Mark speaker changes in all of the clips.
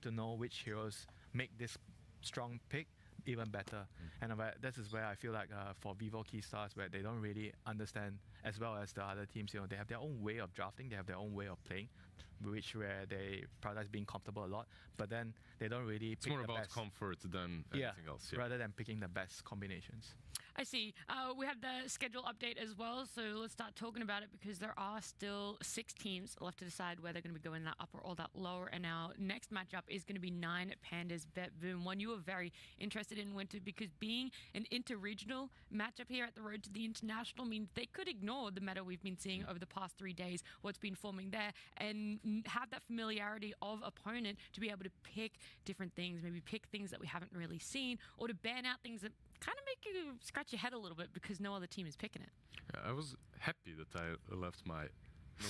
Speaker 1: to know which heroes make this strong pick even better. And this is where I feel like for Vivo Keystars, where they don't really understand as well as the other teams, you know, they have their own way of drafting, they have their own way of playing, where they prioritize being comfortable a lot, but then they don't really pick
Speaker 2: it's more
Speaker 1: the
Speaker 2: about
Speaker 1: best.
Speaker 2: comfort than anything else. Yeah.
Speaker 1: Rather than picking the best combinations.
Speaker 3: I see. We have the schedule update as well, so let's start talking about it because there are still 6 teams left to decide where they're going to be going that upper or that lower. And our next matchup is going to be 9 Pandas BetBoom, one you were very interested in, Winter, because being an inter-regional matchup here at the road to the international means they could ignore the meta we've been seeing over the past 3 days, what's been forming there, and have that familiarity of opponent to be able to pick different things, maybe pick things that we haven't really seen, or to ban out things that kind of make you scratch your head a little bit because no other team is picking it.
Speaker 2: Yeah, I was happy that I left my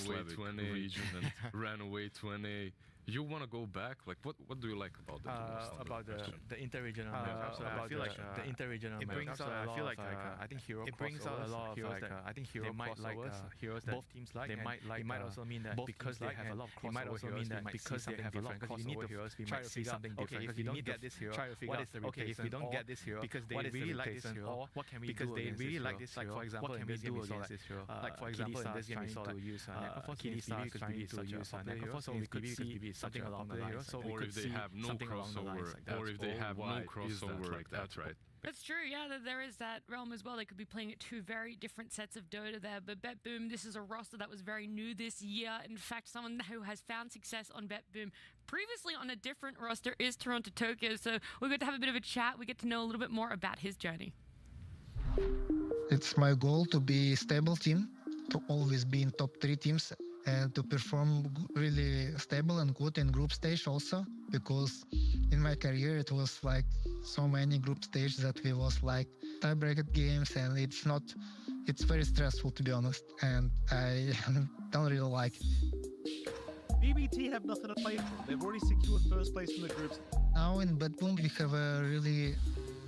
Speaker 2: away 20 region and ran away 20. You want to go back? Like, what do you like about that?
Speaker 1: About the interregional matchup. I feel like the interregional matchup. I feel like I think hero. It brings out a lot of heroes that I think hero might like heroes that both teams like. They might like. It might also mean that because they have a lot of crossover. It might also mean that because they have a lot of crossover heroes, we might see something different. If you don't get this hero, try to figure out okay, if we don't get this hero because they really like this hero, what can we do? Because they really like this hero. Like for example, what can we do against this hero? Like for example, in this game we saw to use Kitty Stars trying to use Necrophos, so we could see something along the lines. So
Speaker 2: or if they have no crossover, or if they have no crossover, like that's right.
Speaker 3: That's true, yeah, there is that realm as well. They could be playing at 2 very different sets of Dota there. But BetBoom, this is a roster that was very new this year. In fact, someone who has found success on BetBoom previously on a different roster is Toronto Tokyo. So we get to have a bit of a chat. We get to know a little bit more about his journey.
Speaker 4: It's my goal to be a stable team, to always be in top 3 teams, and to perform really stable and good in group stage also, because in my career it was like so many group stages that we was like tie-breaker games, and it's very stressful, to be honest, and I don't really like it.
Speaker 5: BBT have nothing to play for. They've already secured first place in the groups.
Speaker 4: Now in BetBoom we have a really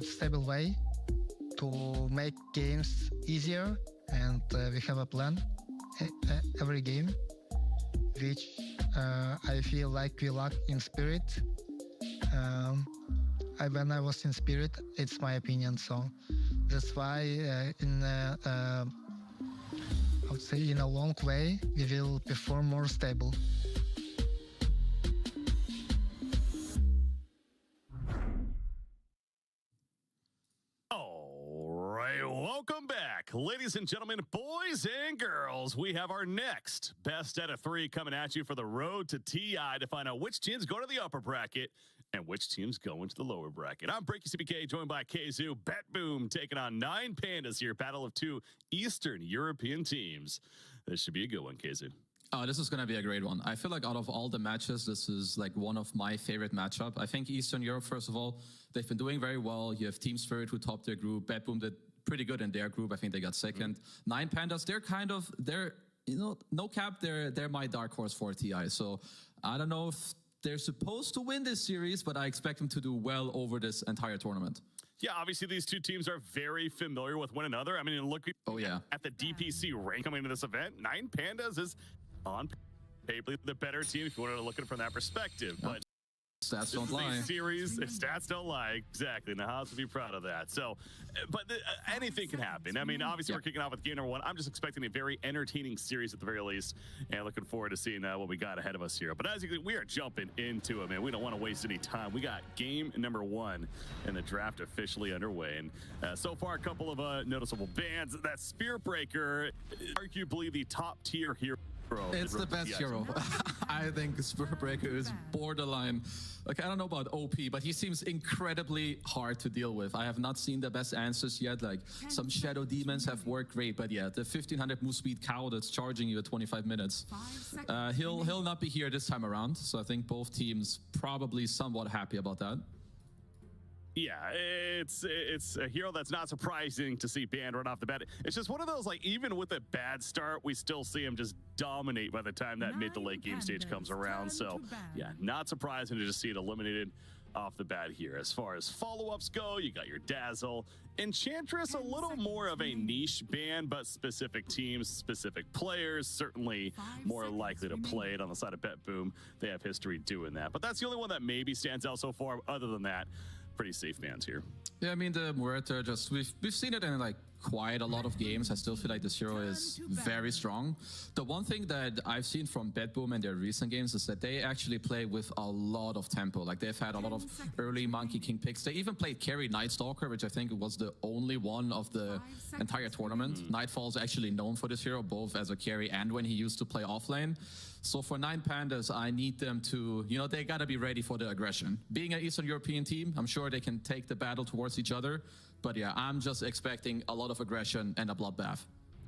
Speaker 4: stable way to make games easier, and we have a plan every game, which I feel like we lack in Spirit. When I was in Spirit, it's my opinion, so that's why I would say in a long way we will perform more stable.
Speaker 5: Welcome back, ladies and gentlemen, boys and girls. We have our next best out of 3 coming at you for the road to TI to find out which teams go to the upper bracket and which teams go into the lower bracket. I'm Breaky CPK, joined by Kzu. BetBoom taking on 9 Pandas here. Battle of 2 Eastern European teams. This should be a good one, Kzu.
Speaker 6: Oh, this is going to be a great one. I feel like out of all the matches, this is like one of my favorite matchup. I think Eastern Europe, first of all, they've been doing very well. You have Team Spirit who topped their group. BetBoom did pretty good in their group. I think they got second. 9 Pandas, they're you know, no cap, they're my dark horse for TI. So I don't know if they're supposed to win this series, but I expect them to do well over this entire tournament.
Speaker 5: Yeah, obviously these two teams are very familiar with one another. I mean, look at the DPC rank coming into this event. 9 Pandas is on paper the better team if you wanted to look at it from that perspective. But
Speaker 6: stats don't lie.
Speaker 5: Series, stats don't lie. Exactly. Nahas would be proud of that. So, but anything can happen. I mean, obviously we're kicking off with game number 1. I'm just expecting a very entertaining series at the very least, and looking forward to seeing what we got ahead of us here. But as you can, we are jumping into it, man. We don't want to waste any time. We got game number 1 and the draft officially underway. And so far, a couple of noticeable bans. That Spearbreaker, arguably the top tier hero.
Speaker 6: It's the best hero. I think Spearbreaker is borderline. Like, I don't know about OP, but he seems incredibly hard to deal with. I have not seen the best answers yet. Like, some Shadow Demons have worked great, but yeah, the 1500 move speed cow that's charging you at 25 minutes. He'll not be here this time around, so I think both teams probably somewhat happy about that.
Speaker 5: Yeah, it's a hero that's not surprising to see banned right off the bat. It's just one of those, like, even with a bad start, we still see him just dominate by the time that mid to late game stage comes around. So, yeah, not surprising to just see it eliminated. off the bat here. As far as follow-ups go, you got your Dazzle. Enchantress, a little more of a niche ban, but specific teams, specific players, certainly more likely to play it on the side of BetBoom. They have history doing that. But that's the only one that maybe stands out so far. Other than that, pretty safe bans here.
Speaker 6: Yeah, I mean, the Muerta, just we've seen it in like quite a lot of games. I still feel like this hero is very strong. The one thing that I've seen from BetBoom in their recent games is that they actually play with a lot of tempo. Like, they've had a lot of early Monkey King picks. They even played carry Night Stalker, which I think was the only one of the entire tournament. Nightfall is actually known for this hero, both as a carry and when he used to play offlane. So for 9 Pandas, I need them to, you know, they got to be ready for the aggression. Being an Eastern European team, I'm sure they can take the battle towards each other. But yeah, I'm just expecting a lot of aggression and a bloodbath.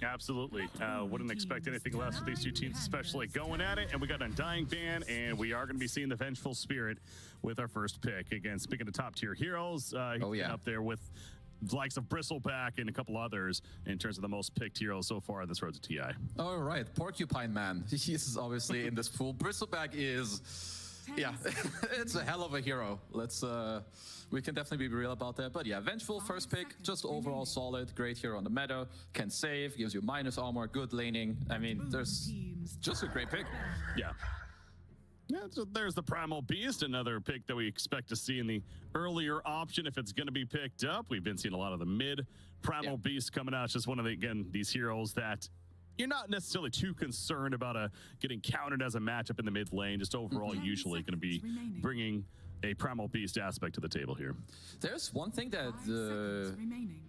Speaker 5: Absolutely. Wouldn't expect anything less with these two teams, especially going at it. And we got an Undying ban, and we are going to be seeing the Vengeful Spirit with our first pick. Again, speaking of top-tier heroes, up there with the likes of Bristleback and a couple others in terms of the most picked heroes so far on this road to TI.
Speaker 6: All right, Porcupine Man. He's obviously in this pool. Bristleback is, yeah, it's a hell of a hero. Let's, we can definitely be real about that. But yeah, Vengeful first pick, just overall solid, great hero on the meta, can save, gives you minus armor, good laning. I mean, there's just a great pick.
Speaker 5: Yeah. Yeah, so there's the Primal Beast, another pick that we expect to see in the earlier option if it's going to be picked up. We've been seeing a lot of the mid Primal Beast coming out. It's just one of the, again, these heroes that you're not necessarily too concerned about getting countered as a matchup in the mid lane. Just overall, usually going to be bringing a Primal Beast aspect to the table here.
Speaker 6: There's one thing that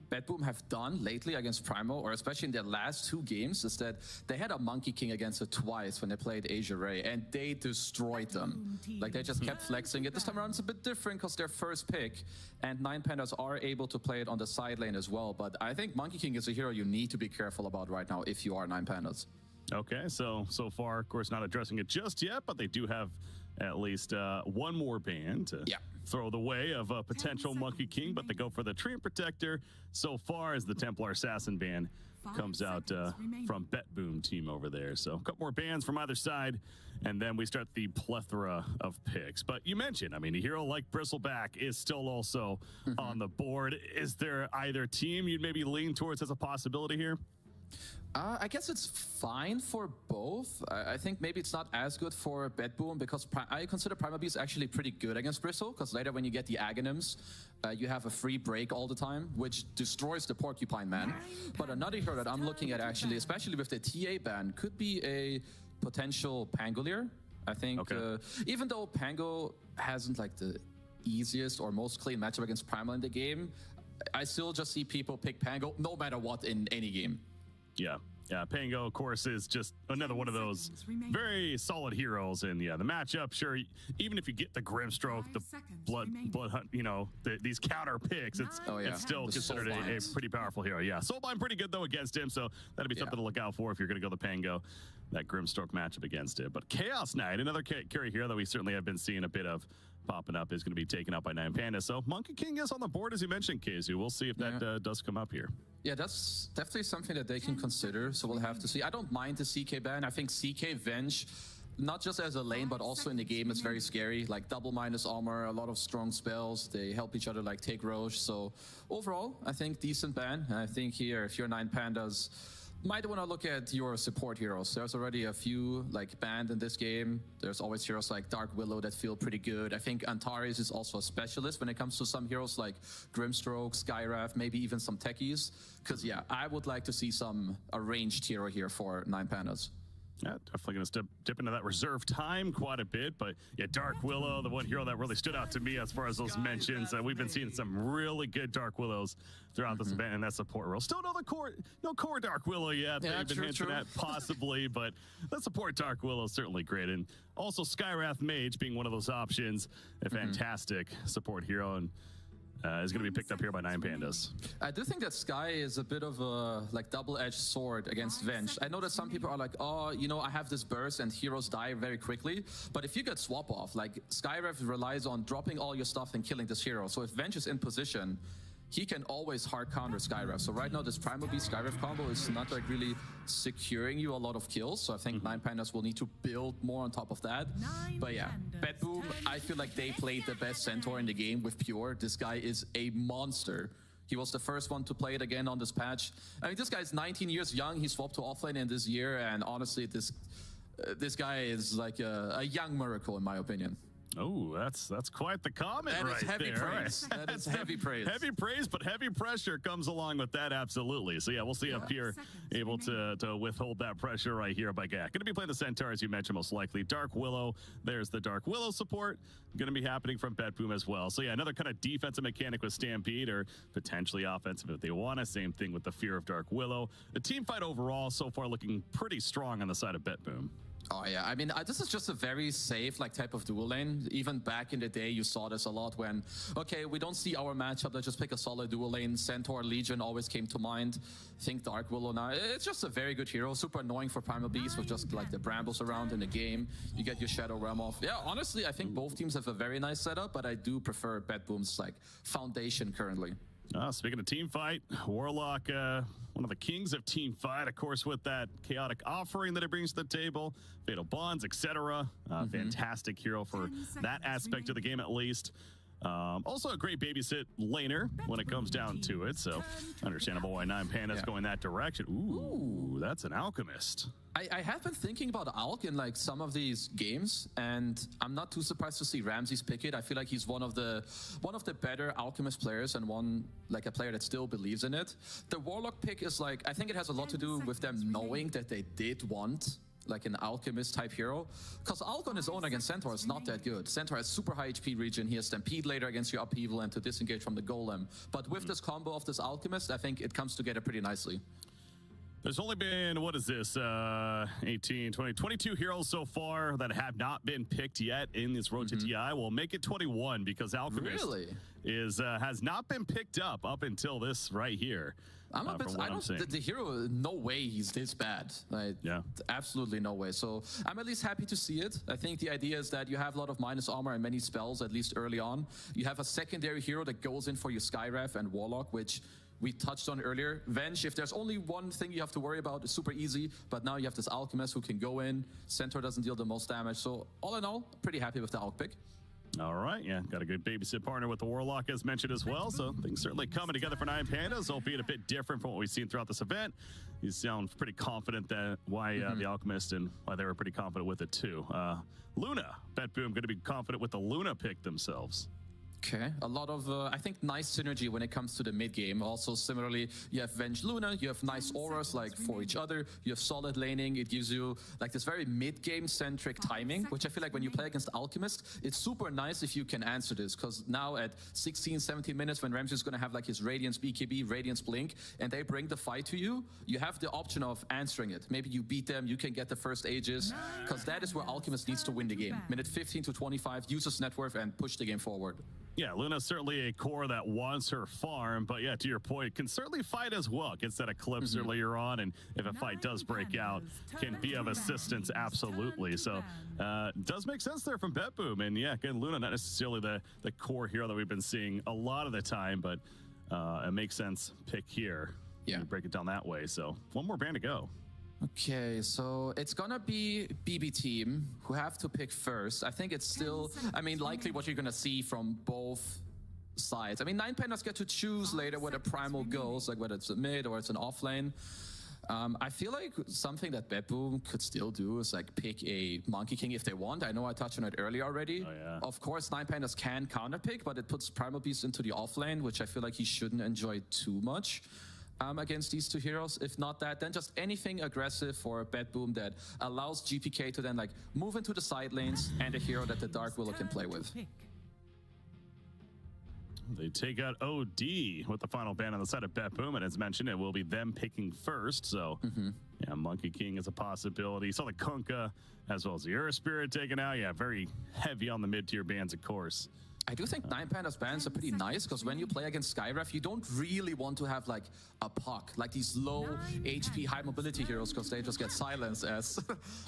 Speaker 6: BetBoom have done lately against Primal, or especially in their last 2 games, is that they had a Monkey King against it twice when they played Asy'ari, and they destroyed them. Like, they just kept flexing it. This time around it's a bit different because their first pick, and 9 Pandas are able to play it on the side lane as well. But I think Monkey King is a hero you need to be careful about right now if you are 9 Pandas.
Speaker 5: Okay, so far, of course, not addressing it just yet, but they do have at least one more ban to throw the way of a potential Monkey King, but they go for the Treant Protector so far as the Templar Assassin ban comes out from BetBoom team over there. So a couple more bans from either side, and then we start the plethora of picks. But you mentioned, I mean, a hero like Bristleback is still also on the board. Is there either team you'd maybe lean towards as a possibility here?
Speaker 6: I guess it's fine for both. I think maybe it's not as good for BetBoom because I consider Primal Beast actually pretty good against Bristle, because later when you get the Aghanim's, you have a free break all the time, which destroys the Porcupine Man. But another hero that I'm looking at actually, especially with the TA ban, could be a potential Pangolier. I think even though Pango hasn't like the easiest or most clean matchup against Primal in the game, I still just see people pick Pango no matter what in any game.
Speaker 5: Yeah, Pango, of course, is just another one of those very solid heroes. And yeah, the matchup, sure, even if you get the Grimstroke, the blood hunt, you know, these counter picks, it's still considered a pretty powerful hero. Yeah, Soulbind pretty good though against him, so that'd be something to look out for if you're going to go the Pango, that Grimstroke matchup against it. But Chaos Knight, another carry hero that we certainly have been seeing a bit of popping up, is going to be taken up by 9 Pandas. So Monkey King is on the board, as you mentioned, KZU. We'll see if that does come up here.
Speaker 6: Yeah, that's definitely something that they can consider, so we'll have to see. I don't mind the CK ban. I think CK Venge, not just as a lane, but also in the game, is very scary. Like double minus armor, a lot of strong spells. They help each other like take Roche. So overall, I think decent ban. And I think here, if you're 9 Pandas, might want to look at your support heroes. There's already a few like banned in this game. There's always heroes like Dark Willow that feel pretty good. I think Antares is also a specialist when it comes to some heroes like Grimstroke, Skywrath, maybe even some techies. Because yeah, I would like to see a ranged hero here for 9 Pandas.
Speaker 5: Yeah, definitely going to dip into that reserve time quite a bit. But yeah, Dark Willow, the one hero that really stood out to me as far as those mentions. We've been seeing some really good Dark Willows throughout this event and that support role. Still no core Dark Willow yet.
Speaker 6: Yeah,
Speaker 5: they've been hinting at possibly, but that support Dark Willow is certainly great. And also Skywrath Mage being one of those options, a fantastic support hero, and is going to be picked up here by 9 Pandas.
Speaker 6: I do think that Sky is a bit of a like double-edged sword against Venge. I know that some people are like, oh, you know, I have this burst and heroes die very quickly. But if you get swap off, like Skywrath relies on dropping all your stuff and killing this hero. So if Venge is in position, he can always hard counter Skyref. So right now, this Primal Beast Skyref combo is not like really securing you a lot of kills. So I think Nine Pandas will need to build more on top of that. But yeah, BetBoom, I feel like they played the best Centaur in the game with Pure. This guy is a monster. He was the first one to play it again on this patch. I mean, this guy's 19 years young. He swapped to offlane in this year. And honestly, this guy is like a young miracle, in my opinion.
Speaker 5: Oh, that's quite the comment
Speaker 6: that
Speaker 5: right
Speaker 6: is heavy
Speaker 5: there.
Speaker 6: Praise.
Speaker 5: Right.
Speaker 6: That is heavy praise.
Speaker 5: Heavy praise, but heavy pressure comes along with that, absolutely. So yeah, we'll see if you're able to withhold that pressure right here by Gak. Going to be playing the Centaur, as you mentioned, most likely. Dark Willow, there's the Dark Willow support. Going to be happening from BetBoom as well. So yeah, another kind of defensive mechanic with Stampede, or potentially offensive if they want to. Same thing with the Fear of Dark Willow. The team fight overall so far looking pretty strong on the side of BetBoom.
Speaker 6: Oh yeah, I mean, this is just a very safe type of dual lane. Even back in the day, you saw this a lot when, okay, we don't see our matchup, let's just pick a solid dual lane. Centaur, Legion always came to mind. Think Dark Willow now. It's just a very good hero. Super annoying for Primal Beast with just like the brambles around in the game. You get your Shadow Realm off. Yeah, honestly, I think both teams have a very nice setup, but I do prefer BetBoom's foundation currently.
Speaker 5: Speaking of team fight, Warlock, one of the kings of team fight, of course, with that chaotic offering that it brings to the table, fatal bonds, etc. Fantastic hero for that aspect of the game, at least. Also a great babysit laner when it comes down to it, so understandable why Nine Pandas going that direction. Ooh, that's an alchemist.
Speaker 6: I have been thinking about Alk in some of these games, and I'm not too surprised to see Ramses pick it. I feel like he's one of the better alchemist players, and a player that still believes in it. The Warlock pick is I think it has a lot to do with them knowing that they did want an alchemist type hero, because Alk on his own against Centaur is not that good. Centaur has super high HP regen. He has Stampede later against your upheaval and to disengage from the golem. But with this combo of this alchemist, I think it comes together pretty nicely.
Speaker 5: There's only been, what is this, 18, 20, 22 heroes so far that have not been picked yet in this road to TI. We'll make it 21 because Alchemist has not been picked up until this right here.
Speaker 6: I'm a bit, the hero, no way he's this bad. Absolutely no way. So I'm at least happy to see it. I think the idea is that you have a lot of minus armor and many spells, at least early on. You have a secondary hero that goes in for your Skyref and Warlock, which we touched on earlier. Venge, if there's only one thing you have to worry about, it's super easy. But now you have this Alchemist who can go in. Centaur doesn't deal the most damage. So all in all, pretty happy with the Alch pick.
Speaker 5: All right, yeah, got a good babysit partner with the Warlock as mentioned as well, so things certainly coming together for Nine Pandas, albeit a bit different from what we've seen throughout this event. You sound pretty confident that why the Alchemist and why they were pretty confident with it too. Luna, BetBoom going to be confident with the Luna pick themselves.
Speaker 6: Okay, a lot of, I think, nice synergy when it comes to the mid-game. Also, similarly, you have Venge Luna, you have nice auras, for each other. You have solid laning. It gives you, this very mid-game-centric timing, which I feel like when you play against Alchemist, it's super nice if you can answer this, because now at 16, 17 minutes, when Ramses is going to have, his Radiance BKB, Radiance Blink, and they bring the fight to you, you have the option of answering it. Maybe you beat them, you can get the first Aegis, because that is where Alchemist needs to win the game. Minute 15 to 25, use his net worth and push the game forward.
Speaker 5: Yeah, Luna's certainly a core that wants her farm, but yeah, to your point, can certainly fight as well. Gets that Eclipse earlier on, and if a fight does break out, can be of assistance, absolutely. So, does make sense there from BetBoom. And yeah, again, Luna, not necessarily the core hero that we've been seeing a lot of the time, but it makes sense pick here. Yeah. Break it down that way. So, one more band to go.
Speaker 6: Okay, so it's gonna be BB team who have to pick first. I think it's still, likely what you're gonna see from both sides. Nine Pandas get to choose later where the primal goes, whether it's a mid or it's an off lane. I feel like something that BetBoom could still do is pick a Monkey King if they want. I know I touched on it earlier already.
Speaker 5: Oh, yeah.
Speaker 6: Of course, Nine Pandas can counter pick, but it puts Primal Beast into the off lane, which I feel like he shouldn't enjoy too much. Against these two heroes. If not that, then just anything aggressive for BetBoom that allows GPK to then move into the side lanes and a hero that the Dark Willow can play with.
Speaker 5: They take out OD with the final ban on the side of BetBoom, and as mentioned, it will be them picking first. So, yeah, Monkey King is a possibility. Saw the Kunkka as well as the Earth Spirit taken out. Yeah, very heavy on the mid-tier bans, of course.
Speaker 6: I do think Nine Pandas bans are pretty nice, because when you play against Skyref, you don't really want to have a puck, these low HP, high mobility heroes, because they just get silenced, as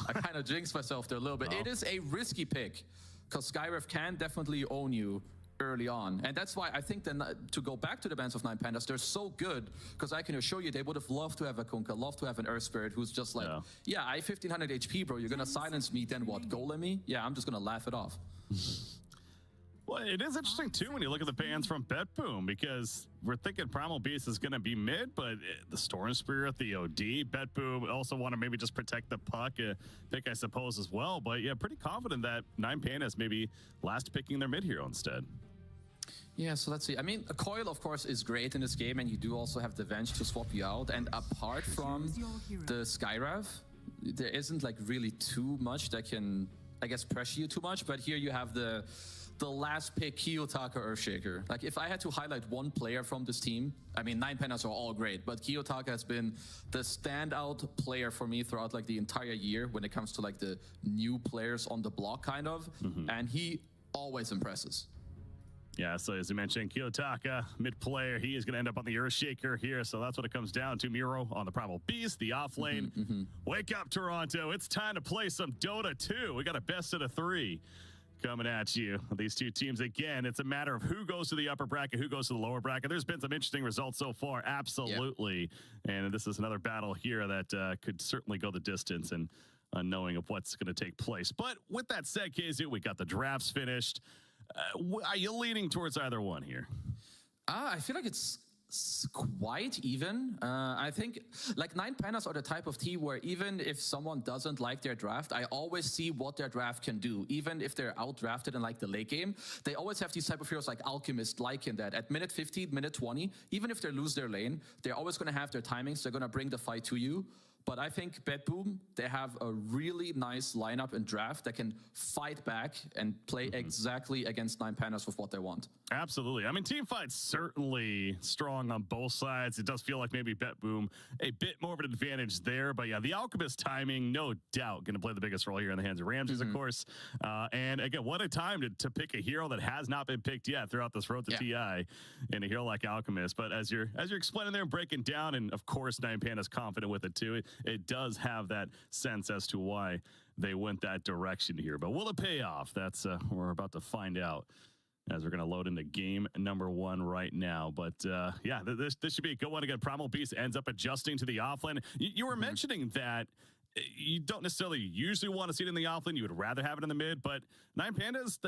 Speaker 6: I kind of jinxed myself there a little bit. It is a risky pick, because Skyref can definitely own you early on. And that's why I think then to go back to the bans of 9 Pandas, they're so good, because I can assure you they would have loved to have a Kunkka, loved to have an Earth Spirit who's just like, yeah, I 1500 HP, bro, you're going to silence me, then what, golem me? Yeah, I'm just going to laugh it off.
Speaker 5: Well, it is interesting, too, when you look at the bans from BetBoom, because we're thinking Primal Beast is going to be mid, but the Storm Spirit, the OD, BetBoom also want to maybe just protect the puck, pick, I suppose, as well. But, yeah, pretty confident that 9 Pandas maybe last picking their mid hero instead.
Speaker 6: Yeah, so let's see. I mean, a Coil, of course, is great in this game, and you do also have the Venge to swap you out. And apart from the Skyrav, there isn't, like, really too much that can, I guess, pressure you too much. But here you have the last pick, Kiyotaka Earthshaker. Like, if I had to highlight one player from this team, I mean, 9 Pandas are all great, but Kiyotaka has been the standout player for me throughout, like, the entire year when it comes to, like, the new players on the block, kind of. And he always impresses.
Speaker 5: Yeah, so as you mentioned, Kiyotaka, mid player, he is going to end up on the Earthshaker here, so that's what it comes down to. Miro on the Primal Beast, the off lane. Wake up, Toronto. It's time to play some Dota 2. We got a best of 3 coming at you. These two teams, again, it's a matter of who goes to the upper bracket, who goes to the lower bracket. There's been some interesting results so far, absolutely. And this is another battle here that could certainly go the distance and unknowing of what's going to take place. But with that said, KZU, we got the drafts finished. Are you leaning towards either one here?
Speaker 6: I feel like it's quite even. I think like 9 Pandas are the type of team where even if someone doesn't like their draft, I always see what their draft can do. Even if they're outdrafted in like the late game, they always have these type of heroes like Alchemist, like in that at minute 15, minute 20, even if they lose their lane, they're always going to have their timings. They're going to bring the fight to you. But I think BetBoom, they have a really nice lineup in draft that can fight back and play exactly against 9 Pandas with what they want.
Speaker 5: Absolutely. I mean, team fight's certainly strong on both sides. It does feel like maybe BetBoom a bit more of an advantage there. But yeah, the Alchemist timing, no doubt, going to play the biggest role here in the hands of Ramses, of course. And again, what a time to pick a hero that has not been picked yet throughout this road to TI, and a hero like Alchemist. But as you're explaining there and breaking down, and of course 9 Pandas confident with it too, it does have that sense as to why they went that direction here. But will it pay off? That's we're about to find out as we're going to load into game number 1 right now. But yeah, this should be a good one. Again, Primal Beast ends up adjusting to the offlane. You were mentioning that you don't necessarily usually want to see it in the offlane. You would rather have it in the mid, but 9 Pandas,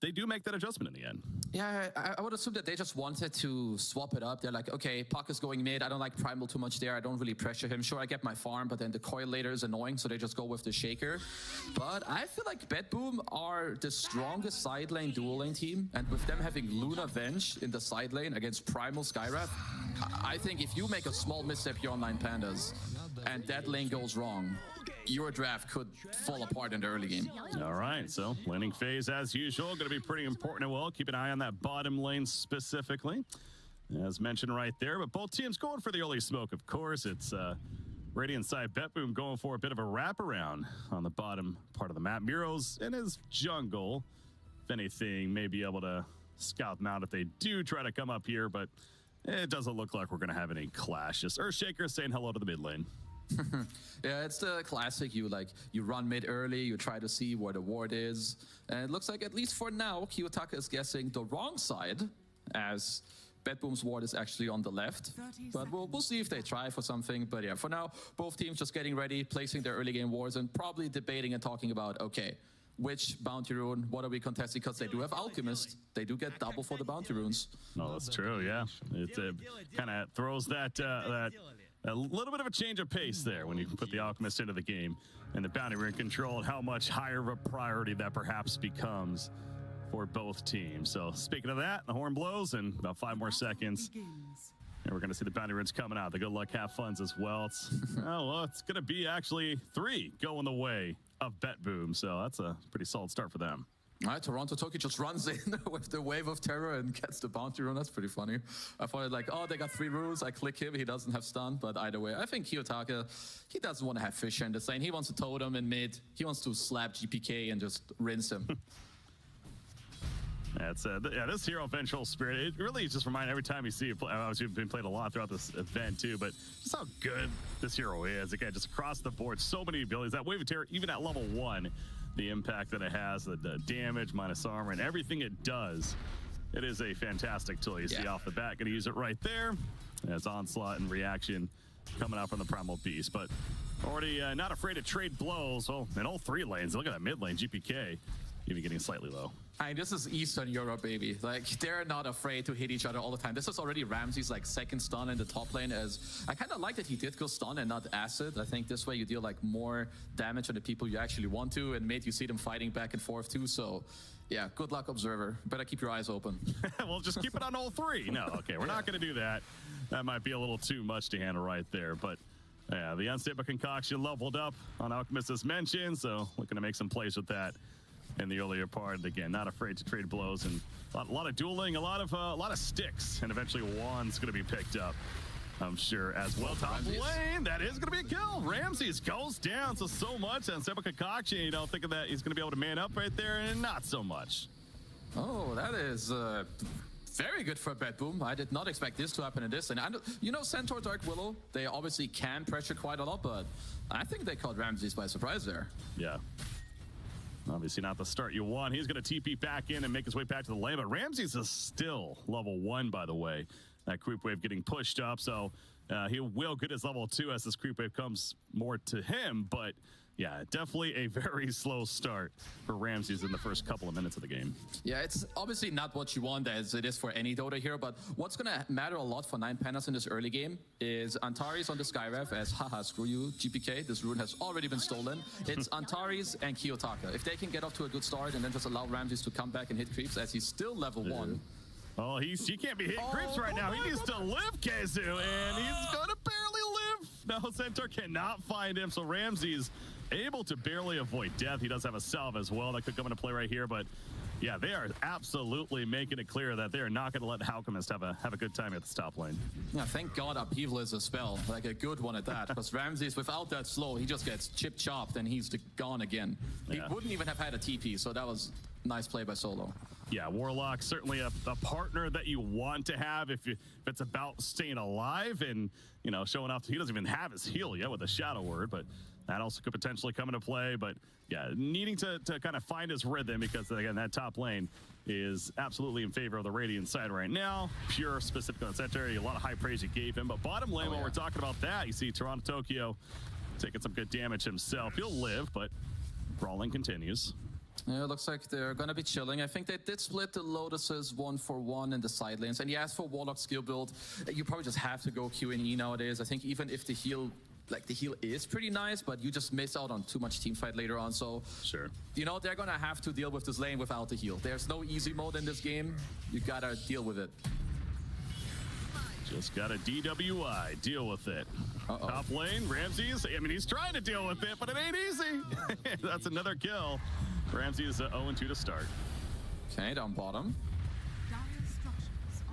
Speaker 5: they do make that adjustment in the end.
Speaker 6: Yeah, I would assume that they just wanted to swap it up. They're like, okay, Puck is going mid. I don't like Primal too much there. I don't really pressure him. Sure, I get my farm, but then the coil later is annoying, so they just go with the Shaker. But I feel like BetBoom are the strongest side lane dual lane team, and with them having Luna Venge in the side lane against Primal Skyrath, I think if you make a small misstep here on 9 Pandas, and that lane goes wrong, your draft could fall apart in the early game.
Speaker 5: All right, so laning phase as usual, going to be pretty important. Well, keep an eye on that bottom lane specifically, as mentioned right there. But both teams going for the early smoke, of course. It's Radiant side BetBoom going for a bit of a wraparound on the bottom part of the map. Miro's in his jungle, if anything, may be able to scout them out if they do try to come up here, but it doesn't look like we're going to have any clashes. Earthshaker saying hello to the mid lane.
Speaker 6: Yeah, it's the classic. You run mid early, you try to see where the ward is, and it looks like, at least for now, Kiyotaka is guessing the wrong side, as BetBoom's ward is actually on the left. But we'll see if they try for something. But yeah, for now, both teams just getting ready, placing their early game wards, and probably debating and talking about, okay, which bounty rune, what are we contesting? Because they do have Alchemist. They do get double for the bounty runes.
Speaker 5: No, that's true, yeah. It kind of throws that a little bit of a change of pace there when you put the Alchemist into the game and the bounty rune control, and how much higher of a priority that perhaps becomes for both teams. So speaking of that, the horn blows in about 5 more seconds. And we're going to see the bounty runes coming out. The good luck, have funds as well. It's going to be actually 3 going the way of BetBoom. So that's a pretty solid start for them.
Speaker 6: All right, Toronto Toki just runs in with the wave of terror and gets the bounty rune. That's pretty funny. I thought like, oh, they got 3 runes. I click him. He doesn't have stun. But either way, I think Kiyotaka, he doesn't want to have Fisher in this lane. He wants to totem in mid. He wants to slap GPK and just rinse him.
Speaker 5: That's yeah, this hero Vengeful Spirit, it really just reminds every time you see it. Obviously, we've been played a lot throughout this event too, but just how good this hero is. Again, just across the board, so many abilities. That wave of terror, even at level 1, the impact that it has, the damage minus armor, and everything it does It is a fantastic tool. You see off the bat, going to use it right there. As onslaught and reaction coming out from the Primal Beast. But already not afraid to trade blows. Well, in all 3 lanes, look at that mid lane, GPK even getting slightly low.
Speaker 6: I mean, this is Eastern Europe, baby. Like, they're not afraid to hit each other all the time. This is already Ramsey's like 2nd stun in the top lane. As I kind of like that he did go stun and not acid. I think this way you deal like more damage on the people you actually want to, and mate, you see them fighting back and forth too. So yeah, good luck, Observer. Better keep your eyes open.
Speaker 5: Well, just keep it on all 3. No, okay, we're not going to do that. That might be a little too much to handle right there. But yeah, the Unstable Concoction leveled up on Alchemist as mentioned, so looking to make some plays with that in the earlier part. Again, not afraid to trade blows and a lot of dueling, a lot of sticks, and eventually Juan's going to be picked up, I'm sure, as well. Top lane, that is going to be a kill. Ramses goes down so much on Unstable Concoction. You know, thinking that he's going to be able to man up right there, and not so much.
Speaker 6: Oh, that is very good for Bedboom. I did not expect this to happen in this. And you know, Centaur, Dark Willow, they obviously can pressure quite a lot, but I think they caught Ramses by surprise there.
Speaker 5: Yeah. Obviously not the start you want. He's going to TP back in and make his way back to the lane, but Ramses is still level 1, by the way. That creep wave getting pushed up, so he will get his level 2 as this creep wave comes more to him, but yeah, definitely a very slow start for Ramses in the first couple of minutes of the game.
Speaker 6: Yeah, it's obviously not what you want as it is for any Dota hero, but what's going to matter a lot for 9 Pandas in this early game is Antares on the Skyrev as, haha, screw you, GPK, this rune has already been stolen. It's Antares and Kiyotaka. If they can get off to a good start and then just allow Ramses to come back and hit creeps as he's still level 1.
Speaker 5: Oh, he can't be hitting creeps right now. He needs to live, Kazu, and he's going to barely live. No, Centaur cannot find him, so Ramses able to barely avoid death. He does have a salve as well that could come into play right here, but yeah, they are absolutely making it clear that they are not going to let Alchemist have a good time at the top lane.
Speaker 6: Yeah, thank God Upheaval is a spell, like a good one at that, because Ramses, without that slow, he just gets chip-chopped and he's gone again. He wouldn't even have had a TP, so that was nice play by Solo.
Speaker 5: Yeah, Warlock, certainly a partner that you want to have if it's about staying alive and, you know, showing off. He doesn't even have his heal yet with the Shadow Word, but that also could potentially come into play. But yeah, needing to kind of find his rhythm because, again, that top lane is absolutely in favor of the Radiant side right now. Pure, specifically on the center, a lot of high praise you gave him. But bottom lane, while we're talking about that, you see Toronto Tokyo taking some good damage himself. He'll live, but brawling continues.
Speaker 6: Yeah, it looks like they're going to be chilling. I think they did split the Lotuses 1-for-1 in the side lanes. And yes, for Warlock skill build, you probably just have to go Q&E nowadays. I think even if the heal is pretty nice, but you just miss out on too much team fight later on. So,
Speaker 5: sure,
Speaker 6: you know, they're going to have to deal with this lane without the heal. There's no easy mode in this game. You got to deal with it.
Speaker 5: Just got a DWI. Deal with it. Top lane, Ramses. I mean, he's trying to deal with it, but it ain't easy. That's another kill. Ramses 0-2 to start.
Speaker 6: Okay, down bottom.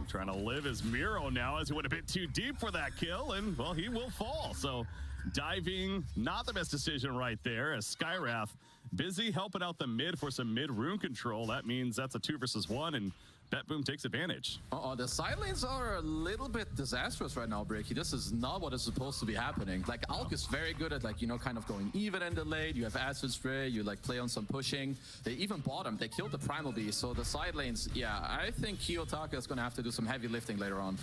Speaker 5: Trying to live as Miro now as he went a bit too deep for that kill, and, well, he will fall. So diving, not the best decision right there, as Skywrath busy helping out the mid for some mid rune control. That means that's a 2 versus 1, and Betboom takes advantage.
Speaker 6: The side lanes are a little bit disastrous right now, Breaky. This is not what is supposed to be happening. Like, Alk is very good at, like, you know, kind of going even in the lane. You have Acid Spray, you, like, play on some pushing. They even bottom. They killed the Primal Beast. So the side lanes, yeah, I think Kiyotaka is going to have to do some heavy lifting later on.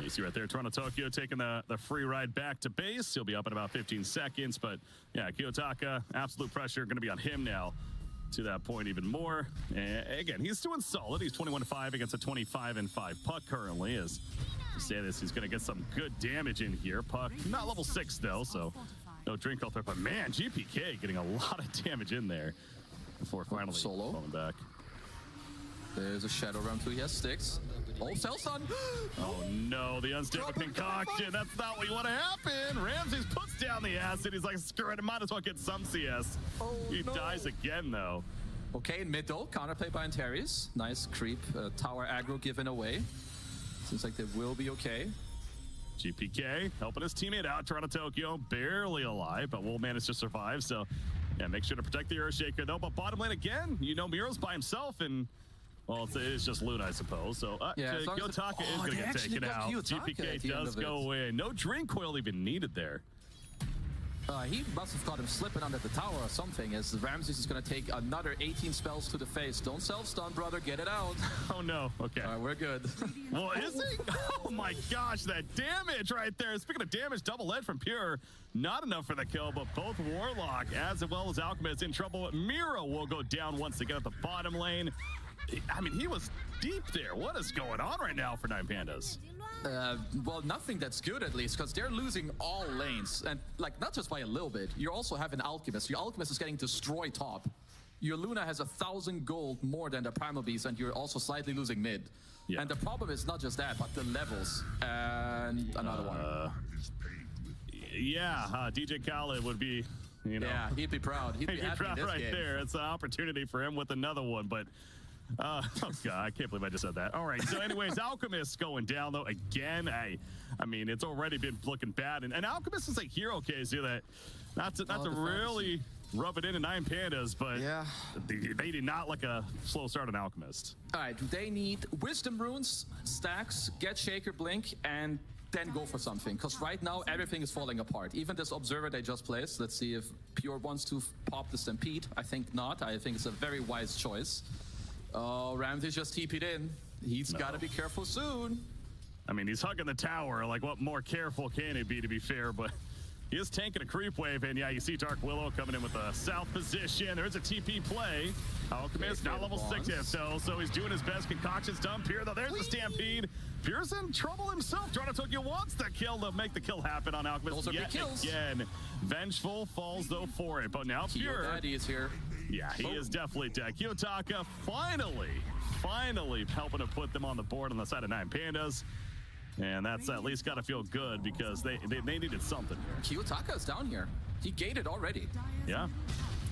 Speaker 5: You see right there, Toronto Tokyo taking the free ride back to base. He'll be up in about 15 seconds. But, yeah, Kiyotaka, absolute pressure going to be on him now. To that point even more. And again, he's doing solid. He's 21-5 against a 25-5 Puck currently. As you say this, he's going to get some good damage in here. Puck, not level 6 though, so no drink health there. But man, GPK getting a lot of damage in there before finally
Speaker 6: Solo
Speaker 5: falling back.
Speaker 6: There's a Shadow round 2. He has sticks. Oh, Cellson!
Speaker 5: Oh no, the unstable concoction. That's not what you want to happen. Ramses puts down the acid. He's like, screw it, I might as well get some CS.
Speaker 6: Oh,
Speaker 5: he dies again though.
Speaker 6: Okay, in mid though, counterplay by Antares. Nice creep, tower aggro given away. Seems like they will be okay.
Speaker 5: GPK helping his teammate out. Toronto Tokyo barely alive, but will manage to survive. So yeah, make sure to protect the Earthshaker though. But bottom lane again, you know, Miro's by himself, and well, it's just loot, I suppose. So
Speaker 6: yeah,
Speaker 5: Kiyotaka is going to get taken out. GPK does go in. No drink coil even needed there.
Speaker 6: He must have caught him slipping under the tower or something, as Ramses is going to take another 18 spells to the face. Don't self-stun, brother. Get it out.
Speaker 5: Oh, no. Okay.
Speaker 6: All right, we're good.
Speaker 5: Well, is he? Oh, my gosh. That damage right there. Speaking of damage, double edge from Pure. Not enough for the kill, but both Warlock as well as Alchemist in trouble. Miro will go down once again at the bottom lane. I mean, he was deep there. What is going on right now for Nine Pandas?
Speaker 6: Well, nothing that's good, at least, because they're losing all lanes. And, like, not just by a little bit. You also have an Alchemist. Your Alchemist is getting destroyed top. Your Luna has 1,000 gold more than the Primal Beast, and you're also slightly losing mid. Yeah. And the problem is not just that, but the levels. And another one.
Speaker 5: Yeah, DJ Khaled would be, you know.
Speaker 6: Yeah, he'd be proud. He'd be happy
Speaker 5: proud
Speaker 6: in this
Speaker 5: right
Speaker 6: game.
Speaker 5: there. It's an opportunity for him with another one, but... oh god, I can't believe I just said that. All right, so anyways, Alchemist going down though again. I mean, it's already been looking bad, and Alchemist is a hero case here that not to really rub it into Nine Pandas, but yeah, they did not like a slow start on Alchemist.
Speaker 6: All right, they need Wisdom Runes, stacks, get Shaker Blink, and then go for something, because right now everything is falling apart. Even this Observer they just placed. Let's see if Pure wants to pop the Stampede. I think not. I think it's a very wise choice. Oh, Ramsey just TP'd in. He's got to be careful soon.
Speaker 5: I mean, he's hugging the tower. Like, what more careful can he be, to be fair? But he is tanking a creep wave. And, yeah, you see Dark Willow coming in with a south position. There's a TP play. Alchemist, now level 6 himself, so he's doing his best. Concoction's done. Pure, though, there's the Stampede. Pure's in trouble himself. Toronto Tokyo wants the kill to make the kill happen on Alchemist.
Speaker 6: Those are big kills.
Speaker 5: Again, Vengeful falls, though, for it. But now Pure...
Speaker 6: Daddy is here.
Speaker 5: Yeah, he is definitely dead. Kiyotaka finally helping to put them on the board on the side of Nine Pandas. And that's at least got to feel good because they needed something.
Speaker 6: Kiyotaka is down here. He gated already.
Speaker 5: Yeah.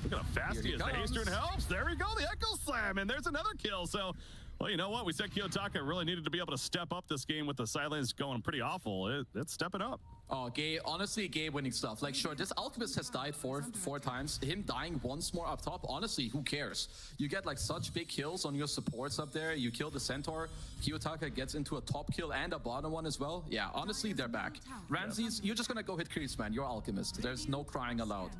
Speaker 5: Look at how fast he is. The Haste Rune helps. There we go. The Echo Slam. And there's another kill. So, well, you know what? We said Kiyotaka really needed to be able to step up this game with the silence going pretty awful. It's stepping up.
Speaker 6: Oh, honestly, winning stuff. Like, sure, this Alchemist has died four times. Him dying once more up top, honestly, who cares? You get, like, such big kills on your supports up there. You kill the Centaur. Kiyotaka gets into a top kill and a bottom one as well. Yeah, honestly, they're back. Ramses, you're just gonna go hit creeps, man. You're Alchemist. There's no crying aloud.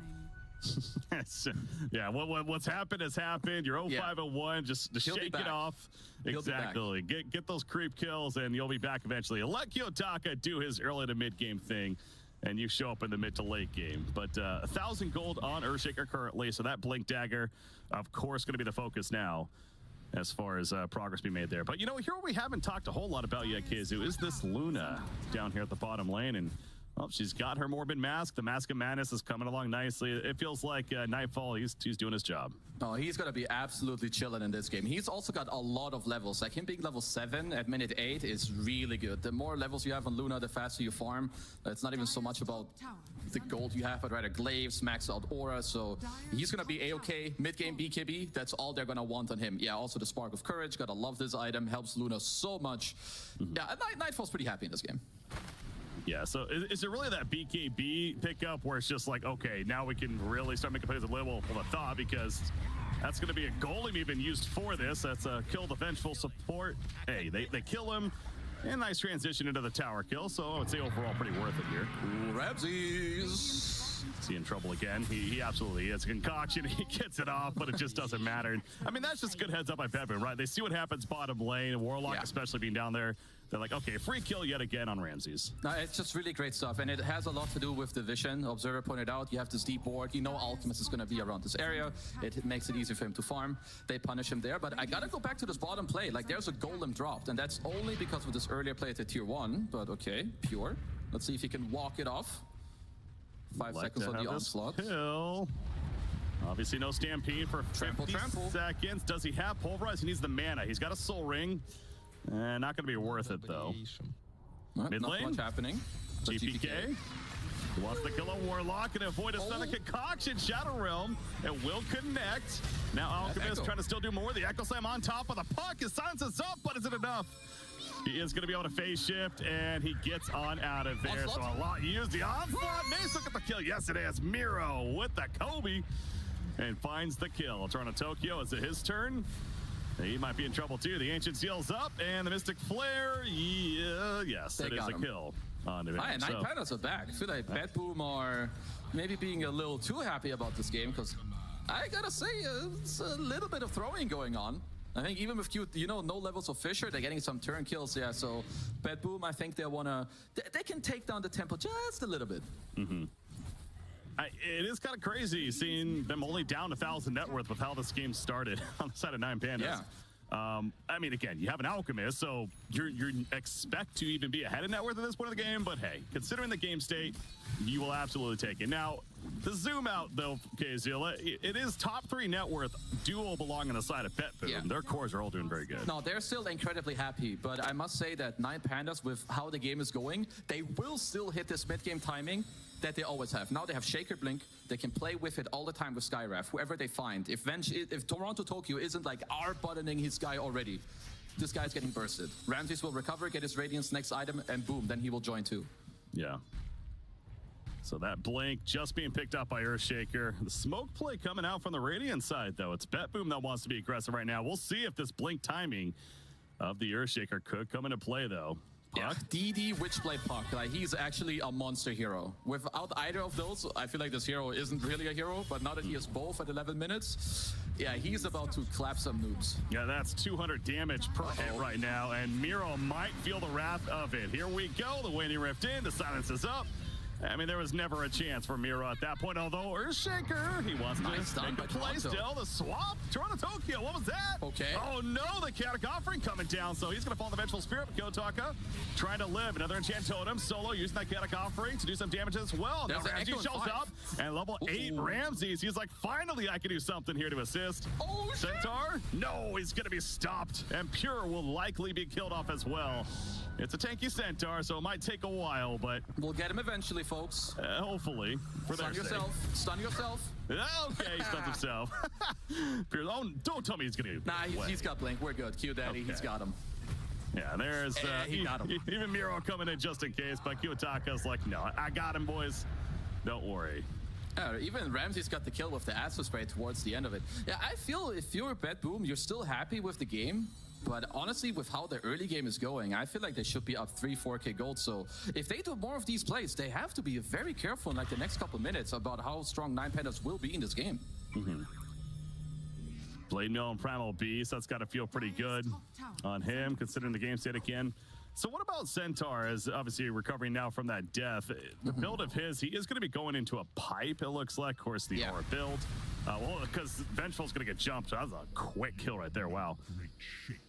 Speaker 5: Yeah, what's happened has happened. You're 0-5-1. Just shake it off. Exactly. Get those creep kills, and you'll be back eventually. Let Kiyotaka do his early to mid game thing, and you show up in the mid to late game. But 1,000 gold on Earthshaker currently, so that Blink Dagger, of course, going to be the focus now as far as progress being made there. But you know, here we haven't talked a whole lot about yet, Kizu, is this Luna down here at the bottom lane, and well, she's got her Morbid Mask. The Mask of Madness is coming along nicely. It feels like Nightfall, he's doing his job.
Speaker 6: Oh, he's going to be absolutely chilling in this game. He's also got a lot of levels. Like him being level 7 at minute 8 is really good. The more levels you have on Luna, the faster you farm. It's not even so much about the gold you have, but rather glaives, max out aura. So he's going to be A-OK. Mid-game BKB, that's all they're going to want on him. Yeah, also the Spark of Courage. Got to love this item. Helps Luna so much. Yeah, Nightfall's pretty happy in this game.
Speaker 5: Yeah, so is it really that BKB pickup where it's just like, okay, now we can really start making plays with a little of a thought, because that's going to be a golem even used for this. That's a kill the Vengeful support. Hey, they kill him. And nice transition into the tower kill, so I would say overall pretty worth it here.
Speaker 6: Ooh, Ramses.
Speaker 5: Is he in trouble again? He absolutely is. Concoction, he gets it off, but it just doesn't matter. I mean, that's just good heads up by Bedman, right? They see what happens bottom lane, Warlock especially being down there. They're like, okay, free kill yet again on Ramses.
Speaker 6: No, it's just really great stuff, and it has a lot to do with the vision. Observer pointed out, you have this deep ward. You know Alchemist is going to be around this area. It makes it easy for him to farm. They punish him there, but I got to go back to this bottom play. Like, there's a golem dropped, and that's only because of this earlier play at tier 1, but okay, Pure. Let's see if he can walk it off. 5 seconds on the onslaught.
Speaker 5: Kill. Obviously no Stampede for 50 seconds. Does he have Pulverize? He needs the mana. He's got a Soul Ring. Not going to be worth it, though. Mid lane.
Speaker 6: Not much happening.
Speaker 5: GPK. He wants to kill a Warlock and avoid a Sonic Concoction. Shadow Realm. It will connect. Now Alchemist trying to still do more. The Echo Slam on top of the puck. His silence is up, but is it enough? He is going to be able to phase shift, and he gets on out of there. So a lot used. The onslaught. Mace look at the kill. Yes, it is. Miro with the Kobe. And finds the kill. Toronto Tokyo, is it his turn? He might be in trouble too. The Ancient Seal's up, and the Mystic Flare, yes, it is a kill. on the
Speaker 6: Nine Pandas are back. I feel like BetBoom are maybe being a little too happy about this game, because I gotta say, it's a little bit of throwing going on. I think even with no levels of Fisher, they're getting some turn kills. Yeah, so BetBoom, I think they can take down the tempo just a little bit.
Speaker 5: It is kind of crazy seeing them only down 1,000 net worth with how this game started on the side of 9 Pandas.
Speaker 6: Yeah.
Speaker 5: I mean, again, you have an Alchemist, so you expect to even be ahead of net worth at this point of the game, but hey, considering the game state, you will absolutely take it. Now, to zoom out, though, KZL, it is top 3 net worth duo belong on the side of BetBoom.
Speaker 6: Yeah.
Speaker 5: Their cores are all doing very good.
Speaker 6: No, they're still incredibly happy, but I must say that 9 Pandas, with how the game is going, they will still hit this mid-game timing that they always have. Now they have Shaker Blink. They can play with it all the time with Skyraf, whoever they find. If Toronto Tokyo isn't like R-buttoning his guy already, this guy's getting bursted. Ramses will recover, get his Radiance next item, and boom, then he will join too.
Speaker 5: Yeah. So that Blink just being picked up by Earthshaker. The smoke play coming out from the Radiant side, though. It's BetBoom that wants to be aggressive right now. We'll see if this Blink timing of the Earthshaker could come into play, though.
Speaker 6: Yeah, DD Witchblade Puck, like he's actually a monster hero. Without either of those, I feel like this hero isn't really a hero, but now that he has both at 11 minutes, yeah, he's about to clap some noobs.
Speaker 5: Yeah, that's 200 damage per hit right now, and Miro might feel the wrath of it. Here we go, the Waning Rift in, the silence is up. I mean, there was never a chance for Miro at that point, although Earthshaker, he wants to make a play still. The swap, Toronto Tokyo, what was that?
Speaker 6: Okay.
Speaker 5: Oh no, the Chaotic Offering coming down, so he's going to fall in the Vengeful Spirit. Kotaka trying to live, another Enchant Totem, solo using that Chaotic Offering to do some damage as well. Now Ramsey shows up, and level 8 Ramses, he's like, finally I can do something here to assist.
Speaker 6: Oh,
Speaker 5: Centaur? No, he's going to be stopped, and Pure will likely be killed off as well. It's a tanky Centaur, so it might take a while, but
Speaker 6: we'll get him eventually, folks.
Speaker 5: Hopefully. For
Speaker 6: Stun yourself. Stun yourself.
Speaker 5: Okay, he stuns himself. Oh, don't tell me he's going to.
Speaker 6: Nah, he's got Blink. We're good. Q Daddy, he's got him.
Speaker 5: Yeah, there's
Speaker 6: he got him.
Speaker 5: Even Miro coming in just in case, but Kiyotaka's like, no, I got him, boys. Don't worry.
Speaker 6: Even Ramsey's got the kill with the Acid Spray towards the end of it. Yeah, I feel if you're BetBoom, you're still happy with the game. But honestly, with how the early game is going, I feel like they should be up 3-4k gold. So if they do more of these plays, they have to be very careful in like the next couple minutes about how strong 9 Pandas will be in this game.
Speaker 5: Blade Mill and Primal Beast, that's got to feel pretty good on him, considering the game state again. So what about Centaur, as obviously recovering now from that death? The build of his, he is going to be going into a pipe, it looks like. Of course, the aura build. Well, because Vengeful's going to get jumped, so that's a quick kill right there. Wow.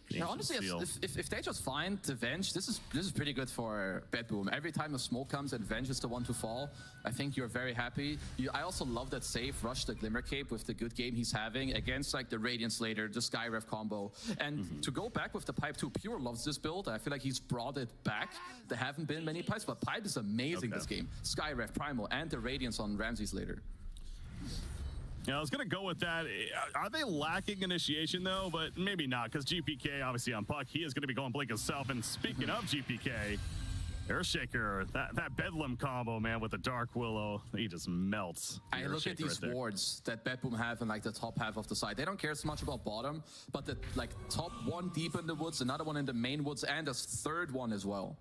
Speaker 6: Yeah, honestly, if they just find the Venge, this is pretty good for BetBoom. Every time a smoke comes and Venge is the one to fall, I think you're very happy. I also love that safe rush the Glimmer Cape with the good game he's having against like the Radiance later, the Skyref combo. And to go back with the Pipe too, Pure loves this build. I feel like he's brought it back. There haven't been many pipes, but Pipe is amazing this game. Skyref, Primal, and the Radiance on Ramses later.
Speaker 5: Yeah, I was going to go with that. Are they lacking initiation, though? But maybe not, because GPK, obviously, on Puck, he is going to be going Blink himself. And speaking of GPK, Earthshaker, that Bedlam combo, man, with the Dark Willow, he just melts.
Speaker 6: I look at these wards that BetBoom have in, like, the top half of the side. They don't care so much about bottom, but the, like, top one deep in the woods, another one in the main woods, and a third one as well.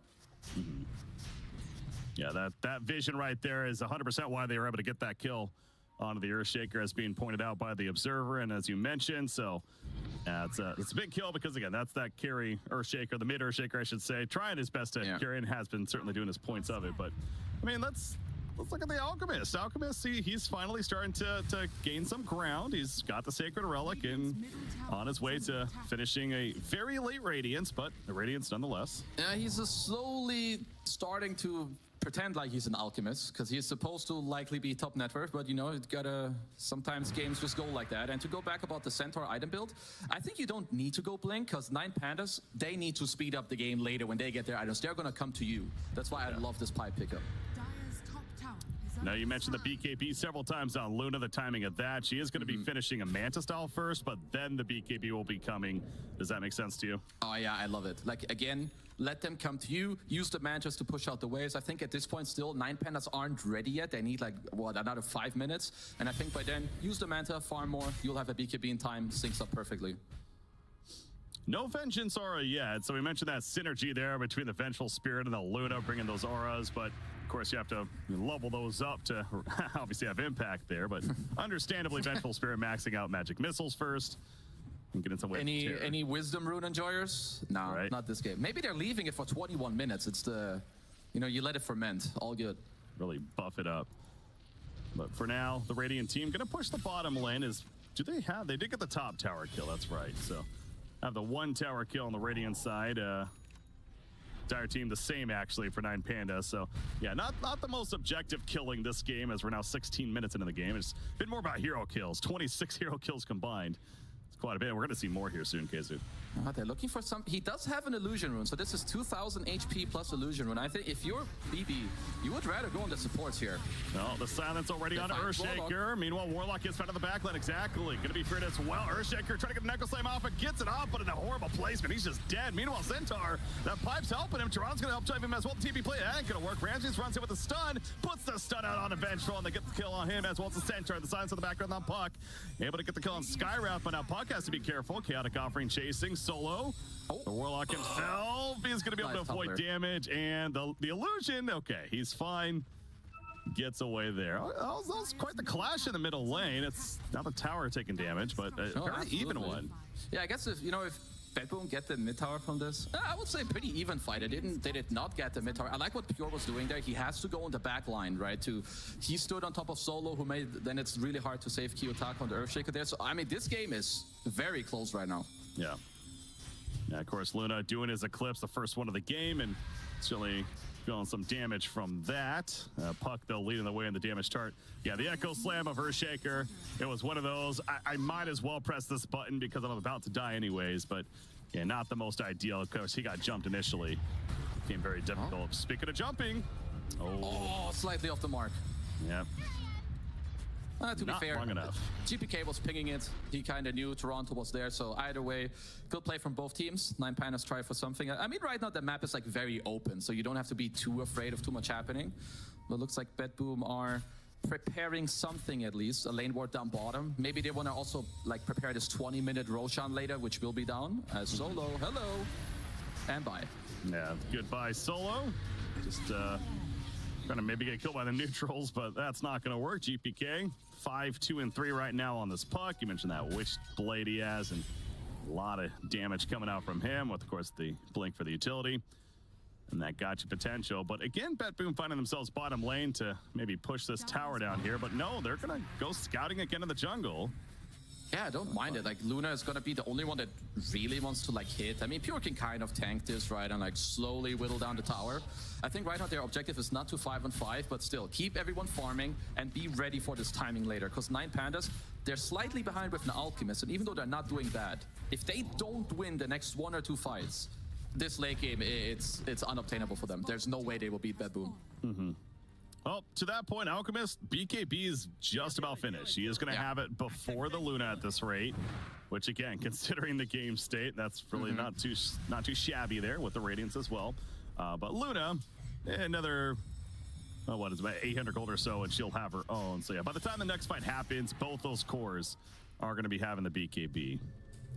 Speaker 5: Yeah, that vision right there is 100% why they were able to get that kill onto the Earthshaker, as being pointed out by the Observer, and as you mentioned, so it's a big kill because, again, that's that carry Earthshaker, the mid Earthshaker, I should say, trying his best to carry, and has been certainly doing his points of it. But I mean, let's look at the Alchemist. Alchemist, see, he's finally starting to gain some ground. He's got the Sacred Relic and on his way to finishing a very late Radiance, but a Radiance nonetheless.
Speaker 6: Yeah, he's slowly starting to pretend like he's an alchemist, because he's supposed to likely be top net worth, but you know, it gotta, sometimes games just go like that. And to go back about the Centaur item build, I think you don't need to go Blink, because 9 Pandas, they need to speed up the game later when they get their items. They're gonna come to you. That's why I love this pipe pickup.
Speaker 5: Now, you mentioned the BKB several times on Luna, the timing of that. She is going to be finishing a Manta style first, but then the BKB will be coming. Does that make sense to you?
Speaker 6: Oh, yeah, I love it. Like, again, let them come to you. Use the Mantas to push out the waves. I think at this point still, 9 Pandas aren't ready yet. They need, like, what, another 5 minutes? And I think by then, use the Manta, farm more. You'll have a BKB in time. Syncs up perfectly.
Speaker 5: No Vengeance aura yet, so we mentioned that synergy there between the Vengeful Spirit and the Luna bringing those auras, but of course you have to level those up to obviously have impact there, but understandably Vengeful Spirit maxing out magic missiles first. And get in some
Speaker 6: any Wisdom Rune enjoyers? No, right. Not this game. Maybe they're leaving it for 21 minutes. It's the, you know, you let it ferment. All good.
Speaker 5: Really buff it up. But for now, the Radiant team gonna push the bottom lane. They did get the top tower kill, that's right. So have the 1 tower kill on the Radiant side. Dire team the same actually for 9 Panda. So yeah, not the most objective killing this game, as we're now 16 minutes into the game. It's been more about hero kills, 26 hero kills combined. It's quite a bit. We're gonna see more here soon, KZ.
Speaker 6: They're looking for some. He does have an illusion rune, so this is 2000 HP plus illusion rune. I think if you're BB, you would rather go on the supports here.
Speaker 5: No, the silence already on Earthshaker. Meanwhile, Warlock gets found in the backline. Exactly. Gonna be feared as well. Earthshaker trying to get the Necro Slam off and gets it off, but in a horrible placement. He's just dead. Meanwhile, Centaur, that pipe's helping him. Toronto's gonna help drive him as well. The TP play, that ain't gonna work. Ramses runs in with the stun, puts the stun out on a Vengeful, and they get the kill on him as well as the Centaur. The silence in the background on Puck. Able to get the kill on Skywrath, but now Puck has to be careful. Chaotic Offering chasing Solo. The Warlock himself is going to be able to avoid damage, and the illusion, okay, he's fine. Gets away there. That was quite the clash in the middle lane. It's not the tower taking damage, but a very even one.
Speaker 6: Yeah, I guess if Bedboom get the mid tower from this, I would say pretty even fight. They did not get the mid tower. I like what Pure was doing there. He has to go on the back line, right? He stood on top of Solo, who made, then it's really hard to save Kiyotaka on the Earthshaker there. So, I mean, this game is very close right now.
Speaker 5: Yeah. Yeah, of course, Luna doing his Eclipse, the first one of the game, and certainly feeling some damage from that. Puck, though, leading the way in the damage chart. Yeah, the Echo Slam of Earthshaker. It was one of those, I might as well press this button because I'm about to die anyways, but yeah, not the most ideal. Of course, he got jumped initially. Became very difficult. Speaking of jumping.
Speaker 6: Oh, slightly off the mark.
Speaker 5: Yep.
Speaker 6: To be fair,
Speaker 5: long enough.
Speaker 6: GPK was pinging it. He kind of knew Toronto was there, so either way, good play from both teams. 9 Pandas try for something. I mean, right now the map is like very open, so you don't have to be too afraid of too much happening. But it looks like Bedboom are preparing something at least. A lane ward down bottom. Maybe they want to also like prepare this 20-minute Roshan later, which will be down. Solo, hello, and bye.
Speaker 5: Yeah, goodbye Solo. Just trying to maybe get killed by the neutrals, but that's not going to work. GPK 5, 2, and 3 right now on this Puck. You mentioned that Witch Blade he has, and a lot of damage coming out from him with, of course, the blink for the utility. And that gotcha potential. But again, Bedboom finding themselves bottom lane to maybe push this tower down here. But no, they're going to go scouting again in the jungle.
Speaker 6: Yeah, I don't mind it. Like, Luna is gonna be the only one that really wants to like hit. I mean, Pure can kind of tank this, right, and like slowly whittle down the tower. I think right now their objective is not to 5-on-5, but still keep everyone farming and be ready for this timing later. Because 9 Pandas, they're slightly behind with an Alchemist, and even though they're not doing bad, if they don't win the next 1 or 2 fights, this late game, it's unobtainable for them. There's no way they will beat Bedboom.
Speaker 5: Well, to that point, Alchemist, BKB is just about finished. He is going to have it before the Luna at this rate, which again, considering the game state, that's really not too shabby there with the Radiance as well. But Luna, another, what is it, about 800 gold or so, and she'll have her own. So yeah, by the time the next fight happens, both those cores are going to be having the BKB.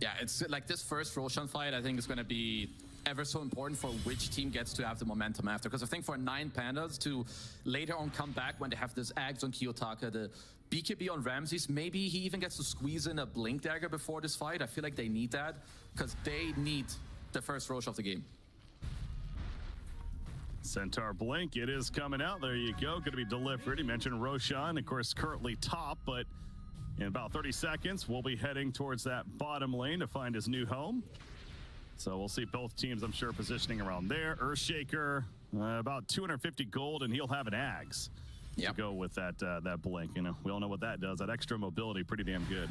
Speaker 6: Yeah, it's like this first Roshan fight, I think is going to be ever so important for which team gets to have the momentum after. Because I think for 9 Pandas to later on come back when they have this Ags on Kiyotaka, the BKB on Ramses, maybe he even gets to squeeze in a Blink Dagger before this fight. I feel like they need that because they need the first Rosh of the game.
Speaker 5: Centaur Blink, it is coming out. There you go. Going to be delivered. He mentioned Roshan, of course, currently top, but in about 30 seconds, we'll be heading towards that bottom lane to find his new home. So we'll see both teams, I'm sure, positioning around there. Earthshaker, about 250 gold, and he'll have an Ags to go with that that Blink. You know, we all know what that does. That extra mobility, pretty damn good.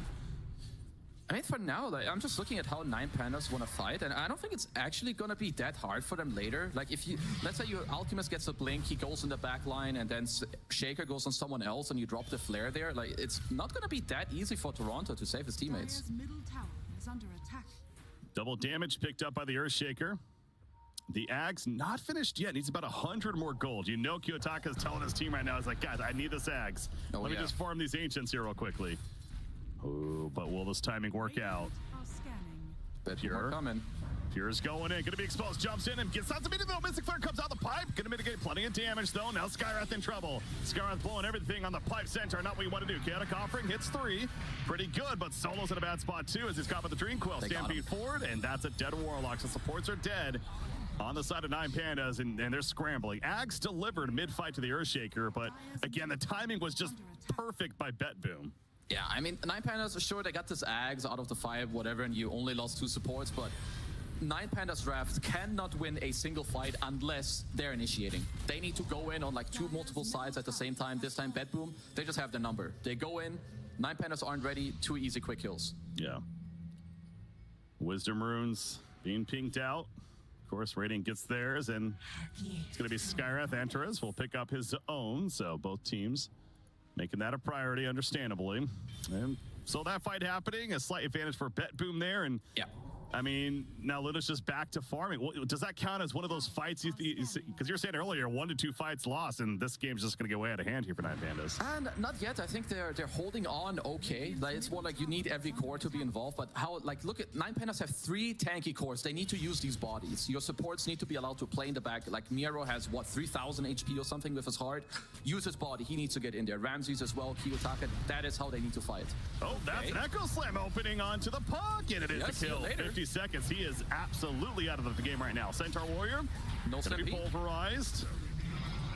Speaker 6: I mean, for now, like, I'm just looking at how 9 Pandas want to fight, and I don't think it's actually going to be that hard for them later. Like, if you, let's say your Alchemist gets a Blink, he goes in the back line, and then Shaker goes on someone else, and you drop the Flare there. Like, it's not going to be that easy for Toronto to save his teammates.
Speaker 7: Middle tower is under attack.
Speaker 5: Double damage picked up by the Earthshaker. The Ags not finished yet. Needs about 100 more gold. You know Kiyotaka's telling his team right now, he's like, guys, I need this Ags. Let me just farm these Ancients here real quickly. Oh, but will this timing work out?
Speaker 6: Bet you're coming.
Speaker 5: Pure's going in, gonna be exposed, jumps in and gets out to mitigate though. Mystic Flare comes out the pipe, gonna mitigate plenty of damage though. Now Skywrath in trouble. Skywrath blowing everything on the pipe center, not what you want to do. Chaotic Offering hits 3, pretty good, but Solo's in a bad spot too as he's caught by the Dream Quill. Stampede forward, and that's a dead Warlock, so supports are dead on the side of 9 Pandas, and they're scrambling. Ags delivered mid-fight to the Earthshaker, but again, the timing was just perfect by BetBoom.
Speaker 6: Yeah, I mean, 9 Pandas, sure, they got this Ags out of the 5, whatever, and you only lost 2 supports, but 9 Pandas draft cannot win a single fight unless they're initiating. They need to go in on like 2 multiple sides at the same time. This time, BetBoom, they just have their number. They go in, 9 Pandas aren't ready, 2 easy quick kills.
Speaker 5: Yeah. Wisdom Runes being pinked out. Of course, Radiant gets theirs, and it's going to be Skywrath. Antares will pick up his own, so both teams making that a priority, understandably. And so that fight happening, a slight advantage for BetBoom there, and
Speaker 6: yeah.
Speaker 5: I mean, now Luna's just back to farming. Does that count as one of those fights? Because you're saying earlier, 1 to 2 fights lost, and this game's just going to get way out of hand here for 9 Pandas.
Speaker 6: And not yet. I think they're holding on okay. Like, it's more like you need every core to be involved. But how, like, look at 9 Pandas have 3 tanky cores. They need to use these bodies. Your supports need to be allowed to play in the back. Like, Miro has, what, 3,000 HP or something with his heart. Use his body. He needs to get in there. Ramses as well. Kiyotaka. That is how they need to fight.
Speaker 5: Oh, that's an Echo Slam opening onto the pocket. It is the kill. 50 seconds. He is absolutely out of the game right now. Centaur Warrior,
Speaker 6: no
Speaker 5: gonna be pulverized.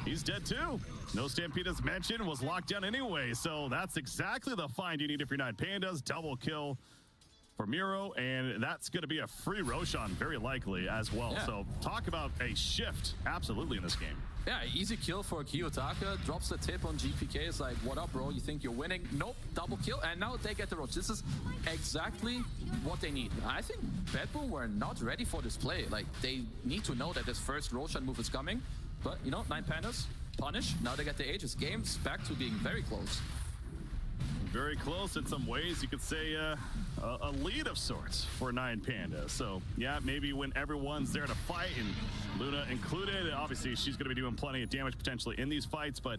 Speaker 5: He's dead too. No Stampede, as mentioned, was locked down anyway, so that's exactly the find you need if you're 9 Pandas. Double kill for Miro, and that's going to be a free Roshan, very likely as well. Yeah. So talk about a shift, absolutely, in this game.
Speaker 6: Yeah, easy kill for Kiyotaka. Drops the tip on GPK. It's like, what up, bro? You think you're winning? Nope, double kill, and now they get the Roach. This is exactly what they need. I think BetBoom were not ready for this play. Like, they need to know that this first Roshan move is coming. But, you know, 9 Pandas, punish. Now they get the Aegis. Game's back to being very close.
Speaker 5: Very close in some ways. You could say a lead of sorts for 9 Pandas. So, yeah, maybe when everyone's there to fight, and Luna included, obviously she's going to be doing plenty of damage potentially in these fights, but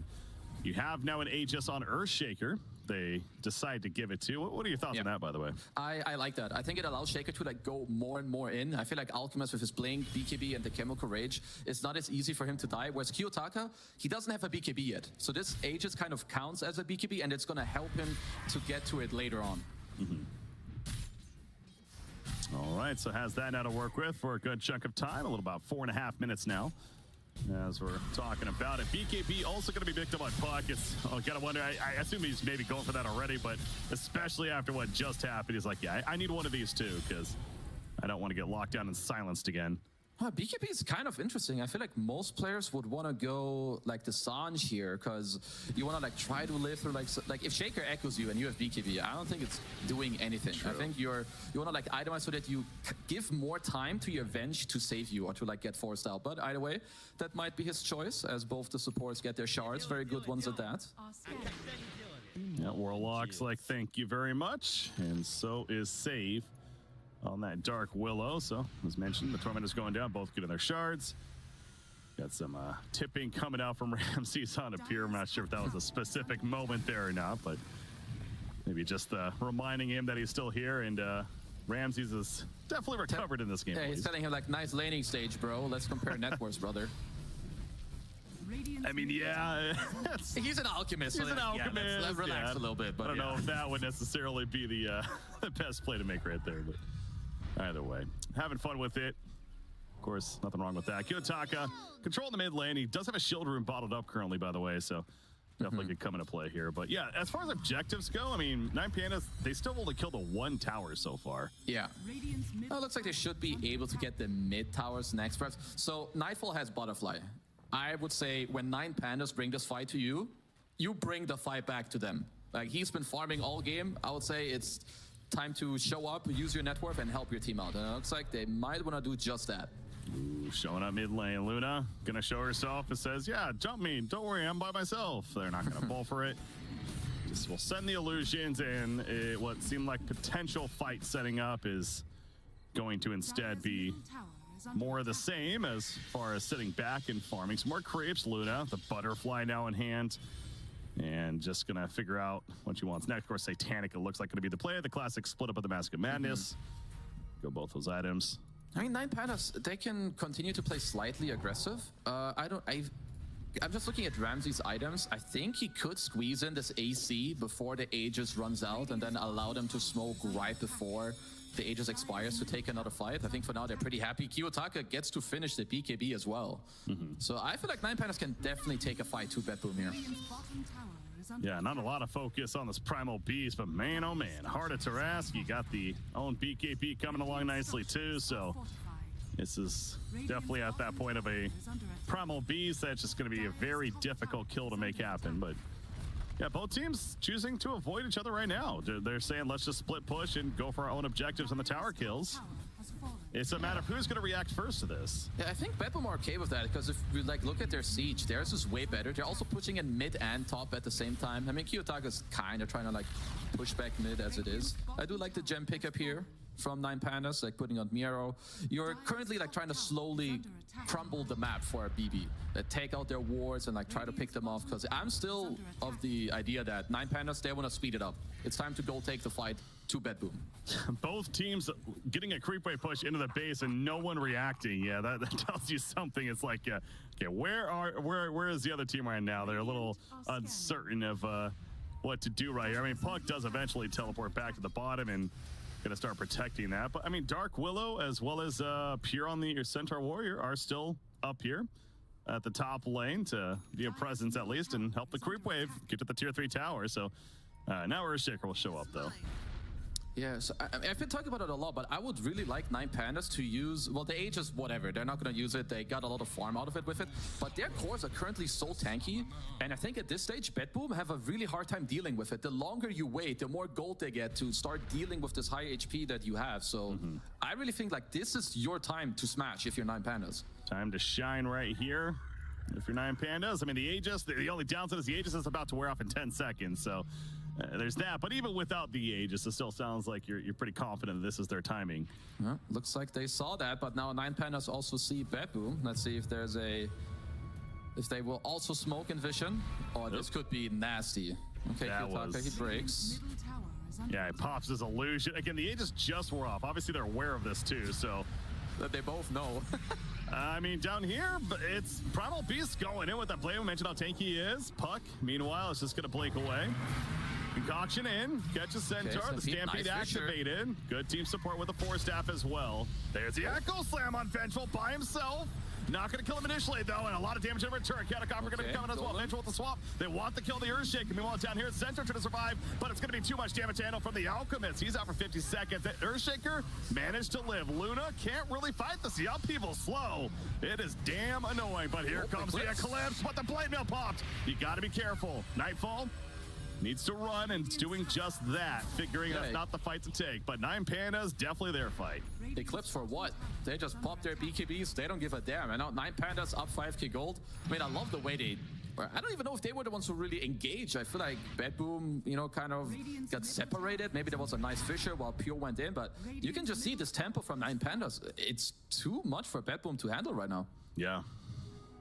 Speaker 5: you have now an Aegis on Earthshaker. They decide to give it to. What are your thoughts on that, by the way?
Speaker 6: I like that. I think it allows Shaker to like go more and more in. I feel like Alchemist with his Blink, BKB, and the Chemical Rage, it's not as easy for him to die. Whereas Kiyotaka, he doesn't have a BKB yet. So this Aegis kind of counts as a BKB, and it's going to help him to get to it later on.
Speaker 5: All right, so has that now to work with for a good chunk of time. A little about 4.5 minutes now, as we're talking about it. BKB also going to be picked up on pockets. Oh, gotta wonder. I assume he's maybe going for that already, but especially after what just happened, he's like, yeah, I need one of these too, because I don't want to get locked down and silenced again.
Speaker 6: BKB is kind of interesting. I feel like most players would want to go like the Sanj here, because you want to like try to live through like if Shaker echoes you and you have BKB, I don't think it's doing anything. True. I think you want to like itemize so that you give more time to your Venge to save you or to like get forced out. But either way, that might be his choice, as both the supports get their shards, very good ones at that.
Speaker 5: Yeah, Warlock's like, thank you very much, and so is Save on that Dark Willow. So, as mentioned, the Torment is going down, both getting their shards. Got some tipping coming out from Ramses on a pier. I'm not sure if that was a specific moment there or not, but maybe just reminding him that he's still here, and Ramses is definitely recovered in this game.
Speaker 6: Yeah, he's telling him like, nice laning stage, bro. Let's compare networks, brother.
Speaker 5: I mean, yeah.
Speaker 6: He's an alchemist.
Speaker 5: He's an alchemist.
Speaker 6: Yeah, let's relax a little bit. But
Speaker 5: I don't know if that would necessarily be the best play to make right there, but either way, having fun with it. Of course, nothing wrong with that. Kiyotaka, controlling the mid lane. He does have a shield room bottled up currently, by the way, so definitely could come into play here. But yeah, as far as objectives go, I mean, 9 Pandas, they still only killed the 1 tower so far.
Speaker 6: Yeah. Well, it looks like they should be able to get the mid towers next, perhaps. So Nightfall has Butterfly. I would say when 9 Pandas bring this fight to you, you bring the fight back to them. Like, he's been farming all game. I would say it's time to show up, use your net worth, and help your team out. And it looks like they might want to do just that.
Speaker 5: Ooh, showing up mid lane. Luna gonna show herself and says, yeah, jump me. Don't worry, I'm by myself. They're not gonna fall for it. Just will send the illusions, and what seemed like potential fight setting up is going to instead be more of the same as far as sitting back and farming. Some more creeps. Luna, the butterfly now in hand, and just gonna figure out what she wants next. Of course, Satanic, it looks like gonna be the play. The classic split up of the Mask of Madness. Go both those items.
Speaker 6: I mean, 9 Pandas, they can continue to play slightly aggressive. I'm just looking at Ramsey's items. I think he could squeeze in this AC before the Aegis runs out and then allow them to smoke right before the Aegis expires to take another fight. I think for now they're pretty happy. Kiyotaka gets to finish the BKB as well. So I feel like 9 Pandas can definitely take a fight to Bedboom here.
Speaker 5: Yeah, not a lot of focus on this Primal Beast, but man, oh man, hard at Tarask. You got the own BKB coming along nicely too, so this is definitely at that point of a Primal Beast that's just going to be a very difficult kill to make happen. But yeah, both teams choosing to avoid each other right now. They're saying, let's just split push and go for our own objectives on the tower kills. It's a matter of who's going to react first to this.
Speaker 6: Yeah, I think Bedboom are okay with that, because if we look at their siege, theirs is way better. They're also pushing in mid and top at the same time. I mean, Kiyotaka's kind of trying to push back mid as it is. I do like the gem pickup here from 9 Pandas, putting on Miero. You're currently trying to slowly crumble the map for a BB. Take out their wards and try to pick them off, because I'm still of the idea that 9 Pandas, they want to speed it up. It's time to go take the fight to Bedboom.
Speaker 5: Both teams getting a creep wave push into the base and no one reacting. Yeah, that tells you something. It's like, okay, where is the other team right now? They're a little uncertain of what to do right here. I mean, Puck does eventually teleport back to the bottom and gonna start protecting that. But I mean, Dark Willow as well as Pure on the Centaur Warrior are still up here at the top lane to be a presence at least and help the creep wave get to the tier 3 tower. So now Earthshaker will show up though.
Speaker 6: Yeah, so I've been talking about it a lot, but I would really like 9 Pandas to use, well, the Aegis, whatever. They're not going to use it. They got a lot of farm out of it with it. But their cores are currently so tanky. And I think at this stage, Bedboom have a really hard time dealing with it. The longer you wait, the more gold they get to start dealing with this high HP that you have. So I really think this is your time to smash if you're 9 Pandas.
Speaker 5: Time to shine right here. If you're 9 Pandas, I mean, the Aegis, the only downside is the Aegis is about to wear off in 10 seconds. So there's that, but even without the Aegis, it still sounds like you're pretty confident that this is their timing.
Speaker 6: Looks like they saw that, but now 9 Pandas also see Bedboom. Let's see if there's if they will also smoke in vision. Oh, this could be nasty. Okay, Kiyotaka, he breaks.
Speaker 5: Yeah, he pops his illusion. Again, the Aegis just wore off. Obviously, they're aware of this too, so
Speaker 6: they both know.
Speaker 5: I mean, down here, it's Primal Beast going in with that blade. We mentioned how tanky he is. Puck, meanwhile, is just going to blink away. Concoction in, catches Centaur, the Stampede activated. Good team support with the Force Staff as well. There's the Echo Slam on Vengeful by himself. Not going to kill him initially, though, and a lot of damage in return. Catacomb are going to be coming as well. Vengeful with the swap. They want to kill the Earthshaker. Meanwhile, down here, Centaur trying to survive, but it's going to be too much damage to handle from the Alchemist. He's out for 50 seconds. The Earthshaker managed to live. Luna can't really fight this. The upheaval slow. It is damn annoying, but here comes the Eclipse, but the blade mail popped. You got to be careful. Nightfall needs to run, and doing just that, figuring that's not the fight to take. But 9 Pandas, definitely their fight.
Speaker 6: Eclipse for what? They just pop their BKBs. They don't give a damn. And now 9 Pandas up 5k gold. I mean, I love the way I don't even know if they were the ones who really engaged. I feel like Bedboom, kind of got separated. Maybe there was a nice Fisher while Pure went in, but you can just see this tempo from 9 Pandas. It's too much for Bedboom to handle right now.
Speaker 5: Yeah,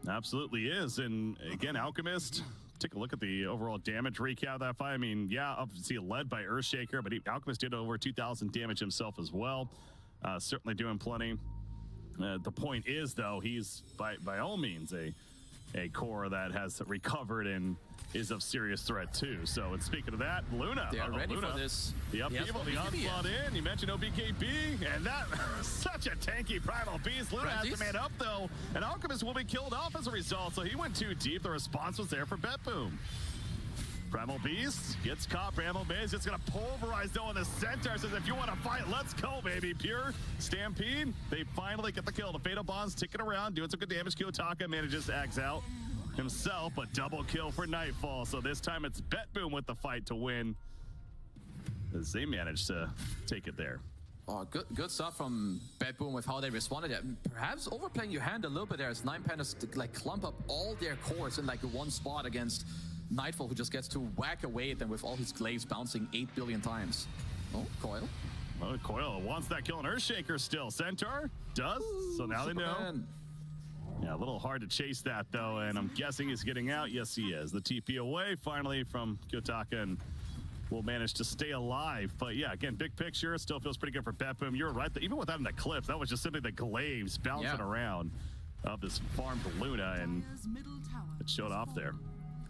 Speaker 5: absolutely is. And again, Alchemist, take a look at the overall damage recap of that fight. I mean, yeah, obviously led by Earthshaker, but Alchemist did over 2,000 damage himself as well. Certainly doing plenty. The point is, though, he's by all means a core that has recovered and is of serious threat too. So, and speaking of that, Luna.
Speaker 6: They are ready for this.
Speaker 5: The upheaval, the onslaught in. You mentioned OBKB, and that such a tanky Primal Beast. Luna has to man up though, and Alchemist will be killed off as a result. So he went too deep. The response was there for Bedboom. Primal Beast gets caught. Bramble Maze just gonna pulverize though in the center. Says, if you want to fight, let's go, baby. Pure Stampede. They finally get the kill. The Fatal Bond's ticking around, doing some good damage. Kiyotaka manages to axe out himself, but double kill for Nightfall. So this time it's Bedboom with the fight to win, as they managed to take it there.
Speaker 6: Oh, good stuff from Bedboom with how they responded. Perhaps overplaying your hand a little bit there as 9 Pandas clump up all their cores in one spot against Nightfall, who just gets to whack away at them with all his glaives bouncing 8 billion times. Oh, Coil.
Speaker 5: Well, Coil wants that kill on Earthshaker still. Centaur does, so now they know. Yeah, a little hard to chase that, though, and I'm guessing he's getting out. Yes, he is. The TP away, finally, from Kiyotaka, and will manage to stay alive. But yeah, again, big picture, still feels pretty good for BetBoom. You're right. Even without him, the clips, that was just simply the glaives bouncing around of this farmed Luna, and it showed off there.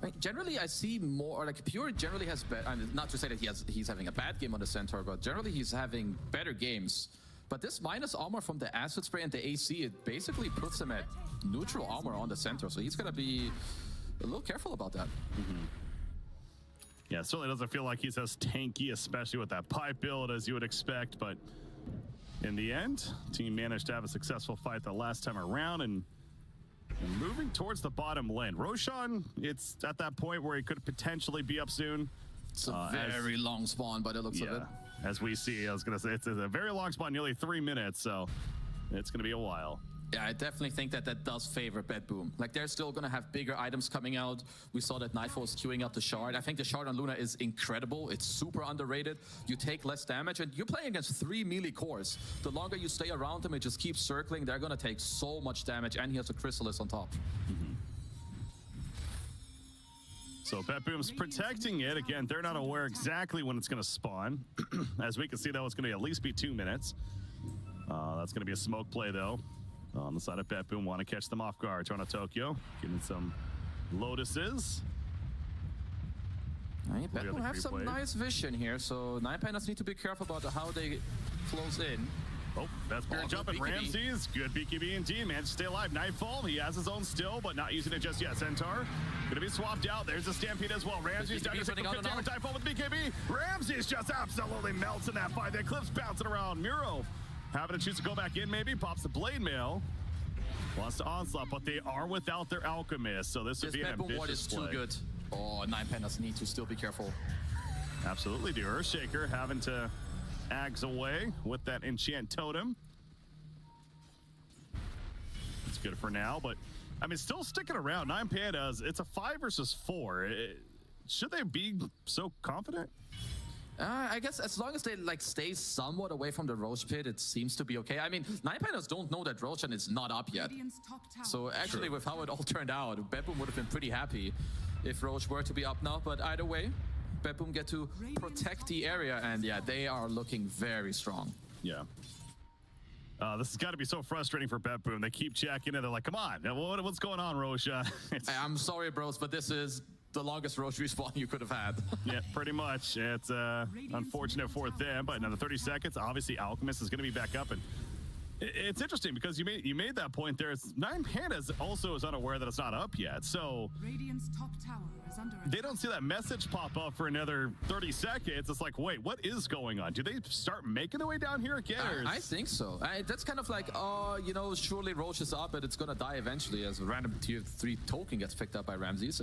Speaker 6: I mean, generally, I see more, like, Pure generally has better, I mean, not to say that he's having a bad game on the Centaur, but generally he's having better games. But this minus armor from the acid spray and the AC, it basically puts him at neutral armor on the Centaur, so he's gonna be a little careful about that.
Speaker 5: Yeah, it certainly doesn't feel like he's as tanky, especially with that pipe build, as you would expect, but in the end, team managed to have a successful fight the last time around, and moving towards the bottom lane. Roshan, it's at that point where he could potentially be up soon.
Speaker 6: It's a very long spawn, but it looks of it.
Speaker 5: As we see, I was going to say, it's a very long spawn, nearly 3 minutes, so it's going to be a while.
Speaker 6: Yeah, I definitely think that that does favor BetBoom. Like, they're still going to have bigger items coming out. We saw that Nightfall is queuing up the shard. I think the shard on Luna is incredible. It's super underrated. You take less damage, and you're playing against 3 melee cores. The longer you stay around them, it just keeps circling. They're going to take so much damage, and he has a Chrysalis on top.
Speaker 5: So BetBoom's protecting it. Again, they're not aware exactly when it's going to spawn. As we can see, that was going to at least be 2 minutes. That's going to be a smoke play, though. On the side of BetBoom, want to catch them off guard. Toronto Tokyo getting some Lotuses.
Speaker 6: BetBoom have some nice vision here, so 9Pandas need to be careful about how they close in.
Speaker 5: Oh, that's Spirit Jump and Ramses. Good BKB indeed. Managed to stay alive. Nightfall, he has his own still, but not using it just yet. Centaur gonna be swapped out. There's a Stampede as well. Ramses down to take a 50 damage. Nightfall with BKB. Ramses just absolutely melts in that fight. The Eclipse bouncing around. Muro having to choose to go back in, maybe. Pops the Blade Mail. Wants to onslaught, but they are without their Alchemist, so this would be an ambitious play.
Speaker 6: Too good. Oh, 9Pandas need to still be careful.
Speaker 5: Absolutely do. Earthshaker having to Ags away with that Enchant Totem. It's good for now, but I mean, still sticking around. 9Pandas, it's a 5 versus 4. Should they be so confident?
Speaker 6: I guess as long as they like stay somewhat away from the Roche pit, it seems to be okay. I mean, 9Pandas don't know that Roshan is not up yet. So actually, with how it all turned out, BetBoom would have been pretty happy if Roche were to be up now. But either way, BetBoom get to protect the area, and yeah, they are looking very strong.
Speaker 5: Yeah. This has got to be so frustrating for BetBoom. They keep checking and they're like, come on, what's going on, Roshan?
Speaker 6: I'm sorry, bros, but this is the longest Roche respawn you could have had.
Speaker 5: Yeah, pretty much. It's unfortunate for them, but another 30 seconds. Obviously, Alchemist is going to be back up, and it's interesting because you made that point there. 9Pandas also is unaware that it's not up yet, so
Speaker 7: Radiant's top tower is under attack.
Speaker 5: They don't see that message pop up for another 30 seconds. It's like, wait, what is going on? Do they start making their way down here again?
Speaker 6: I think so. That's kind of like, you know, surely Roche is up, but it's gonna die eventually as a random tier 3 token gets picked up by Ramses.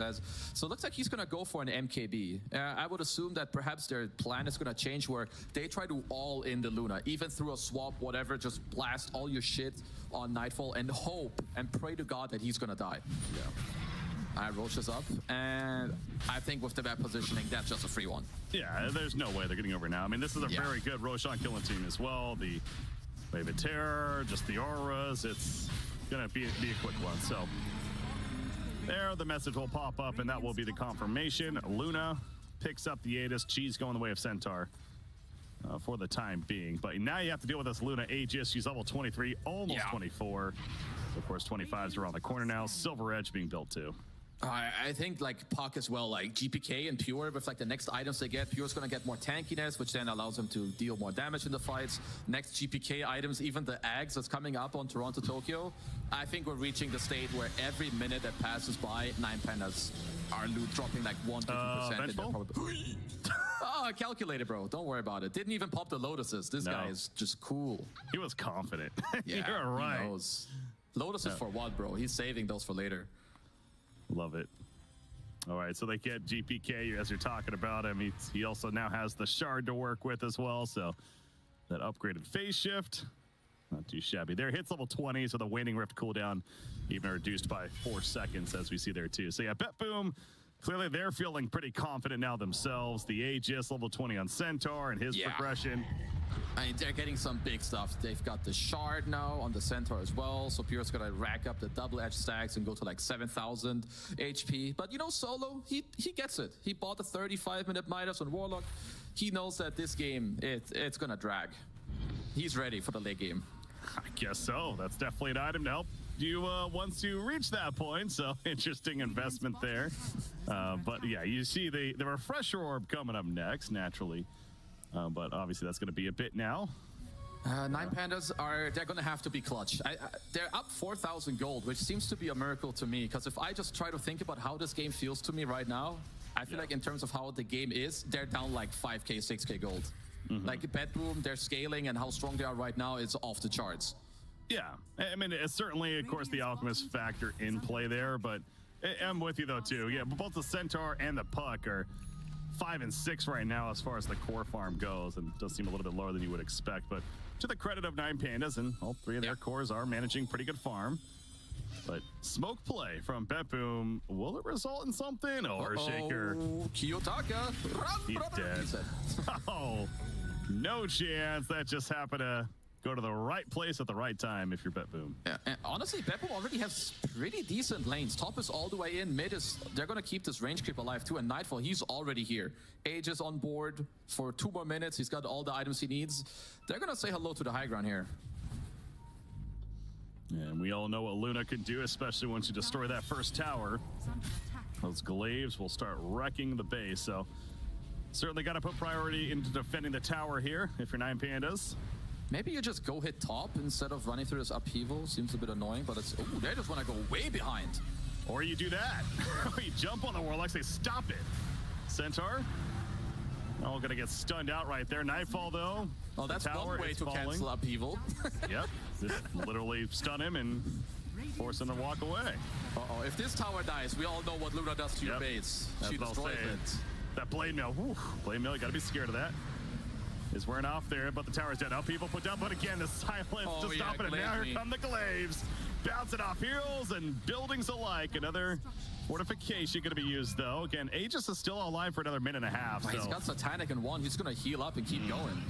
Speaker 6: So it looks like he's gonna go for an MKB. I would assume that perhaps their plan is gonna change where they try to all in the Luna, even through a swap, whatever, just blast all your shit on Nightfall and hope and pray to God that he's gonna die. Yeah. Roche is up, and I think with the map positioning, that's just a free one.
Speaker 5: Yeah, there's no way they're getting over now. I mean, this is a very good Roshan killing team as well. The Wave of Terror, just the auras, it's gonna be a quick one. So there, the message will pop up, and that will be the confirmation. Luna picks up the Aegis. Cheese going the way of Centaur. For the time being, but now you have to deal with this Luna Aegis. She's level 23, almost 24. Of course, 25s around the corner now. Silver Edge being built too.
Speaker 6: I think like Puck as well, like GPK and Pure with like the next items they get. Pure's gonna get more tankiness, which then allows them to deal more damage in the fights. Next GPK items, even the Ags that's coming up on Toronto Tokyo. I think we're reaching the state where every minute that passes by, 9Pandas are loot dropping like 1 to 2%. Oh, calculated, bro. Don't worry about it. Didn't even pop the Lotuses. This guy is just cool.
Speaker 5: He was confident.
Speaker 6: Yeah,
Speaker 5: you're right.
Speaker 6: He knows. Lotuses for what, bro? He's saving those for later.
Speaker 5: Love it. All right, so they get GPK as you're talking about him. He also now has the shard to work with as well, so that upgraded phase shift, not too shabby there. Hits level 20, so the waning rift cooldown even reduced by 4 seconds, as we see there too. So yeah, BetBoom clearly they're feeling pretty confident now themselves. The Aegis level 20 on Centaur and his progression.
Speaker 6: I mean, they're getting some big stuff. They've got the Shard now on the Centaur as well. So Pierre's gonna rack up the double edge stacks and go to like 7,000 HP. But you know, Solo, he gets it. He bought the 35-minute Midas on Warlock. He knows that this game, it's gonna drag. He's ready for the late game.
Speaker 5: I guess so. That's definitely an item to help you once you reach that point. So interesting investment there. But yeah, you see the refresher orb coming up next, naturally. But obviously that's going to be a bit now.
Speaker 6: Nine Pandas they're going to have to be clutch. They're up 4,000 gold, which seems to be a miracle to me. Because if I just try to think about how this game feels to me right now, I feel like in terms of how the game is, they're down like 5k, 6k gold. Like Bedroom, they're scaling, and how strong they are right now is off the charts.
Speaker 5: Yeah, I mean, it's certainly, of course, the Alchemist factor in play there. But I'm with you, though, too. Yeah, both the Centaur and the Puck are 5 and 6 right now as far as the core farm goes, and it does seem a little bit lower than you would expect. But to the credit of Nine Pandas, and all 3 of their cores are managing pretty good farm. But smoke play from Betboom, will it result in something? Or Shaker?
Speaker 6: Kiyotaka,
Speaker 5: he's dead. Oh, no chance. That just happened to go to the right place at the right time if you're Betboom.
Speaker 6: Yeah, and honestly, Betboom already has pretty decent lanes. Top is all the way in. Mid is, they're going to keep this range creep alive too. And Nightfall, he's already here. Aegis on board for 2 more minutes. He's got all the items he needs. They're going to say hello to the high ground here.
Speaker 5: And we all know what Luna can do, especially once you destroy that first tower. Those glaives will start wrecking the base. So certainly got to put priority into defending the tower here if you're Nine Pandas.
Speaker 6: Maybe you just go hit top instead of running through this upheaval. Seems a bit annoying, but it's... Ooh, they just want to go way behind.
Speaker 5: Or you do that. You jump on the Warlocks, they stop it. Centaur. Oh, gonna get stunned out right there. Nightfall, though.
Speaker 6: Oh, that's one way to cancel upheaval.
Speaker 5: Yep. Just literally stun him and force him to walk away.
Speaker 6: Uh-oh. If this tower dies, we all know what Luna does to your base. She destroys it.
Speaker 5: That Blade Mail. Whew. Blade Mail, you gotta be scared of that. Is wearing off there, but the tower's dead. Upheaval put down, but again, the silence to stop it. And now here come the glaives. Bouncing off heroes and buildings alike. Another fortification going to be used, though. Again, Aegis is still online for another minute and a half.
Speaker 6: He's got Satanic in 1. He's going to heal up and keep going.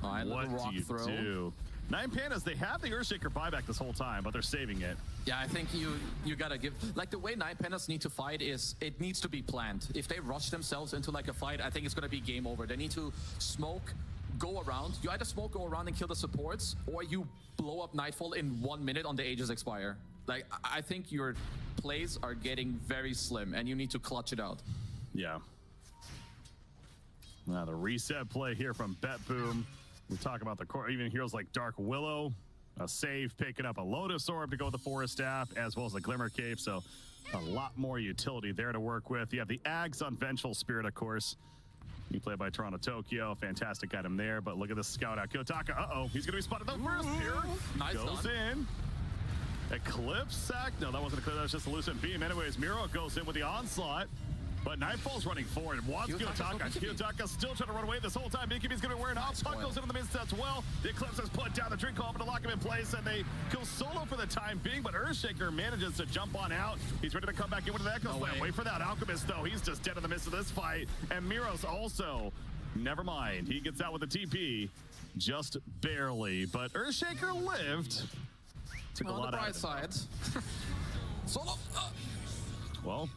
Speaker 6: All right,
Speaker 5: what
Speaker 6: rock
Speaker 5: do you
Speaker 6: throw.
Speaker 5: do? Nine Pandas, they have the Earthshaker buyback this whole time, but they're saving it.
Speaker 6: Yeah, I think you gotta give... Like, the way Nine Pandas need to fight is it needs to be planned. If they rush themselves into, like, a fight, I think it's gonna be game over. They need to smoke, go around. You either smoke, go around and kill the supports, or you blow up Nightfall in 1 minute on the Aegis Expire. Like, I think your plays are getting very slim, and you need to clutch it out.
Speaker 5: Yeah. Now, the reset play here from Betboom. We talk about the core, even heroes like Dark Willow, a save, picking up a Lotus Orb to go with the Forest Staff, as well as the Glimmer Cape. So a lot more utility there to work with. You have the Ags on Vengeful Spirit, of course. You play by Toronto Tokyo. Fantastic item there. But look at this scout out. Kiyotaka, he's going to be spotted though first here.
Speaker 6: Nice
Speaker 5: goes in. Eclipse sack. No, that wasn't a clear. That was just a Lucent Beam. Anyways, Miro goes in with the onslaught. But Nightfall's running forward. Wants Kiyotaka. Kiyotaka still trying to run away this whole time. BKB's going to be wearing off. Puck goes into the midst as well. The Eclipse has put down the drink call to lock him in place, and they go solo for the time being. But Earthshaker manages to jump on out. He's ready to come back in with the Echo Slam. Wait for that. Alchemist, though, he's just dead in the midst of this fight. And Miros also, never mind. He gets out with the TP just barely. But Earthshaker lived. Took a lot
Speaker 6: on the bright side. Solo.
Speaker 5: Well,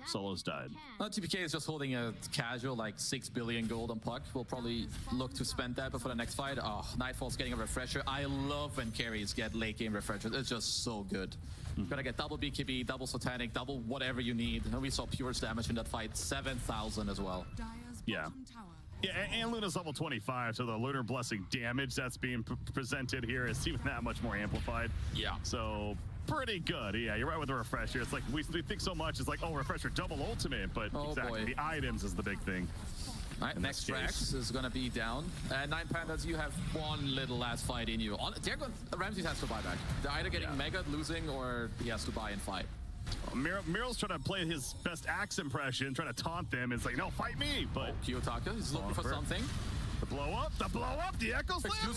Speaker 5: Solo's died.
Speaker 6: TPK is just holding a casual like 6 billion gold on Puck. We'll probably look to spend that before the next fight. Nightfall's getting a refresher. I love when carries get late game refreshers. It's just so good. Gotta get double BKB, double Satanic, double whatever you need. And we saw Pure's damage in that fight, 7,000 as well.
Speaker 5: Yeah. Yeah, and Luna's level 25, so the Lunar Blessing damage that's being presented here is even that much more amplified.
Speaker 6: Yeah.
Speaker 5: So pretty good. Yeah, you're right with the refresher. It's like we think so much. It's like, refresher double ultimate, but exactly the items is the big thing.
Speaker 6: All right, next Drax is going to be down. Nine Pandas, you have one little last fight in you. Ramses has to buy back. They're either getting mega losing or he has to buy and fight.
Speaker 5: Miro's trying to play his best Axe impression, trying to taunt them. It's like, no, fight me. But
Speaker 6: Kiyotaka is looking for something.
Speaker 5: The blow up, the Echo Slam.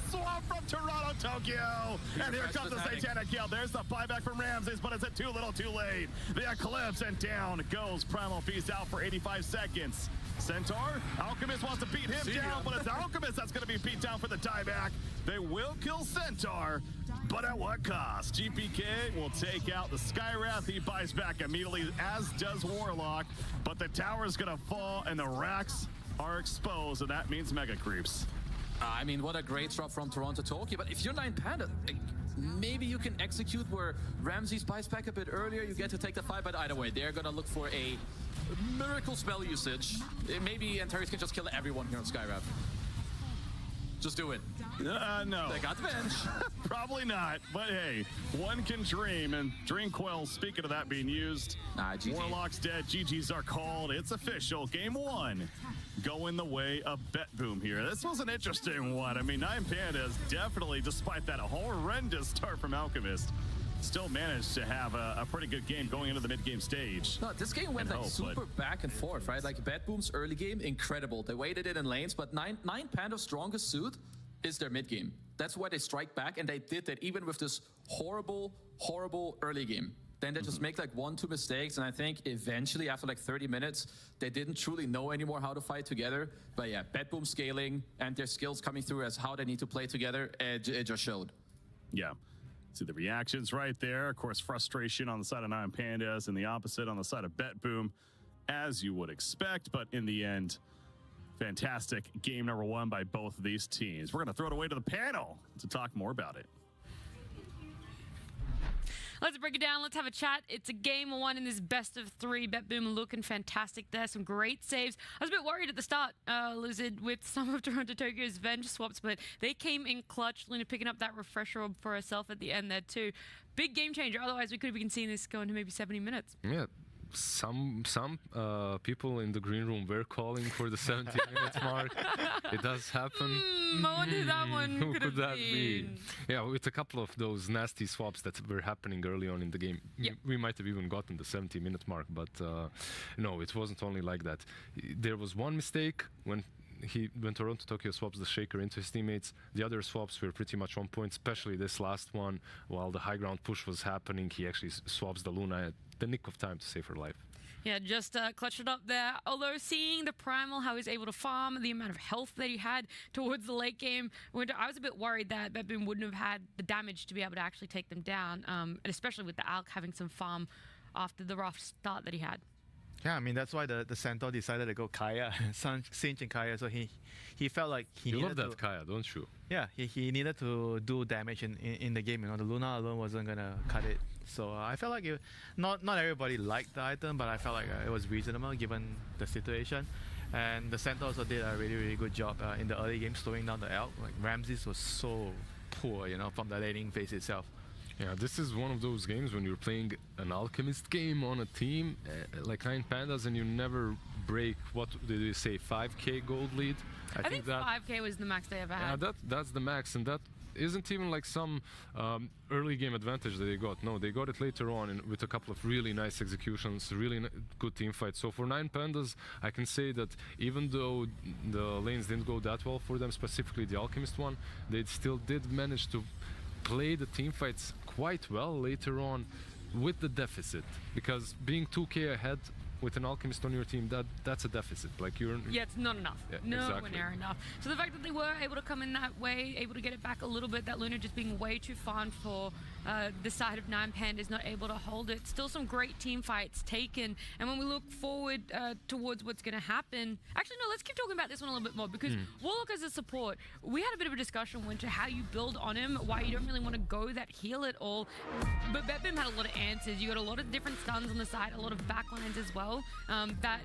Speaker 5: Swap from Toronto, Tokyo. And here comes the Satanic Kill. There's the buyback from Ramses, but it's too little too late. The Eclipse, and down goes Primal Feast out for 85 seconds. Centaur, Alchemist wants to beat him down, but it's Alchemist that's going to be beat down for the dieback. They will kill Centaur, but at what cost? GPK will take out the Skywrath. He buys back immediately, as does Warlock, but the tower's going to fall, and the racks are exposed, and that means Mega Creeps.
Speaker 6: I mean, what a great drop from Toronto Tokyo, but if you're 9 Panda, maybe you can execute where Ramses buys back a bit earlier, you get to take the fight, but either way, they're going to look for a miracle spell usage. Maybe Antares can just kill everyone here on Skywrath. Just do it.
Speaker 5: No.
Speaker 6: They got the bench.
Speaker 5: Probably not, but hey, one can dream, and Dream Quell, speaking of that being used,
Speaker 6: GG.
Speaker 5: Warlock's dead, GG's are called, it's official, game 1, going the way of BetBoom here. This was an interesting one. I mean, 9 Pandas definitely, despite that horrendous start from Alchemist, still managed to have a pretty good game going into the mid-game stage.
Speaker 6: No, this game went like super back and forth, right? Like BetBoom's early game, incredible. They waited it in lanes, but 9 Panda's strongest suit is their mid game. That's why they strike back, and they did that even with this horrible, horrible early game. Then they just make like 1-2 mistakes, and I think eventually after like 30 minutes, they didn't truly know anymore how to fight together. But yeah, BetBoom scaling and their skills coming through as how they need to play together, it just showed.
Speaker 5: Yeah. See the reactions right there. Of course, frustration on the side of 9 Pandas and the opposite on the side of BetBoom, as you would expect. But in the end, fantastic game number 1 by both of these teams. We're going to throw it away to the panel to talk more about it.
Speaker 3: Let's break it down. Let's have a chat. It's a game 1 in this best of 3. BetBoom looking fantastic there. Some great saves. I was a bit worried at the start, Lizard, with some of Toronto Tokyo's Venge swaps, but they came in clutch. Luna picking up that refresher orb for herself at the end there too. Big game changer. Otherwise, we could have been seeing this going to maybe 70 minutes.
Speaker 2: Yeah. Some people in the green room were calling for the 70 minutes mark. It does happen.
Speaker 3: I wonder who that one
Speaker 2: Who could that be? Yeah, with a couple of those nasty swaps that were happening early on in the game, we might have even gotten the 70-minute mark, but no, it wasn't only like that. There was one mistake when Toronto Tokyo swaps the Shaker into his teammates. The other swaps were pretty much on point, especially this last one. While the high ground push was happening, he actually swaps the Luna at the nick of time to save her life.
Speaker 3: Yeah, just clutched it up there. Although seeing the Primal, how he's able to farm, the amount of health that he had towards the late game, I was a bit worried that BetBoom wouldn't have had the damage to be able to actually take them down, and especially with the Alk having some farm after the rough start that he had.
Speaker 1: Yeah, I mean, that's why the Centaur decided to go Kaya, Sinch and Kaya, so he felt like he needed
Speaker 2: love that Kaya, don't you?
Speaker 1: Yeah, he needed to do damage in the game. You know, the Luna alone wasn't going to cut it. So I felt like not everybody liked the item, but I felt like it was reasonable given the situation. And the Centaur also did a really, really good job in the early game slowing down the Elk. Like, Ramses was so poor, you know, from the laning phase itself.
Speaker 2: Yeah, this is one of those games when you're playing an Alchemist game on a team like 9 Pandas and you never break, what did you say, 5k gold lead?
Speaker 3: I think that 5k was the max they ever had.
Speaker 2: Yeah, that's the max, and that isn't even like some early game advantage that they got. No, they got it later on with a couple of really nice executions, really good team fights. So for 9 Pandas, I can say that even though the lanes didn't go that well for them, specifically the Alchemist one, they still did manage to play the team fights quite well later on with the deficit, because being 2k ahead with an Alchemist on your team, that's a deficit. Like
Speaker 3: it's not enough.
Speaker 2: Yeah,
Speaker 3: Nowhere near enough. So the fact that they were able to come in that way, able to get it back a little bit, that Luna just being way too far for the side of 9 Pandas not able to hold it. Still some great team fights taken. And when we look forward towards what's going to happen, actually no, let's keep talking about this one a little bit more, because Warlock as a support, we had a bit of a discussion into how you build on him, why you don't really want to go that heal at all. But BetBoom had a lot of answers. You got a lot of different stuns on the side, a lot of backlines as well. That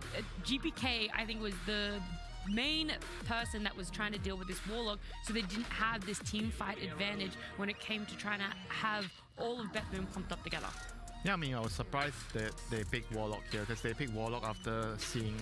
Speaker 3: GPK, I think, was the main person that was trying to deal with this Warlock, so they didn't have this team fight advantage when it came to trying to have all of BetBoom clumped up together.
Speaker 1: Yeah, I mean, I was surprised that they picked Warlock here, because they picked Warlock after seeing,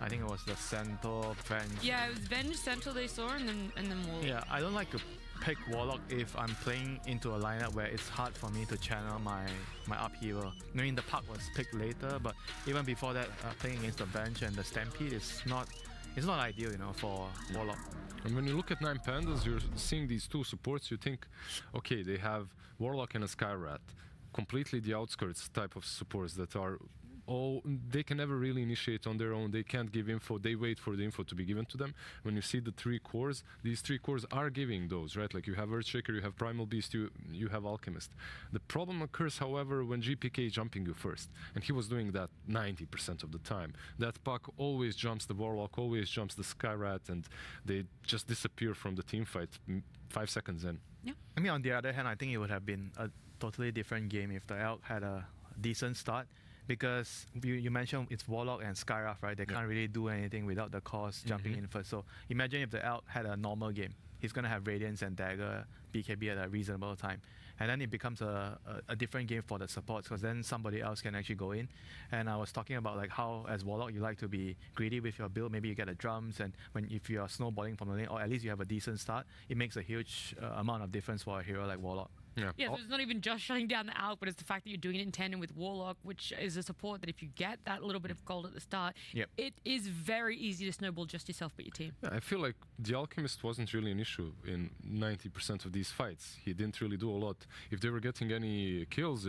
Speaker 1: I think it was the Centaur, Venge.
Speaker 3: Yeah, it was Venge, Centaur they saw, and then Warlock.
Speaker 1: Yeah, I don't like to pick Warlock if I'm playing into a lineup where it's hard for me to channel my up hero. I mean, the Puck was picked later, but even before that, playing against the Bench and the Stampede is not it's not ideal, you know, for Warlock.
Speaker 2: And when you look at 9 Pandas, you're seeing these two supports, you think, okay, they have Warlock and a Skyrat, completely the outskirts type of supports that are they can never really initiate on their own. They can't give info. They wait for the info to be given to them. When you see the 3 cores, these 3 cores are giving those, right? Like you have Earthshaker, you have Primal Beast, you have Alchemist. The problem occurs, however, when GPK jumping you first. And he was doing that 90% of the time. That puck always jumps the Warlock, always jumps the Skyrat, and they just disappear from the team fight 5 seconds in.
Speaker 3: Yeah.
Speaker 1: I mean, on the other hand, I think it would have been a totally different game if the Elk had a decent start. Because you mentioned it's Warlock and Skyrath, right? They can't really do anything without the cores jumping in first. So imagine if the Elk had a normal game. He's going to have Radiance and Dagger, BKB at a reasonable time. And then it becomes a different game for the supports, because then somebody else can actually go in. And I was talking about like how, as Warlock, you like to be greedy with your build. Maybe you get the drums, and if you are snowballing from the lane, or at least you have a decent start, it makes a huge amount of difference for a hero like Warlock.
Speaker 3: Yeah, so it's not even just shutting down the Alk, but it's the fact that you're doing it in tandem with Warlock, which is a support that if you get that little bit of gold at the start, it is very easy to snowball just yourself but your team.
Speaker 2: Yeah, I feel like the Alchemist wasn't really an issue in 90% of these fights. He didn't really do a lot. If they were getting any kills,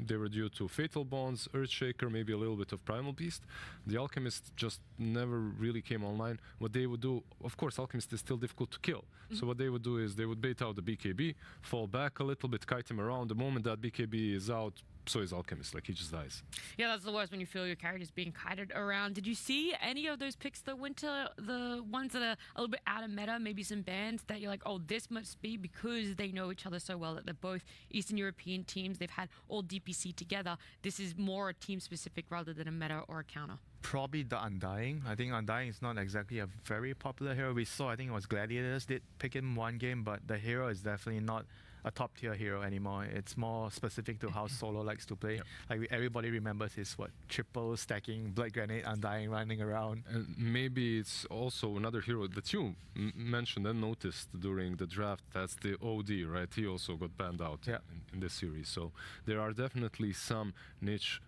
Speaker 2: they were due to Fatal Bonds, Earthshaker, maybe a little bit of Primal Beast. The Alchemist just never really came online. What they would do, of course, Alchemist is still difficult to kill. So what they would do is they would bait out the BKB, fall back a little bit, kite him around. The moment that BKB is out, so is Alchemist, like he just dies.
Speaker 3: Yeah, that's the worst, when you feel your characters being kited around. Did you see any of those picks that went to the ones that are a little bit out of meta, maybe some bands that you're like, oh, this must be because they know each other so well, that they're both Eastern European teams, they've had all DPC together. This is more a team specific rather than a meta or a counter.
Speaker 1: Probably the Undying. I think Undying is not exactly a very popular hero. We saw, I think it was Gladiators did pick him one game, but the hero is definitely not a top tier hero anymore. It's more specific to how Solo likes to play. Like everybody remembers his triple stacking, Blood Grenade, Undying running around.
Speaker 2: And maybe it's also another hero that you mentioned and noticed during the draft. That's the OD, right? He also got banned out in this series. So there are definitely some niche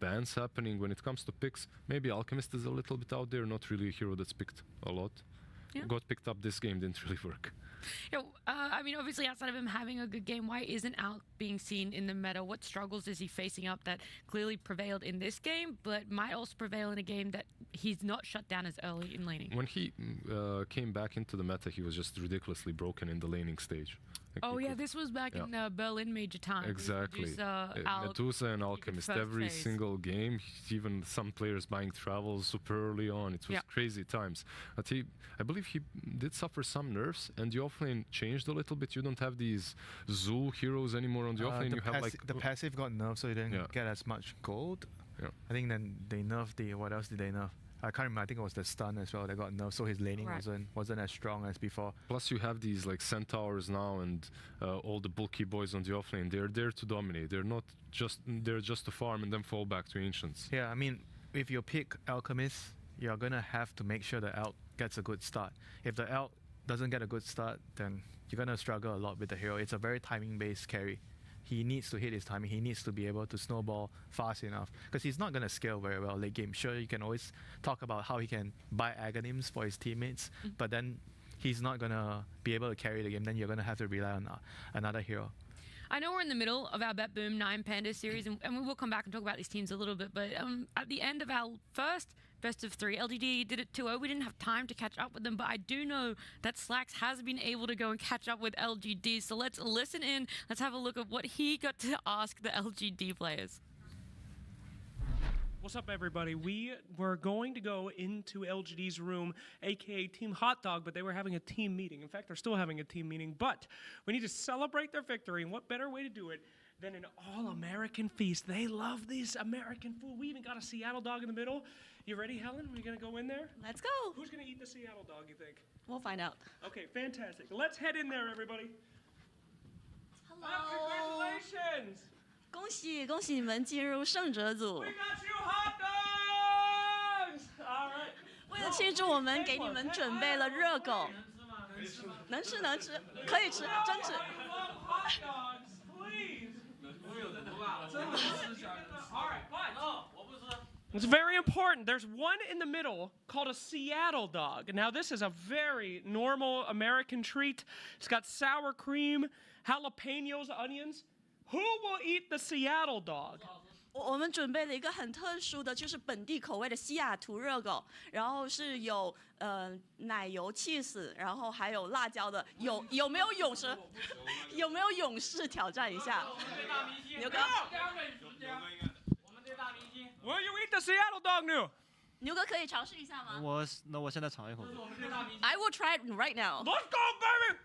Speaker 2: bans happening when it comes to picks. Maybe Alchemist is a little bit out there, not really a hero that's picked a lot. Got picked up this game, didn't really work.
Speaker 3: Yeah, I mean, obviously outside of him having a good game, why isn't Alk being seen in the meta? What struggles is he facing up that clearly prevailed in this game, but might also prevail in a game that he's not shut down as early in laning?
Speaker 2: When he came back into the meta, he was just ridiculously broken in the laning stage.
Speaker 3: Oh yeah, this was back in Berlin major time.
Speaker 2: Exactly. Medusa and Alchemist every single game. Even some players buying travels super early on. It was crazy times. But I believe he did suffer some nerfs, and the offlane changed a little bit. You don't have these zoo heroes anymore on the offlane. You have
Speaker 1: the passive got nerfed, so you didn't get as much gold. I think then they nerfed what else did they nerf? I can't remember. I think it was the stun as well that got nerfed, so his laning wasn't as strong as before.
Speaker 2: Plus, you have these like centaurs now, and all the bulky boys on the offlane. They're there to dominate. They're not just to farm and then fall back to ancients.
Speaker 1: Yeah, I mean, if you pick Alchemist, you're gonna have to make sure the Elk gets a good start. If the Elk doesn't get a good start, then you're gonna struggle a lot with the hero. It's a very timing-based carry. He needs to hit his timing. He needs to be able to snowball fast enough, because he's not going to scale very well late game. Sure, you can always talk about how he can buy agonyms for his teammates, but then he's not going to be able to carry the game. Then you're going to have to rely on another hero.
Speaker 3: I know we're in the middle of our Bet Boom 9 Panda series, and we will come back and talk about these teams a little bit, but at the end of our first best of 3, LGD did it 2-0. We didn't have time to catch up with them, but I do know that Slacks has been able to go and catch up with LGD, so let's listen in. Let's have a look at what he got to ask the LGD players.
Speaker 8: What's up, everybody? We were going to go into LGD's room, aka Team Hot Dog, but they were having a team meeting. In fact, they're still having a team meeting, but we need to celebrate their victory, and what better way to do it than an all-American feast. They love this American food. We even got a Seattle dog in the middle. You ready, Helen? Are you going to go in there?
Speaker 9: Let's go.
Speaker 8: Who's going to eat the Seattle dog, you think?
Speaker 9: We'll find out.
Speaker 8: Okay, fantastic. Let's head in there, everybody.
Speaker 9: Hello.
Speaker 8: Congratulations.
Speaker 9: 恭喜恭喜你们进入胜者组。
Speaker 8: We got you hot dogs! All right.
Speaker 9: 为了庆祝，我们给你们准备了热狗。能吃能吃，可以吃，真吃。
Speaker 8: Hot dogs, please. 真的是想。All right, fine. 我不吃。It's very important. There's one in the middle called a Seattle dog. Now, this is a very normal American treat. It's got sour cream, jalapenos, onions. Who will eat the Seattle dog?
Speaker 9: 我们准备了一个很特殊的，就是本地口味的西雅图热狗，然后是有奶油、cheese， 然后还有辣椒的。有没有勇士？有没有勇士挑战一下？牛哥。
Speaker 8: Will you eat the Seattle dog, New?
Speaker 9: 牛哥可以尝试一下吗？
Speaker 1: 我现在尝一口。
Speaker 9: I will try it right now.
Speaker 8: Let's go, baby!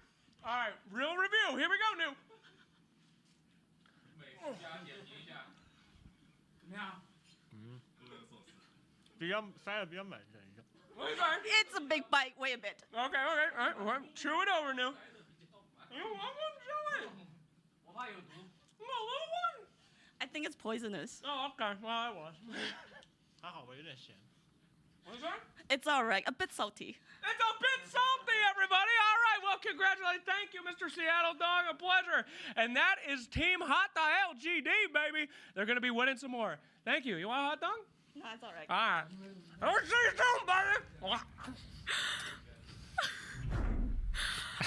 Speaker 8: All right, real review. Here we go, New.
Speaker 1: 塞的比较满一个。
Speaker 9: It's a big bite. Wait a bit.
Speaker 8: Okay, all right. Chew it over, New. You want one, chew it. A little one.
Speaker 9: I think it's poisonous.
Speaker 8: Oh, okay. Well, it was.
Speaker 1: 还好吧，有点咸。
Speaker 8: What's that?
Speaker 9: It's all right. A bit salty.
Speaker 8: It's a bit salty, everybody. All right. Well, congratulations. Thank you, Mr. Seattle Dog. A pleasure. And that is Team Hot Dog LGD, baby. They're going to be winning some more. Thank you. You want a hot dog?
Speaker 9: No, it's all right.
Speaker 8: All right. I'll see you soon, baby.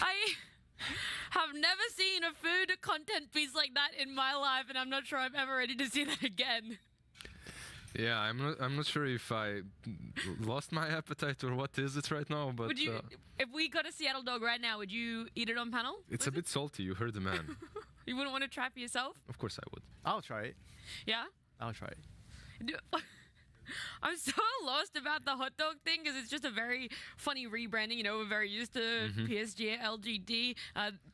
Speaker 3: I have never seen a food content piece like that in my life, and I'm not sure I'm ever ready to see that again.
Speaker 2: Yeah, I'm not sure if I lost my appetite or what is it right now, but
Speaker 3: Would you, if we got a Seattle dog right now, would you eat it on panel?
Speaker 2: It's a bit salty. You heard the man.
Speaker 3: You wouldn't want to try for yourself?
Speaker 2: Of course I would.
Speaker 1: I'll try it.
Speaker 3: Yeah?
Speaker 1: I'll try it.
Speaker 3: I'm so lost about the hot dog thing because it's just a very funny rebranding. You know, we're very used to PSG, LGD.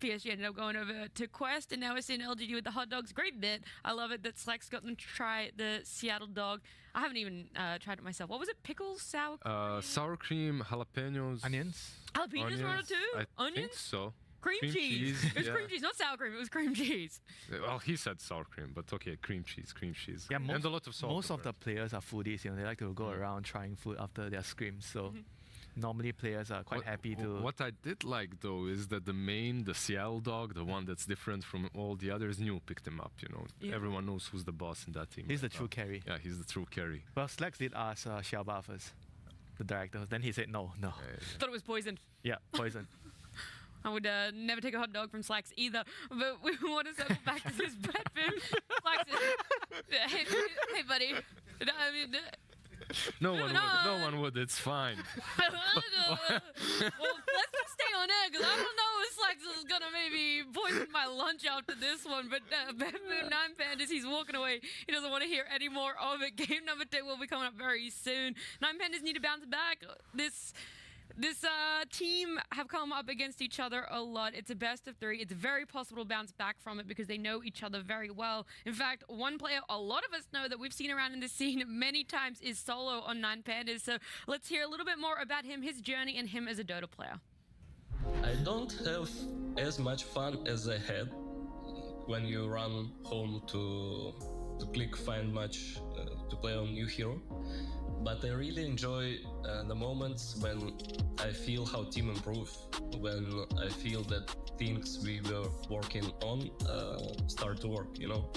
Speaker 3: PSG ended up going over to Quest, and now we're seeing LGD with the hot dogs. Great bit. I love it that Slack's got them to try the Seattle dog. I haven't even tried it myself. What was it? Pickles? Sour cream?
Speaker 2: Sour cream, jalapenos.
Speaker 1: Onions?
Speaker 3: Jalapenos were on it too?
Speaker 2: I
Speaker 3: Onions?
Speaker 2: think so.
Speaker 3: Cream cheese. It was cream cheese, not sour cream. It was cream cheese.
Speaker 2: Well, he said sour cream, but okay, cream cheese.
Speaker 1: Yeah,
Speaker 2: and a lot of salt.
Speaker 1: Most of the players are foodies. You know, they like to go around trying food after their scrims. So normally players are quite happy to.
Speaker 2: What I did like though is that the Seattle dog, the one that's different from all the others, New picked him up. You know, everyone knows who's the boss in that team.
Speaker 1: He's the true carry.
Speaker 2: Yeah, he's the true carry.
Speaker 1: Well, Slacks did ask Xiaoba first, the director. Then he said no.
Speaker 3: Thought it was poisoned.
Speaker 1: Yeah, poison.
Speaker 3: I would never take a hot dog from Slacks either. But we want to circle back to this pet food. Slacks is, hey, buddy. I mean,
Speaker 2: no one would. It's fine.
Speaker 3: Well, let's just stay on air because I don't know if Slacks is gonna maybe poison my lunch after this one. But Nine Pandas, he's walking away. He doesn't want to hear any more of it. Game number 2 will be coming up very soon. Nine Pandas need to bounce back. This team have come up against each other a lot. It's a best of 3. It's very possible to bounce back from it because they know each other very well. In fact, one player a lot of us know that we've seen around in the scene many times is Solo on Nine Pandas. So let's hear a little bit more about him, his journey, and him as a Dota player.
Speaker 10: I don't have as much fun as I had when you run home to click find match to play on new hero. But I really enjoy the moments when I feel how team improve, when I feel that things we were working on start to work, you know.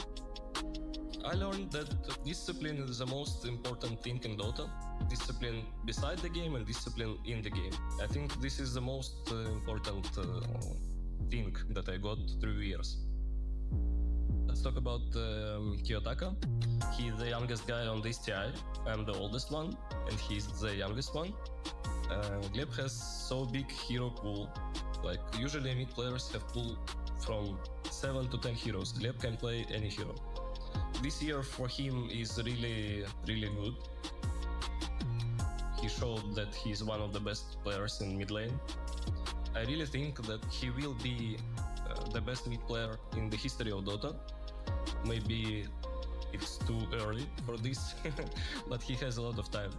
Speaker 10: I learned that discipline is the most important thing in Dota. Discipline beside the game and discipline in the game. I think this is the most important thing that I got through years. Let's talk about Kiyotaka. He's the youngest guy on this TI. I'm the oldest one, and he's the youngest one. Gleb has so big hero pool. Like usually mid players have pool from 7 to 10 heroes. Gleb can play any hero. This year for him is really, really good. He showed that he's one of the best players in mid lane. I really think that he will be the best mid player in the history of Dota. Maybe it's too early for this, but he has a lot of time.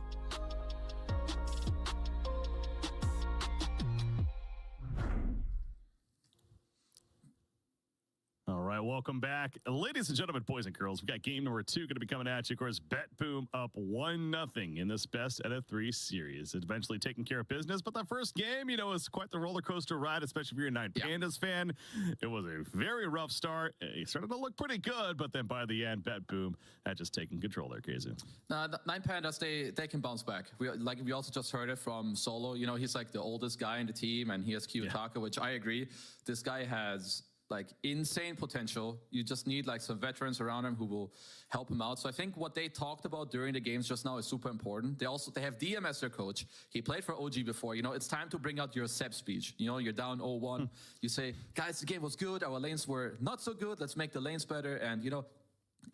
Speaker 5: All right, welcome. welcome back. Ladies and gentlemen, boys and girls, we got game number 2 going to be coming at you. Of course, BetBoom up 1-0 in this best out of 3 series. It's eventually taking care of business, but the first game, you know, is quite the roller coaster ride, especially if you're a Nine Pandas fan. It was a very rough start. It started to look pretty good, but then by the end, BetBoom had just taken control there, KZ.
Speaker 6: Nine Pandas, they can bounce back. We also just heard it from Solo. You know, he's like the oldest guy in the team, and he has Kiyotaka, which I agree. This guy has like insane potential. You just need like some veterans around him who will help him out. So I think what they talked about during the games just now is super important. They have DM as their coach. He played for OG before. You know, it's time to bring out your Seb speech. You know, you're down 0-1. You say, guys, the game was good. Our lanes were not so good. Let's make the lanes better. And, you know,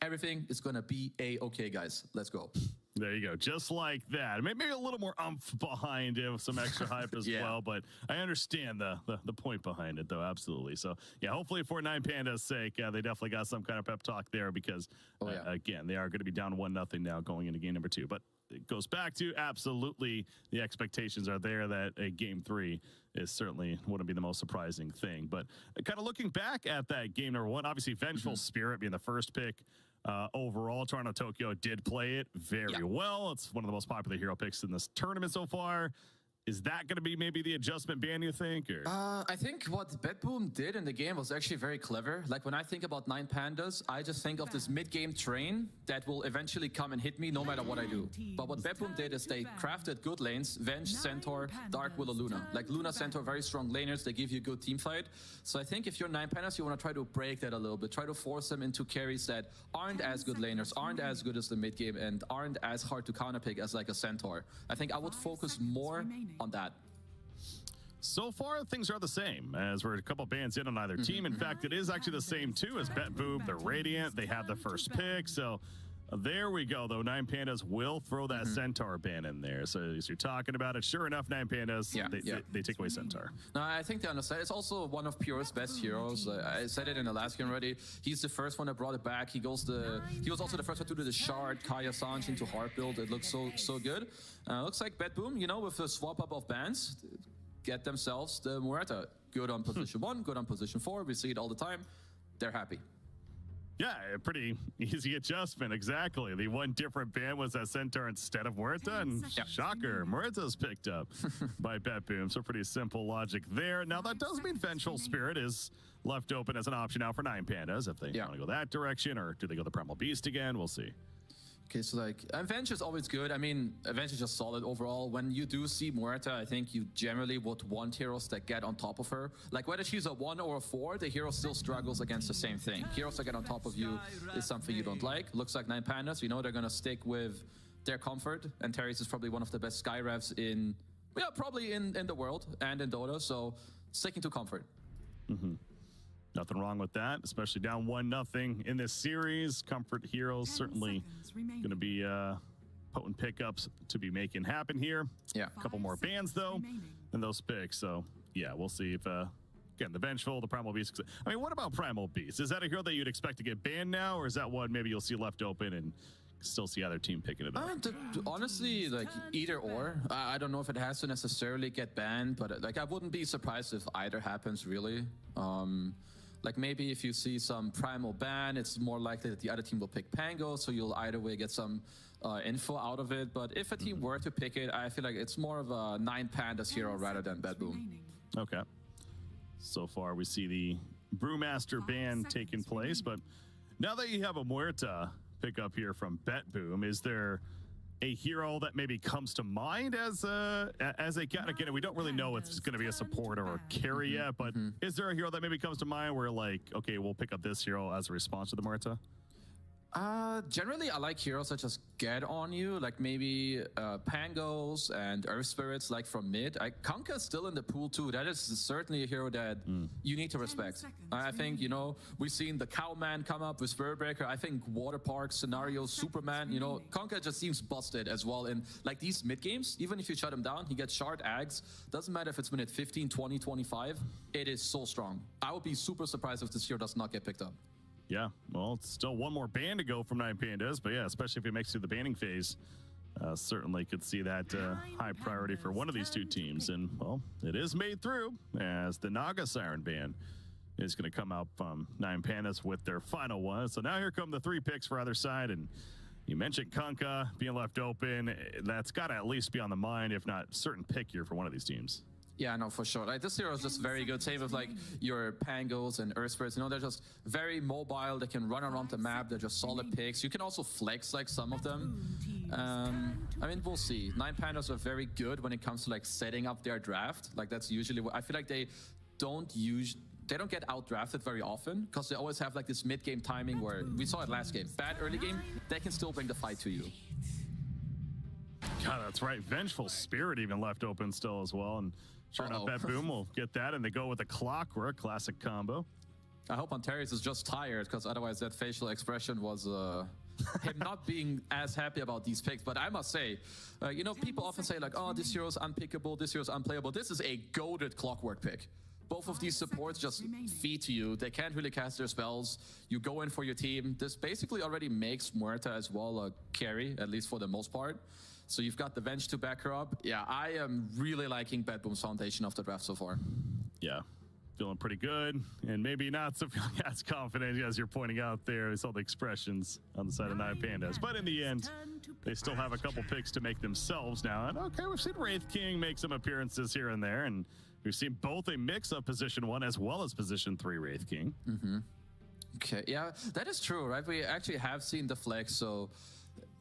Speaker 6: everything is going to be A-okay, guys. Let's go.
Speaker 5: There you go. Just like that. Maybe a little more umph behind it with some extra hype as well. But I understand the point behind it, though. Absolutely. So, yeah, hopefully for Nine Pandas' sake, they definitely got some kind of pep talk there because, again, they are going to be down 1-0 now going into game number 2. But it goes back to absolutely the expectations are there that a game 3 is certainly wouldn't be the most surprising thing. But kind of looking back at that game number 1, obviously Vengeful Spirit being the first pick. Overall, Toronto Tokyo did play it very well. It's one of the most popular hero picks in this tournament so far. Is that going to be maybe the adjustment ban, you think? Or?
Speaker 6: I think what BetBoom did in the game was actually very clever. Like when I think about Nine Pandas, I just think of this mid-game train that will eventually come and hit me no matter what I do. But what BetBoom did is they crafted good lanes, Venge, Centaur, Dark Willow, Luna. Like Luna, Centaur, very strong laners. They give you a good team fight. So I think if you're Nine Pandas, you want to try to break that a little bit. Try to force them into carries that aren't as good laners, aren't as good as the mid-game, and aren't as hard to counterpick as like a Centaur. I think I would focus more on that.
Speaker 5: So far, things are the same, as we're a couple bans in on either team. In fact, it is actually the same, too, as BetBoom. They're Radiant. They have the first pick. So there we go, though. Nine Pandas will throw that Centaur ban in there. So as you're talking about it, sure enough, Nine Pandas, they take away Centaur.
Speaker 6: No, I think they understand. It's also one of Pure's best heroes. I said it in the last game already. He's the first one that brought it back. He was also the first one to do the shard, Kaya Sanj into hard build. It looks so good. Looks like BetBoom, you know, with the swap up of bans, get themselves the Muerta. Good on position 1, good on position 4. We see it all the time. They're happy.
Speaker 5: Yeah, a pretty easy adjustment, exactly. The one different ban was that Centaur instead of Muerta, and shocker, Muerta's picked up by BetBoom. So pretty simple logic there. Now that does mean Vengeful Spirit is left open as an option now for Nine Pandas if they want to go that direction, or do they go the Primal Beast again? We'll see.
Speaker 6: Okay, so like, Avenge is always good. I mean, Avenge is just solid overall. When you do see Muerta, I think you generally would want heroes that get on top of her. Like, whether she's a 1 or a 4, the hero still struggles against the same thing. Heroes that get on top of you is something you don't like. Looks like Nine Pandas, you know, they're going to stick with their comfort. And Teris is probably one of the best Sky Revs in, probably in the world and in Dota. So, sticking to comfort.
Speaker 5: Nothing wrong with that, especially down 1-0 in this series. Comfort heroes certainly going to be potent pickups to be making happen here.
Speaker 6: Yeah.
Speaker 5: A couple more bans, though, than those picks. So, yeah, we'll see if, again, the Vengeful, the Primal Beast. I mean, what about Primal Beast? Is that a hero that you'd expect to get banned now, or is that one maybe you'll see left open and still see other team picking it up?
Speaker 6: Honestly, like either or. I don't know if it has to necessarily get banned, but like I wouldn't be surprised if either happens, really. Like maybe if you see some Primal ban, it's more likely that the other team will pick Pango, so you'll either way get some info out of it. But if a team were to pick it, I feel like it's more of a Nine Pandas hero rather than BetBoom.
Speaker 5: Okay. So far, we see the Brewmaster ban taking place, but now that you have a Muerta pick up here from BetBoom, is there a hero that maybe comes to mind as a again, we don't really know if it's going to be a support or a carry yet, but is there a hero that maybe comes to mind where like, okay, we'll pick up this hero as a response to the Muerta?
Speaker 6: Generally, I like heroes that just get on you, like maybe Pangos and Earth Spirits, like from mid. Kanka's still in the pool too. That is certainly a hero that you need to respect. I think, you know, we've seen the Cowman come up with Spiritbreaker. I think Water Park, Scenario, Superman, you know, Kanka just seems busted as well. In like these mid games, even if you shut him down, he gets shard Ags. Doesn't matter if it's minute 15, 20, 25. It is so strong. I would be super surprised if this hero does not get picked up.
Speaker 5: Yeah, well, it's still one more ban to go from Nine Pandas, but yeah, especially if he makes it through the banning phase, certainly could see that high priority for one of these two teams. And, well, it is made through as the Naga Siren ban is going to come up from Nine Pandas with their final one. So now here come the 3 picks for either side. And you mentioned Kunkka being left open. That's got to at least be on the mind, if not certain pick here for one of these teams.
Speaker 6: Yeah, no, for sure. Like, this hero is just very good. Same with like your Pangos and Earth Spirits. You know, they're just very mobile. They can run around the map. They're just solid picks. You can also flex like some of them. I mean, we'll see. Nine Pandas are very good when it comes to like setting up their draft. Like that's usually what I feel like they don't get outdrafted very often because they always have like this mid-game timing where we saw it last game. Bad early game, they can still bring the fight to you.
Speaker 5: God, that's right. Vengeful Spirit even left open still as well. And sure enough, BetBoom will get that, and they go with the Clockwork, classic combo.
Speaker 6: I hope Onterius is just tired, because otherwise that facial expression was him not being as happy about these picks. But I must say, you know, people often say like, oh, this hero's unpickable, this hero's unplayable. This is a goated Clockwork pick. Both of these supports just feed to you. They can't really cast their spells. You go in for your team. This basically already makes Muerta as well a carry, at least for the most part. So you've got the Venge to back her up. Yeah, I am really liking BetBoom's foundation of the draft so far.
Speaker 5: Yeah, feeling pretty good. And maybe not so feeling as confident as you're pointing out there. It's all the expressions on the side of Nine Pandas. But in the end, they still have a couple picks to make themselves now. And okay, we've seen Wraith King make some appearances here and there. And we've seen both a mix of position 1 as well as position 3 Wraith King.
Speaker 6: Okay, yeah, that is true, right? We actually have seen the flex, so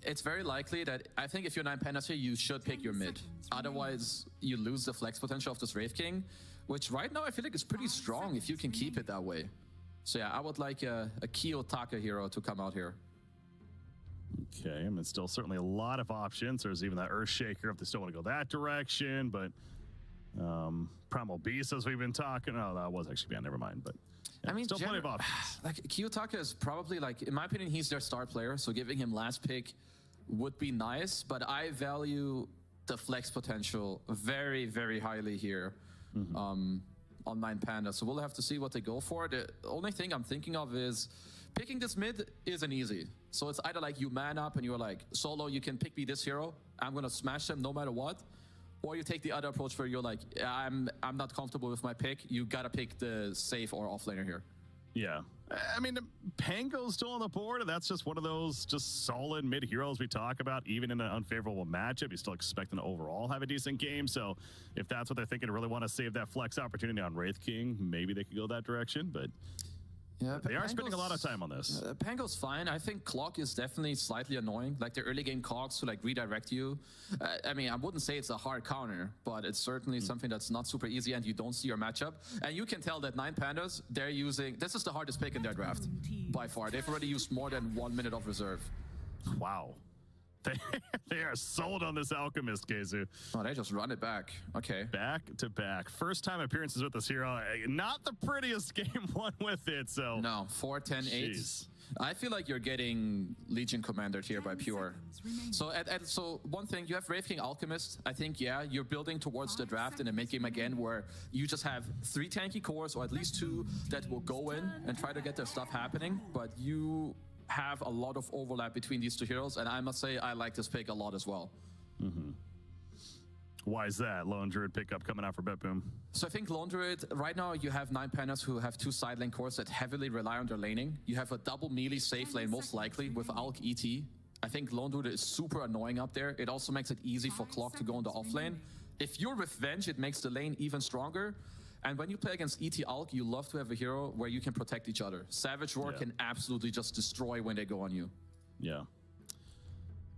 Speaker 6: it's very likely that I think if you're Nine Pandas here, you should pick your mid. Otherwise, you lose the flex potential of this Wraith King, which right now I feel like is pretty strong if you can keep it that way. So yeah, I would like a Kiyotaka hero to come out here.
Speaker 5: Okay, I mean, still certainly a lot of options. There's even that Earthshaker if they still want to go that direction, but Primal Beast, as we've been talking. Oh, that was actually banned, never mind, but yeah, I mean, still plenty of options.
Speaker 6: Like Kiyotaka is probably like, in my opinion, he's their star player, so giving him last pick would be nice, but I value the flex potential very, very highly here on Nine Pandas. So we'll have to see what they go for. The only thing I'm thinking of is picking this mid isn't easy. So it's either like you man up and you're like, solo, you can pick me this hero. I'm going to smash them no matter what. Or you take the other approach where you're like, I'm not comfortable with my pick. You got to pick the safe or offlaner here.
Speaker 5: Yeah. I mean, Pango's still on the board, and that's just one of those just solid mid heroes we talk about. Even in an unfavorable matchup, you still expect them to overall have a decent game. So if that's what they're thinking, to really want to save that flex opportunity on Wraith King, maybe they could go that direction. But yeah, they are spending a lot of time on this.
Speaker 6: Pango's fine. I think Clock is definitely slightly annoying. Like the early game cogs to like redirect you. I mean, I wouldn't say it's a hard counter, but it's certainly something that's not super easy and you don't see your matchup. And you can tell that Nine Pandas, they're using, this is the hardest pick in their draft by far. They've already used more than 1 minute of reserve.
Speaker 5: Wow. They are sold on this Alchemist, Kezu.
Speaker 6: Oh, they just run it back. Okay.
Speaker 5: Back to back. First time appearances with this hero. Not the prettiest game one with it, so.
Speaker 6: No, 4, 10, 8. I feel like you're getting Legion Commandered here by Pure. So, so one thing, you have Wraith King Alchemist. I think, yeah, you're building towards the draft in a mid-game again where you just have 3 tanky cores or at least 2 that will go in and try to get their stuff happening, but you have a lot of overlap between these 2 heroes, and I must say I like this pick a lot as well.
Speaker 5: Why is that? Lone Druid pickup coming out for BetBoom.
Speaker 6: So I think Lone Druid, right now you have 9 Pandas who have 2 side lane cores that heavily rely on their laning. You have a double melee safe lane most likely with Alk ET. I think Lone Druid is super annoying up there. It also makes it easy for Clock to go in the off lane. If you're with Venge, it makes the lane even stronger. And when you play against ET Alk, you love to have a hero where you can protect each other. Savage Roar can absolutely just destroy when they go on you.
Speaker 5: Yeah.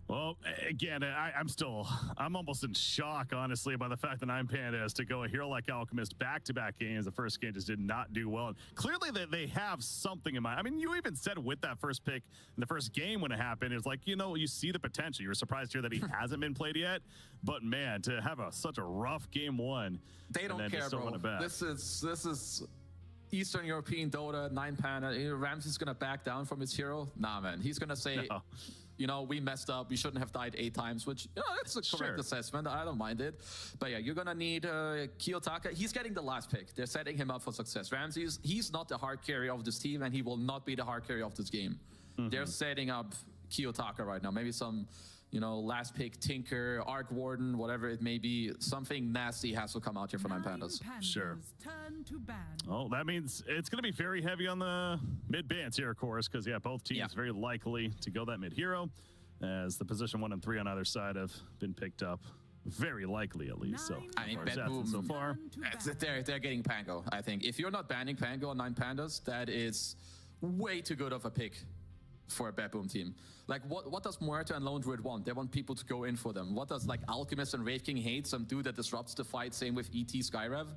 Speaker 5: Well, again, I'm almost in shock, honestly, by the fact that Nine Pandas to go a hero like Alchemist back-to-back games. The first game just did not do well. And clearly, they have something in mind. I mean, you even said with that first pick in the first game when it happened, it's like, you know, you see the potential. You're surprised here that he hasn't been played yet. But man, to have such a rough game one,
Speaker 6: they don't care, bro. This is Eastern European Dota, 9 Panda. Ramsey's gonna back down from his hero. Nah, man, he's gonna say. No. You know, we messed up. We shouldn't have died 8 times, which, you know, that's a correct assessment. I don't mind it. But yeah, you're going to need Kiyotaka. He's getting the last pick. They're setting him up for success. Ramses, he's not the hard carry of this team, and he will not be the hard carry of this game. They're setting up Kiyotaka right now. Maybe some you know, last pick Tinker, Arc Warden, whatever it may be, something nasty has to come out here for 9Pandas.
Speaker 5: Sure. Oh, that means it's going to be very heavy on the mid bans here, of course, because, yeah, both teams very likely to go that mid hero, as the position 1 and 3 on either side have been picked up. Very likely, at least. So,
Speaker 6: I mean,
Speaker 5: so far,
Speaker 6: they're getting Pango, I think. If you're not banning Pango on 9Pandas, that is way too good of a pick for a Bad Boom team. Like, what does Muerta and Lone Druid want? They want people to go in for them. What does, like, Alchemist and Wraith King hate? Some dude that disrupts the fight, same with ET Skyrev?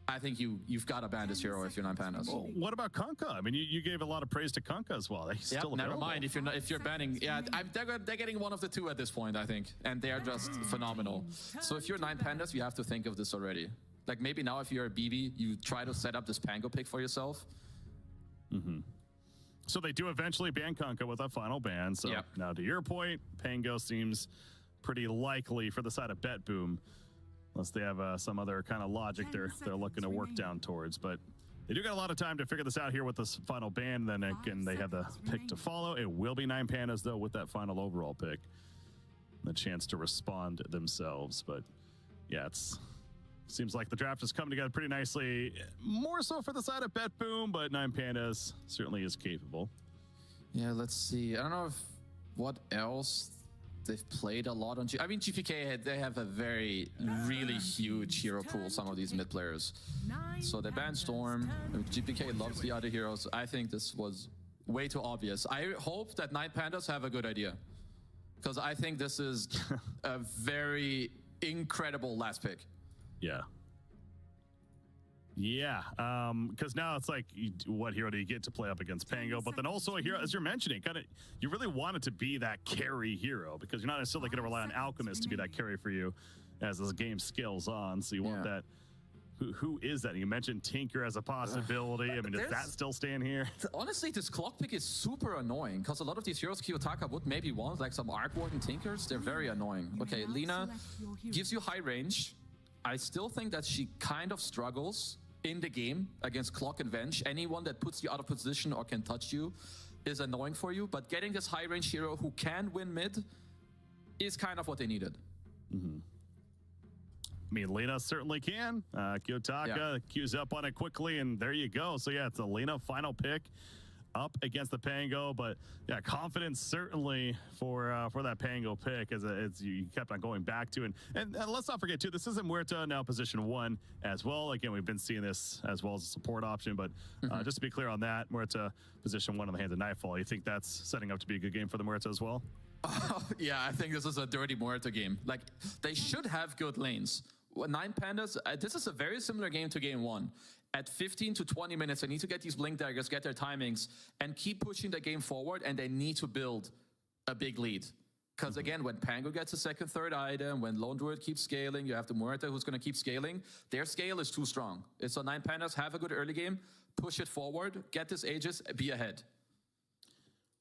Speaker 6: I think you've got to ban this hero if you're 9Pandas.
Speaker 5: Well, what about Kunkka? I mean, you gave a lot of praise to Kunkka as well. He's still
Speaker 6: never
Speaker 5: available.
Speaker 6: mind if you're banning. Yeah, they're getting one of the two at this point, I think, and they are just phenomenal. So if you're 9Pandas, you have to think of this already. Like, maybe now if you're a BB, you try to set up this Pango pick for yourself.
Speaker 5: So they do eventually ban Kunkka with a final ban. So now to your point, Pango seems pretty likely for the side of Bet Boom. Unless they have some other kind of logic they're looking to work down towards. But they do got a lot of time to figure this out here with this final ban. Then again, they have the pick to follow. It will be 9Pandas, though, with that final overall pick. The chance to respond themselves. But, yeah, seems like the draft is coming together pretty nicely. More so for the side of Bet Boom, but 9Pandas certainly is capable.
Speaker 6: Yeah, let's see. I don't know what else they've played a lot on. I mean, GPK, they have a really huge hero pool, some of these mid players. So they banned Storm. GPK loves the other heroes. I think this was way too obvious. I hope that 9Pandas have a good idea, because I think this is a very incredible last pick.
Speaker 5: Yeah. Yeah, because now it's like, what hero do you get to play up against Pango? But then also a hero, as you're mentioning, you really want it to be that carry hero, because you're not necessarily going to rely on Alchemist to be that carry for you as this game scales on. So you want that. Who is that? You mentioned Tinker as a possibility. I mean, does that still stand here?
Speaker 6: Honestly, this clock pick is super annoying, because a lot of these heroes Kiyotaka would maybe want, like some Arc Warden Tinkers. They're very annoying. Okay, Lina gives you high range. I still think that she kind of struggles in the game against Clock and Venge. Anyone that puts you out of position or can touch you is annoying for you, but getting this high range hero who can win mid is kind of what they needed.
Speaker 5: I mean, Lina certainly can. Kiyotaka queues up on it quickly, and there you go. So yeah, it's a Lina final pick up against the Pango, but yeah, confidence certainly for that Pango pick, as you kept on going back to, and let's not forget too, this isn't Muerta now position 1 as well. Again, we've been seeing this as well as a support option, but just to be clear on that, Muerta position 1 in the hands of Nightfall. You think that's setting up to be a good game for the Muerta as well?
Speaker 6: Yeah, I think this is a dirty Muerta game. Like, they should have good lanes. 9Pandas, this is a very similar game to game 1. At 15 to 20 minutes, they need to get these Blink Daggers, get their timings, and keep pushing the game forward, and they need to build a big lead. Because again, when Pango gets a second, third item, when Lone Druid keeps scaling, you have the Muerta who's going to keep scaling. Their scale is too strong. So 9Pandas have a good early game, push it forward, get this Aegis, be ahead.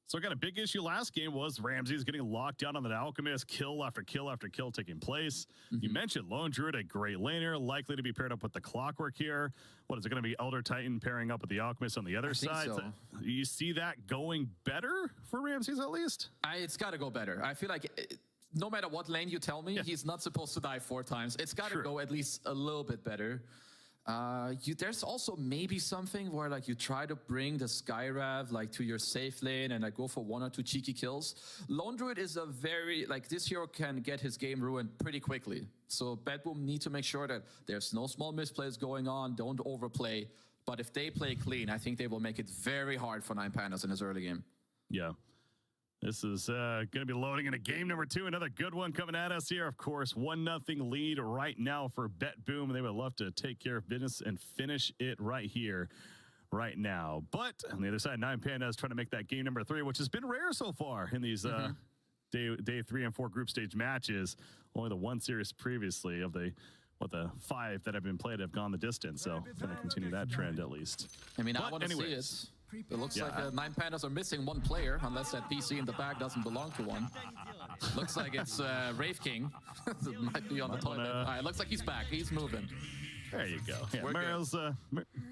Speaker 5: So again, a big issue last game was Ramses getting locked down on that Alchemist, kill after kill after kill taking place. You mentioned Lone Druid, a great laner, likely to be paired up with the Clockwork here. What is it going to be? Elder Titan pairing up with the Alchemist on the other side?
Speaker 6: So.
Speaker 5: You see that going better for Ramses at least?
Speaker 6: It's got to go better. I feel like no matter what lane you tell me, he's not supposed to die 4 times. It's got to go at least a little bit better. There's also maybe something where like you try to bring the Skyrav like to your safe lane and like go for 1 or 2 cheeky kills. Lone Druid is a very, like, this hero can get his game ruined pretty quickly. So Bad Boom need to make sure that there's no small misplays going on, don't overplay. But if they play clean, I think they will make it very hard for 9Pandas in his early game.
Speaker 5: Yeah. This is going to be loading into game number 2. Another good one coming at us here. Of course, 1-0 lead right now for Bet Boom. They would love to take care of business and finish it right here, right now. But on the other side, 9Pandas trying to make that game number 3, which has been rare so far in these day 3 and 4 group stage matches. Only the 1 series previously of the 5 that have been played have gone the distance. So going to continue that trend at least.
Speaker 6: I mean, I want to see it. It looks like 9Pandas are missing 1 player, unless that PC in the back doesn't belong to one. Looks like it's Wraith King. Might be on the toilet. All right, looks like he's back. He's moving.
Speaker 5: There you go. Yeah,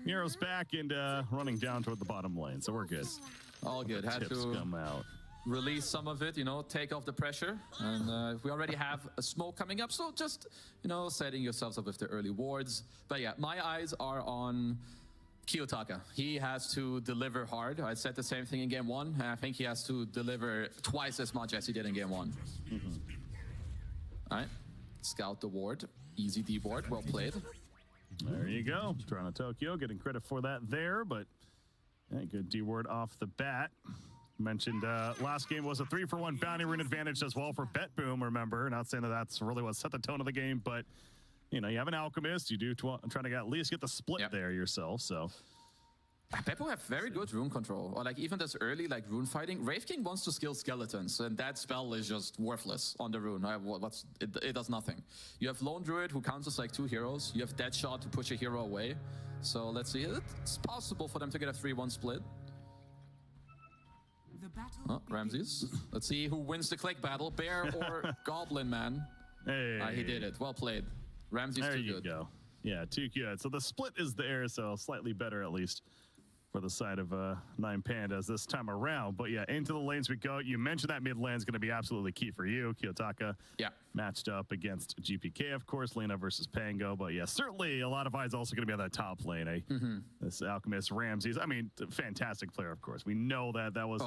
Speaker 5: Miro's back and running down toward the bottom lane, so we're good.
Speaker 6: All good. Had
Speaker 5: Tips
Speaker 6: to
Speaker 5: come out.
Speaker 6: release some of it, you know, take off the pressure. And we already have a smoke coming up, so just, you know, setting yourselves up with the early wards. But yeah, my eyes are on Kiyotaka. He has to deliver hard. I said the same thing in game one, and I think he has to deliver twice as much as he did in game one. All right, scout the ward. Easy D board, well played.
Speaker 5: There you go. Toronto Tokyo getting credit for that there, but yeah, good D ward off the bat. Mentioned last game was a 3-for-1 bounty rune advantage as well for Bet Boom, remember. Not saying that that's really what set the tone of the game, but you know, you have an alchemist, you do trying to at least get the split there yourself, so.
Speaker 6: Bet Boom have very good rune control, or like even this early like rune fighting. Wraith King wants to skill skeletons, and that spell is just worthless on the rune. It does nothing. You have Lone Druid who counters like 2 heroes. You have Deadshot to push a hero away. So let's see, it's possible for them to get a 3-1 split. Oh, Ramses. Let's see who wins the click battle, Bear or Goblin Man.
Speaker 5: Hey.
Speaker 6: He did it. Well played. Ramses
Speaker 5: there
Speaker 6: too
Speaker 5: you
Speaker 6: good.
Speaker 5: Go. Yeah, too good. So the split is there, so slightly better at least for the side of 9 Pandas this time around. But yeah, into the lanes we go. You mentioned that mid lane is going to be absolutely key for you. Kiyotaka matched up against GPK, of course, Lena versus Pango. But yeah, certainly a lot of eyes also going to be on that top lane. Eh? This Alchemist, Ramses. I mean, fantastic player, of course. We know that that was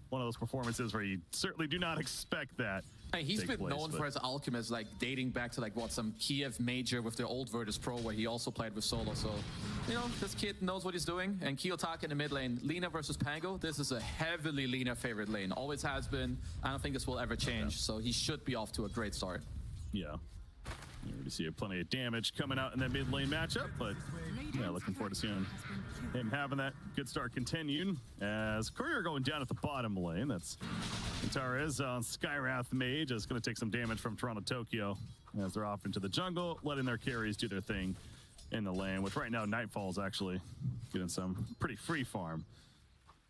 Speaker 5: one of those performances where you certainly do not expect that.
Speaker 6: Hey, he's been known for his alchemist, like dating back to like what, some Kiev major with the old Virtus Pro where he also played with solo. So, you know, this kid knows what he's doing. And Kiyotaka in the mid lane, Lena versus Pango. This is a heavily Lena favorite lane. Always has been. I don't think this will ever change. So he should be off to a great start.
Speaker 5: Yeah. You already see plenty of damage coming out in that mid lane matchup, but yeah, looking forward to seeing him having that good start continued. As Courier going down at the bottom lane, that's Antares on Skywrath Mage is going to take some damage from Toronto Tokyo as they're off into the jungle, letting their carries do their thing in the lane, which right now Nightfall is actually getting some pretty free farm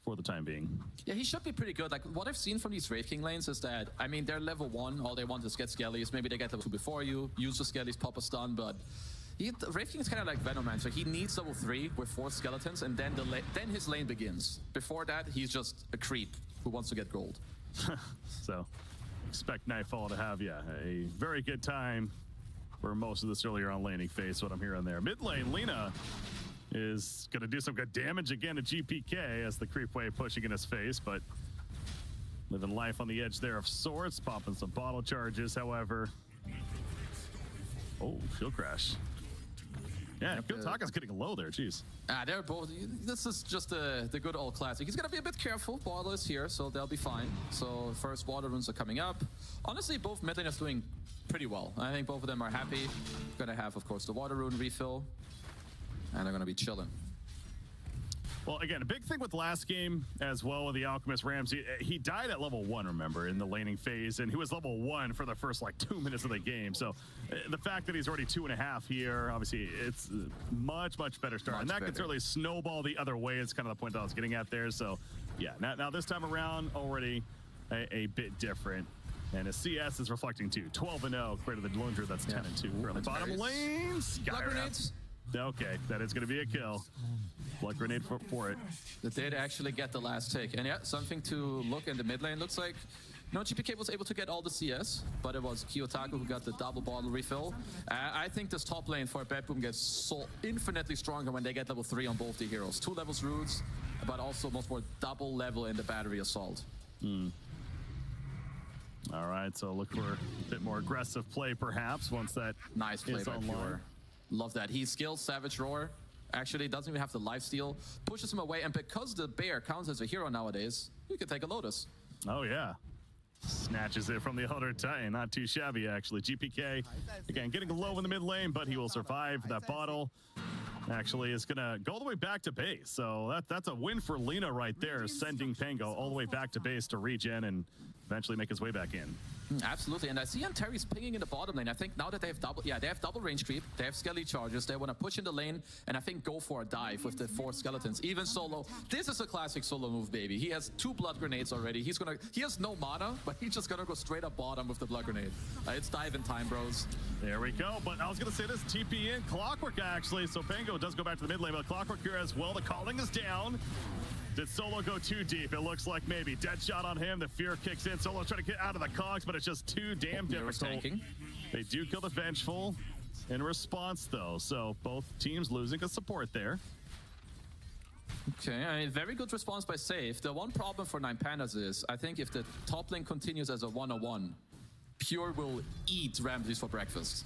Speaker 5: for the time being.
Speaker 6: Yeah, he should be pretty good. Like, what I've seen from these Wraith King lanes is that, I mean, they're level 1, all they want is get skellies. Maybe they get level 2 before you, use the skellies, pop a stun, but Wraith King is kind of like Venomancer. He needs level 3 with 4 skeletons, and then then his lane begins. Before that, he's just a creep who wants to get gold.
Speaker 5: So, expect Nightfall to have, a very good time for most of this earlier on laning phase, what I'm hearing there. Mid lane, Lena is going to do some good damage again to GPK as the creep wave pushing in his face, but living life on the edge there of sorts, popping some bottle charges, however. Oh, shield crash. Yeah, Kiyotaka's getting low there, jeez.
Speaker 6: They're both, this is just the good old classic. He's gonna be a bit careful, bottle is here, so they'll be fine. So first water runes are coming up. Honestly, both mid laners doing pretty well. I think both of them are happy. Gonna have, of course, the water rune refill. And they're going to be chilling.
Speaker 5: Well, again, a big thing with last game as well with the Alchemist Ramsey, he died at level 1, remember, in the laning phase, and he was level 1 for the first, like, 2 minutes of the game. So the fact that he's already 2.5 here, obviously, it's much, much better start. And that can certainly snowball the other way. It's kind of the point that I was getting at there. So, yeah, now this time around, already a bit different. And his CS is reflecting, too. 12-0, compared to the Lone Druid, that's 10-2. Currently bottom lanes.
Speaker 6: Blood grenades.
Speaker 5: Okay, that is going to be a kill. Blood grenade for it.
Speaker 6: They did actually get the last take. And yeah, something to look in the mid lane. Looks like no GPK was able to get all the CS, but it was Kiyotaka who got the double bottle refill. I think this top lane for Bet Boom gets so infinitely stronger when they get level 3 on both the heroes. 2 levels roots, but also much more double level in the battery assault.
Speaker 5: All right, so look for a bit more aggressive play perhaps once that
Speaker 6: nice play by Pure. Love that. He skills Savage Roar. Actually, doesn't even have the lifesteal. Pushes him away, and because the bear counts as a hero nowadays, you can take a Lotus.
Speaker 5: Oh, yeah. Snatches it from the Elder Titan. Not too shabby, actually. GPK, again, getting low in the mid lane, but he will survive that bottle. Actually, is going to go all the way back to base. So that's a win for Lena right there, sending Pango all the way back to base to regen and eventually make his way back in.
Speaker 6: Absolutely, and I see Terry's pinging in the bottom lane. I think now that they have double range creep, they have skelly charges, they want to push in the lane, and I think go for a dive with the 4 skeletons, even solo. This is a classic solo move, baby. He has 2 blood grenades already. He has no mana, but he's just gonna go straight up bottom with the blood grenade. It's diving time, bros.
Speaker 5: There we go, but I was gonna say this, TP in, Clockwork actually, so Pango does go back to the mid lane, but Clockwork here as well. The calling is down. Did Solo go too deep? It looks like maybe. Dead shot on him. The fear kicks in. Solo's trying to get out of the cogs, but it's just too damn difficult. They do kill the Vengeful in response, though. So both teams losing a support there.
Speaker 6: Okay, I mean, very good response by Safe. The one problem for 9Pandas is, I think if the top lane continues as a 1-on-1, Pure will eat Ramses for breakfast.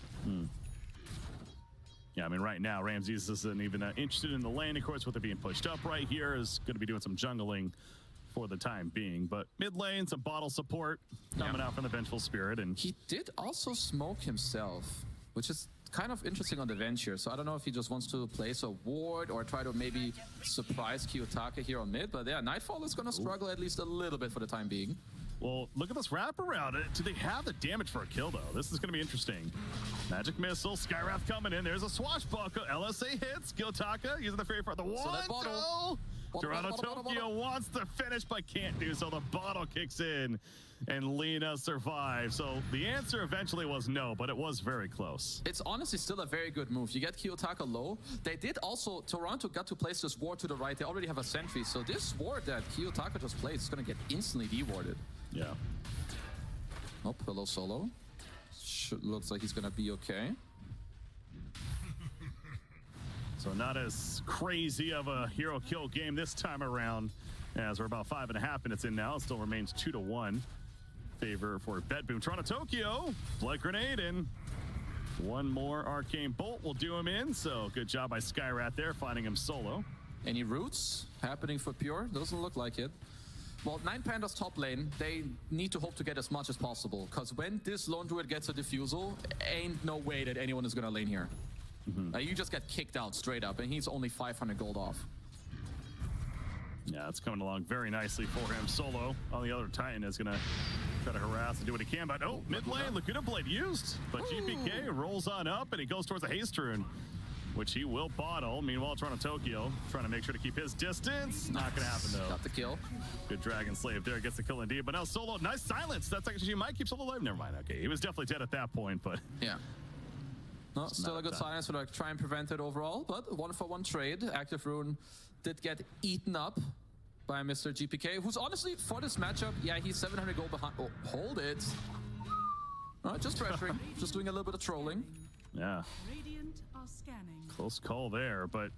Speaker 5: Yeah, I mean, right now, Ramses isn't even interested in the lane. Of course, with it being pushed up right here, is going to be doing some jungling for the time being. But mid lane, some bottle support coming out from the Vengeful Spirit. And
Speaker 6: he did also smoke himself, which is kind of interesting on the Venture. So I don't know if he just wants to place a ward or try to maybe surprise Kiyotaka here on mid. But yeah, Nightfall is going to struggle at least a little bit for the time being.
Speaker 5: Well, look at this wraparound. Do they have the damage for a kill, though? This is going to be interesting. Magic Missile, Skywrath coming in. There's a swashbuckle. LSA hits. Kiyotaka using the fairy for the one. So Toronto Tokyo wants to finish, but can't do so. The bottle kicks in, and Lina survives. So the answer eventually was no, but it was very close.
Speaker 6: It's honestly still a very good move. You get Kiyotaka low. They did also, Toronto got to place this ward to the right. They already have a sentry. So this ward that Kiyotaka just plays is going to get instantly dewarded.
Speaker 5: Yeah.
Speaker 6: Oh, hello, Solo. Looks like he's going to be okay.
Speaker 5: So not as crazy of a hero kill game this time around, as we're about 5.5 minutes in now. It still remains 2-1 favor for Bedboom. Toronto Tokyo, Blood Grenade, and one more Arcane Bolt will do him in. So good job by Skywrath there, finding him solo.
Speaker 6: Any roots happening for Pure? Doesn't look like it. Well, 9Pandas top lane, they need to hope to get as much as possible, because when this Lone Druid gets a Diffusal, ain't no way that anyone is going to lane here. You just get kicked out straight up, and he's only 500 gold off.
Speaker 5: Yeah, it's coming along very nicely for him. Solo on the other Titan is going to try to harass and do what he can, but mid lane, Laguna Blade used, but GPK rolls on up, and he goes towards the Haste Rune, which he will bottle. Meanwhile, Toronto Tokyo trying to make sure to keep his distance. Not going to happen, though.
Speaker 6: Got the kill.
Speaker 5: Good Dragon Slave there. Gets the kill indeed. But now Solo, nice silence. That's actually, he might keep Solo alive. Never mind. Okay, he was definitely dead at that point, but...
Speaker 6: Yeah. No, still a good silence for try and prevent it overall, but 1-for-1 trade. Active Rune did get eaten up by Mr. GPK, who's honestly, for this matchup, yeah, he's 700 gold behind. Oh, hold it. Just pressuring. Just doing a little bit of trolling.
Speaker 5: Yeah. Close call there, but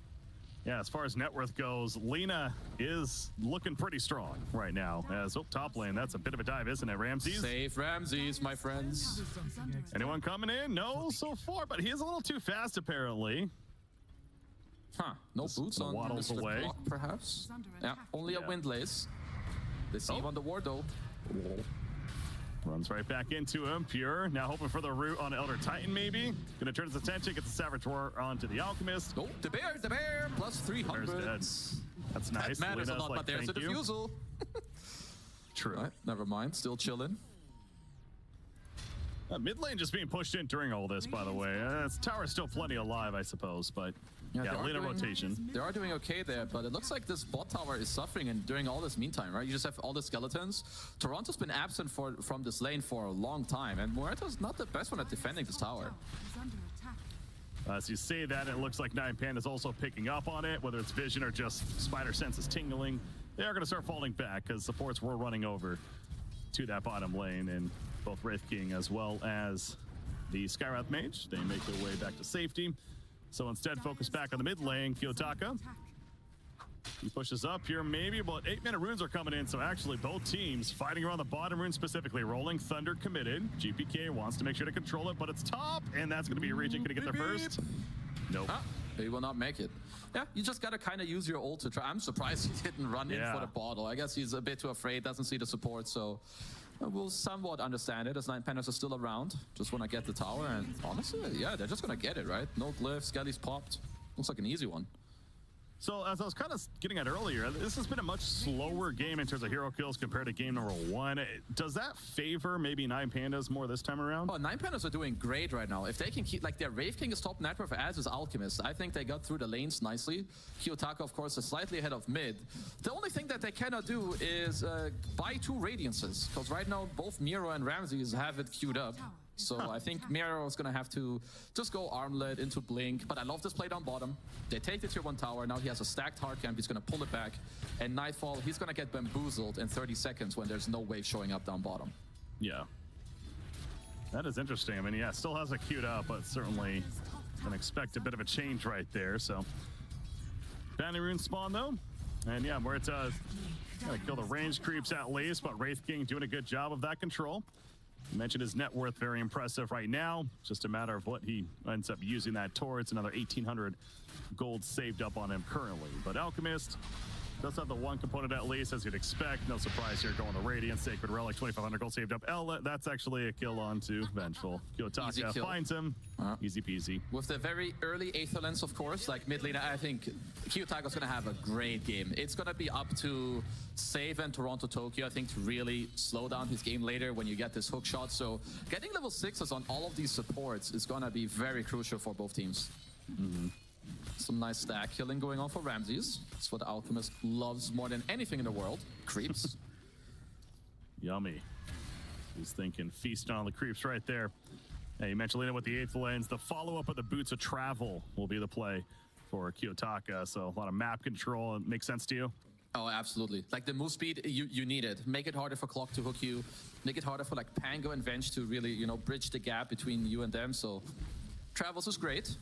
Speaker 5: yeah, as far as net worth goes, Lina is looking pretty strong right now. As top lane, that's a bit of a dive, isn't it, Ramses?
Speaker 6: Safe Ramses, my friends.
Speaker 5: Anyone coming in? No, so far, but he is a little too fast, apparently.
Speaker 6: No boots on
Speaker 5: waddles
Speaker 6: Mr.
Speaker 5: away.
Speaker 6: Clock, perhaps. Yeah, only a Windlace. They see him on the ward, though.
Speaker 5: Runs right back into him. Pure now hoping for the root on Elder Titan, maybe. Gonna turn his attention, get the Saboteur onto the Alchemist.
Speaker 6: Oh, the bear, plus 300.
Speaker 5: That's nice.
Speaker 6: That matters a lot, but there's a Diffusal.
Speaker 5: True.
Speaker 6: Right, never mind, still chilling.
Speaker 5: Mid lane just being pushed in during all this, by the way. Tower's still plenty alive, I suppose, but yeah, Lina rotation.
Speaker 6: They are doing okay there, but it looks like this bot tower is suffering and during all this meantime, right? You just have all the skeletons. Toronto's been absent from this lane for a long time, and Moreto's not the best one at defending this tower.
Speaker 5: As you say that, it looks like 9Pandas also picking up on it, whether it's vision or just spider senses tingling. They are going to start falling back because supports were running over to that bottom lane, and both Wraith King as well as the Skywrath Mage, they make their way back to safety. So instead, focus back on the mid lane. Kiyotaka, he pushes up here maybe, but 8-minute runes are coming in, so actually both teams fighting around the bottom rune specifically. Rolling Thunder committed. GPK wants to make sure to control it, but it's top, and that's going to be a region. Going to get there first? Nope.
Speaker 6: He will not make it. Yeah, you just got to kind of use your ult to try. I'm surprised he didn't run in for the bottle. I guess he's a bit too afraid, doesn't see the support, so we'll somewhat understand it as 9Pandas are still around. Just want to get the tower, and honestly, yeah, they're just going to get it, right? No glyphs, Skelly's popped. Looks like an easy one.
Speaker 5: So as I was kind of getting at earlier, this has been a much slower game in terms of hero kills compared to game number 1. Does that favor maybe 9Pandas more this time around?
Speaker 6: Oh, 9Pandas are doing great right now. If they can keep, like, their Wraith King is top net worth as is Alchemist. I think they got through the lanes nicely. Kiyotaka, of course, is slightly ahead of mid. The only thing that they cannot do is buy 2 Radiances, because right now both Miro and Ramses have it queued up. So I think Miro is going to have to just go armlet into Blink. But I love this play down bottom. They take the tier 1 tower. Now he has a stacked hard camp. He's going to pull it back. And Nightfall, he's going to get bamboozled in 30 seconds when there's no wave showing up down bottom.
Speaker 5: Yeah. That is interesting. I mean, yeah, still has it queued up, but certainly can expect a bit of a change right there. So, Bounty Rune spawn though. And yeah, where it's gotta kill the range creeps at least, but Wraith King doing a good job of that control. You mentioned his net worth, very impressive right now. Just a matter of what he ends up using that towards. Another 1,800 gold saved up on him currently. But Alchemist does have the one component at least, as you'd expect. No surprise here, going to Radiant, Sacred Relic, 2,500 gold saved up. That's actually a kill onto Vengeful. Kiyotaka finds him. Easy peasy.
Speaker 6: With the very early Aether Lens, of course, like mid lane, I think Kiyotaka's going to have a great game. It's going to be up to Save and Toronto Tokyo, I think, to really slow down his game later when you get this hook shot. So getting level 6s on all of these supports is going to be very crucial for both teams. Some nice stack killing going on for Ramses. That's what the Alchemist loves more than anything in the world. Creeps.
Speaker 5: Yummy. He's thinking feasting on the creeps right there. Hey, you mentioned Lena with the 8th lens. The follow-up of the Boots of Travel will be the play for Kiyotaka. So a lot of map control. Makes sense to you?
Speaker 6: Oh, absolutely. Like the move speed, you need it. Make it harder for Clock to hook you. Make it harder for like Pango and Venge to really, you know, bridge the gap between you and them. So Travels is great.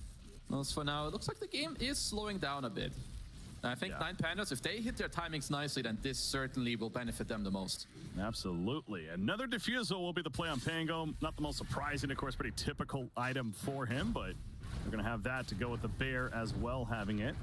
Speaker 6: As for now, it looks like the game is slowing down a bit. I think 9 Pandas, if they hit their timings nicely, then this certainly will benefit them the most.
Speaker 5: Absolutely. Another Diffusal will be the play on Pango. Not the most surprising, of course, pretty typical item for him, but we're going to have that to go with the Bear as well, having it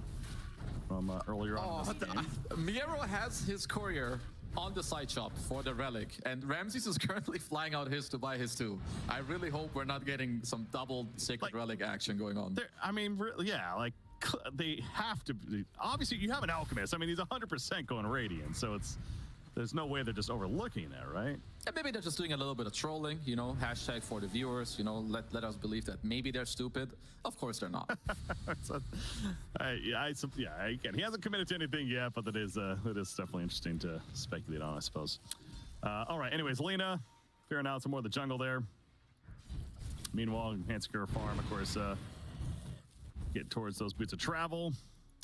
Speaker 5: from earlier on in this game.
Speaker 6: Miro has his courier on the side shop for the relic, and Ramses is currently flying out his to buy his too. I really hope we're not getting some double Sacred Relic action going on.
Speaker 5: I mean, yeah, like they have to. Obviously, you have an Alchemist. I mean, he's 100% going Radiant, so there's no way they're just overlooking that, right?
Speaker 6: And maybe they're just doing a little bit of trolling, you know, hashtag for the viewers, you know, let us believe that maybe they're stupid. Of course they're not.
Speaker 5: Again, he hasn't committed to anything yet, but it is definitely interesting to speculate on, I suppose. All right, anyways, Lena figuring out some more of the jungle there. Meanwhile, enhancing her farm, of course, get towards those Boots of Travel.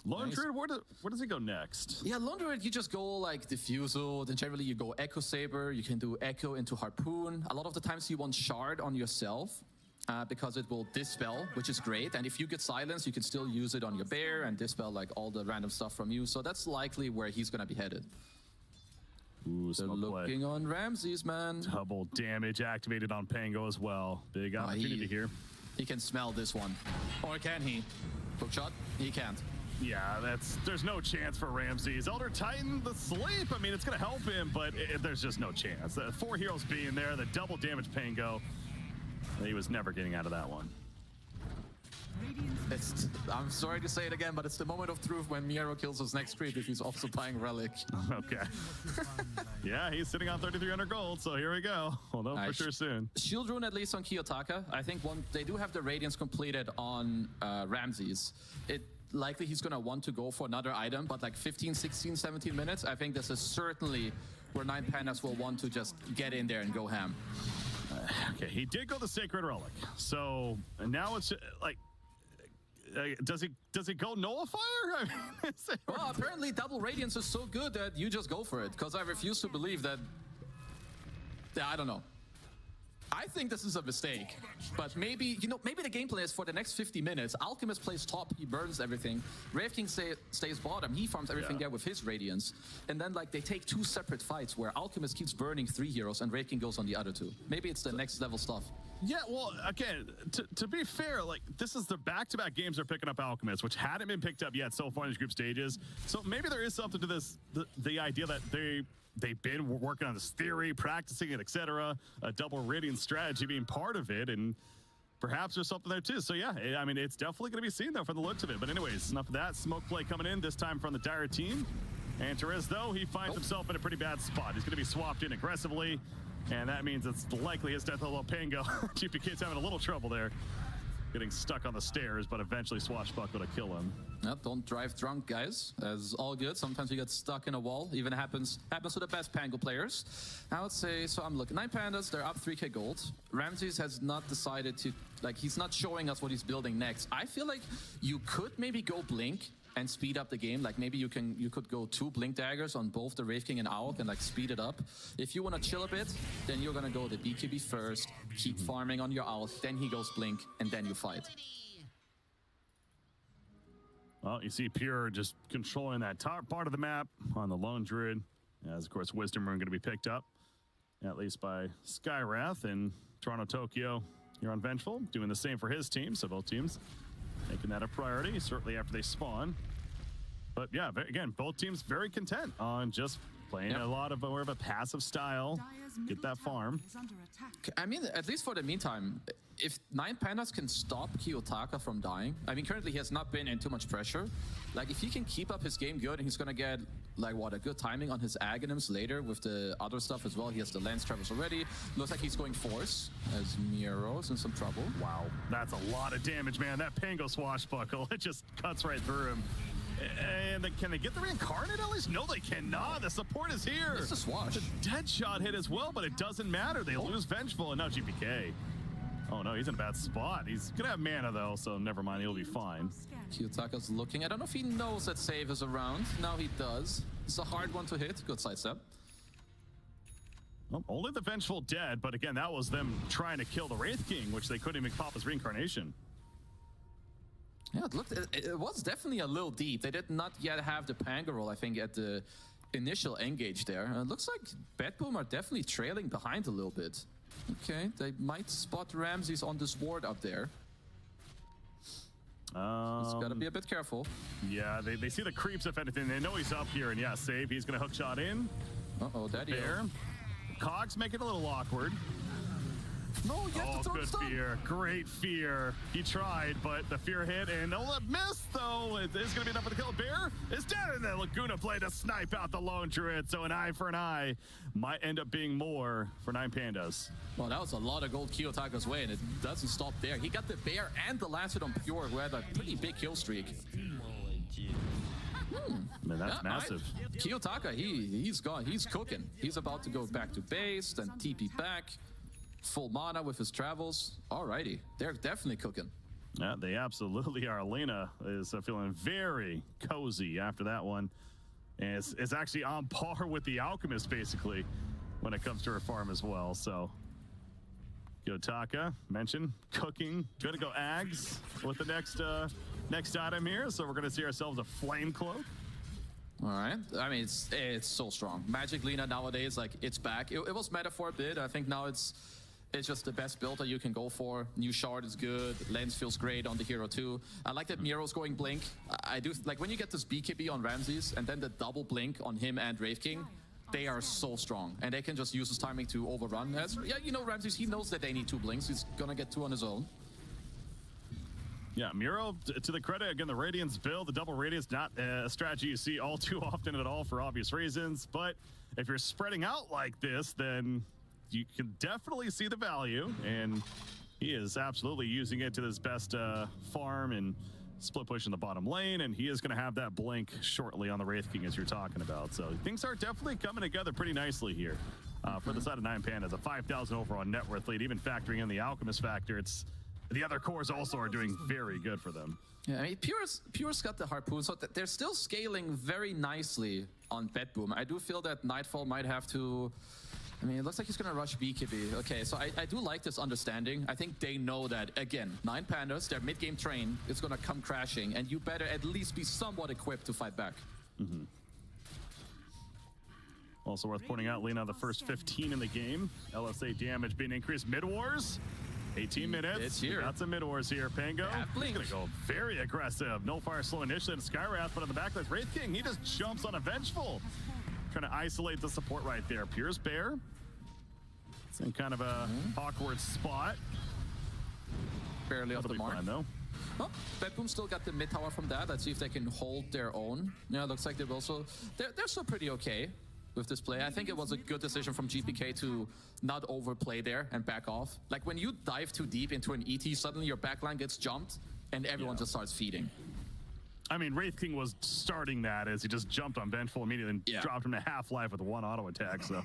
Speaker 5: Lone Druid, where does he go next?
Speaker 6: Yeah, Lone Druid, you just go like Diffusal, then generally you go Echo Saber, you can do Echo into Harpoon. A lot of the times you want Shard on yourself because it will Dispel, which is great. And if you get Silence, you can still use it on your Bear and Dispel like all the random stuff from you. So that's likely where he's going to be headed.
Speaker 5: Ooh,
Speaker 6: they're looking on Ramses, man.
Speaker 5: Double damage activated on Pango as well. Big opportunity here.
Speaker 6: He can smell this one. Or can he? Hookshot? He can't.
Speaker 5: Yeah, there's no chance for Ramses. Elder Titan, the sleep, I mean, it's going to help him, but there's just no chance. The 4 heroes being there, the double damage Pango, he was never getting out of that one.
Speaker 6: I'm sorry to say it again, but it's the moment of truth when Miro kills his next creep if he's also buying Relic.
Speaker 5: Okay. Yeah, he's sitting on 3,300 gold, so here we go. We'll know for sure soon.
Speaker 6: Shield Rune at least on Kiyotaka. I think they do have the Radiance completed on Ramses. Likely he's going to want to go for another item, but like 15, 16, 17 minutes, I think this is certainly where 9 Pandas will want to just get in there and go ham.
Speaker 5: Okay, he did go the Sacred Relic. So now it's like, does he go Nullifier? I mean,
Speaker 6: well, apparently double Radiance is so good that you just go for it, because I refuse to believe that. Yeah, I don't know. I think this is a mistake, but maybe the gameplay is for the next 50 minutes. Alchemist plays top, he burns everything. Wraith King stays bottom, he farms everything there with his Radiance. And then like they take 2 separate fights where Alchemist keeps burning 3 heroes and Wraith King goes on the other 2. Maybe it's the next level stuff.
Speaker 5: Yeah, well, again, to be fair, like this is the back-to-back games they're picking up Alchemist, which hadn't been picked up yet so far in these group stages. So maybe there is something to this, the idea that they've been working on this theory, practicing it, etc. A double Radiant strategy being part of it, and perhaps there's something there too. So yeah, I mean, it's definitely going to be seen though from the looks of it. But anyways, enough of that. Smoke play coming in, this time from the Dire team. And Therese, though, he finds himself in a pretty bad spot. He's going to be swapped in aggressively, and that means it's likely his death level Pango. GPK's having a little trouble there. getting stuck on the stairs, but eventually Swashbuckle to kill him.
Speaker 6: Yep, don't drive drunk, guys. It's all good. Sometimes you get stuck in a wall. Even happens to the best Pango players. Now let's say, so I'm looking. 9 Pandas, they're up 3k gold. Rafgamz has not decided to, like, he's not showing us what he's building next. I feel like you could maybe go Blink and speed up the game. Like maybe you could go 2 Blink daggers on both the Wraith King and Auk and like speed it up. If you want to chill a bit, then you're gonna go the BKB first, keep farming on your Auk, then he goes Blink, and then you fight.
Speaker 5: Well, you see Pure just controlling that top part of the map on the Lone Druid, as of course Wisdom Rune going to be picked up, at least by Skywrath, and Toronto Tokyo here on Vengeful, doing the same for his team, so both teams making that a priority, certainly after they spawn. But yeah, again, both teams very content on just playing a lot of more of a passive style, get that farm.
Speaker 6: I mean, at least for the meantime, if 9 Pandas can stop Kiyotaka from dying, I mean, currently he has not been in too much pressure. Like, if he can keep up his game good, and he's gonna get, like, what, a good timing on his Aghanims later with the other stuff as well. He has the Lance Travels already. Looks like he's going Force, as Miro's in some trouble.
Speaker 5: Wow, that's a lot of damage, man. That Pango Swashbuckle, it just cuts right through him. And can they get the Reincarnate at least? No, they cannot. The support is here.
Speaker 6: It's a Swash.
Speaker 5: The dead shot hit as well, but it doesn't matter. They lose Vengeful, and now GPK. Oh no, he's in a bad spot. He's gonna have mana though, so never mind, he'll be fine.
Speaker 6: Kiyotaka's looking. I don't know if he knows that save is around. Now he does. It's a hard one to hit. Good sidestep.
Speaker 5: Well, only the Vengeful dead, but again, that was them trying to kill the Wraith King, which they couldn't even pop his Reincarnation.
Speaker 6: Yeah, it looked. It was definitely a little deep. They did not yet have the Pango roll, I think, at the initial engage there. It looks like Bedboom are definitely trailing behind a little bit. Okay, they might spot Ramses on this ward up there. He's got to be a bit careful.
Speaker 5: Yeah, they see the creeps, if anything. They know he's up here, and yeah, save. He's going to hook shot in.
Speaker 6: Uh-oh, Daddy.
Speaker 5: There. Cogs make it a little awkward.
Speaker 6: No, you have to throw
Speaker 5: good
Speaker 6: stun.
Speaker 5: fear. Great fear. He tried, but the fear hit, and it missed, though. It is going to be enough for the kill. Bear is dead, and the Laguna play to snipe out the Lone Druid, so an eye for an eye might end up being more for 9 Pandas.
Speaker 6: Well, that was a lot of gold Kiyotaka's way, and it doesn't stop there. He got the Bear and the last hit on Pure, who had a pretty big kill streak.
Speaker 5: Man, that's massive.
Speaker 6: Kiyotaka, he's gone. He's cooking. He's about to go back to base, then TP back. Full mana with his travels. Alrighty, they're definitely cooking.
Speaker 5: Yeah, they absolutely are. Lena is feeling very cozy after that one. And it's actually on par with the Alchemist, basically, when it comes to her farm as well. So, Kiyotaka, mentioned, cooking. Gonna go Ags with the next item here. So we're gonna see ourselves a Flame Cloak.
Speaker 6: All right. I mean, it's so strong. Magic Lena nowadays, like, it's back. It was meta for a bit. I think now it's just the best build that you can go for. New Shard is good. Lens feels great on the hero too. I like that Miro's going Blink. I do like when you get this BKB on Ramses and then the double Blink on him and Wraith King. They are so strong, and they can just use his timing to overrun. Yeah, you know, Ramses, he knows that they need 2 Blinks. He's gonna get 2 on his own.
Speaker 5: Yeah, Miro, to the credit, again, the Radiance build, the double Radiance, not a strategy you see all too often at all for obvious reasons. But if you're spreading out like this, then you can definitely see the value. And he is absolutely using it to his best farm and split push in the bottom lane. And he is going to have that blink shortly on the Wraith King, as you're talking about. So things are definitely coming together pretty nicely here for the side of 9 Pandas. A 5,000 overall net worth lead, even factoring in the Alchemist factor. It's the other cores also are doing very good for them.
Speaker 6: Yeah, I mean, Pure's got the Harpoon, so they're still scaling very nicely on Bedboom. I do feel that Nightfall might have to... I mean, it looks like he's going to rush BKB. Okay, so I do like this understanding. I think they know that, again, 9 Pandas, their mid-game train is going to come crashing, and you better at least be somewhat equipped to fight back.
Speaker 5: Mm-hmm. Also worth pointing out, Lena, the first 15 in the game. LSA damage being increased mid-wars. 18 minutes.
Speaker 6: It's here.
Speaker 5: Got some mid-wars here. Pango is going to go very aggressive. No fire slow initially in Skywrath, but on the back there's Wraith King. He just jumps on a Vengeful. Trying to isolate the support right there. Pure's Bear. It's in kind of a awkward spot.
Speaker 6: Barely off the mark.
Speaker 5: Fine, though.
Speaker 6: Oh, Bedboom still got the mid tower from that. Let's see if they can hold their own. Yeah, looks like they've also... They're still pretty okay. with this play. I think it was a good decision from GPK to not overplay there and back off. Like when you dive too deep into an ET, suddenly your backline gets jumped and everyone just starts feeding.
Speaker 5: I mean, Wraith King was starting that as he just jumped on Vengeful immediately and dropped him to half-life with one auto attack, so...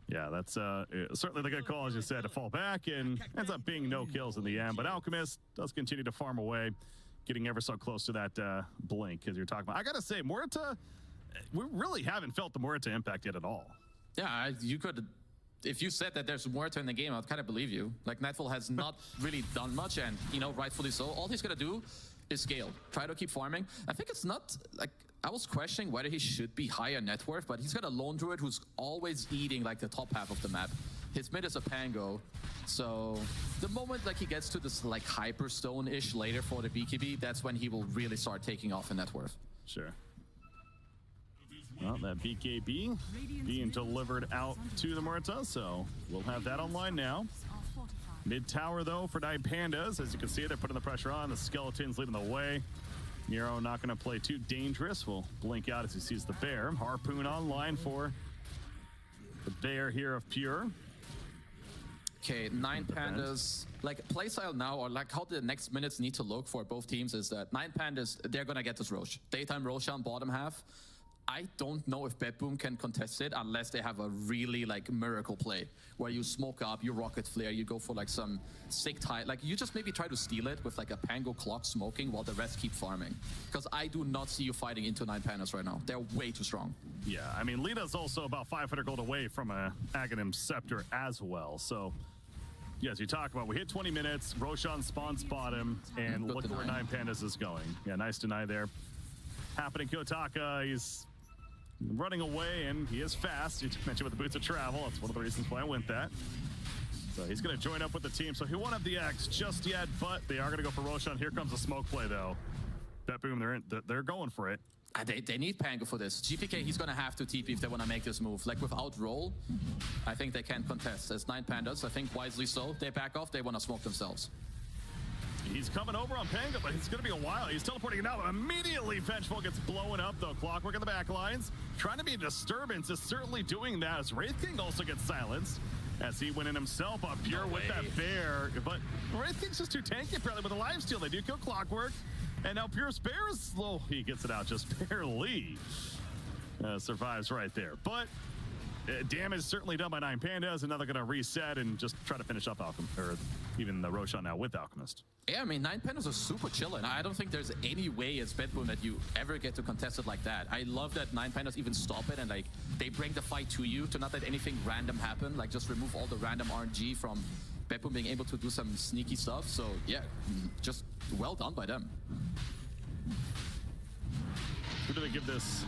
Speaker 5: Yeah, that's certainly the good call, as you said, to fall back, and ends up being no kills in the end. But Alchemist does continue to farm away, getting ever so close to that blink, as you're talking about. I gotta say, Morita, we really haven't felt the Morita impact yet at all.
Speaker 6: Yeah, you could... If you said that there's Morita in the game, I'd kind of believe you. Like, Nightfall has not really done much, and, you know, rightfully so. All he's gonna do is scale. Try to keep farming. I think it's not, like... I was questioning whether he should be higher net worth, but he's got a lone druid who's always eating like the top half of the map. His mid is a Pango, so the moment like he gets to this like Hyperstone-ish later for the BKB, that's when he will really start taking off in net worth.
Speaker 5: Sure. Well, that BKB being delivered out to the Morita, so we'll have that online now. Mid tower though for Nine Pandas, as you can see, they're putting the pressure on. The Skeletons leading the way. Nero not going to play too dangerous. Will blink out as he sees the bear. Harpoon online for the bear here of Pure.
Speaker 6: Okay, Nine Pandas, like playstyle now, or like how the next minutes need to look for both teams is that Nine Pandas, they're going to get this Rosh. Daytime Rosh on bottom half. I don't know if Bedboom can contest it unless they have a really like miracle play where you smoke up, you rocket flare, you go for like some sick tie, like you just maybe try to steal it with like a Pango clock smoking while the rest keep farming. Because I do not see you fighting into Nine Pandas right now. They're way too strong.
Speaker 5: Yeah, I mean, Lita's also about 500 gold away from a Aghanim Scepter as well. So, yes, you talk about, we hit 20 minutes, Roshan spawns bottom, and look where Nine Pandas is going. Yeah, nice deny there. Happening, Kiyotaka, he's running away, and he is fast. You mentioned with the boots of travel. That's one of the reasons why I went that. So he's going to join up with the team. So he won't have the X just yet, but they are going to go for Roshan. Here comes the smoke play, though. Bedboom, they're going for it.
Speaker 6: They need Pango for this. GPK, he's going to have to TP if they want to make this move. Like, without roll, I think they can contest. As Nine Pandas, I think wisely so. They back off. They want to smoke themselves.
Speaker 5: He's coming over on Pango, but it's going to be a while. He's teleporting it out. Immediately, Vengeful gets blown up, though. Clockwork in the back lines. Trying to be a disturbance is certainly doing that, as Wraith King also gets silenced, as he went in himself up Pure with that bear. But Wraith King's just too tanky, apparently, with a lifesteal. They do kill Clockwork, and now Pure's bear is slow. He gets it out just barely. Survives right there. But damage certainly done by Nine Pandas, and now they're going to reset and just try to finish up Alchemist, or even the Roshan now with Alchemist.
Speaker 6: Yeah, I mean, Nine Pandas are super chillin'. I don't think there's any way as Bedboom that you ever get to contest it like that. I love that Nine Pandas even stop it and like they bring the fight to you to not let anything random happen. Like just remove all the random RNG from Bedboom being able to do some sneaky stuff. So yeah, just well done by them.
Speaker 5: Who do they give this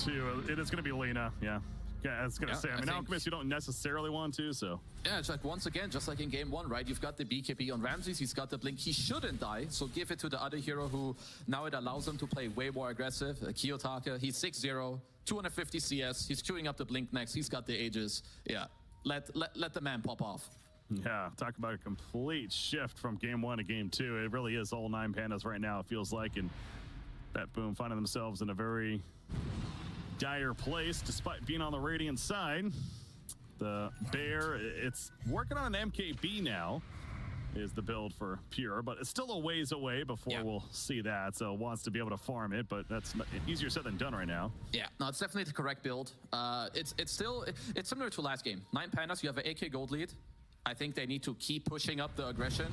Speaker 5: to? It is going to be Lena, yeah. Yeah, I was going to say, I mean, Alchemist, you don't necessarily want to, so.
Speaker 6: Yeah, it's like, once again, just like in game one, right? You've got the BKB on Ramses, he's got the blink. He shouldn't die, so give it to the other hero who now it allows him to play way more aggressive. Kiyotaka, he's 6-0, 250 CS, he's queuing up the blink next, he's got the Aegis. Yeah, let the man pop off.
Speaker 5: Yeah, talk about a complete shift from game one to game two. It really is all Nine Pandas right now, it feels like, and Bedboom finding themselves in a very dire place despite being on the Radiant side. The bear, it's working on an MKB now, is the build for Pure, but it's still a ways away before we'll see that, so wants to be able to farm it, but that's easier said than done right now.
Speaker 6: Yeah, no, it's definitely the correct build. It's similar to last game. Nine Pandas, you have an AK gold lead. I think they need to keep pushing up the aggression.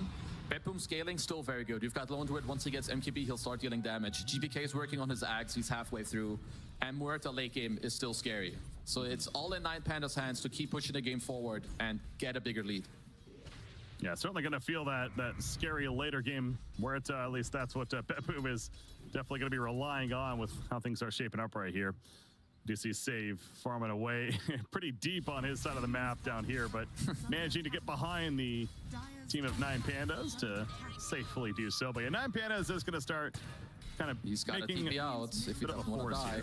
Speaker 6: Bedboom scaling, still very good. You've got Lone Druid, once he gets MKB, he'll start dealing damage. GPK is working on his Axe, he's halfway through. And Muerta late game is still scary. So it's all in Nine Pandas' hands to keep pushing the game forward and get a bigger lead.
Speaker 5: Yeah, certainly going to feel that scary later game. Muerta, at least that's what Bedboom is definitely going to be relying on with how things are shaping up right here. Do see Save farming away pretty deep on his side of the map down here, but managing to get behind the team of Nine Pandas to safely do so. But yeah, Nine Pandas is going to start kind of
Speaker 6: he's got to TP out if he doesn't want to die.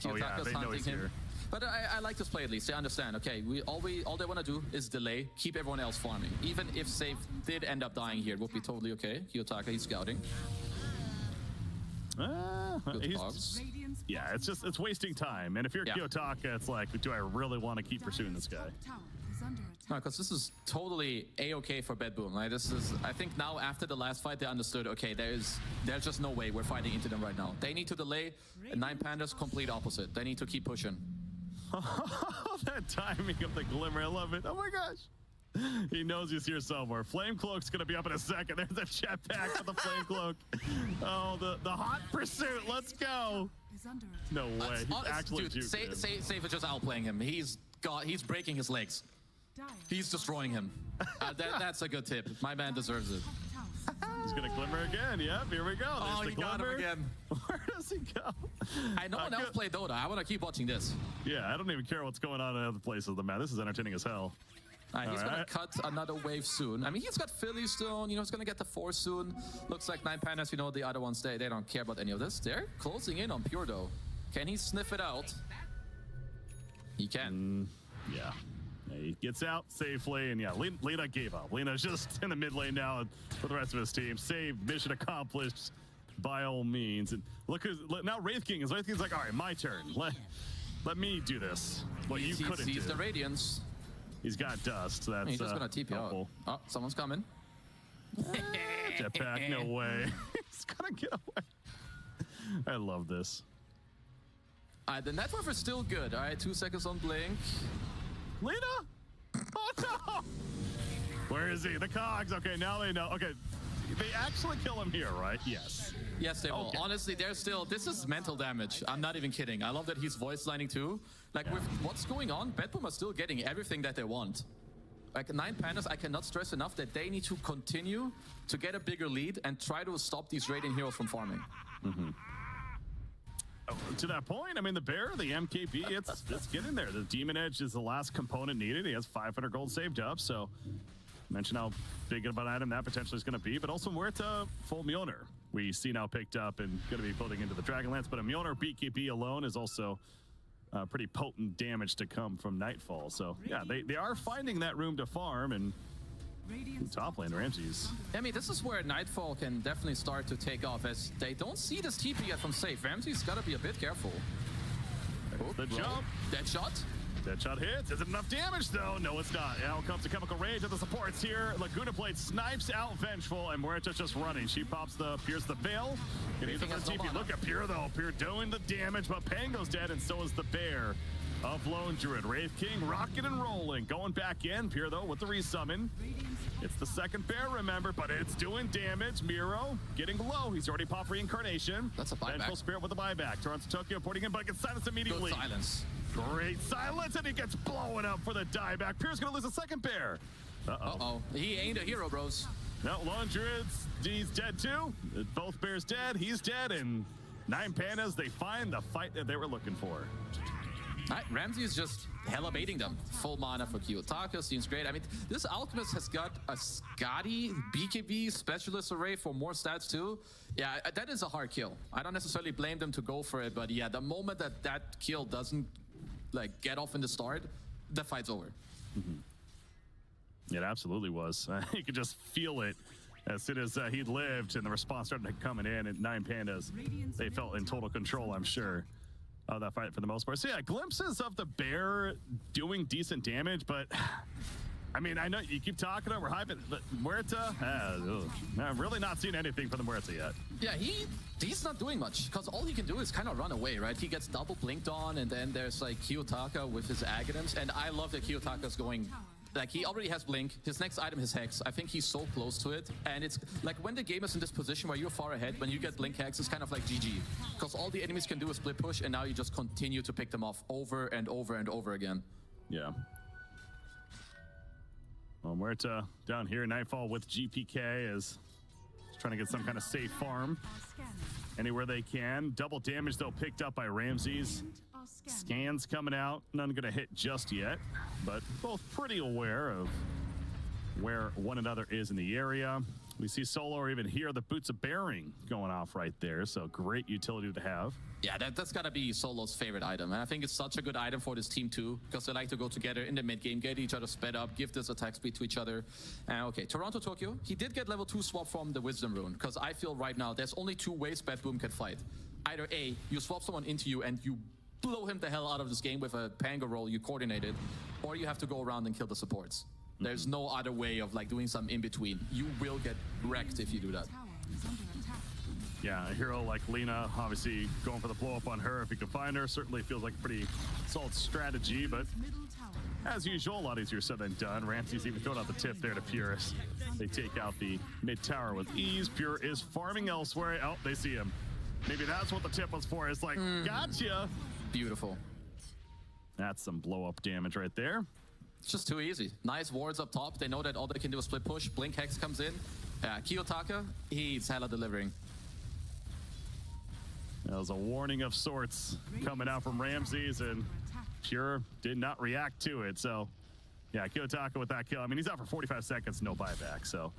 Speaker 5: Oh yeah, they know he's here.
Speaker 6: But I like this play at least. They understand. Okay, all they want to do is delay, keep everyone else farming. Even if Save did end up dying here, it would be totally okay. Kiyotaka, he's scouting.
Speaker 5: He's Yeah, it's wasting time. And if you're Kiyotaka, it's like, do I really want to keep pursuing this guy?
Speaker 6: No, because this is totally A-okay for Bedboom. Like, this is, I think now after the last fight, they understood, okay, there's just no way we're fighting into them right now. They need to delay, and 9 Pandas, complete opposite. They need to keep pushing.
Speaker 5: That timing of the glimmer, I love it. Oh my gosh. He knows he's here somewhere. Flame Cloak's going to be up in a second. There's a jetpack for the Flame Cloak. Oh, the hot pursuit. Let's go. No way. He's actually
Speaker 6: dude, Save is just outplaying him. He's breaking his legs. He's destroying him. That's a good tip. My man deserves it.
Speaker 5: He's going to glimmer again. Yep, here we go.
Speaker 6: Oh, he got him again.
Speaker 5: Where does he go?
Speaker 6: No one else played Dota. I want to keep watching this.
Speaker 5: Yeah, I don't even care what's going on in other places of the map. This is entertaining as hell.
Speaker 6: He's going to cut another wave soon. I mean, he's got Philly stone. You know, he's going to get the 4 soon. Looks like 9 Pandas, you know, the other ones, they don't care about any of this. They're closing in on Pure, though. Can he sniff it out? He can.
Speaker 5: Yeah. He gets out safely, and yeah, Lena gave up. Lena's just in the mid lane now for the rest of his team. Saved, mission accomplished by all means. And look, now Wraith King's like, all right, my turn. Let me do this. What you couldn't do.
Speaker 6: He's the Radiance.
Speaker 5: He's got dust. That's
Speaker 6: he's just gonna TP out. Oh, someone's coming.
Speaker 5: Jetpack, no way. He's gonna get away. I love this.
Speaker 6: The network is still good. All right, 2 seconds on blink.
Speaker 5: Lena? Oh no! Where is he? The cogs. Okay, now they know. Okay, they actually kill him here, right? Yes.
Speaker 6: Yes, they will. Honestly, they're still. This is mental damage. I'm not even kidding. I love that he's voice lining too. Like with what's going on, Bedboom are still getting everything that they want. Like 9 Pandas, I cannot stress enough that they need to continue to get a bigger lead and try to stop these Radiant heroes from farming.
Speaker 5: To that point, I mean, the Bear, the MKB, it's getting there. The Demon Edge is the last component needed. He has 500 gold saved up, so mention how big of an item that potentially is going to be, but also Muerta full Mjolnir. We see now picked up and going to be building into the Dragonlance, but a Mjolnir BKB alone is also pretty potent damage to come from Nightfall. So yeah, they are finding that room to farm, and top lane Ramses.
Speaker 6: I mean, this is where Nightfall can definitely start to take off, as they don't see this TP yet from safe. Ramses got to be a bit careful.
Speaker 5: The jump.
Speaker 6: Dead shot.
Speaker 5: Dead shot hits. Isn't enough damage, though. No, it's not. Out comes the Chemical Rage of the supports here. Laguna Blade snipes out Vengeful, and Muerta's just running. She pierces the Veil. Look at Pure, though. Pure doing the damage, but Pango's dead, and so is the Bear of Lone Druid. Wraith King rocking and rolling. Going back in. Pure, though, with the resummon. It's the second Bear, remember, but it's doing damage. Miro getting low. He's already popped Reincarnation.
Speaker 6: That's a buyback.
Speaker 5: Vengeful Spirit with a buyback. Turns to Tokyo, putting in, but gets silenced immediately.
Speaker 6: Good silence.
Speaker 5: Great silence, and he gets blown up for the dieback. Pierre's gonna lose a second Bear.
Speaker 6: Uh-oh. He ain't a hero, bros.
Speaker 5: No, Lone Druid's, he's dead too. Both Bears dead, he's dead, and 9 Pandas, they find the fight that they were looking for.
Speaker 6: All right, Ramsey is just hella baiting them. Full mana for Kiyotaka, seems great. I mean, this Alchemist has got a Scotty BKB specialist array for more stats too. Yeah, that is a hard kill. I don't necessarily blame them to go for it, but yeah, the moment that kill doesn't like get off in the start, the fight's over.
Speaker 5: It absolutely was. You could just feel it as soon as he lived, and the response started coming in. And 9 Pandas, they felt in total control, I'm sure, of that fight for the most part. So yeah, glimpses of the Bear doing decent damage, but I mean, I know you keep talking over hyping, but Muerta, I'm really not seeing anything from the Muerta yet.
Speaker 6: Yeah, he's not doing much, because all he can do is kind of run away, right? He gets double blinked on, and then there's like Kiyotaka with his Agadams, and I love that Kiyotaka's going, like, he already has blink, his next item is Hex. I think he's so close to it, and it's like when the game is in this position where you're far ahead, when you get blink Hex, it's kind of like GG, because all the enemies can do is split push, and now you just continue to pick them off over and over and over again.
Speaker 5: Yeah. Well, Muerta down here, Nightfall with GPK is trying to get some kind of safe farm anywhere they can. Double damage, though, picked up by Ramses. Scans coming out, none gonna hit just yet, but both pretty aware of where one another is in the area. We see Solo or even here the Boots of Bearing going off right there, so great utility to have.
Speaker 6: Yeah, that's gotta be Solo's favorite item, and I think it's such a good item for this team too, because they like to go together in the mid game, get each other sped up, give this attack speed to each other. Okay, Toronto Tokyo, he did get level 2 swap from the Wisdom Rune, because I feel right now there's only 2 ways Bedboom can fight. either A, you swap someone into you and you blow him the hell out of this game with a Pango roll you coordinated, or you have to go around and kill the supports. There's no other way of like doing some in between. You will get wrecked if you do that.
Speaker 5: Yeah, a hero like Lina, obviously going for the blow up on her if he can find her. Certainly feels like a pretty solid strategy, but as usual, a lot easier said than done. Ramsey's even throwing out the tip there to Purist. They take out the mid tower with ease. Pure is farming elsewhere. Oh, they see him. Maybe that's what the tip was for. It's like, gotcha.
Speaker 6: Beautiful.
Speaker 5: That's some blow up damage right there.
Speaker 6: It's just too easy. Nice wards up top. They know that all they can do is split push. Blink Hex comes in. Kiyotaka, he's hella delivering.
Speaker 5: That was a warning of sorts coming out from Ramses, and Pure did not react to it. So, yeah, Kiyotaka with that kill. I mean, he's out for 45 seconds, no buyback. So,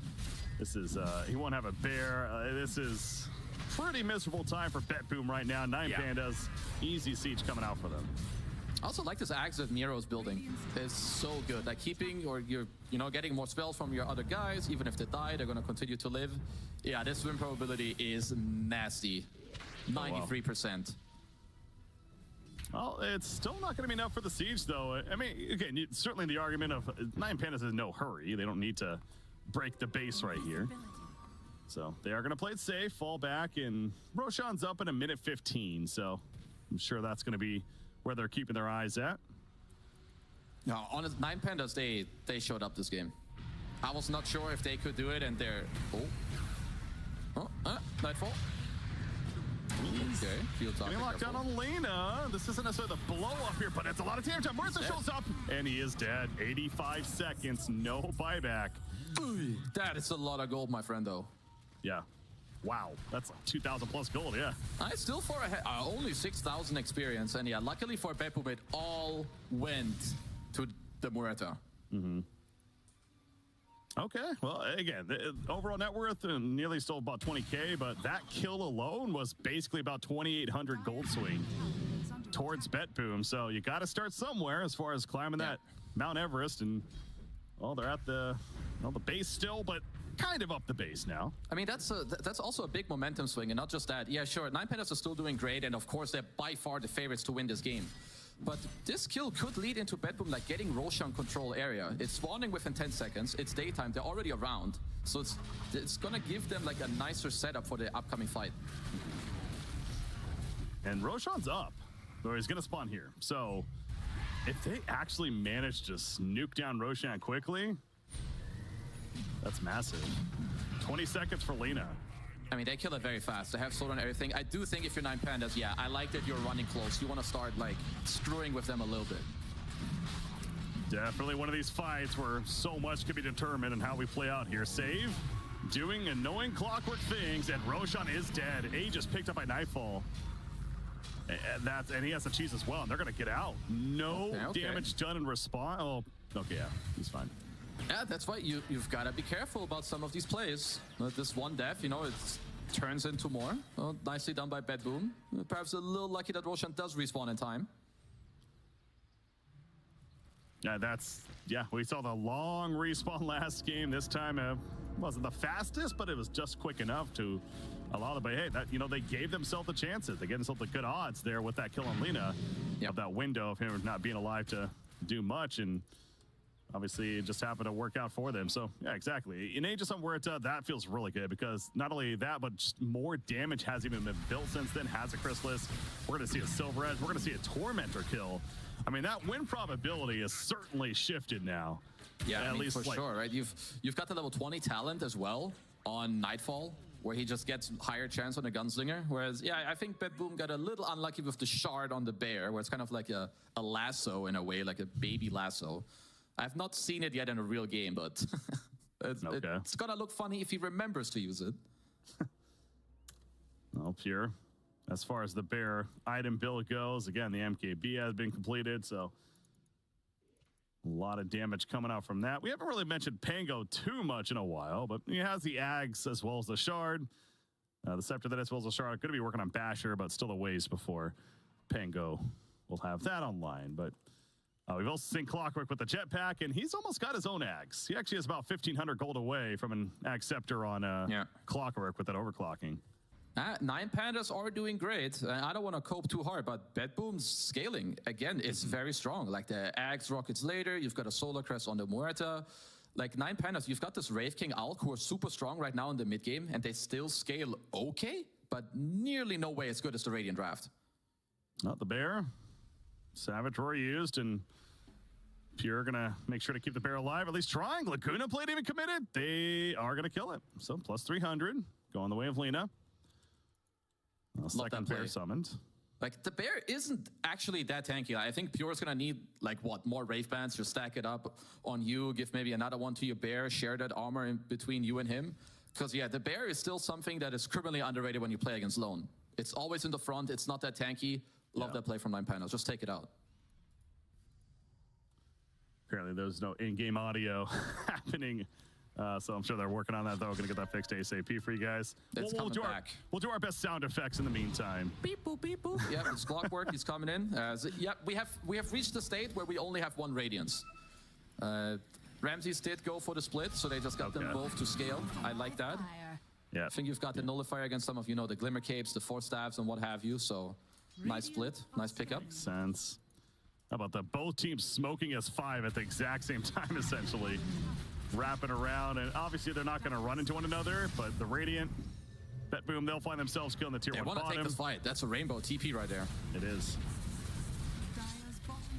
Speaker 5: this is, he won't have a bear. This is pretty miserable time for BetBoom right now. 9 Pandas, easy siege coming out for them.
Speaker 6: I also like this axe that Miro's building. It's so good. Like keeping or you're, getting more spells from your other guys. Even if they die, they're gonna continue to live. Yeah, this win probability is nasty. 93%.
Speaker 5: Well, it's still not going to be enough for the siege, though. I mean, again, certainly the argument of 9 Pandas is no hurry. They don't need to break the base right here. So they are going to play it safe, fall back, and Roshan's up in a minute 15. So I'm sure that's going to be where they're keeping their eyes at.
Speaker 6: No, honest, 9 Pandas, they showed up this game. I was not sure if they could do it, and they're... Nightfall. Okay,
Speaker 5: getting locked down on Lena. This isn't necessarily the blow up here, but it's a lot of damage. Marissa shows up, and he is dead. 85 seconds, no buyback.
Speaker 6: That is a lot of gold, my friend, though.
Speaker 5: Yeah. Wow, that's like 2,000 plus gold, yeah.
Speaker 6: I still for only 6,000 experience, and yeah, luckily for BetBoom, it all went to the Murata.
Speaker 5: Okay, well, again, the overall net worth nearly stole about 20K, but that kill alone was basically about 2,800 gold swing towards BetBoom. So you got to start somewhere as far as climbing that Mount Everest, and well, they're at the base still, but kind of up the base now.
Speaker 6: I mean, that's also a big momentum swing, and not just that. Yeah, sure, 9 Pandas are still doing great, and of course they're by far the favorites to win this game. But this kill could lead into BetBoom like getting Roshan control area. It's spawning within 10 seconds. It's daytime. They're already around. So it's gonna give them like a nicer setup for the upcoming fight.
Speaker 5: And Roshan's up, or he's gonna spawn here. So if they actually manage to nuke down Roshan quickly, that's massive. 20 seconds for Lena.
Speaker 6: I mean, they kill it very fast. They have sword on everything. I do think if you're 9 Pandas, yeah, I like that you're running close. You want to start, like, screwing with them a little bit.
Speaker 5: Definitely one of these fights where so much can be determined and how we play out here. Save, doing annoying clockwork things, and Roshan is dead. A just picked up by Nightfall. And he has the cheese as well, and they're going to get out. No damage done in response. Oh, okay, yeah, he's fine.
Speaker 6: Yeah, that's why you've got to be careful about some of these plays. This one death, it turns into more. Oh, nicely done by BetBoom. Perhaps a little lucky that Roshan does respawn in time.
Speaker 5: Yeah, we saw the long respawn last game. This time wasn't the fastest, but it was just quick enough to allow them. But hey, they gave themselves the chances. They gave themselves the good odds there with that kill on Lena. Of that window of him not being alive to do much, and obviously, it just happened to work out for them. So, yeah, exactly. In Aegis on Murata, that feels really good because not only that, but just more damage has even been built since then. Has a Chrysalis. We're going to see a Silver Edge. We're going to see a Tormentor kill. I mean, that win probability is certainly shifted now.
Speaker 6: Yeah, at least for sure, right? You've got the level 20 talent as well on Nightfall, where he just gets higher chance on the Gunslinger. Whereas, yeah, I think BetBoom got a little unlucky with the shard on the Bear, where it's kind of like a lasso in a way, like a baby lasso. I've not seen it yet in a real game, but it's gonna look funny if he remembers to use it.
Speaker 5: Well, Pure, as far as the Bear item build goes, again, the MKB has been completed, so a lot of damage coming out from that. We haven't really mentioned Pango too much in a while, but he has the Ags as well as the Shard. The Scepter that as well as the Shard. Going to be working on Basher, but still a ways before Pango will have that online, but we've also seen Clockwork with the jetpack, and he's almost got his own Ags. He actually is about 1,500 gold away from an Ag Scepter on Clockwork with that overclocking.
Speaker 6: Nine Pandas are doing great. I don't want to cope too hard, but Bedboom's scaling, again, is very strong. Like the Axe rockets later, you've got a Solar Crest on the Muerta. Like Nine Pandas, you've got this Wraith King Alk who are super strong right now in the mid game, and they still scale okay, but nearly no way as good as the Radiant draft.
Speaker 5: Not the bear. Savage Roar used, and Pure gonna make sure to keep the bear alive, at least trying. Laguna Blade even committed. They are gonna kill it. So plus 300, going the way of Lina. Second bear summoned.
Speaker 6: Like, the bear isn't actually that tanky. I think Pure's gonna need, like, what, more Wraith Bands to stack it up on you, give maybe another one to your bear, share that armor in between you and him. Because, yeah, the bear is still something that is criminally underrated when you play against lone. It's always in the front, it's not that tanky. Love that play from Nine Pandas. Just take it out.
Speaker 5: Apparently there's no in-game audio happening. So I'm sure they're working on that, though. We're going to get that fixed ASAP for you guys. We'll do our best sound effects in the meantime.
Speaker 6: Beep, boop, beep, boop. Yeah, it's clockwork. He's coming in. Yeah, we have reached the state where we only have one Radiance. Ramses did go for the split, so they just got them both to scale. I like that.
Speaker 5: Yeah.
Speaker 6: I think you've got the Nullifier against some of, you know, the Glimmer Capes, the Force Staffs, and what have you. So nice split, nice pickup.
Speaker 5: Makes sense. How about that? Both teams smoking S5 at the exact same time, essentially. Wrapping around, and obviously they're not going to run into one another, but the Radiant, Betboom, they'll find themselves killing the tier 1 bottom.
Speaker 6: They want to take this fight. That's a rainbow TP right there.
Speaker 5: It is.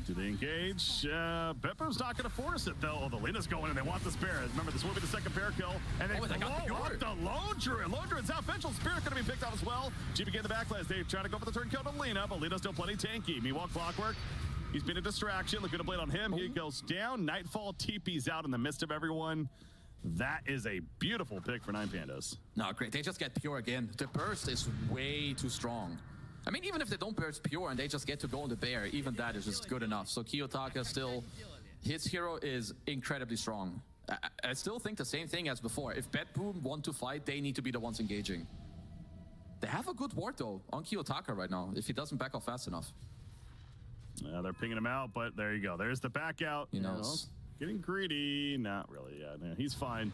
Speaker 5: Do they engage? Betboom's not going to force it, though. Oh, the Lina's going, and they want this bear. Remember, this will be the second bear kill. And they blow up the Lone Druid. Lone Druid's out. Vengeful Spirit going to be picked up as well. GP getting the backlash. They try to go for the turn kill to Lina, but Lina's still plenty tanky. Meanwhile, Clockwork, he's been a distraction. Laguna Blade on him. He goes down. Nightfall TP's out in the midst of everyone. That is a beautiful pick for Nine Pandas.
Speaker 6: No, great. They just get Pure again. The burst is way too strong. I mean, even if they don't burst Pure and they just get to go on the bear, even that is just good enough. So Kiyotaka still, his hero is incredibly strong. I still think the same thing as before. If Betboom want to fight, they need to be the ones engaging. They have a good ward, though, on Kiyotaka right now, if he doesn't back off fast enough.
Speaker 5: They're pinging him out, but there you go. There's the back out.
Speaker 6: You know,
Speaker 5: getting greedy. Not really. Yeah, he's fine.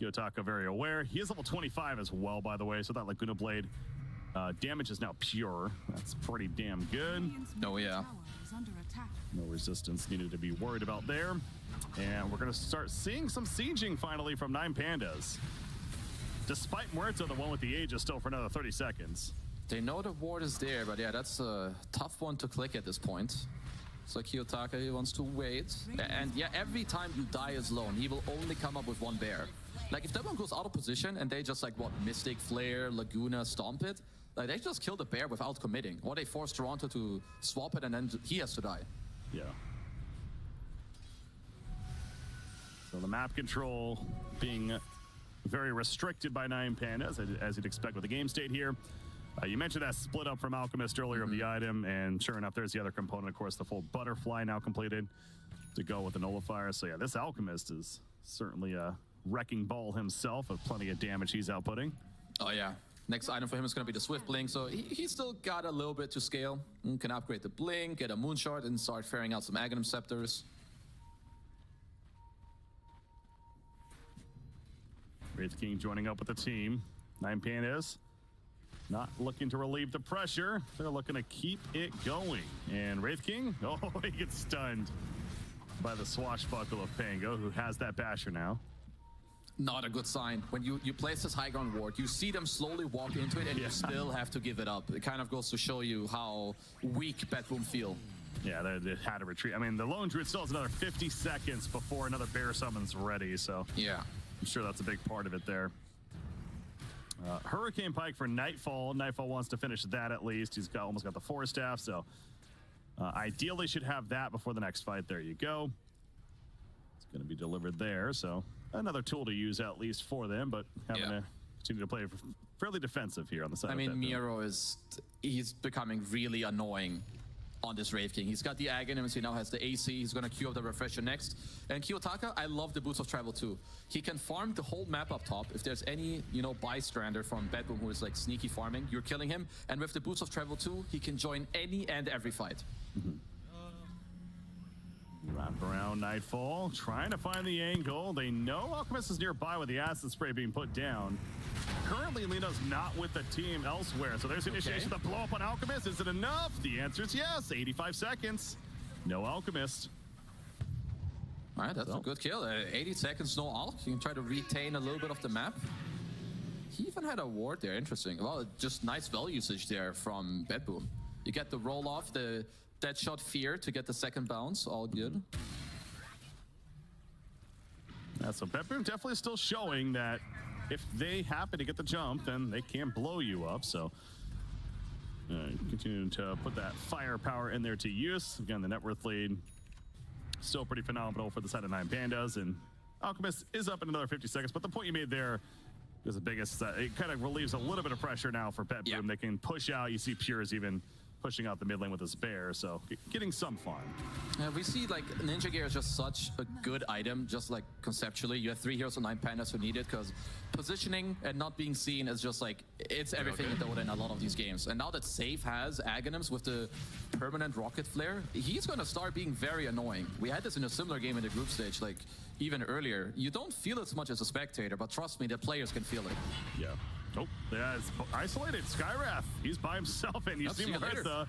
Speaker 5: Kiyotaka very aware. He is level 25 as well, by the way. So that Laguna Blade damage is now pure. That's pretty damn good.
Speaker 6: Oh, yeah.
Speaker 5: No resistance needed to be worried about there. And we're going to start seeing some sieging finally from Nine Pandas. Despite Muerta, the one with the age, is still for another 30 seconds.
Speaker 6: They know the ward is there, but yeah, that's a tough one to click at this point. So Kiyotaka, he wants to wait. And yeah, every time you die as lone, he will only come up with one bear. Like, if that one goes out of position and they just, like, what, Mystic, Flare, Laguna, Stomp it, like, they just kill the bear without committing. Or they force Toronto to swap it and then he has to die.
Speaker 5: Yeah. So the map control being very restricted by Nine Pandas, as you'd expect with the game state here. You mentioned that split up from Alchemist earlier of the item, and sure enough, there's the other component, of course, the full Butterfly now completed to go with the Nullifier. So yeah, this Alchemist is certainly a wrecking ball himself of plenty of damage he's outputting.
Speaker 6: Oh yeah. Next item for him is going to be the Swift Blink, so he's still got a little bit to scale. Can upgrade the Blink, get a Moonshot, and start ferrying out some Aghanim Scepters.
Speaker 5: Wraith King joining up with the team. Nine Pandas not looking to relieve the pressure. They're looking to keep it going. And Wraith King, oh, he gets stunned by the swashbuckle of Pango, who has that basher now.
Speaker 6: Not a good sign. When you place this high ground ward, you see them slowly walk into it, and you still have to give it up. It kind of goes to show you how weak Betboom feel.
Speaker 5: Yeah, they had to retreat. I mean, the Lone Druid still has another 50 seconds before another bear summon's ready, so
Speaker 6: yeah,
Speaker 5: I'm sure that's a big part of it there. Hurricane Pike for Nightfall. Nightfall wants to finish that at least. He's almost got the Force Staff, so ideally should have that before the next fight. There you go. It's going to be delivered there, so another tool to use at least for them, but having to continue to play fairly defensive here on the side.
Speaker 6: I mean, Miro he's becoming really annoying on this Wraith King. He's got the Aghanim, he now has the AC, he's gonna queue up the Refresher next. And Kiyotaka, I love the Boots of Travel too. He can farm the whole map up top. If there's any, you know, bystander from Betboom who is like sneaky farming, you're killing him. And with the Boots of Travel too, he can join any and every fight.
Speaker 5: Wrap around Nightfall, trying to find the angle. They know Alchemist is nearby with the acid spray being put down. Currently, Lina's not with the team elsewhere, so there's initiation to blow up on Alchemist. Is it enough? The answer is yes. 85 seconds. No Alchemist.
Speaker 6: All right, that's a good kill. 80 seconds, no ult. You can try to retain a little bit of the map. He even had a ward there. Interesting. Well, just nice spell usage there from Bedboom. You get the roll off, the Deadshot Fear to get the second bounce. All good.
Speaker 5: Yeah, so Bedboom definitely still showing that if they happen to get the jump, then they can blow you up. So continuing to put that firepower in there to use. Again, the net worth lead still pretty phenomenal for the side of 9 Pandas. And Alchemist is up in another 50 seconds. But the point you made there is the biggest. It kind of relieves a little bit of pressure now for Bedboom. Yeah. They can push out. You see Pure is even pushing out the mid lane with his bear, so getting some fun.
Speaker 6: We see like Ninja Gear is just such a good item, just like conceptually. You have 3 heroes and 9 Pandas who need it, because positioning and not being seen is just like, it's everything in Dota in a lot of these games. And now that Save has Aghanim's with the permanent rocket flare, he's gonna start being very annoying. We had this in a similar game in the group stage, like even earlier. You don't feel it as much as a spectator, but trust me, the players can feel it.
Speaker 5: Yeah. Oh, yeah, it's isolated. Skywrath, he's by himself, and you see Martha,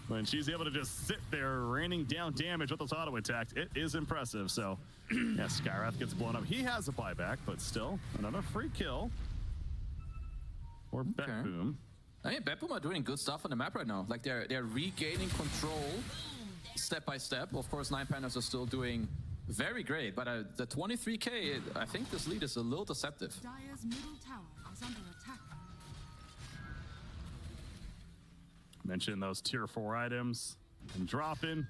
Speaker 5: when she's able to just sit there raining down damage with those auto attacks. It is impressive. So, yeah, Skywrath gets blown up. He has a buyback, but still, another free kill for Bedboom.
Speaker 6: I mean, Bedboom are doing good stuff on the map right now. Like, they're regaining control step by step. Of course, 9 Pandas are still doing very great, but the 23k, I think this lead is a little deceptive.
Speaker 7: Dire's middle tower is under attack.
Speaker 5: Mention those tier 4 items and dropping.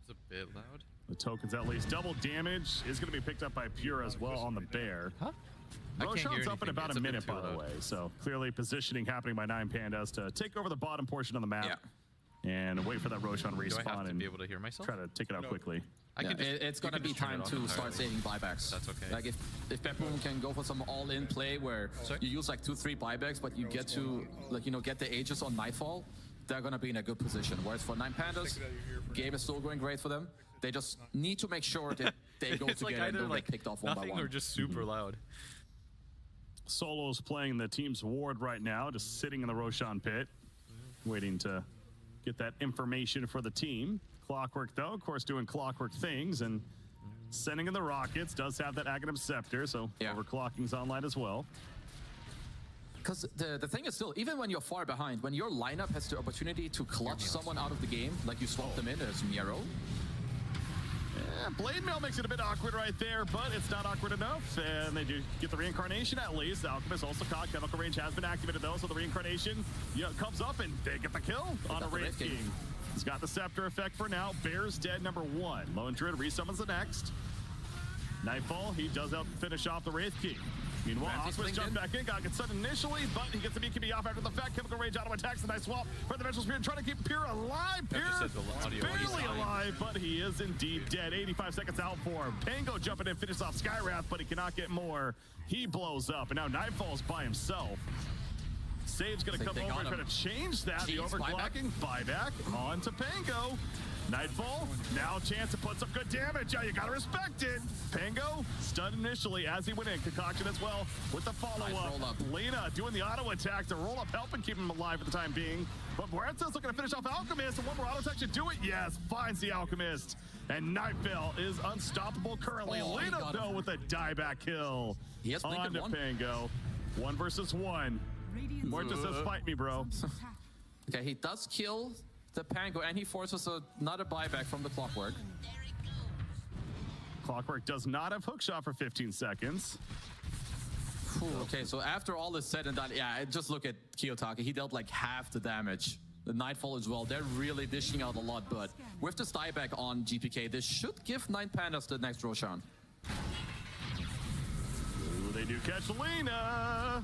Speaker 1: It's a bit loud.
Speaker 5: The tokens at least. Double damage is going to be picked up by Pure as well on the bear.
Speaker 1: Huh?
Speaker 5: Roshan's up in about a minute, by the way. So clearly positioning happening by 9 Pandas to take over the bottom portion of the map. Yeah. And wait for that Roshan respawn.
Speaker 1: Do I have to be able to hear myself?
Speaker 5: Try to take it out quickly.
Speaker 6: It's gonna be time to start saving buybacks.
Speaker 1: That's okay.
Speaker 6: Like if Bedboom can go for some all-in play where you use like 2-3 buybacks, but you get to get the Aegis on Nightfall, they're gonna be in a good position. Whereas for 9 Pandas, game is still going great for them. They just need to make sure that they go together and don't get picked off one by one.
Speaker 1: Or just super loud.
Speaker 5: Solo's playing the team's ward right now, just sitting in the Roshan pit, waiting to get that information for the team. Clockwork, though, of course, doing clockwork things and sending in the rockets. Does have that Aghanim Scepter, so overclocking's online as well.
Speaker 6: Because the thing is still, even when you're far behind, when your lineup has the opportunity to clutch someone out of the game, like you swap them in as Miro.
Speaker 5: Yeah, Blade Mail makes it a bit awkward right there, but it's not awkward enough. And they do get the reincarnation at least. The Alchemist also caught. Chemical range has been activated though, so the reincarnation comes up and they get the kill on a Wraith King. He's got the Scepter effect for now. Bear's dead, number 1. Lone Druid resummons the next. Nightfall, he does help finish off the Wraith King. Meanwhile, Alchemist jumped back in, got stunned initially, but he gets the BKB off after the fact. Chemical range auto attacks, a nice swap for the Vengeful Spirit, trying to keep Pure alive. Pure barely alive, but he is indeed dead. 85 seconds out for him. Pango jumping in, finishes off Skywrath, but he cannot get more. He blows up, and now Nightfall's by himself. Save's going to come over and try to change that. The overclocking buyback on to Pango. Nightfall, now a chance to put some good damage. Yeah, you got to respect it. Pango, stunned initially as he went in. Concoction as well with the follow-up. Nice Lena doing the auto attack to roll up, helping keep him alive for the time being. But Muerta's looking to finish off Alchemist, and one more auto attack should do it. Yes, finds the Alchemist. And Nightfall is unstoppable currently. Lena, though, with a dieback kill. On to Pango. 1 versus 1. Muerta says, fight me, bro.
Speaker 6: Okay, he does kill the Pango, and he forces another buyback from the Clockwork.
Speaker 5: Clockwork does not have hookshot for 15 seconds.
Speaker 6: Okay, so after all is said and done, just look at Kiyotaki. He dealt like half the damage. The Nightfall as well. They're really dishing out a lot, but with this dieback on GPK, this should give 9 Pandas the next Roshan.
Speaker 5: Ooh, they do catch Lena.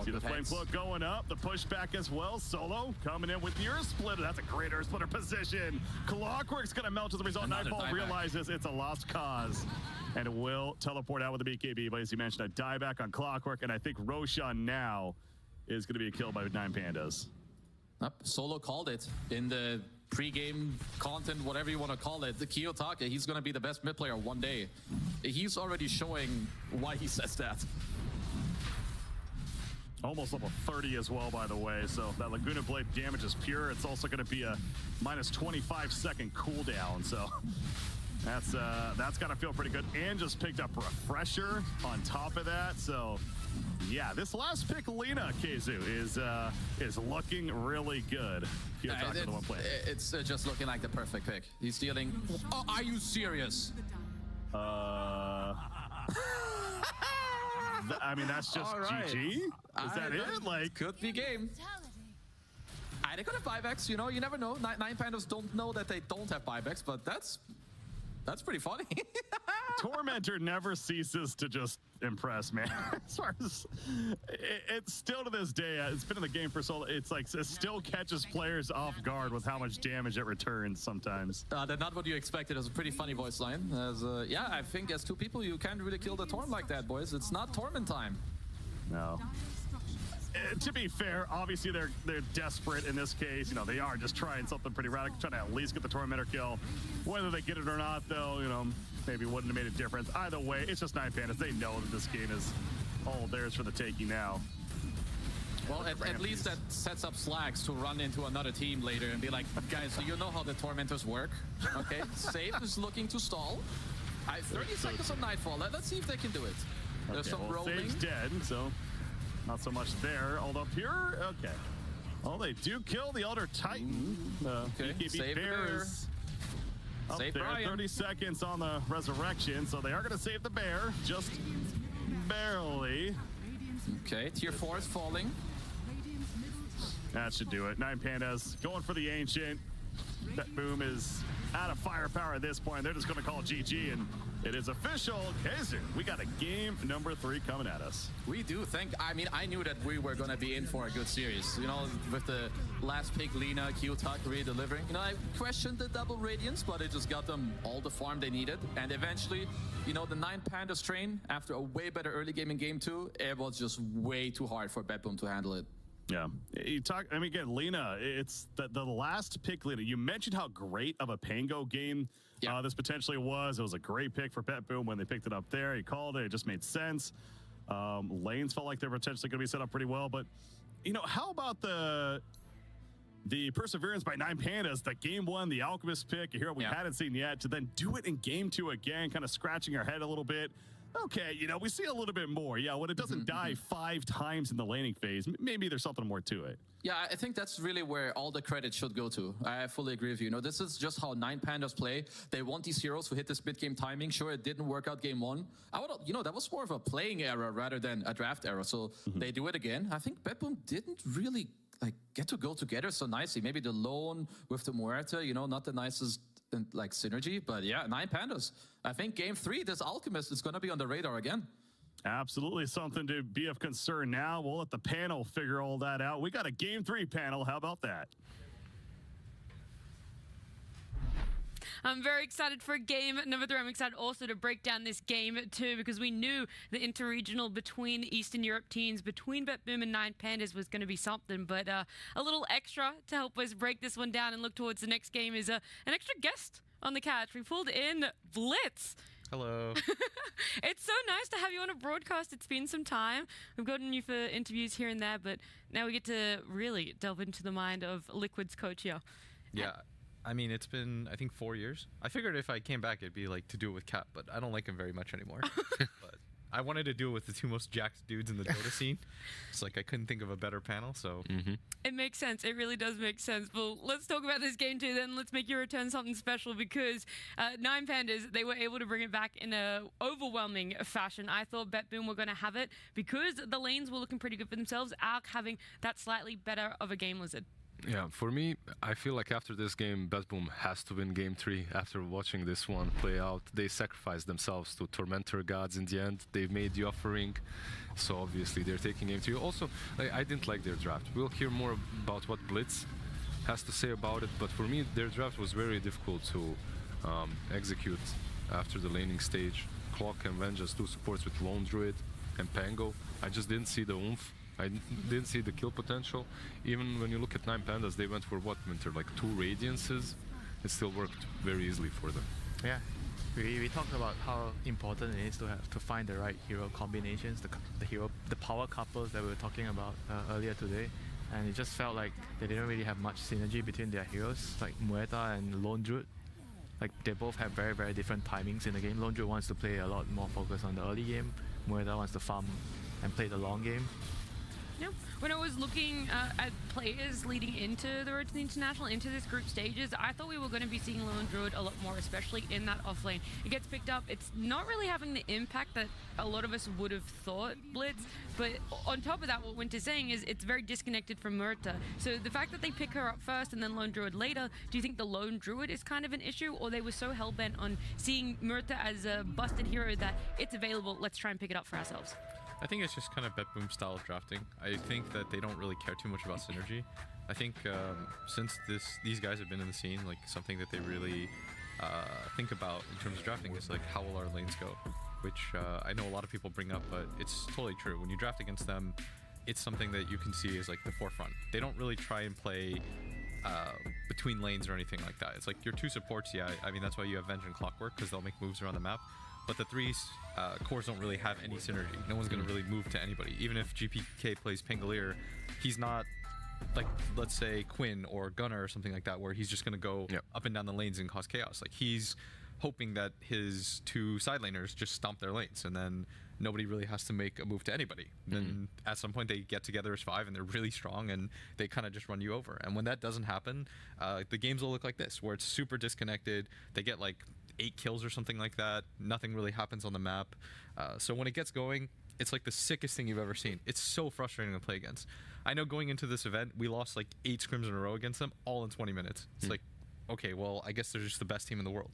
Speaker 5: See the flame flow going up, the pushback as well. Solo coming in with the Earth Splitter. That's a great Earth Splitter position. Clockwork's going to melt as a result. Nightfall realizes it's a lost cause and will teleport out with the BKB. But as you mentioned, a dieback on Clockwork, and I think Roshan now is going to be a kill by 9 Pandas.
Speaker 6: Solo called it in the pre-game content, whatever you want to call it, the Kiyotaka, he's going to be the best mid player one day. He's already showing why he says that.
Speaker 5: Almost level 30 as well, by the way. So that Laguna Blade damage is pure. It's also going to be a minus 25-second cooldown. So that's got to feel pretty good. And just picked up Refresher on top of that. So yeah, this last pick, Lina Keizu, is looking really good.
Speaker 6: It's just looking like the perfect pick. He's stealing. Oh, are you serious?
Speaker 5: I mean, that's just
Speaker 6: right.
Speaker 5: GG? Is that it? Like,
Speaker 6: could be game. They could have buybacks, you know, you never know. Nine Pandas don't know that they don't have buybacks, but that's pretty funny.
Speaker 5: Tormentor never ceases to just impress, man. As far as it's still to this day, it's been in the game for so long. It's like it still catches players off guard with how much damage it returns sometimes.
Speaker 6: That's not what you expected. It was a pretty funny voice line. Yeah, I think as two people, you can't really kill the Torm like that, boys. It's not Torment time.
Speaker 5: No. To be fair, obviously they're desperate in this case. You know, they are just trying something pretty radical, trying to at least get the Tormentor kill. Whether they get it or not, though, you know, maybe wouldn't have made a difference. Either way, it's just 9 Pandas. They know that this game is all theirs for the taking now.
Speaker 6: Well, at least that sets up Slacks to run into another team later and be like, guys, so you know how the Tormentors work? Okay, Safe is looking to stall. 30 seconds on Nightfall. Let's see if they can do it. There's some rolling.
Speaker 5: Safe's dead, so not so much there. Although Pure, okay. Oh, they do kill the Elder Titan.
Speaker 6: Okay, save
Speaker 5: Bear is up
Speaker 6: save
Speaker 5: there.
Speaker 6: Brian.
Speaker 5: 30 seconds on the Resurrection, so they are going to save the Bear, just barely.
Speaker 6: Okay, tier 4 is falling.
Speaker 5: That should do it. 9 Pandas going for the Ancient. That Boom is out of firepower at this point. They're just going to call GG, and it is official. KEZU, we got a game number 3 coming at us.
Speaker 6: We do. I mean, I knew that we were going to be in for a good series. You know, with the last pick, Lina, Kiyotaka really delivering. You know, I questioned the double Radiance, but it just got them all the farm they needed. And eventually, you know, the 9 Pandas train, after a way better early game in game 2, it was just way too hard for Bedboom to handle it.
Speaker 5: Yeah, you talk. I mean, again, Lina. It's the last pick, Lina. You mentioned how great of a Pango game this potentially was. It was a great pick for Bedboom when they picked it up there. He called it. It just made sense. Lanes felt like they're potentially going to be set up pretty well. But you know, how about the perseverance by 9 Pandas? The game 1, the Alchemist pick, a hero we hadn't seen yet, to then do it in game 2 again, kind of scratching our head a little bit. Okay, you know, we see a little bit more. Yeah, when it doesn't die 5 times in the laning phase, maybe there's something more to it.
Speaker 6: Yeah, I think that's really where all the credit should go to. I fully agree with you. You know, this is just how 9 Pandas play. They want these heroes who hit this mid-game timing. Sure, it didn't work out game 1. You know, that was more of a playing error rather than a draft error. So they do it again. I think Bedboom didn't really get to go together so nicely. Maybe the lone with the Muerta, you know, not the nicest synergy, but yeah, 9 Pandas. I think game 3, this Alchemist is going to be on the radar again.
Speaker 5: Absolutely something to be of concern now. We'll let the panel figure all that out. We got a game 3 panel. How about that?
Speaker 3: I'm very excited for game number 3. I'm excited also to break down this game 2 because we knew the interregional between the Eastern Europe teams, between Bedboom and 9 Pandas was going to be something. But a little extra to help us break this one down and look towards the next game is an extra guest on the couch. We pulled in Blitz.
Speaker 1: Hello.
Speaker 3: It's so nice to have you on a broadcast. It's been some time. We've gotten you for interviews here and there, but now we get to really delve into the mind of Liquid's coach here.
Speaker 1: Yeah. I mean, it's been, I think, 4 years. I figured if I came back, it'd be like to do it with Cap, but I don't like him very much anymore. But I wanted to do it with the 2 most jacked dudes in the Dota scene. It's like I couldn't think of a better panel, so.
Speaker 3: It makes sense. It really does make sense. Well, let's talk about this game 2 then. Let's make your return something special because 9 Pandas, they were able to bring it back in a overwhelming fashion. I thought Bedboom were going to have it because the lanes were looking pretty good for themselves. Alk having that slightly better of a game Lizard.
Speaker 2: Yeah, for me, I feel like after this game, Bedboom has to win game 3. After watching this one play out, they sacrificed themselves to Tormentor gods in the end. They made the offering, so obviously they're taking game 3. Also, I didn't like their draft. We'll hear more about what Blitz has to say about it, but for me, their draft was very difficult to execute after the laning stage. Clock and Ven just 2 supports with Lone Druid and Pango. I just didn't see the oomph I didn't see the kill potential. Even when you look at 9 Pandas, they went for what, Winter? Like 2 Radiances? It still worked very easily for them.
Speaker 1: Yeah. We talked about how important it is to find the right hero combinations, the power couples that we were talking about earlier today, and it just felt like they didn't really have much synergy between their heroes, like Muerta and Lone Druid. Like they both have very, very different timings in the game. Lone Druid wants to play a lot more focus on the early game. Muerta wants to farm and play the long game.
Speaker 3: Yep. When I was looking at players leading into the road to the international, into this group stages, I thought we were going to be seeing Lone Druid a lot more, especially in that off lane. It gets picked up. It's not really having the impact that a lot of us would have thought, Blitz. But on top of that, what Winter's saying is it's very disconnected from Muerta. So the fact that they pick her up first and then Lone Druid later, do you think the Lone Druid is kind of an issue, or they were so hell-bent on seeing Muerta as a busted hero that it's available, let's try and pick it up for ourselves?
Speaker 11: I think it's just kind of BetBoom style of drafting. I think that they don't really care too much about synergy. I think since these guys have been in the scene, like something that they really think about in terms of drafting is like how will our lanes go, which I know a lot of people bring up, but it's totally true. When you draft against them, it's something that you can see as like the forefront. They don't really try and play between lanes or anything like that. It's like your 2 supports, yeah, I mean that's why you have Venge and Clockwork, because they'll make moves around the map. But the 3 cores don't really have any synergy. No one's going to really move to anybody. Even if GPK plays Pangolier, he's not like, let's say, Quinn or Gunnar or something like that, where he's just going to go up and down the lanes and cause chaos. Like, he's hoping that his 2 side laners just stomp their lanes, and then nobody really has to make a move to anybody. Then at some point they get together as 5 and they're really strong and they kind of just run you over. And when that doesn't happen, the games will look like this, where it's super disconnected. They get like 8 kills or something like that. Nothing really happens on the map. So when it gets going, it's like the sickest thing you've ever seen. It's so frustrating to play against. I know going into this event, we lost like 8 scrims in a row against them, all in 20 minutes. It's like, okay, well, I guess they're just the best team in the world.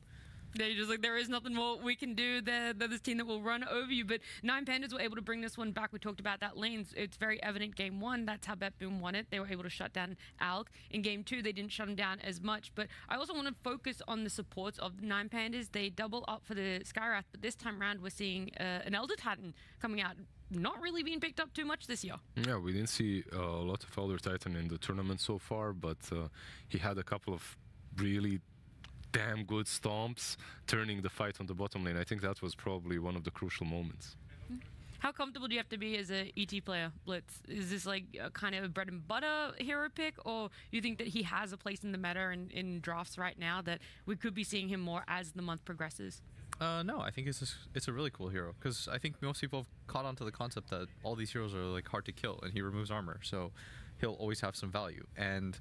Speaker 3: They're just like, there is nothing more we can do. They're this team that will run over you. But 9 Pandas were able to bring this one back. We talked about that lanes. It's very evident game 1. That's how BetBoom won it. They were able to shut down Alk. In game 2, they didn't shut him down as much. But I also want to focus on the supports of the 9 Pandas. They double up for the Skywrath. But this time around, we're seeing an Elder Titan coming out. Not really being picked up too much this year.
Speaker 2: Yeah, we didn't see a lot of Elder Titan in the tournament so far. But he had a couple of really damn good stomps, turning the fight on the bottom lane. I think that was probably one of the crucial moments.
Speaker 3: How comfortable do you have to be as a ET player, Blitz? Is this like a kind of a bread and butter hero pick, or you think that he has a place in the meta and in drafts right now that we could be seeing him more as the month progresses?
Speaker 11: No, I think it's a really cool hero, because I think most people have caught on to the concept that all these heroes are like hard to kill and he removes armor, so he'll always have some value. And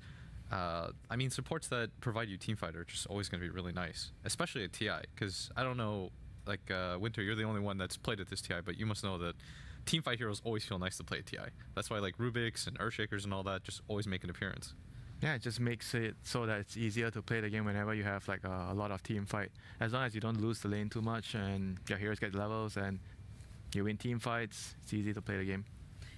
Speaker 11: I mean, supports that provide you teamfight are just always going to be really nice, especially at TI, because I don't know, like Winter, you're the only one that's played at this TI, but you must know that teamfight heroes always feel nice to play at TI. That's why like Rubik's and Earthshakers and all that just always make an appearance.
Speaker 1: Yeah, it just makes it so that it's easier to play the game whenever you have like a lot of team fight. As long as you don't lose the lane too much and your heroes get levels and you win team fights, it's easy to play the game.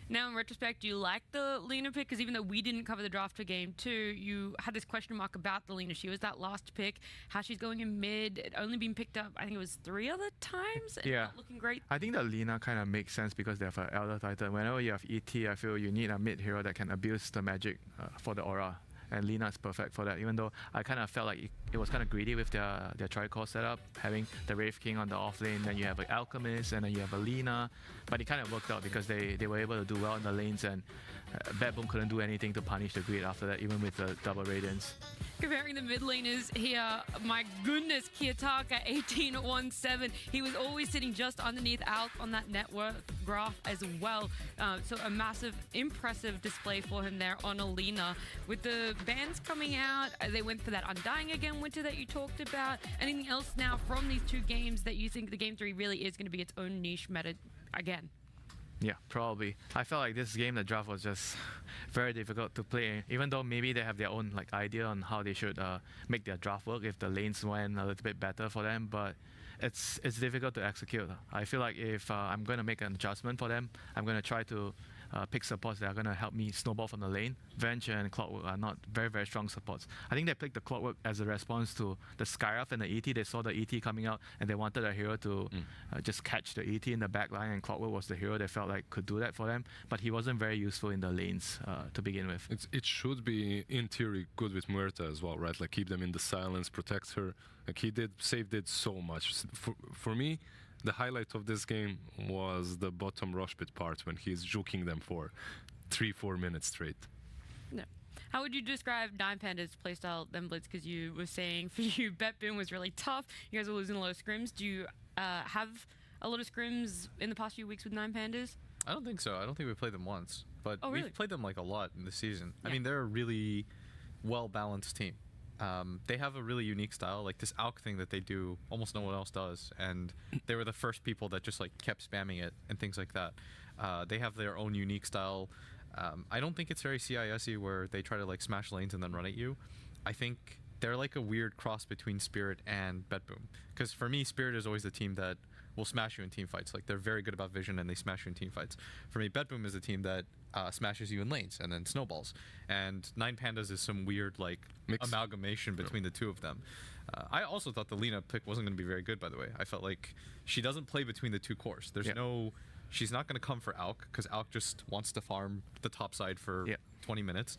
Speaker 3: Now, in retrospect, do you like the Lina pick? Because even though we didn't cover the draft for game 2, you had this question mark about the Lina. She was that last pick. How she's going in mid. It only been picked up, I think it was 3 other times.
Speaker 1: Yeah.
Speaker 3: Not looking great.
Speaker 1: I think the Lina kind of makes sense because they have an Elder Titan. Whenever you have ET, I feel you need a mid hero that can abuse the magic for the aura. And Lina is perfect for that, even though I kind of felt like it was kind of greedy with their tricore setup, having the Wraith King on the off lane, then you have an Alchemist, and then you have a Lina. But it kind of worked out because they were able to do well in the lanes, and BetBoom couldn't do anything to punish the grid after that, even with the double Radiance.
Speaker 3: Comparing the mid laners here, my goodness, Kiyotaka 18-1-7. He was always sitting just underneath Alk on that network graph as well. So a massive, impressive display for him there on Alina. With the bans coming out, they went for that Undying again, Winter, that you talked about. Anything else now from these 2 games that you think the game 3 really is going to be its own niche meta again?
Speaker 1: Yeah, probably. I felt like this game, the draft was just very difficult to play, even though maybe they have their own like idea on how they should make their draft work if the lanes went a little bit better for them, but it's difficult to execute. I feel like if I'm going to make an adjustment for them, I'm going to try to pick supports that are going to help me snowball from the lane. Venture and Clockwork are not very, very strong supports. I think they picked the Clockwork as a response to the Skyraf and the ET. They saw the ET coming out and they wanted a hero to just catch the ET in the back line, and Clockwork was the hero they felt like could do that for them, but he wasn't very useful in the lanes to begin with.
Speaker 2: It should be, in theory, good with Muerta as well, right? Like keep them in the silence, protect her. Like Save did so much. For me, the highlight of this game was the bottom rush pit part when he's juking them for 3-4 minutes straight.
Speaker 3: No. How would you describe Nine Panda's playstyle then, Blitz? Because you were saying for you, Bet Boom was really tough. You guys were losing a lot of scrims. Do you have a lot of scrims in the past few weeks with Nine Pandas?
Speaker 11: I don't think so. I don't think we played them once, but
Speaker 3: really?
Speaker 11: we've played them like a lot in the season.
Speaker 3: Yeah.
Speaker 11: I mean, they're a really well-balanced team. They have a really unique style, like this ALK thing that they do, almost no one else does, and they were the first people that just like kept spamming it and things like that. They have their own unique style. I don't think it's very CIS-y where they try to like smash lanes and then run at you. I think they're like a weird cross between Spirit and Bet Boom, because for me, Spirit is always the team that will smash you in team fights. Like they're very good about vision and they smash you in team fights. For me, Bet Boom is a team that smashes you in lanes and then snowballs. And Nine Pandas is some weird like amalgamation between the two of them. I also thought the Lina pick wasn't going to be very good, by the way. I felt like she doesn't play between the two cores. There's she's not going to come for ALK because ALK just wants to farm the top side for 20 minutes.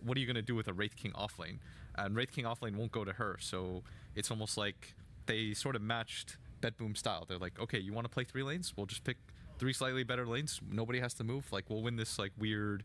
Speaker 11: What are you going to do with a Wraith King offlane? And Wraith King offlane won't go to her. So it's almost like they sort of matched Bet Boom style. They're like, okay, you want to play 3 lanes? We'll just pick 3 slightly better lanes. Nobody has to move. Like we'll win this like weird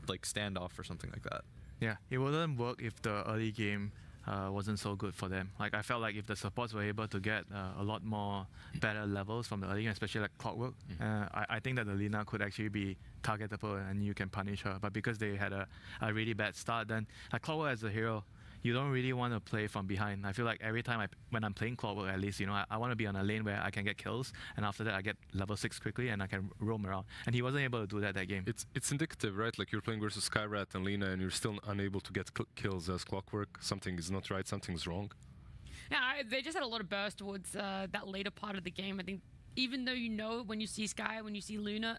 Speaker 11: like standoff or something like that.
Speaker 1: Yeah, it wouldn't work if the early game wasn't so good for them. Like I felt like if the supports were able to get a lot more better levels from the early game, especially like Clockwork, I think that the Lina could actually be targetable and you can punish her. But because they had a really bad start, then like Clockwork as a hero, you don't really want to play from behind. I feel like every time when I'm playing Clockwork, at least, you know, I want to be on a lane where I can get kills, and after that I get level 6 quickly and I can roam around. And he wasn't able to do that game.
Speaker 2: It's indicative, right? Like you're playing versus Skyrat and Lina and you're still unable to get kills as Clockwork. Something is not right, something's wrong.
Speaker 3: Yeah, they just had a lot of burst towards that later part of the game. I think even though you know when you see Sky, when you see Lina,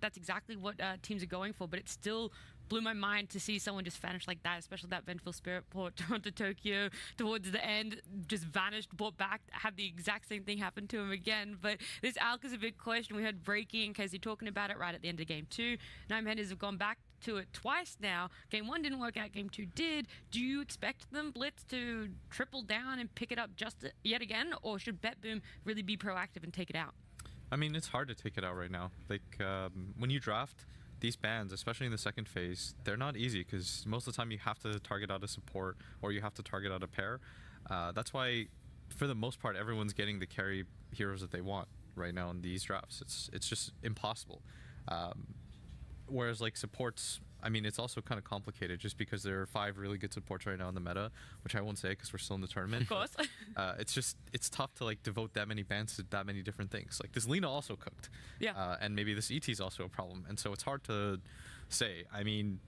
Speaker 3: that's exactly what teams are going for, but it still blew my mind to see someone just vanish like that, especially that Vengeful Spirit port Toronto Tokyo towards the end, just vanished, brought back, had the exact same thing happen to him again. But this ALK is a big question. We heard Breaky and KASIH talking about it right at the end of game 2. Nine Pandas have gone back to it twice now. Game 1 didn't work out, game 2 did. Do you expect them, Blitz, to triple down and pick it up just yet again, or should Bet Boom really be proactive and take it out?
Speaker 11: I mean, it's hard to take it out right now. Like when you draft these bans, especially in the second phase, they're not easy because most of the time you have to target out a support or you have to target out a pair. That's why, for the most part, everyone's getting the carry heroes that they want right now in these drafts. It's just impossible. Whereas like supports, I mean, it's also kind of complicated just because there are 5 really good supports right now in the meta, which I won't say because we're still in the tournament.
Speaker 3: Of course.
Speaker 11: It's tough to like devote that many bans to that many different things. Like this Lina also cooked.
Speaker 3: Yeah.
Speaker 11: And maybe this ET is also a problem. And so it's hard to say. I mean,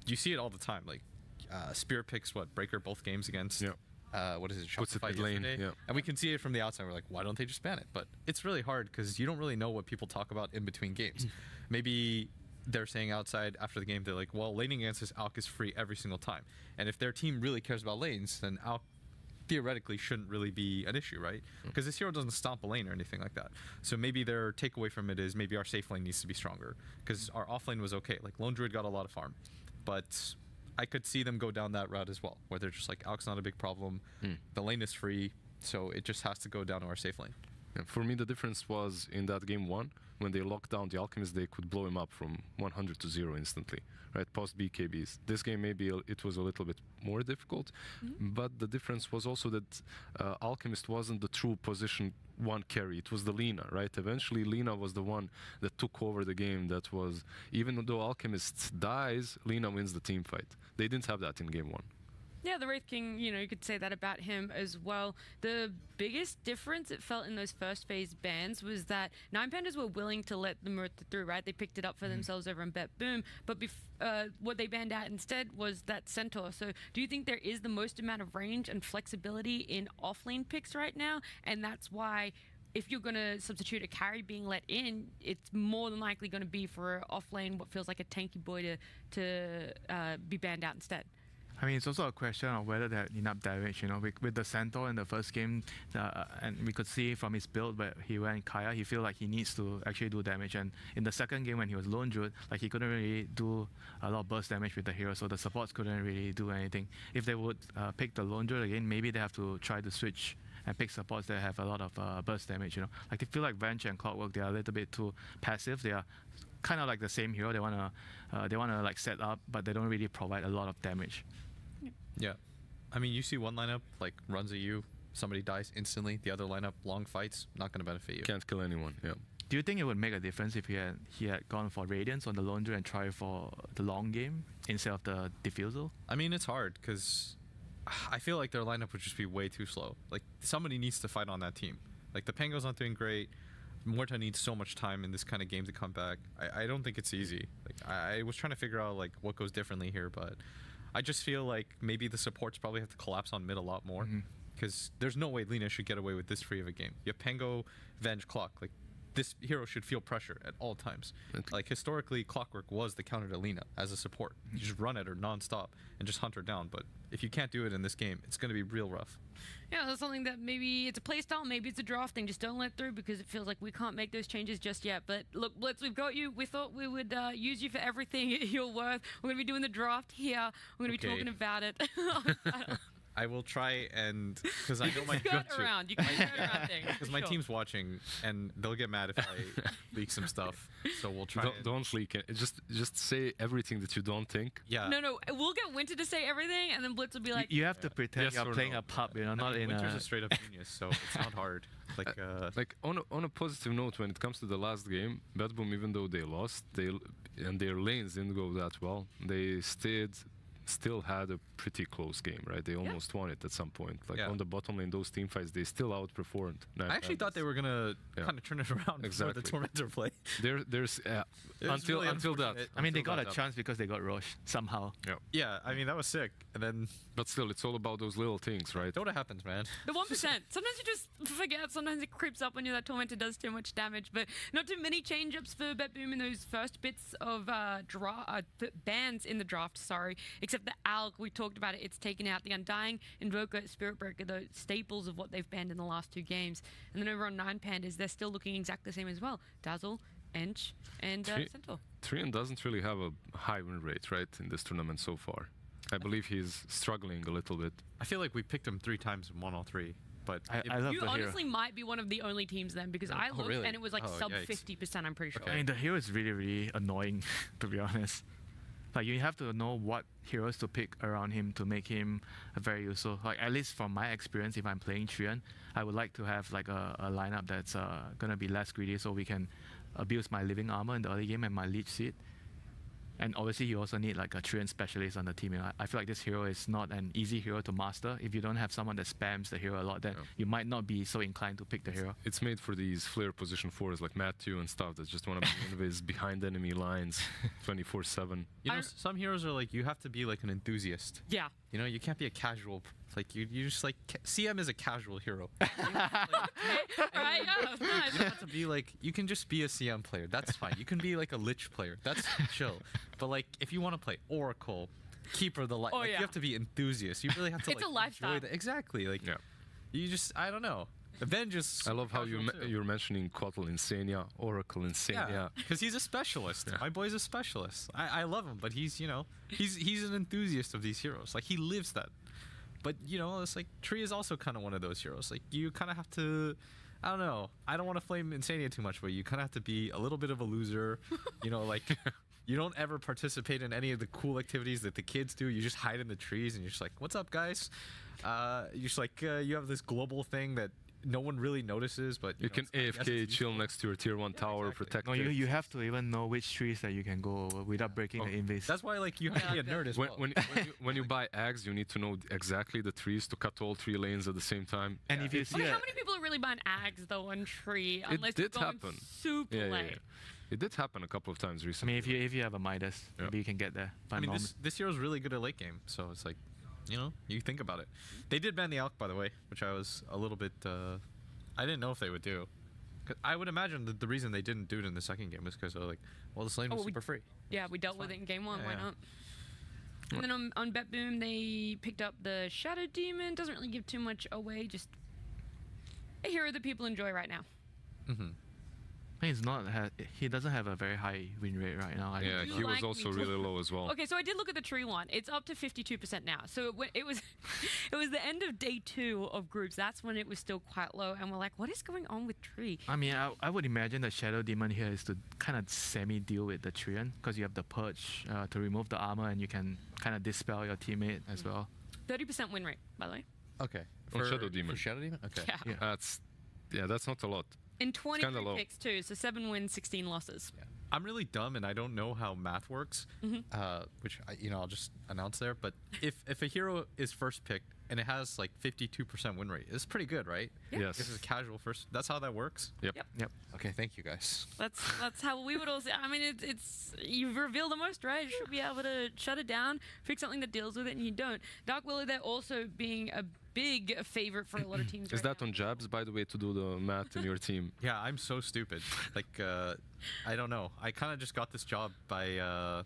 Speaker 11: you see it all the time. Like Spear picks Breaker both games against. What is it? Shopify yesterday. And we can see it from the outside. We're like, why don't they just ban it? But it's really hard because you don't really know what people talk about in between games. Maybe they're saying outside after the game, they're like, well, laning against this ALK is free every single time. And if their team really cares about lanes, then ALK theoretically shouldn't really be an issue, right? Because this hero doesn't stomp a lane or anything like that. So maybe their takeaway from it is maybe our safe lane needs to be stronger because our off lane was okay. Like Lone Druid got a lot of farm. But I could see them go down that route as well, where they're just like, ALK's not a big problem. The lane is free, so it just has to go down to our safe lane.
Speaker 2: For me, the difference was in that game 1, when they locked down the Alchemist, they could blow him up from 100 to 0 instantly, right? Post BKBs. This game, maybe it was a little bit more difficult, but the difference was also that Alchemist wasn't the true position 1 carry. It was the Lina, right? Eventually, Lina was the one that took over the game. That was, even though Alchemist dies, Lina wins the team fight. They didn't have that in game 1.
Speaker 3: Yeah, the Wraith King, you know, you could say that about him as well. The biggest difference it felt in those first phase bans was that Nine Pandas were willing to let the Muerta through, right? They picked it up for themselves over on Bet Boom, but what they banned out instead was that Centaur. So do you think there is the most amount of range and flexibility in offlane picks right now? And that's why if you're going to substitute a carry being let in, it's more than likely going to be for off lane what feels like a tanky boy to be banned out instead.
Speaker 1: I mean, it's also a question of whether they have enough damage. You know, with the Centaur in the first game, and we could see from his build where he went Kaya, he feel like he needs to actually do damage. And in the second game when he was lone druid, like he couldn't really do a lot of burst damage with the hero, so the supports couldn't really do anything. If they would pick the lone druid again, maybe they have to try to switch and pick supports that have a lot of burst damage. You know, like they feel like Venge and Clockwork, they are a little bit too passive. They are kind of like the same hero. They wanna like set up, but they don't really provide a lot of damage.
Speaker 11: Yeah. I mean, you see one lineup, like, runs at you, somebody dies instantly. The other lineup, long fights, not going to benefit you.
Speaker 2: Can't kill anyone, yeah.
Speaker 1: Do you think it would make a difference if he had gone for Radiance on the lone druid and tried for the long game instead of the Diffusal?
Speaker 11: I mean, it's hard, because I feel like their lineup would just be way too slow. Like, somebody needs to fight on that team. Like, the Pango's not doing great. Morta needs so much time in this kind of game to come back. I don't think it's easy. Like, I was trying to figure out, like, what goes differently here, but I just feel like maybe the supports probably have to collapse on mid a lot more, because there's no way Lina should get away with this free of a game. You have Pango, Venge, Clock. Like, this hero should feel pressure at all times. Like, historically, Clockwork was the counter to Lina as a support. You just run at her non-stop and just hunt her down. But if you can't do it in this game, it's going to be real rough.
Speaker 3: Yeah, that's something that maybe it's a playstyle, maybe it's a draft thing. Just don't let through, because it feels like we can't make those changes just yet. But look, Blitz, we've got you. We thought we would use you for everything you're worth. We're going to be doing the draft here. We're going to be talking about it.
Speaker 11: I will try, and because I know my
Speaker 3: You can skirt around things.
Speaker 11: Because my team's watching, and they'll get mad if I leak some stuff. So we'll try.
Speaker 2: Don't leak it. Just say everything that you don't think.
Speaker 11: Yeah.
Speaker 3: No. We'll get Winter to say everything, and then Blitz will be like.
Speaker 1: You have to pretend you're playing a pub. You know, not in
Speaker 11: Winter's a straight up genius, so it's not hard.
Speaker 2: Like on a positive note, when it comes to the last game, Bad Boom, even though they lost, and their lanes didn't go that well, they still had a pretty close game, right? They almost won it at some point. Like on the bottom lane, those team fights, they still outperformed.
Speaker 11: I actually thought they were gonna kind of turn it around before the Tormentor play.
Speaker 2: There's until that.
Speaker 1: I mean, they got a chance because they got Roche somehow.
Speaker 11: Yeah, I mean, that was sick. And then,
Speaker 2: but still, it's all about those little things, right?
Speaker 11: Dota happens, man.
Speaker 3: The 1%. Sometimes you just forget. Sometimes it creeps up on you that Tormentor does too much damage. But not too many change-ups for BetBoom in those first bits of bans in the draft. Sorry, except the Alg. We talked about it. It's taken out the Undying, Invoker, Spirit Breaker, the staples of what they've banned in the last two games. And then over on 9 Pandas, they're still looking exactly the same as well. Dazzle, Ench, and Centaur.
Speaker 2: Trian doesn't really have a high win rate, right, in this tournament so far. I believe he's struggling a little bit.
Speaker 11: I feel like we picked him 3 times and won all 3. But
Speaker 1: I love
Speaker 3: you
Speaker 1: the
Speaker 3: honestly
Speaker 1: hero.
Speaker 3: might be one of the only teams then, because I looked and it was like sub 50%, I'm pretty sure.
Speaker 1: I mean, the hero is really, really annoying, to be honest. Like, you have to know what heroes to pick around him to make him very useful. Like, at least from my experience, if I'm playing Trian, I would like to have like a lineup that's gonna be less greedy, so we can abuse my living armor in the early game and my leech seed. And obviously, you also need like a Trian specialist on the team. You know, I feel like this hero is not an easy hero to master. If you don't have someone that spams the hero a lot, then you might not be so inclined to pick the hero.
Speaker 2: It's made for these flare position 4s like Matthew and stuff that just want to be invis behind enemy lines 24/7.
Speaker 11: You know, some heroes are like, you have to be like an enthusiast.
Speaker 3: Yeah.
Speaker 11: You know, you can't be a casual. Like, you just like, CM is a casual hero.
Speaker 3: Right? Yeah, that's nice.
Speaker 11: You don't have to be like, you can just be a CM player. That's fine. You can be like a Lich player. That's chill. But like, if you want to play Oracle, Keeper the Light, you have to be enthusiast. You really have to
Speaker 3: it's a lifestyle.
Speaker 11: enjoy exactly. Like, you just, I don't know. Avengers.
Speaker 2: I love how you're mentioning Quattle Insania, Oracle Insania.
Speaker 11: Yeah, because he's a specialist. My boy's a specialist. I love him, but he's, you know, he's an enthusiast of these heroes. Like, he lives that. But, you know, it's like, Tree is also kind of one of those heroes. Like, you kind of have to, I don't know. I don't want to flame Insania too much, but you kind of have to be a little bit of a loser. You know, like, you don't ever participate in any of the cool activities that the kids do. You just hide in the trees and you're just like, what's up, guys? You're just like, you have this global thing that no one really notices, but
Speaker 2: you can AFK chill next to your tier 1 tower, protect
Speaker 1: it. No, you have to even know which trees that you can go over without breaking the invis.
Speaker 11: That's why, like, you have to be a nerd as well.
Speaker 2: When you buy Ags, you need to know exactly the trees to cut all 3 lanes at the same time.
Speaker 1: And if you see
Speaker 3: how many people are really buying Ags though on Tree? Unless
Speaker 2: it did
Speaker 3: you're
Speaker 2: happen.
Speaker 3: Super late.
Speaker 2: It did happen a couple of times recently.
Speaker 1: I mean, if you have a Midas, maybe you can get there.
Speaker 11: I mean, this hero's really good at late game, so it's like, you know, you think about it. They did ban the Alk, by the way, which I was a little bit. I didn't know if they would do. I would imagine that the reason they didn't do it in the second game is because they're like, well, this lane was super free.
Speaker 3: Yeah, we dealt with it in game one. Why not? And then on BetBoom, they picked up the Shadow Demon. Doesn't really give too much away. Just a hero that people enjoy right now.
Speaker 1: He's not. He doesn't have a very high win rate right now.
Speaker 2: Yeah, he was also really low as well.
Speaker 3: Okay, so I did look at the tree one. It's up to 52% now. So it was the end of day 2 of groups. That's when it was still quite low, and we're like, what is going on with tree?
Speaker 1: I mean, I would imagine the Shadow Demon here is to kind of semi-deal with the Treant, because you have the Purge to remove the armor, and you can kind of dispel your teammate as well.
Speaker 3: 30% win rate, by the way.
Speaker 11: Okay.
Speaker 2: For Shadow Demon.
Speaker 11: For Shadow Demon? Okay.
Speaker 3: Yeah.
Speaker 2: That's not a lot.
Speaker 3: In 23 picks too, so 7 wins, 16 losses.
Speaker 11: Yeah. I'm really dumb and I don't know how math works, which I'll just announce there. But if a hero is first picked and it has like 52% win rate, it's pretty good, right?
Speaker 3: Yeah.
Speaker 2: Yes.
Speaker 11: This is casual first. That's how that works.
Speaker 2: Yep.
Speaker 11: Okay, thank you guys.
Speaker 3: That's how we would all say. I mean, it's you've revealed the most, right? You should be able to shut it down, pick something that deals with it, and you don't. Dark Willow, they're also being a big favorite for a lot of teams.
Speaker 2: Is that on Jabs, by the way, to do the math in your team?
Speaker 11: Yeah, I'm so stupid. Like, I don't know. I kind of just got this job by, I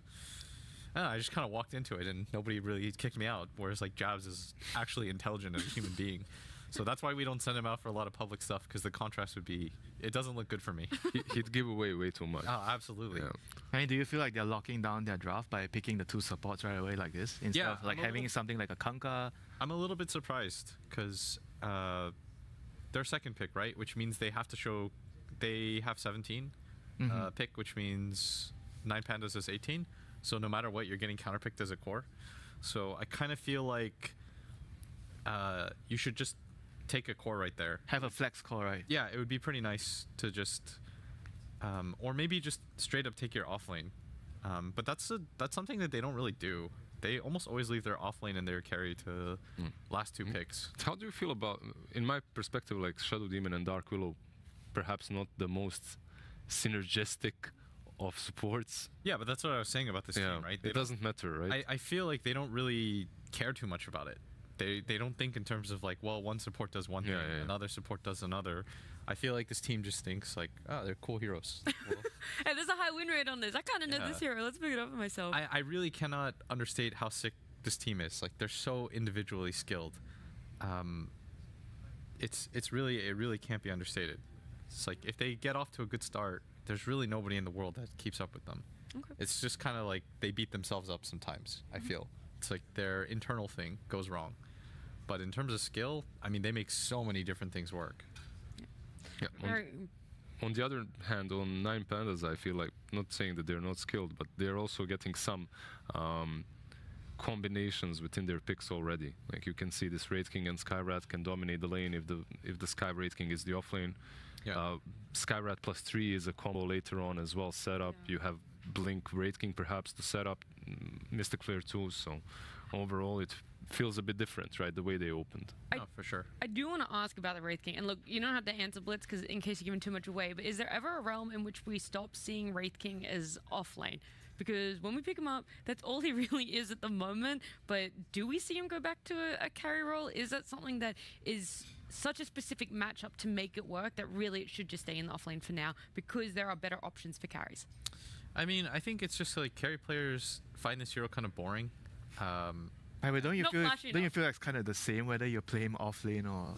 Speaker 11: don't know, I just kind of walked into it and nobody really kicked me out. Whereas like Jabs is actually intelligent as a human being. So that's why we don't send him out for a lot of public stuff, because the contrast would be, it doesn't look good for me.
Speaker 2: He'd give away way too much.
Speaker 11: Oh, absolutely.
Speaker 2: Yeah.
Speaker 1: I mean, do you feel like they're locking down their draft by picking the 2 supports right away like this, instead of like having something like a Kanka?
Speaker 11: I'm a little bit surprised because their second pick, right? Which means they have to show they have 17 pick, which means 9 Pandas is 18. So no matter what, you're getting counterpicked as a core. So I kind of feel like you should just take a core right there.
Speaker 1: Have a flex core, right?
Speaker 11: Yeah, it would be pretty nice to just, or maybe just straight up take your offlane. But that's something that they don't really do. They almost always leave their offlane and their carry to last 2 picks.
Speaker 2: How do you feel about, in my perspective, like Shadow Demon and Dark Willow, perhaps not the most synergistic of supports?
Speaker 11: Yeah, but that's what I was saying about this team, right?
Speaker 2: It doesn't matter, right?
Speaker 11: I feel like they don't really care too much about it. They don't think in terms of like, well, one support does one thing, another support does another. I feel like this team just thinks like, oh, they're cool heroes.
Speaker 3: Hey, there's a high win rate on this. I kind of know this hero. Let's pick it up for myself.
Speaker 11: I really cannot understate how sick this team is. Like, they're so individually skilled. It really can't be understated. It's like if they get off to a good start, there's really nobody in the world that keeps up with them.
Speaker 3: Okay.
Speaker 11: It's just kind of like they beat themselves up sometimes. I feel it's like their internal thing goes wrong. But in terms of skill, I mean, they make so many different things work.
Speaker 2: Yeah. On the other hand, on 9 Pandas, I feel like, not saying that they're not skilled, but they're also getting some combinations within their picks already. Like you can see this Wraith King and Skyrat can dominate the lane if the Sky Wraith King is the offlane.
Speaker 11: Yeah.
Speaker 2: Skyrat +3 is a combo later on as well set up. You have Blink Wraith King perhaps to set up, Mystic Flare too. So overall, it feels a bit different, right? The way they opened.
Speaker 11: Oh, for sure.
Speaker 3: I do want to ask about the Wraith King, and look, you don't have to answer Blitz because in case you're giving too much away. But is there ever a realm in which we stop seeing Wraith King as offlane? Because when we pick him up, that's all he really is at the moment. But do we see him go back to a carry role? Is that something that is such a specific matchup to make it work that really it should just stay in the offlane for now because there are better options for carries?
Speaker 11: I mean, I think it's just like carry players find this hero kind of boring.
Speaker 1: Don't you feel like it's kind of the same whether you're playing off lane or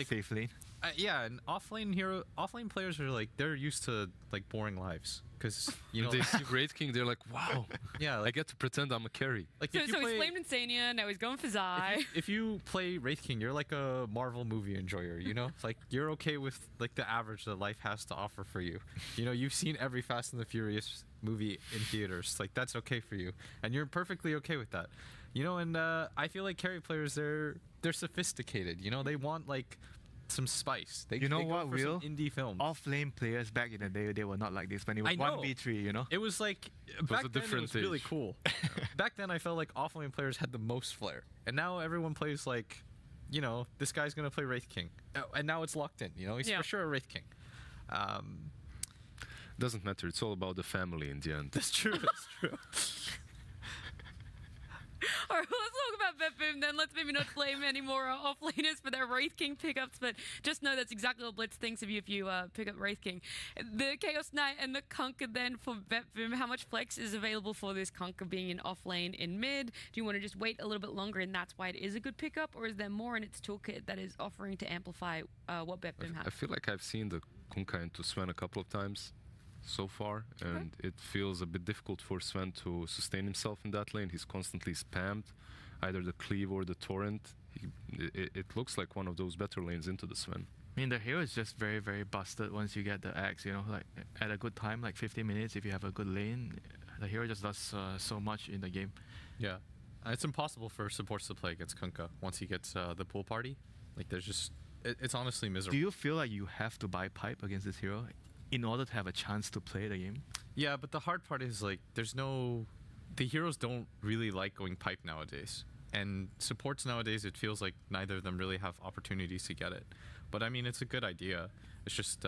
Speaker 1: safe lane?
Speaker 11: Yeah, and offlane players are like, they're used to like boring lives because you know
Speaker 2: they see Wraith King, they're like, wow,
Speaker 11: yeah, like,
Speaker 2: I get to pretend I'm a carry.
Speaker 11: Like
Speaker 3: so he's flamed Insania, now he's going for Zai.
Speaker 11: If you play Wraith King, you're like a Marvel movie enjoyer, you know? It's like you're okay with like the average that life has to offer for you. You know, you've seen every Fast and the Furious movie in theaters. Like that's okay for you, and you're perfectly okay with that. You know, and I feel like carry players, they're sophisticated. You know, they want like some spice. They go for some indie films.
Speaker 1: Off-lane players back in the day, they were not like this when it was 1v3, you know?
Speaker 11: It was like, back then it was really cool. Back then I felt like off-lane players had the most flair. And now everyone plays like, you know, this guy's going to play Wraith King. And now it's locked in, you know? He's for sure a Wraith King.
Speaker 2: Doesn't matter. It's all about the family in the end.
Speaker 11: That's true. That's true.
Speaker 3: All right, well, let's talk about Bebas, then let's maybe not blame any more offlaners for their Wraith King pickups, but just know that's exactly what Blitz thinks of you if you pick up Wraith King. The Chaos Knight and the Conquer then for Bebas, how much flex is available for this Conquer being in off lane in mid? Do you want to just wait a little bit longer and that's why it is a good pickup, or is there more in its toolkit that is offering to amplify what Bebas has?
Speaker 2: I feel like I've seen the Kunkka into Sven a couple of times so far, and it feels a bit difficult for Sven to sustain himself in that lane. He's constantly spammed, either the cleave or the torrent. It looks like one of those better lanes into the Sven.
Speaker 1: I mean, the hero is just very, very busted once you get the axe, you know, like at a good time, like 15 minutes, if you have a good lane, the hero just does so much in the game.
Speaker 11: Yeah, it's impossible for supports to play against Kunkka once he gets the pool party. Like, there's just, it's honestly miserable.
Speaker 1: Do you feel like you have to buy pipe against this hero in order to have a chance to play the game?
Speaker 11: Yeah, but the hard part is, like, the heroes don't really like going pipe nowadays. And supports nowadays, it feels like neither of them really have opportunities to get it. But I mean, it's a good idea. It's just,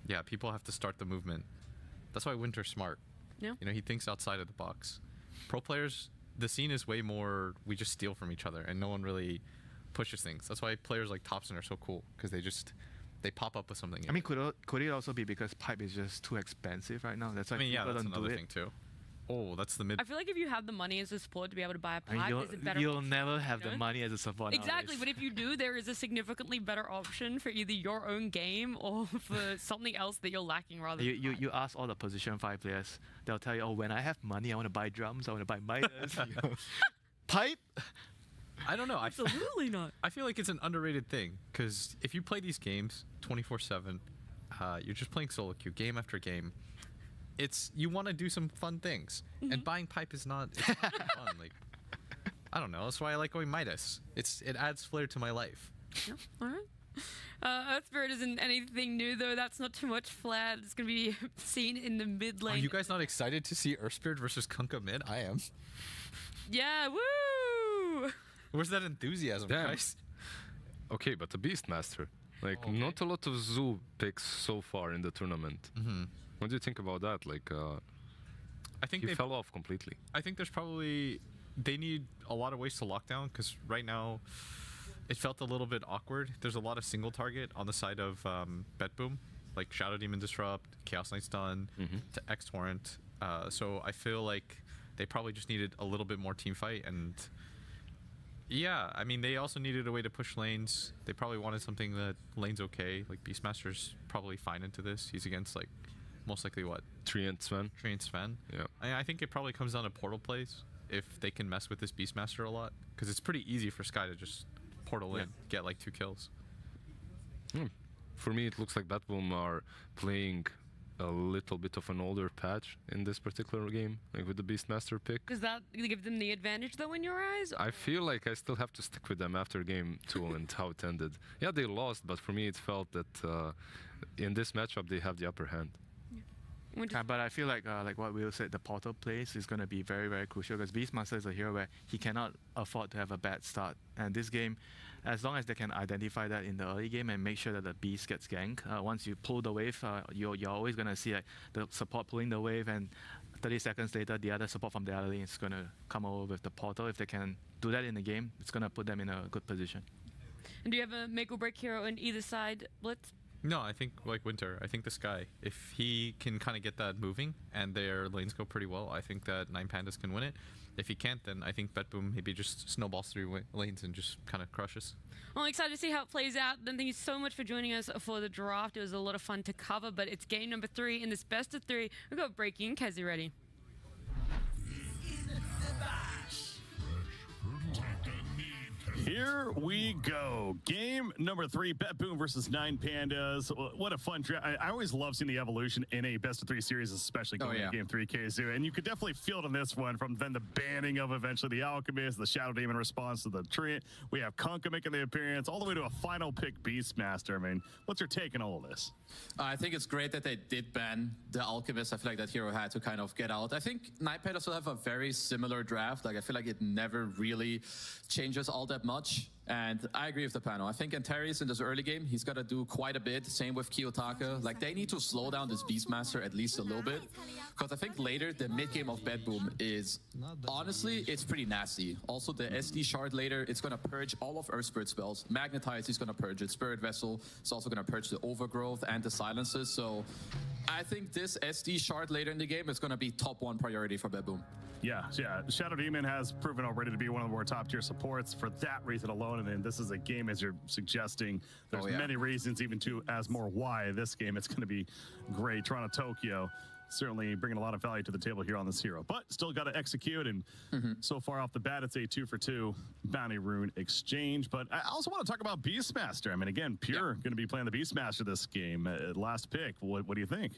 Speaker 11: yeah, people have to start the movement. That's why Winter's smart.
Speaker 3: Yeah.
Speaker 11: You know, he thinks outside of the box. Pro players, the scene is way more, we just steal from each other and no one really pushes things. That's why players like Thompson are so cool, because they pop up with something.
Speaker 1: I mean, could it also be because pipe is just too expensive right now? That's why people
Speaker 11: that's
Speaker 1: don't
Speaker 11: another
Speaker 1: do
Speaker 11: thing too. Oh, that's the mid.
Speaker 3: I feel like if you have the money as a support to be able to buy a pipe, is it better?
Speaker 1: You'll never have the money as a support.
Speaker 3: Exactly, but if you do, there is a significantly better option for either your own game or for something else that you're lacking rather than
Speaker 1: you ask all the position 5 players, they'll tell you, oh, when I have money, I want to buy drums, I want to buy Midas. Pipe?
Speaker 11: I don't know.
Speaker 3: Absolutely not.
Speaker 11: I feel like it's an underrated thing, because if you play these games 24/7, you're just playing solo queue game after game. You want to do some fun things, and buying pipe is not fun. Like, I don't know. That's why I like going Midas. It adds flair to my life.
Speaker 3: Yeah, all right. Earth Spirit isn't anything new though. That's not too much flat. It's gonna be seen in the mid lane.
Speaker 11: Are you guys not excited to see Earth Spirit versus Kunkka mid? I am.
Speaker 3: Yeah, woo!
Speaker 11: Where's that enthusiasm, guys?
Speaker 2: Okay, but the Beastmaster. Like, not a lot of Zoo picks so far in the tournament. What do you think about that? Like,
Speaker 11: I think
Speaker 2: he fell off completely.
Speaker 11: I think they need a lot of ways to lock down, because right now it felt a little bit awkward. There's a lot of single target on the side of Betboom, like Shadow Demon Disrupt, Chaos Knight Stun, to X Torrent. So I feel like they probably just needed a little bit more team fight, and yeah, I mean, they also needed a way to push lanes. They probably wanted something that lane's okay. Like, Beastmaster's probably fine into this. He's against, like, most likely what?
Speaker 2: Tree and Sven.
Speaker 11: Yeah. I think it probably comes down to portal plays, if they can mess with this Beastmaster a lot, because it's pretty easy for Sky to just portal in, get like 2 kills.
Speaker 2: For me, it looks like Betboom are playing a little bit of an older patch in this particular game, like with the Beastmaster pick.
Speaker 3: Does that give them the advantage though in your eyes?
Speaker 2: I feel like I still have to stick with them after game 2 and how it ended. Yeah, they lost, but for me it felt that in this matchup they have the upper hand.
Speaker 1: But I feel like what Will said, the portal plays is going to be very, very crucial, because Beastmaster is a hero where he cannot afford to have a bad start. And this game, as long as they can identify that in the early game and make sure that the Beast gets ganked, once you pull the wave, you're always going to see like the support pulling the wave, and 30 seconds later, the other support from the other lane is going to come over with the portal. If they can do that in the game, it's going to put them in a good position.
Speaker 3: And do you have a make or break hero on either side, Blitz?
Speaker 11: No, I think like Winter. I think the Sky, if he can kind of get that moving and their lanes go pretty well, I think that 9 Pandas can win it. If he can't, then I think Betboom maybe just snowballs through lanes and just kind of crushes.
Speaker 3: Well, I'm excited to see how it plays out. Then thank you so much for joining us for the draft. It was a lot of fun to cover, but it's game number 3 in this best of 3. We've got breaking. Kazi ready.
Speaker 5: Here we go. Game number 3, Betboom versus 9 Pandas. What a fun draft. I always love seeing the evolution in a best of 3 series, especially going into game 3 KSU. And you could definitely feel it in this one, from then the banning of eventually the Alchemist, the Shadow Demon response to the Treant. We have Kunkka making the appearance, all the way to a final pick Beastmaster. I mean, what's your take on all of this?
Speaker 6: I think it's great that they did ban the Alchemist. I feel like that hero had to kind of get out. I think 9 Pandas will have a very similar draft. Like, I feel like it never really changes all that much. much. And I agree with the panel. I think Antares in this early game, he's got to do quite a bit. Same with Kiyotaka. Like, they need to slow down this Beastmaster at least a little bit. Because I think later, the mid-game of Bedboom is, honestly, it's pretty nasty. Also, the SD shard later, it's going to purge all of Earth Spirit spells. Magnetize, he's going to purge it. Spirit Vessel, it's also going to purge the Overgrowth and the Silences. So I think this SD shard later in the game is going to be top 1 priority for Bedboom.
Speaker 5: Yeah. Shadow Demon has proven already to be one of the more top-tier supports for that reason alone. And then this is a game, as you're suggesting, there's many reasons, even to as more why this game it's going to be great. Toronto Tokyo certainly bringing a lot of value to the table here on this hero, but still got to execute. And so far off the bat, it's a 2-for-2 bounty rune exchange. But I also want to talk about Beastmaster. I mean, again, Pure going to be playing the Beastmaster this game. Last pick. What do you think?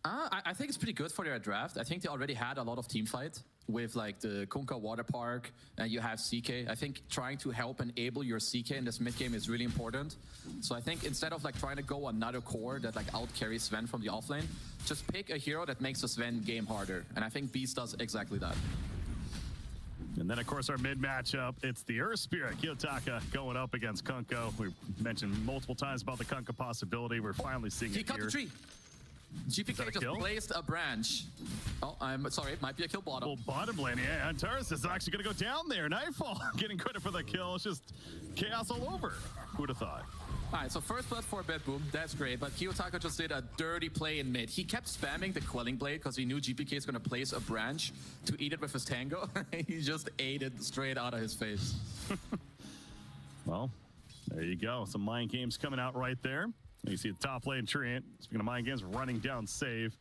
Speaker 6: I think it's pretty good for their draft. I think they already had a lot of team fight with like the Kunkka Water Park, and you have CK. I think trying to help enable your CK in this mid game is really important. So I think instead of like trying to go another core that like out carries Sven from the offlane, just pick a hero that makes the Sven game harder. And I think Beast does exactly that.
Speaker 5: And then, of course, our mid matchup, it's the Earth Spirit, Kiyotaka, going up against Kunkka. We mentioned multiple times about the Kunkka possibility. We're finally seeing it here.
Speaker 6: He cut the tree. GPK just placed a branch. Oh, I'm sorry, it might be a kill bottom.
Speaker 5: Well, bottom lane, yeah. Antares is actually going to go down there. Nightfall getting credit for the kill. It's just chaos all over. Who would have thought?
Speaker 6: All right, so first blood for Bedboom. That's great, but Kiyotaka just did a dirty play in mid. He kept spamming the Quelling Blade because he knew GPK is going to place a branch to eat it with his Tango. He just ate it straight out of his face.
Speaker 5: Well, there you go. Some mind games coming out right there. You see a top lane Treant, speaking of mind games, running down save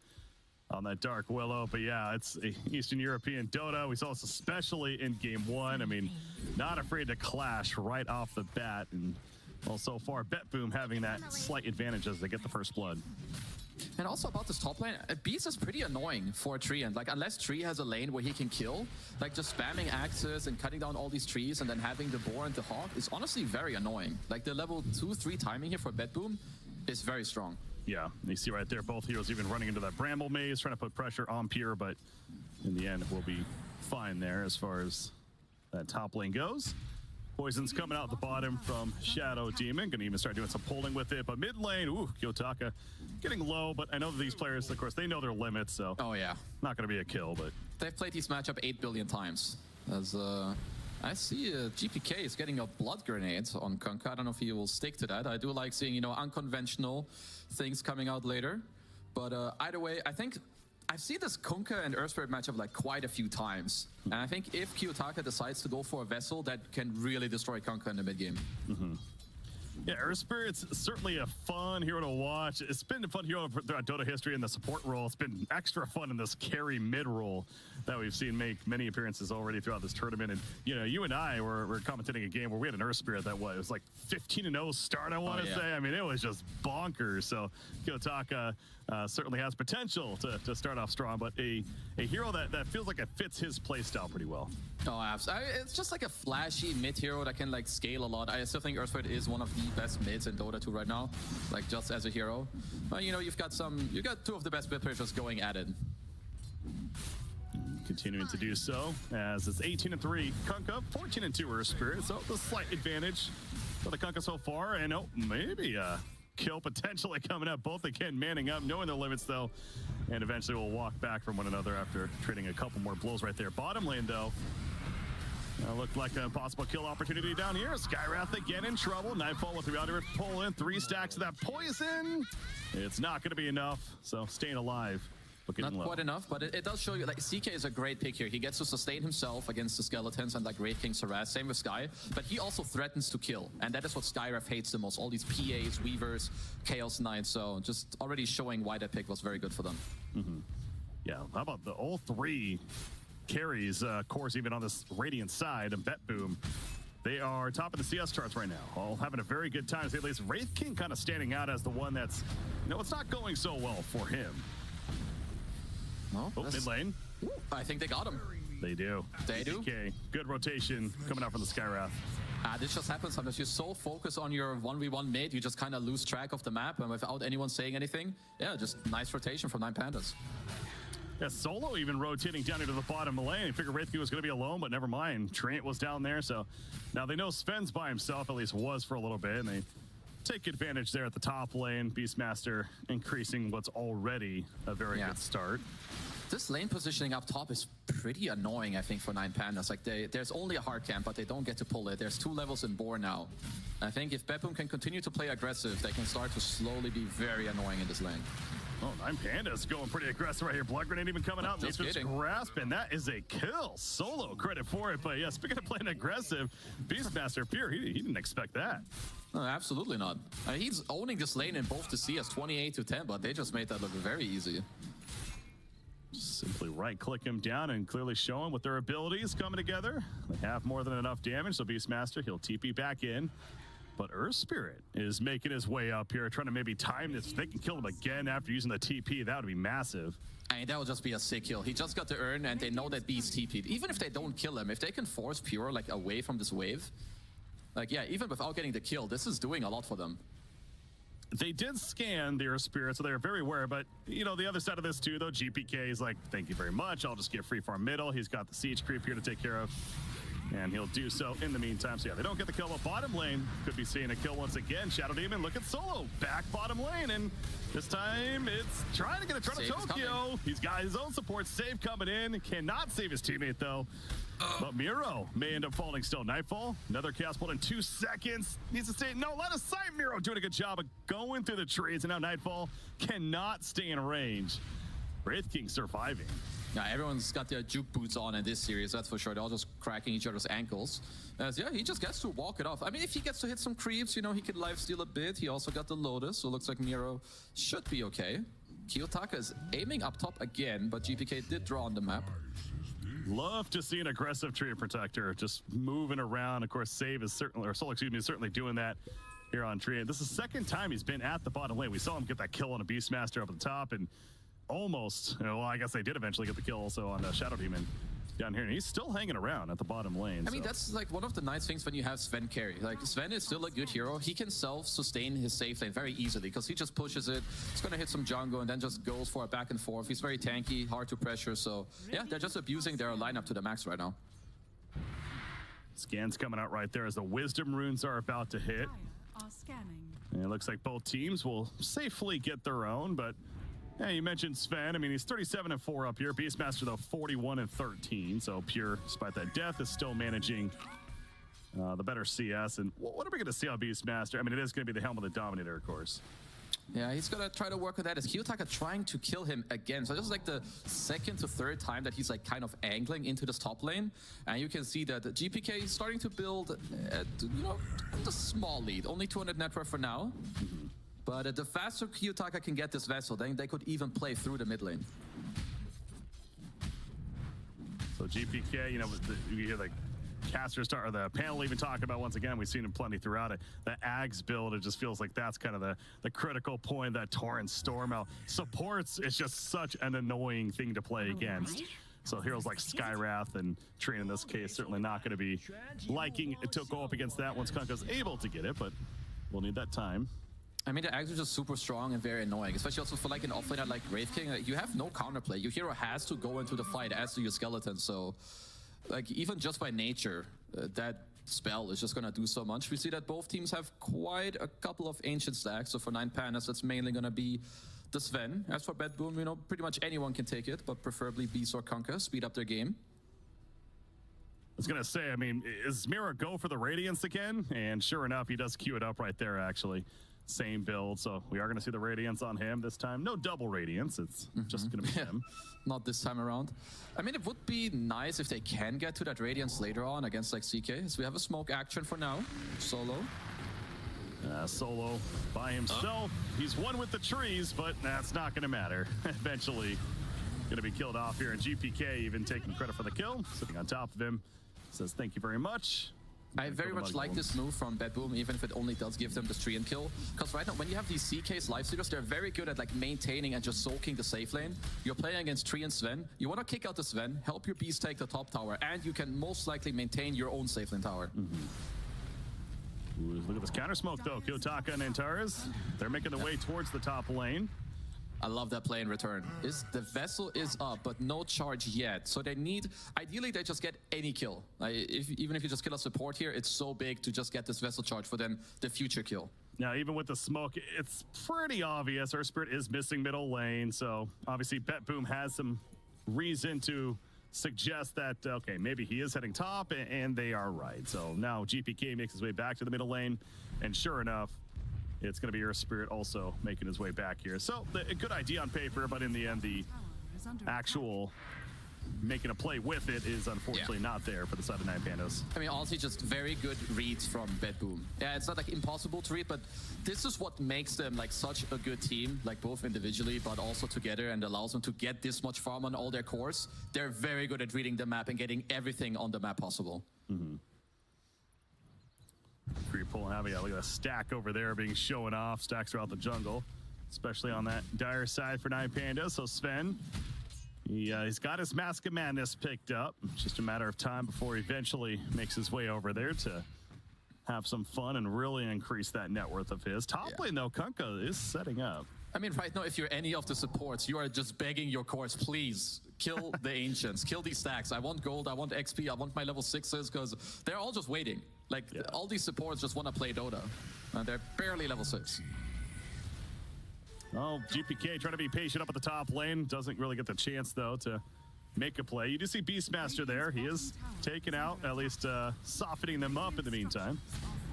Speaker 5: on that Dark Willow. But yeah, it's Eastern European Dota. We saw this especially in game 1. I mean, not afraid to clash right off the bat. And well, so far, Bedboom having that slight advantage as they get the first blood.
Speaker 6: And also about this top lane, Beast is pretty annoying for Treant. Like, unless Tree has a lane where he can kill, like just spamming axes and cutting down all these trees and then having the Boar and the Hawk is honestly very annoying. Like, the level 2-3 timing here for Bedboom is very strong.
Speaker 5: Yeah, you see right there, both heroes even running into that Bramble Maze, trying to put pressure on Pure, but in the end, we'll be fine there as far as that top lane goes. Poison's coming out at the bottom from Shadow Demon. Gonna even start doing some pulling with it, but mid lane, ooh, Kiyotaka getting low, but I know that these players, of course, they know their limits, so not gonna be a kill, but
Speaker 6: they've played this matchup 8 billion times. As I see GPK is getting a blood grenade on Kunkka. I don't know if he will stick to that. I do like seeing, you know, unconventional things coming out later. But either way, I think I've seen this Kunkka and Earth Spirit matchup like quite a few times. And I think if Kiyotaka decides to go for a Vessel, that can really destroy Kunkka in the mid game.
Speaker 5: Yeah, Earth Spirit's certainly a fun hero to watch. It's been a fun hero throughout Dota history in the support role. It's been extra fun in this carry mid role that we've seen make many appearances already throughout this tournament. And, you know, you and I were commentating a game where we had an Earth Spirit that was like 15-0 start, I want to say. I mean, it was just bonkers. So Kiyotaka certainly has potential to start off strong, but a hero that feels like it fits his play style pretty well.
Speaker 6: Oh, absolutely. It's just like a flashy mid hero that can like scale a lot. I still think Earth Spirit is one of the best mids in Dota 2 right now, like just as a hero. But you know, you've got two of the best mid players just going at it.
Speaker 5: Continuing to do so as it's 18-3 Kunkka, 14-2 Earth Spirit. So the slight advantage for the Kunkka so far, and maybe kill potentially coming up. Both again manning up, knowing their limits though, and eventually we'll walk back from one another after trading a couple more blows right there. Bottom lane though, looked like a possible kill opportunity down here. Skywrath again in trouble. Nightfall with the outer pull in, 3 stacks of that poison. It's not going to be enough, so staying alive.
Speaker 6: Not quite enough, but it does show you, like, CK is a great pick here. He gets to sustain himself against the skeletons and, like, Wraith King's harass. Same with Sky, but he also threatens to kill, and that is what Skywrath hates the most. All these PAs, Weavers, Chaos Knights, so just already showing why that pick was very good for them.
Speaker 5: Yeah, how about the all 3 carries, of course, even on this Radiant side, and Bedboom. They are top of the CS charts right now, all having a very good time. At least Wraith King kind of standing out as the one that's, you know, it's not going so well for him.
Speaker 6: No,
Speaker 5: mid lane.
Speaker 6: I think they got him.
Speaker 5: They do.
Speaker 6: They do.
Speaker 5: Okay, good rotation coming out from the Skywrath.
Speaker 6: This just happens sometimes. You're so focused on your 1v1 mid, you just kind of lose track of the map, and without anyone saying anything, yeah, just nice rotation from 9 Pandas.
Speaker 5: Yeah, Solo even rotating down into the bottom lane. I figured Wraithking was going to be alone, but never mind. Trant was down there, so now they know Sven's by himself, at least was for a little bit, and they take advantage there at the top lane. Beastmaster increasing what's already a very good start.
Speaker 6: This lane positioning up top is pretty annoying, I think, for 9 Pandas. Like, there's only a hard camp, but they don't get to pull it. There's 2 levels in Boar now. I think if Bebas can continue to play aggressive, they can start to slowly be very annoying in this lane.
Speaker 5: Oh, 9 Pandas going pretty aggressive right here. Blood Grenade even coming out.
Speaker 6: Just
Speaker 5: grasp, and that is a kill. Solo credit for it, but yeah, speaking of playing aggressive, Beastmaster Pure, he didn't expect that.
Speaker 6: No, absolutely not. He's owning this lane in both the CS 28-10, but they just made that look very easy.
Speaker 5: Simply right-click him down and clearly show him with their abilities coming together. They have more than enough damage, so Beastmaster, he'll TP back in. But Earth Spirit is making his way up here, trying to maybe time this. If they can kill him again after using the TP, that would be massive.
Speaker 6: I mean, that would just be a sick kill. He just got the Urn, and they know that Beast TP'd. Even if they don't kill him, if they can force Pure like away from this wave, like, yeah, even without getting the kill, this is doing a lot for them.
Speaker 5: They did scan the Earth Spirit, so they're very aware, but, you know, the other side of this, too, though, GPK is like, thank you very much, I'll just get free farm middle. He's got the Siege Creep here to take care of, and he'll do so in the meantime. So, yeah, they don't get the kill, but bottom lane could be seeing a kill once again. Shadow Demon, look at Solo, back bottom lane, and this time it's trying to get a Trun of Tokyo. He's got his own support save coming in, cannot save his teammate, though. But Miro may end up falling still. Nightfall, another chaos bolt in 2 seconds. Needs to stay, no, line of sight. Miro doing a good job of going through the trees, and now Nightfall cannot stay in range. Wraith King surviving.
Speaker 6: Yeah, everyone's got their juke boots on in this series, that's for sure. They're all just cracking each other's ankles. As, yeah, he just gets to walk it off. I mean, if he gets to hit some creeps, you know, he can lifesteal a bit. He also got the Lotus, so it looks like Miro should be okay. Kiyotaka is aiming up top again, but GPK did draw on the map.
Speaker 5: Love to see an aggressive Tree Protector just moving around. Of course, Save is certainly, or Soul, excuse me, is certainly doing that here on Tree. This is the second time he's been at the bottom lane. We saw him get that kill on a Beastmaster up at the top, and almost, you know, well, I guess they did eventually get the kill also on Shadow Demon down here, and he's still hanging around at the bottom lane.
Speaker 6: I mean, that's like one of the nice things when you have Sven carry. Like, Sven is still a good hero. He can self-sustain his safe lane very easily because he just pushes it. He's going to hit some jungle and then just goes for a back and forth. He's very tanky, hard to pressure. So, yeah, they're just abusing their lineup to the max right now.
Speaker 5: Scans coming out right there as the Wisdom runes are about to hit. And it looks like both teams will safely get their own, but yeah, you mentioned Sven. I mean, he's 37-4 up here. Beastmaster, though, 41-13. So Pure, despite that death, is still managing the better CS. And what are we going to see on Beastmaster? I mean, it is going to be the Helm of the Dominator, of course.
Speaker 6: Yeah, he's going to try to work with that. Is Kiyotaka trying to kill him again? So this is like the 2nd to 3rd time that he's like kind of angling into this top lane. And you can see that GPK is starting to build, you know, a small lead. Only 200 net worth for now. But the faster Kiyotaka can get this vessel, then they could even play through the mid lane.
Speaker 5: So GPK, you know, you hear the caster start, or the panel even talk about, once again, we've seen him plenty throughout it. The Ags build, it just feels like that's kind of the critical point, that Torrent Storm out. Supports, it's just such an annoying thing to play against. So heroes like Skywrath and Tree in this case certainly not going to be liking to go up against that once Kunkka's able to get it, but we'll need that time.
Speaker 6: I mean, the Ags are just super strong and very annoying, especially also for like an offlaner like Wraith King. Like, you have no counterplay. Your hero has to go into the fight as do your skeleton. So, like, even just by nature, that spell is just going to do so much. We see that both teams have quite a couple of ancient stacks. So for 9 Pandas, that's mainly going to be the Sven. As for Bad Boom, you know, pretty much anyone can take it, but preferably Beast or Kunkka, speed up their game.
Speaker 5: I was going to say, I mean, is Mira go for the Radiance again? And sure enough, he does queue it up right there, actually. Same build, so we are going to see the Radiance on him this time. No double Radiance, it's just going to be him.
Speaker 6: Not this time around. I mean, it would be nice if they can get to that Radiance later on against like CK, as we have a smoke action for now. Solo.
Speaker 5: Solo by himself. He's one with the trees, but that's not going to matter. Eventually going to be killed off here, and GPK even taking credit for the kill, sitting on top of him. Says thank you very much.
Speaker 6: I very much like this move from Bad Boom, even if it only does give them the Tree and kill. Because right now, when you have these CK's lifestealers, they're very good at like maintaining and just soaking the safe lane. You're playing against Tree and Sven. You want to kick out the Sven, help your Beast take the top tower, and you can most likely maintain your own safe lane tower.
Speaker 5: Ooh, look at this counter smoke though. Kiyotaka and Antares, they're making the way towards the top lane.
Speaker 6: I love that play in return. The vessel is up, but no charge yet. So they need, ideally, they just get any kill. Even if you just kill a support here, it's so big to just get this vessel charge for then the future kill.
Speaker 5: Now, even with the smoke, it's pretty obvious our Spirit is missing middle lane. So obviously, BetBoom has some reason to suggest that, okay, maybe he is heading top, and they are right. So now GPK makes his way back to the middle lane, and sure enough, it's going to be your Spirit also making his way back here. So a good idea on paper, but in the end, the actual making a play with it is unfortunately not there for the side of Nine Pandas.
Speaker 6: I mean, honestly, just very good reads from BetBoom. Yeah, it's not like impossible to read, but this is what makes them like such a good team, like both individually, but also together, and allows them to get this much farm on all their cores. They're very good at reading the map and getting everything on the map possible.
Speaker 5: Free pull and having look at a stack over there being shown off. Stacks throughout the jungle, especially on that dire side for Nine Pandas. So Sven, he's got his Mask of Madness picked up. It's just a matter of time before he eventually makes his way over there to have some fun and really increase that net worth of his. Top lane, though, Kunkka is setting up.
Speaker 6: I mean, right now, if you're any of the supports, you are just begging your cores, please, kill the Ancients, kill these stacks. I want gold, I want XP, I want my level 6s, because they're all just waiting. Like, all these supports just want to play Dota, and they're barely level 6.
Speaker 5: Oh, GPK trying to be patient up at the top lane. Doesn't really get the chance, though, to make a play. You do see Beastmaster there. He is taken out, at least softening them up in the meantime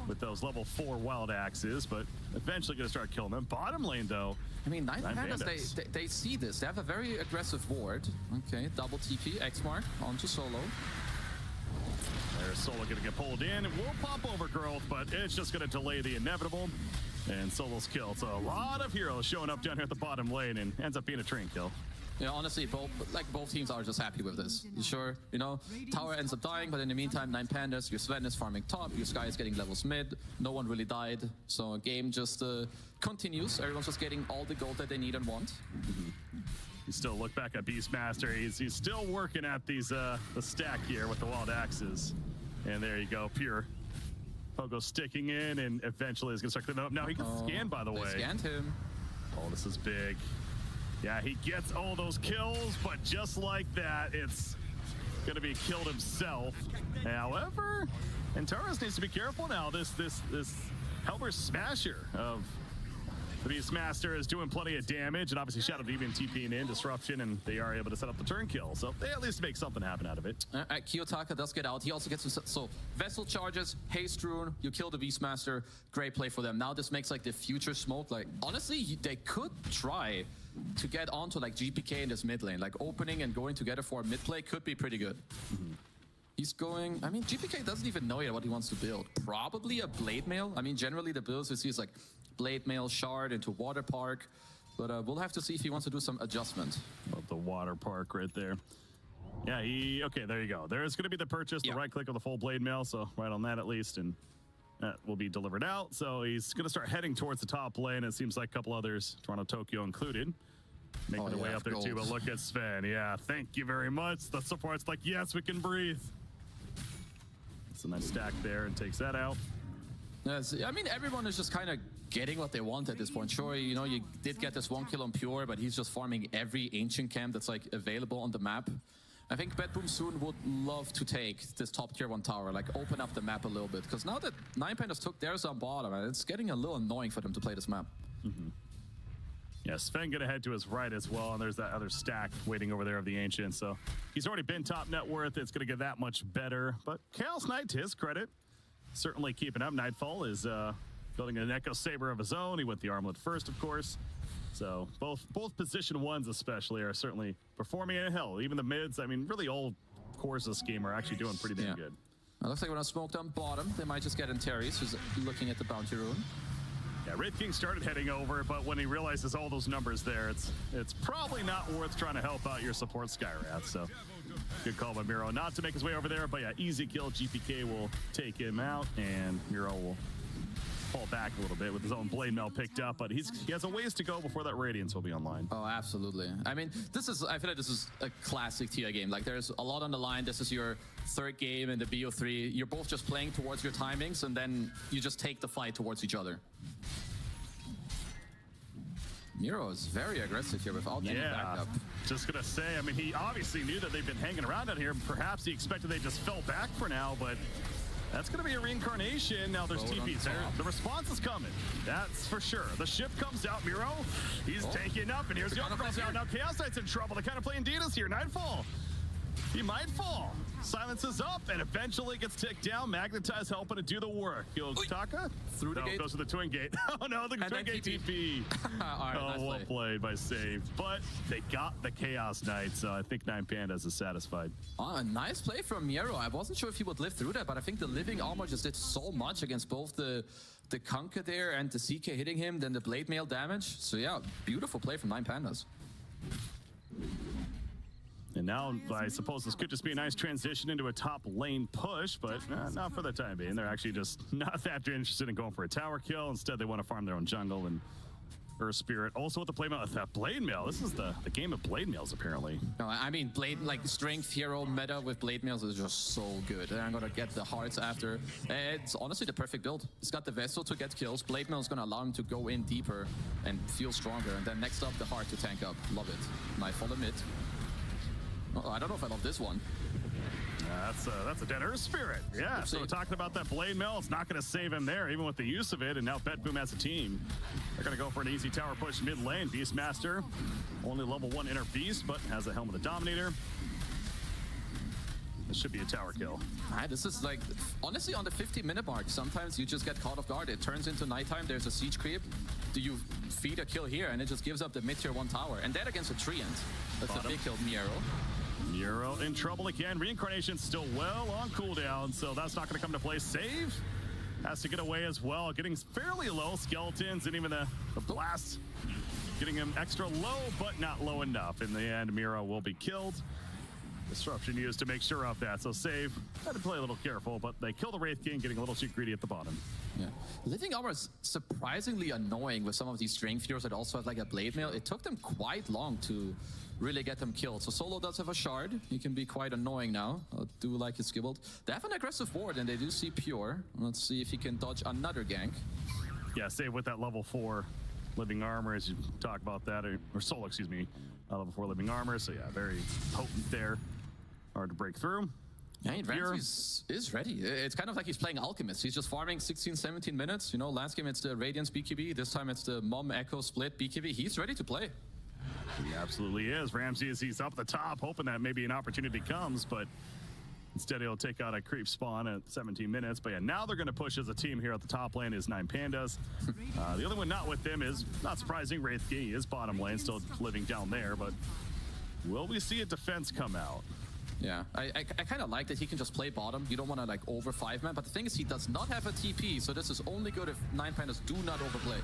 Speaker 5: with those level 4 wild axes, but eventually going to start killing them. Bottom lane, though.
Speaker 6: I mean, Nine Pandas, they see this. They have a very aggressive ward. Okay, double TP, X mark, onto Solo.
Speaker 5: There's Solo going to get pulled in. It will pop over growth, but it's just going to delay the inevitable. And Solo's killed. So a lot of heroes showing up down here at the bottom lane, and ends up being a train kill.
Speaker 6: Yeah, honestly, both teams are just happy with this. Sure, you know, tower ends up dying, but in the meantime, Nine Pandas, your Sven is farming top, your Sky is getting levels mid, no one really died, so game just continues. Everyone's just getting all the gold that they need and want.
Speaker 5: You still look back at Beastmaster, he's still working at these the stack here with the wild axes. And there you go, pure Pogo sticking in, and eventually is going to start cleaning up. Now he gets scanned, by the way.
Speaker 6: They scanned him.
Speaker 5: Oh, this is big. Yeah, he gets all those kills, but just like that, it's going to be killed himself. However, Antares needs to be careful now. This Helper Smasher of the Beastmaster is doing plenty of damage, and obviously Shadow Demon TPing in, disruption, and they are able to set up the turn kill. So they at least make something happen out of it.
Speaker 6: Kiyotaka does get out. He also gets so Vessel charges, Haste Rune, you kill the Beastmaster. Great play for them. Now this makes like the future smoke. Like honestly, they could try to get onto like GPK in this mid lane. Like opening and going together for a mid play could be pretty good. He's going, I mean, GPK doesn't even know yet what he wants to build. Probably a Blade Mail. I mean, generally the builds we see is like Blade Mail, Shard into Water Park. But we'll have to see if he wants to do some adjustment.
Speaker 5: Love the Water Park right there. Yeah, okay, there you go. There's going to be the purchase, the right click of the full Blade Mail. So right on that at least. And that will be delivered out. So he's going to start heading towards the top lane. It seems like a couple others, Toronto, Tokyo included, making their way up there too. But look at Sven. Yeah, thank you very much. The support's like, yes, we can breathe. It's a nice stack there and takes that out.
Speaker 6: Yes, I mean, everyone is just kind of getting what they want at this point. Sure, you know, you did get this 1 kill on Pure, but he's just farming every ancient camp that's like available on the map. I think BetBoom soon would love to take this top tier 1 tower, like open up the map a little bit. Because now that Nine Pandas took theirs on bottom, it's getting a little annoying for them to play this map.
Speaker 5: Yeah, Sven gonna head to his right as well, and there's that other stack waiting over there of the Ancient. So he's already been top net worth. It's gonna get that much better. But Chaos Knight, to his credit, certainly keeping up. Nightfall is building an Echo Saber of his own. He went the Armlet first, of course. So both position 1s especially are certainly performing at hell. Even the mids, I mean, really all cores of this game are actually doing pretty damn good.
Speaker 6: It looks like we're gonna smoke down bottom. They might just get in Terry's, who's looking at the bounty rune.
Speaker 5: Yeah, Wraith King started heading over, but when he realizes all those numbers there, it's probably not worth trying to help out your support Skyrath. So good call by Miro not to make his way over there, but yeah, easy kill. GPK will take him out, and Miro will fall back a little bit with his own Blade Mail picked up, but he has a ways to go before that Radiance will be online.
Speaker 6: Oh, absolutely. I mean, I feel like this is a classic TI game. Like, there's a lot on the line. This is your 3rd game in the BO3. You're both just playing towards your timings, and then you just take the fight towards each other. Miro is very aggressive here without any backup.
Speaker 5: Just gonna say, I mean, he obviously knew that they've been hanging around out here. Perhaps he expected they just fell back for now, but that's gonna be a reincarnation. Now there's TPs there. The response is coming. That's for sure. The ship comes out, Miro. He's tanking up, and here's the overcross out. Now Chaos Knight's in trouble. They're kind of playing Dinas here. Nightfall. He might fall. Silence is up and eventually gets ticked down. Magnetize helping to do the work. Taka
Speaker 6: through the gate.
Speaker 5: Goes to the twin gate. Oh no, the twin gate TP.
Speaker 6: Right,
Speaker 5: nice well played by Save. But they got the Chaos Knight, so I think 9Pandas is satisfied.
Speaker 6: A nice play from Miro. I wasn't sure if he would live through that, but I think the living armor just did so much against both the Kunkka there and the CK hitting him, then the blade mail damage. So yeah, beautiful play from 9Pandas.
Speaker 5: And now, I suppose this could just be a nice transition into a top lane push, but not for the time being. They're actually just not that interested in going for a tower kill. Instead, they want to farm their own jungle and Earth Spirit. Also with the play mail, that blade mail. This is the game of blade mails, apparently.
Speaker 6: No, I mean, blade, like strength hero meta with blade mails is just so good. And I'm gonna get the hearts after. It's honestly the perfect build. He's got the vessel to get kills. Blade mail is gonna allow him to go in deeper and feel stronger. And then next up, the heart to tank up. Love it. Nightfall mid. Oh, I don't know if I love this one.
Speaker 5: That's a dead Earth Spirit. Yeah, so talking about that blade mail, it's not going to save him there, even with the use of it. And now BetBoom as a team, they're going to go for an easy tower push mid lane. Beastmaster, only level 1 inner beast, but has a Helm of the Dominator. This should be a tower kill.
Speaker 6: This is like, honestly, on the 50-minute mark, sometimes you just get caught off guard. It turns into nighttime. There's a siege creep. Do you feed a kill here? And it just gives up the mid-tier 1 tower. And that against a treant. That's a big kill, Miro.
Speaker 5: Miro in trouble again. Reincarnation's still well on cooldown, so that's not going to come to play. Save has to get away as well. Getting fairly low. Skeletons and even the blast getting him extra low, but not low enough. In the end, Miro will be killed. Disruption used to make sure of that, so Save had to play a little careful, but they kill the Wraith King, getting a little too greedy at the bottom.
Speaker 6: Yeah, living armor is surprisingly annoying with some of these strength heroes that also have like a blade mail. It took them quite long to really get them killed. So Solo does have a shard. He can be quite annoying now. I do like his skibbled. They have an aggressive ward and they do see Pure. Let's see if he can dodge another gank.
Speaker 5: Yeah, Save with that level 4 living armor as you talk about that, or Solo, excuse me, level 4 living armor. So yeah, very potent there. Hard to break through.
Speaker 6: Yeah, Ramsey is ready. It's kind of like he's playing Alchemist. He's just farming 16, 17 minutes. You know, last game it's the Radiance BKB. This time it's the Mom Echo split BKB. He's ready to play.
Speaker 5: He absolutely is. Ramsey, he's up the top, hoping that maybe an opportunity comes, but instead he'll take out a creep spawn at 17 minutes. But yeah, now they're going to push as a team here at the top lane is 9Pandas. The only one not with them is, not surprising, Wraith King. He is bottom lane, still living down there, but will we see a defense come out?
Speaker 6: Yeah, I kind of like that he can just play bottom. You don't want to like over 5-man, but the thing is he does not have a TP, so this is only good if 9Pandas do not overplay.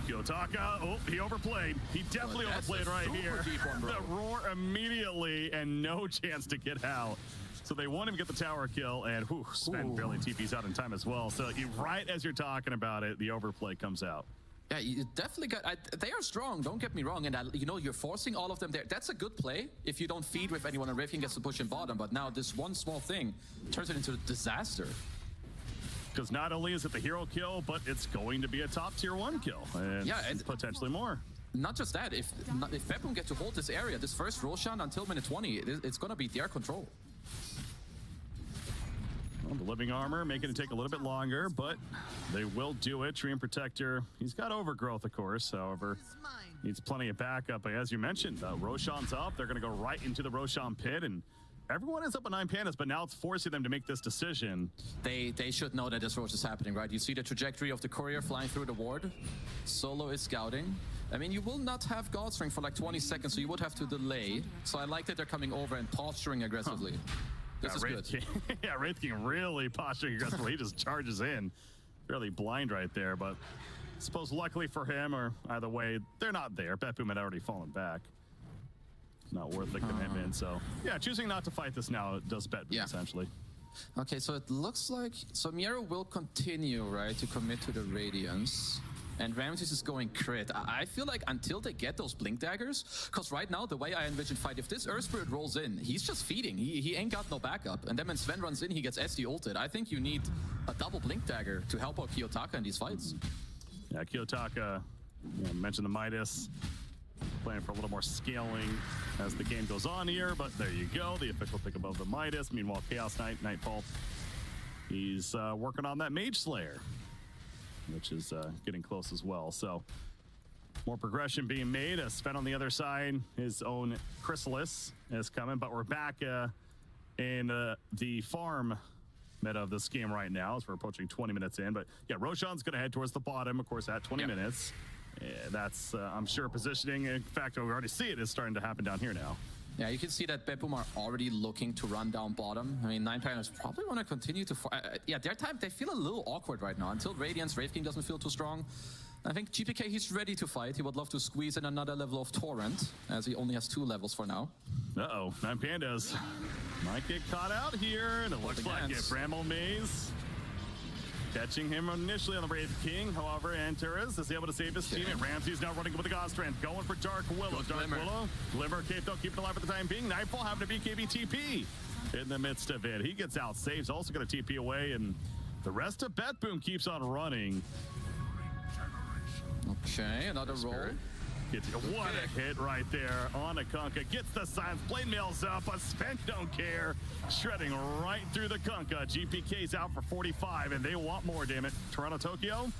Speaker 5: Kiyotaka, oh, he overplayed. He definitely overplayed right here. The roar immediately and no chance to get out. So they want him to get the tower kill, and Sven barely TP's out in time as well. So right as you're talking about it, the overplay comes out.
Speaker 6: Yeah, you definitely got. They are strong. Don't get me wrong, and you know you're forcing all of them there. That's a good play if you don't feed with anyone, and Rafing gets to push in bottom. But now this one small thing turns it into a disaster.
Speaker 5: Because not only is it the hero kill, but it's going to be a top tier 1 kill, and potentially more.
Speaker 6: Not just that. If Bebas get to hold this area, this first Roshan until minute 20, it's going to be their control.
Speaker 5: Well, the living armor making it take a little bit longer, but they will do it. Treant Protector, he's got overgrowth, of course. However, needs plenty of backup. But as you mentioned, Roshan's up. They're going to go right into the Roshan pit, and everyone is up on 9Pandas, but now it's forcing them to make this decision.
Speaker 6: They should know that this Rosh is happening, right? You see the trajectory of the courier flying through the ward. Solo is scouting. I mean, you will not have Godstring for like 20 seconds, so you would have to delay. So I like that they're coming over and posturing aggressively. This is good.
Speaker 5: Yeah, Wraith King really posturing aggressively. He just charges in. Fairly blind right there, but I suppose luckily for him, or either way, they're not there. BetBoom had already fallen back. Not worth the commitment, so yeah, choosing not to fight this now does BetBoom essentially.
Speaker 6: Okay, so it looks like, so Miro will continue, right, to commit to the Radiance. And Ramses is going crit. I feel like until they get those Blink Daggers, because right now, the way I envision fight, if this Earth Spirit rolls in, he's just feeding. He ain't got no backup. And then when Sven runs in, he gets SD ulted. I think you need a double Blink Dagger to help out Kiyotaka in these fights.
Speaker 5: Yeah, Kiyotaka, mentioned the Midas. playing for a little more scaling as the game goes on here, but there you go. The official pick above the Midas. Meanwhile, Chaos Knight, Nightfall, he's working on that Mage Slayer, which is getting close as well. So more progression being made. Sven on the other side, his own Chrysalis is coming, but we're back in the farm meta of this game right now as we're approaching 20 minutes in. But yeah, Roshan's going to head towards the bottom, of course, at 20 minutes. That's, I'm sure, positioning. In fact, we already see it is starting to happen down here now.
Speaker 6: Yeah, you can see that Bebas are already looking to run down bottom. I mean, 9 Pandas probably want to continue to... yeah, their time, they feel a little awkward right now. Until Radiance, Wraith King doesn't feel too strong. I think GPK, he's ready to fight. He would love to squeeze in another level of Torrent, as he only has 2 levels for now.
Speaker 5: Uh-oh, 9 Pandas might get caught out here, and it looks like it. Bramble Maze catching him initially on the Wraith King. However, Antares is able to save his team, and Ramsey's now running with the God Strength, going for Dark Willow. Dark Willow, Glimmer, Cape though, keeping alive for the time being. Nightfall having a BKB TP in the midst of it. He gets out, saves, also going to TP away, and the rest of Betboom keeps on running.
Speaker 6: Okay, another roll.
Speaker 5: What a hit right there on a Kunkka. Gets the signs, blade mails up, but Sven don't care. Shredding right through the Kunkka. GPK's out for 45, and they want more, damn it. Toronto, Tokyo,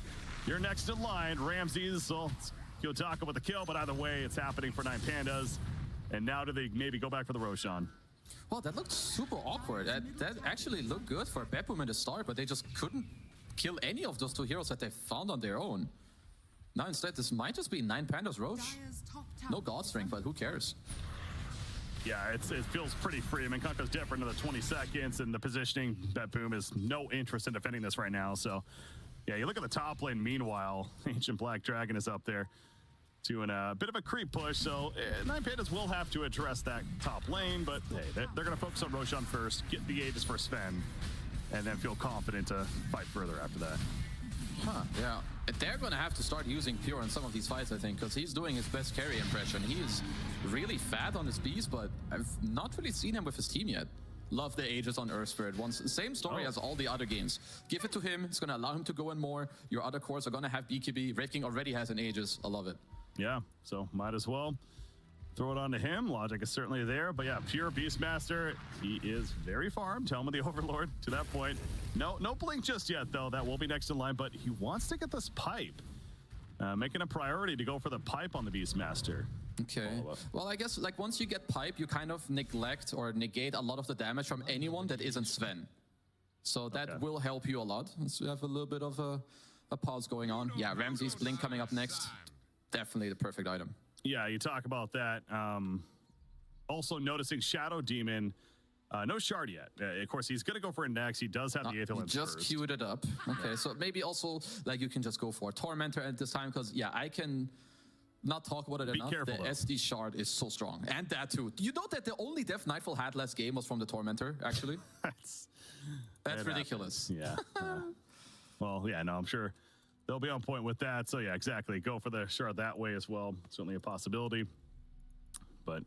Speaker 5: you're next in line. Ramses, well, Kiyotaka with the kill, but either way, it's happening for 9 Pandas. And now do they maybe go back for the Roshan?
Speaker 6: Well, that looked super awkward. That actually looked good for Bebas in the start, but they just couldn't kill any of those 2 heroes that they found on their own. Now instead, this might just be 9 Pandas Roche. No God Strength, but who cares?
Speaker 5: Yeah, it feels pretty free. I mean, Kunkka's dead for another 20 seconds, and the positioning, Betboom is no interest in defending this right now. So, yeah, you look at the top lane. Meanwhile, Ancient Black Dragon is up there doing a bit of a creep push. So, 9 Pandas will have to address that top lane, but hey, they're going to focus on Roshan first, get the Aegis for Sven, and then feel confident to fight further after that.
Speaker 6: Huh, yeah. They're going to have to start using Pure in some of these fights, I think, because he's doing his best carry impression. He is really fat on his beast, but I've not really seen him with his team yet. Love the Aegis on Earth Spirit. Same story as all the other games. Give it to him. It's going to allow him to go in more. Your other cores are going to have BKB. Wraith King already has an Aegis. I love it.
Speaker 5: Yeah, so might as well throw it on to him. Logic is certainly there, but yeah, Pure Beastmaster, he is very farmed. Tell him the Overlord to that point. No blink just yet, though. That will be next in line, but he wants to get this pipe. Making a priority to go for the pipe on the Beastmaster.
Speaker 6: Okay. Well, I guess like once you get pipe, you kind of neglect or negate a lot of the damage from anyone that isn't Sven. So that will help you a lot. So we have a little bit of a pause going on. Yeah, Ramsey's blink coming up next. Definitely the perfect item.
Speaker 5: Yeah, you talk about that. Also noticing Shadow Demon, no shard yet. Of course, he's going to go for it next. He does have the Aether
Speaker 6: just
Speaker 5: first.
Speaker 6: queued it up. Okay, so maybe also like you can just go for Tormentor at this time because yeah, I can not talk about it enough.
Speaker 5: Careful,
Speaker 6: the SD shard is so strong, and that too. You know that the only Death Nightfall had last game was from the Tormentor. Actually, that's ridiculous.
Speaker 5: Yeah. Well, yeah, no, I'm sure they'll be on point with that. So yeah, exactly. Go for the shard that way as well. Certainly a possibility. But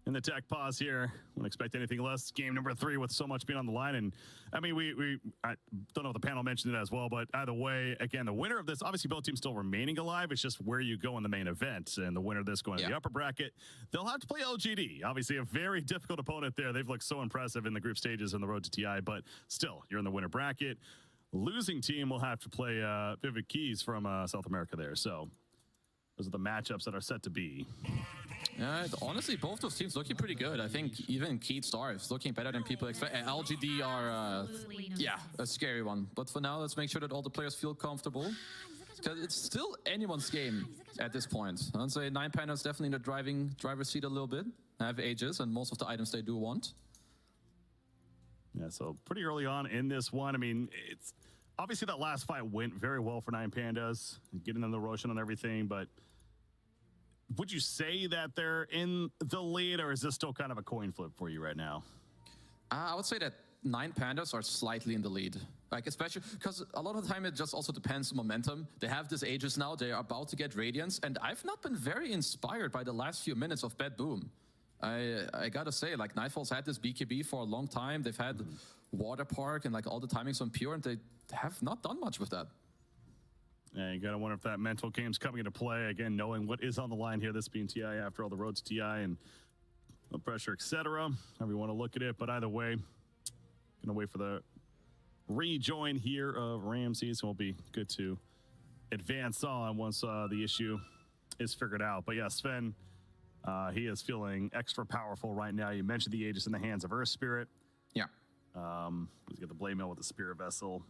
Speaker 5: in the tech pause here, wouldn't expect anything less. Game number 3 with so much being on the line. And I mean, I don't know if the panel mentioned it as well, but either way, again, the winner of this, obviously both teams still remaining alive. It's just where you go in the main event. And the winner of this going to the upper bracket, they'll have to play LGD. Obviously a very difficult opponent there. They've looked so impressive in the group stages on the road to TI, but still, you're in the winner bracket. Losing team will have to play Vivid Keys from South America there. So those are the matchups that are set to be.
Speaker 6: Yeah, honestly, both those teams looking pretty good. I think even Keith Star is looking better than people expect. LGD are, yeah, a scary one. But for now, let's make sure that all the players feel comfortable. Because it's still anyone's game at this point. I'd say 9 Pandas definitely in the driver's seat a little bit. Have Aegis and most of the items they do want.
Speaker 5: Yeah, so pretty early on in this one. I mean, it's obviously that last fight went very well for 9 Pandas, getting in the Roshan and everything, but would you say that they're in the lead, or is this still kind of a coin flip for you right now?
Speaker 6: I would say that 9 Pandas are slightly in the lead. Like, especially because a lot of the time it just also depends on momentum. They have this Aegis now, they are about to get Radiance, and I've not been very inspired by the last few minutes of Betboom. I gotta say, like, Nightfall's had this BKB for a long time. They've had Water Park and like all the timings on Pure, and they have not done much with that.
Speaker 5: And you got to wonder if that mental game's coming into play. Again, knowing what is on the line here, this being TI after all the road to TI and the pressure, etc. However you want to look at it. But either way, going to wait for the rejoin here of Ramses. And we'll be good to advance on once the issue is figured out. But yeah, Sven, he is feeling extra powerful right now. You mentioned the Aegis in the hands of Earth Spirit.
Speaker 6: Yeah.
Speaker 5: He's got the Blade Mail with the Spirit Vessel.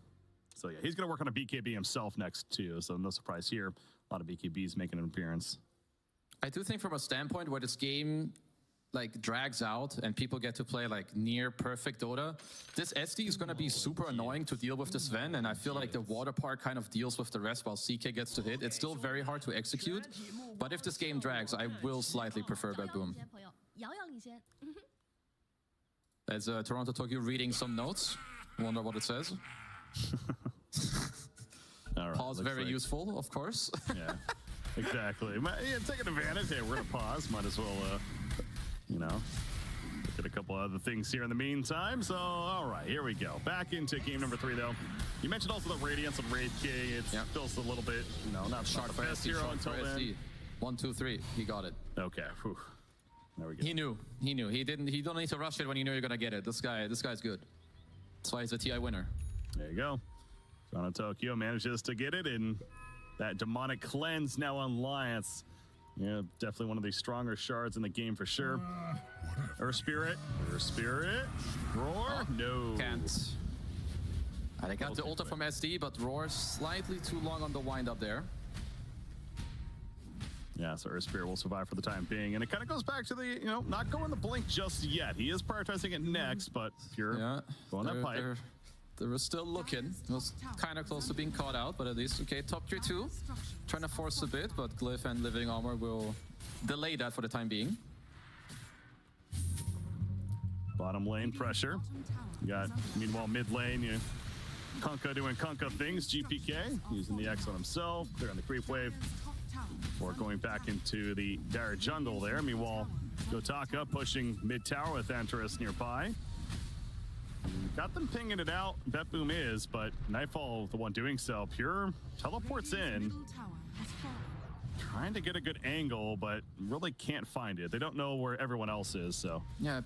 Speaker 5: So yeah, he's going to work on a BKB himself next too. So no surprise here. A lot of BKBs making an appearance.
Speaker 6: I do think from a standpoint where this game like drags out and people get to play like near perfect Dota, this SD is going to be super annoying to deal with the Sven, and I feel like the water park kind of deals with the rest while CK gets to hit. It's still very hard to execute, but if this game drags, I will slightly prefer Boom. As Toronto Tokyo reading some notes. Wonder what it says.
Speaker 5: All right,
Speaker 6: pause very useful, of course.
Speaker 5: Yeah, exactly. Yeah, taking advantage. Hey, we're gonna pause. Might as well, you know, look at a couple other things here in the meantime. So, all right, here we go. Back into game number 3, though. You mentioned also the Radiance and Wraith King. It feels a little bit, you know, not the best hero until then.
Speaker 6: 1, 2, 3. He got it.
Speaker 5: Okay. Whew. There we go.
Speaker 6: He knew. He didn't. He don't need to rush it when you know you're gonna get it. This guy's good. That's why he's a TI winner.
Speaker 5: There you go. Toronto Tokyo manages to get it, and that demonic cleanse now on Alliance. Yeah, definitely one of the stronger shards in the game for sure. Earth Spirit, Roar, no.
Speaker 6: Can't. I got the ulta from SD, but Roar slightly too long on the wind up there.
Speaker 5: Yeah, so Earth Spirit will survive for the time being. And it kind of goes back to the, you know, not going the blink just yet. He is prioritizing it next, but Pure going that pipe.
Speaker 6: They were still looking. It was kind of close to being caught out, but at least, okay, top tier 2. Trying to force a bit, but Glyph and Living Armor will delay that for the time being.
Speaker 5: Bottom lane pressure. You got, meanwhile, mid lane, Kunkka doing Kunkka things. GPK using the X on himself. They're on the creep wave. Before going back into the dire jungle there. Meanwhile, Gotaka pushing mid tower with Antares nearby. Got them pinging it out. Boom is, but Nightfall the one doing so. Pure teleports in. Trying to get a good angle, but really can't find it. They don't know where everyone else is, so.
Speaker 6: Yeah,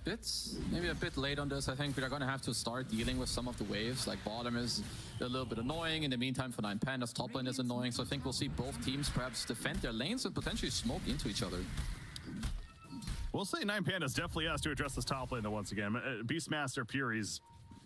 Speaker 6: maybe a bit late on this. I think we're going to have to start dealing with some of the waves. Like bottom is a little bit annoying. In the meantime, for 9 Pandas, top lane is annoying. So I think we'll see both teams perhaps defend their lanes and potentially smoke into each other.
Speaker 5: We'll see. 9 Pandas definitely has to address this top lane though once again. Beastmaster Furies.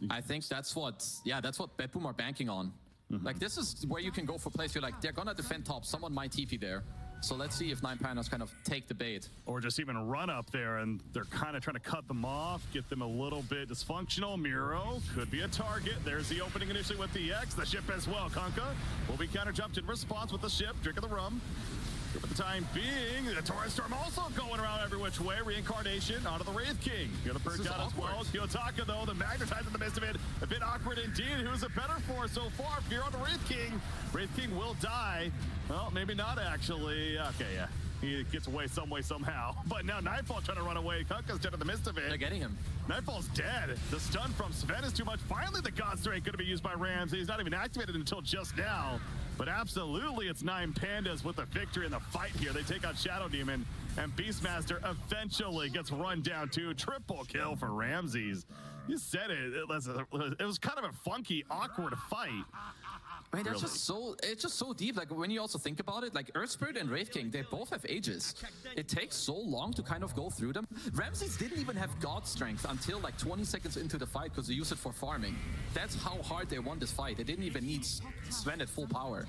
Speaker 6: I think that's what Bebas are banking on. Like this is where you can go for plays. You're like, they're gonna defend top. Someone might TP there. So let's see if 9 Pandas kind of take the bait.
Speaker 5: Or just even run up there and they're kind of trying to cut them off, get them a little bit dysfunctional. Miro could be a target. There's the opening initially with the X. The ship as well. Kunkka will be counter jumped in response with the ship. Drink of the rum. For the time being, the Torrent Storm also going around every which way. Reincarnation onto the Wraith King. You're the perk down as well. Kyotaka, though, the magnetized in the midst of it. A bit awkward indeed. Who's a better for so far? Fear on the Wraith King. Wraith King will die. Well, maybe not actually. Okay, yeah. He gets away some way, somehow. But now Nightfall trying to run away. Kunkka's dead in the midst of it.
Speaker 6: They're getting him.
Speaker 5: Nightfall's dead. The stun from Sven is too much. Finally, the God Strike going to be used by Rams. He's not even activated until just now. But absolutely, it's 9 Pandas with the victory in the fight here. They take out Shadow Demon, and Beastmaster eventually gets run down too. Triple kill for Ramses. You said it. It was kind of a funky, awkward fight.
Speaker 6: I mean, that's it's just so deep. Like when you also think about it, like Earth Spirit and Wraith King, they both have Aegis. It takes so long to kind of go through them. Ramses didn't even have God Strength until like 20 seconds into the fight because they used it for farming. That's how hard they won this fight. They didn't even need Sven at full power.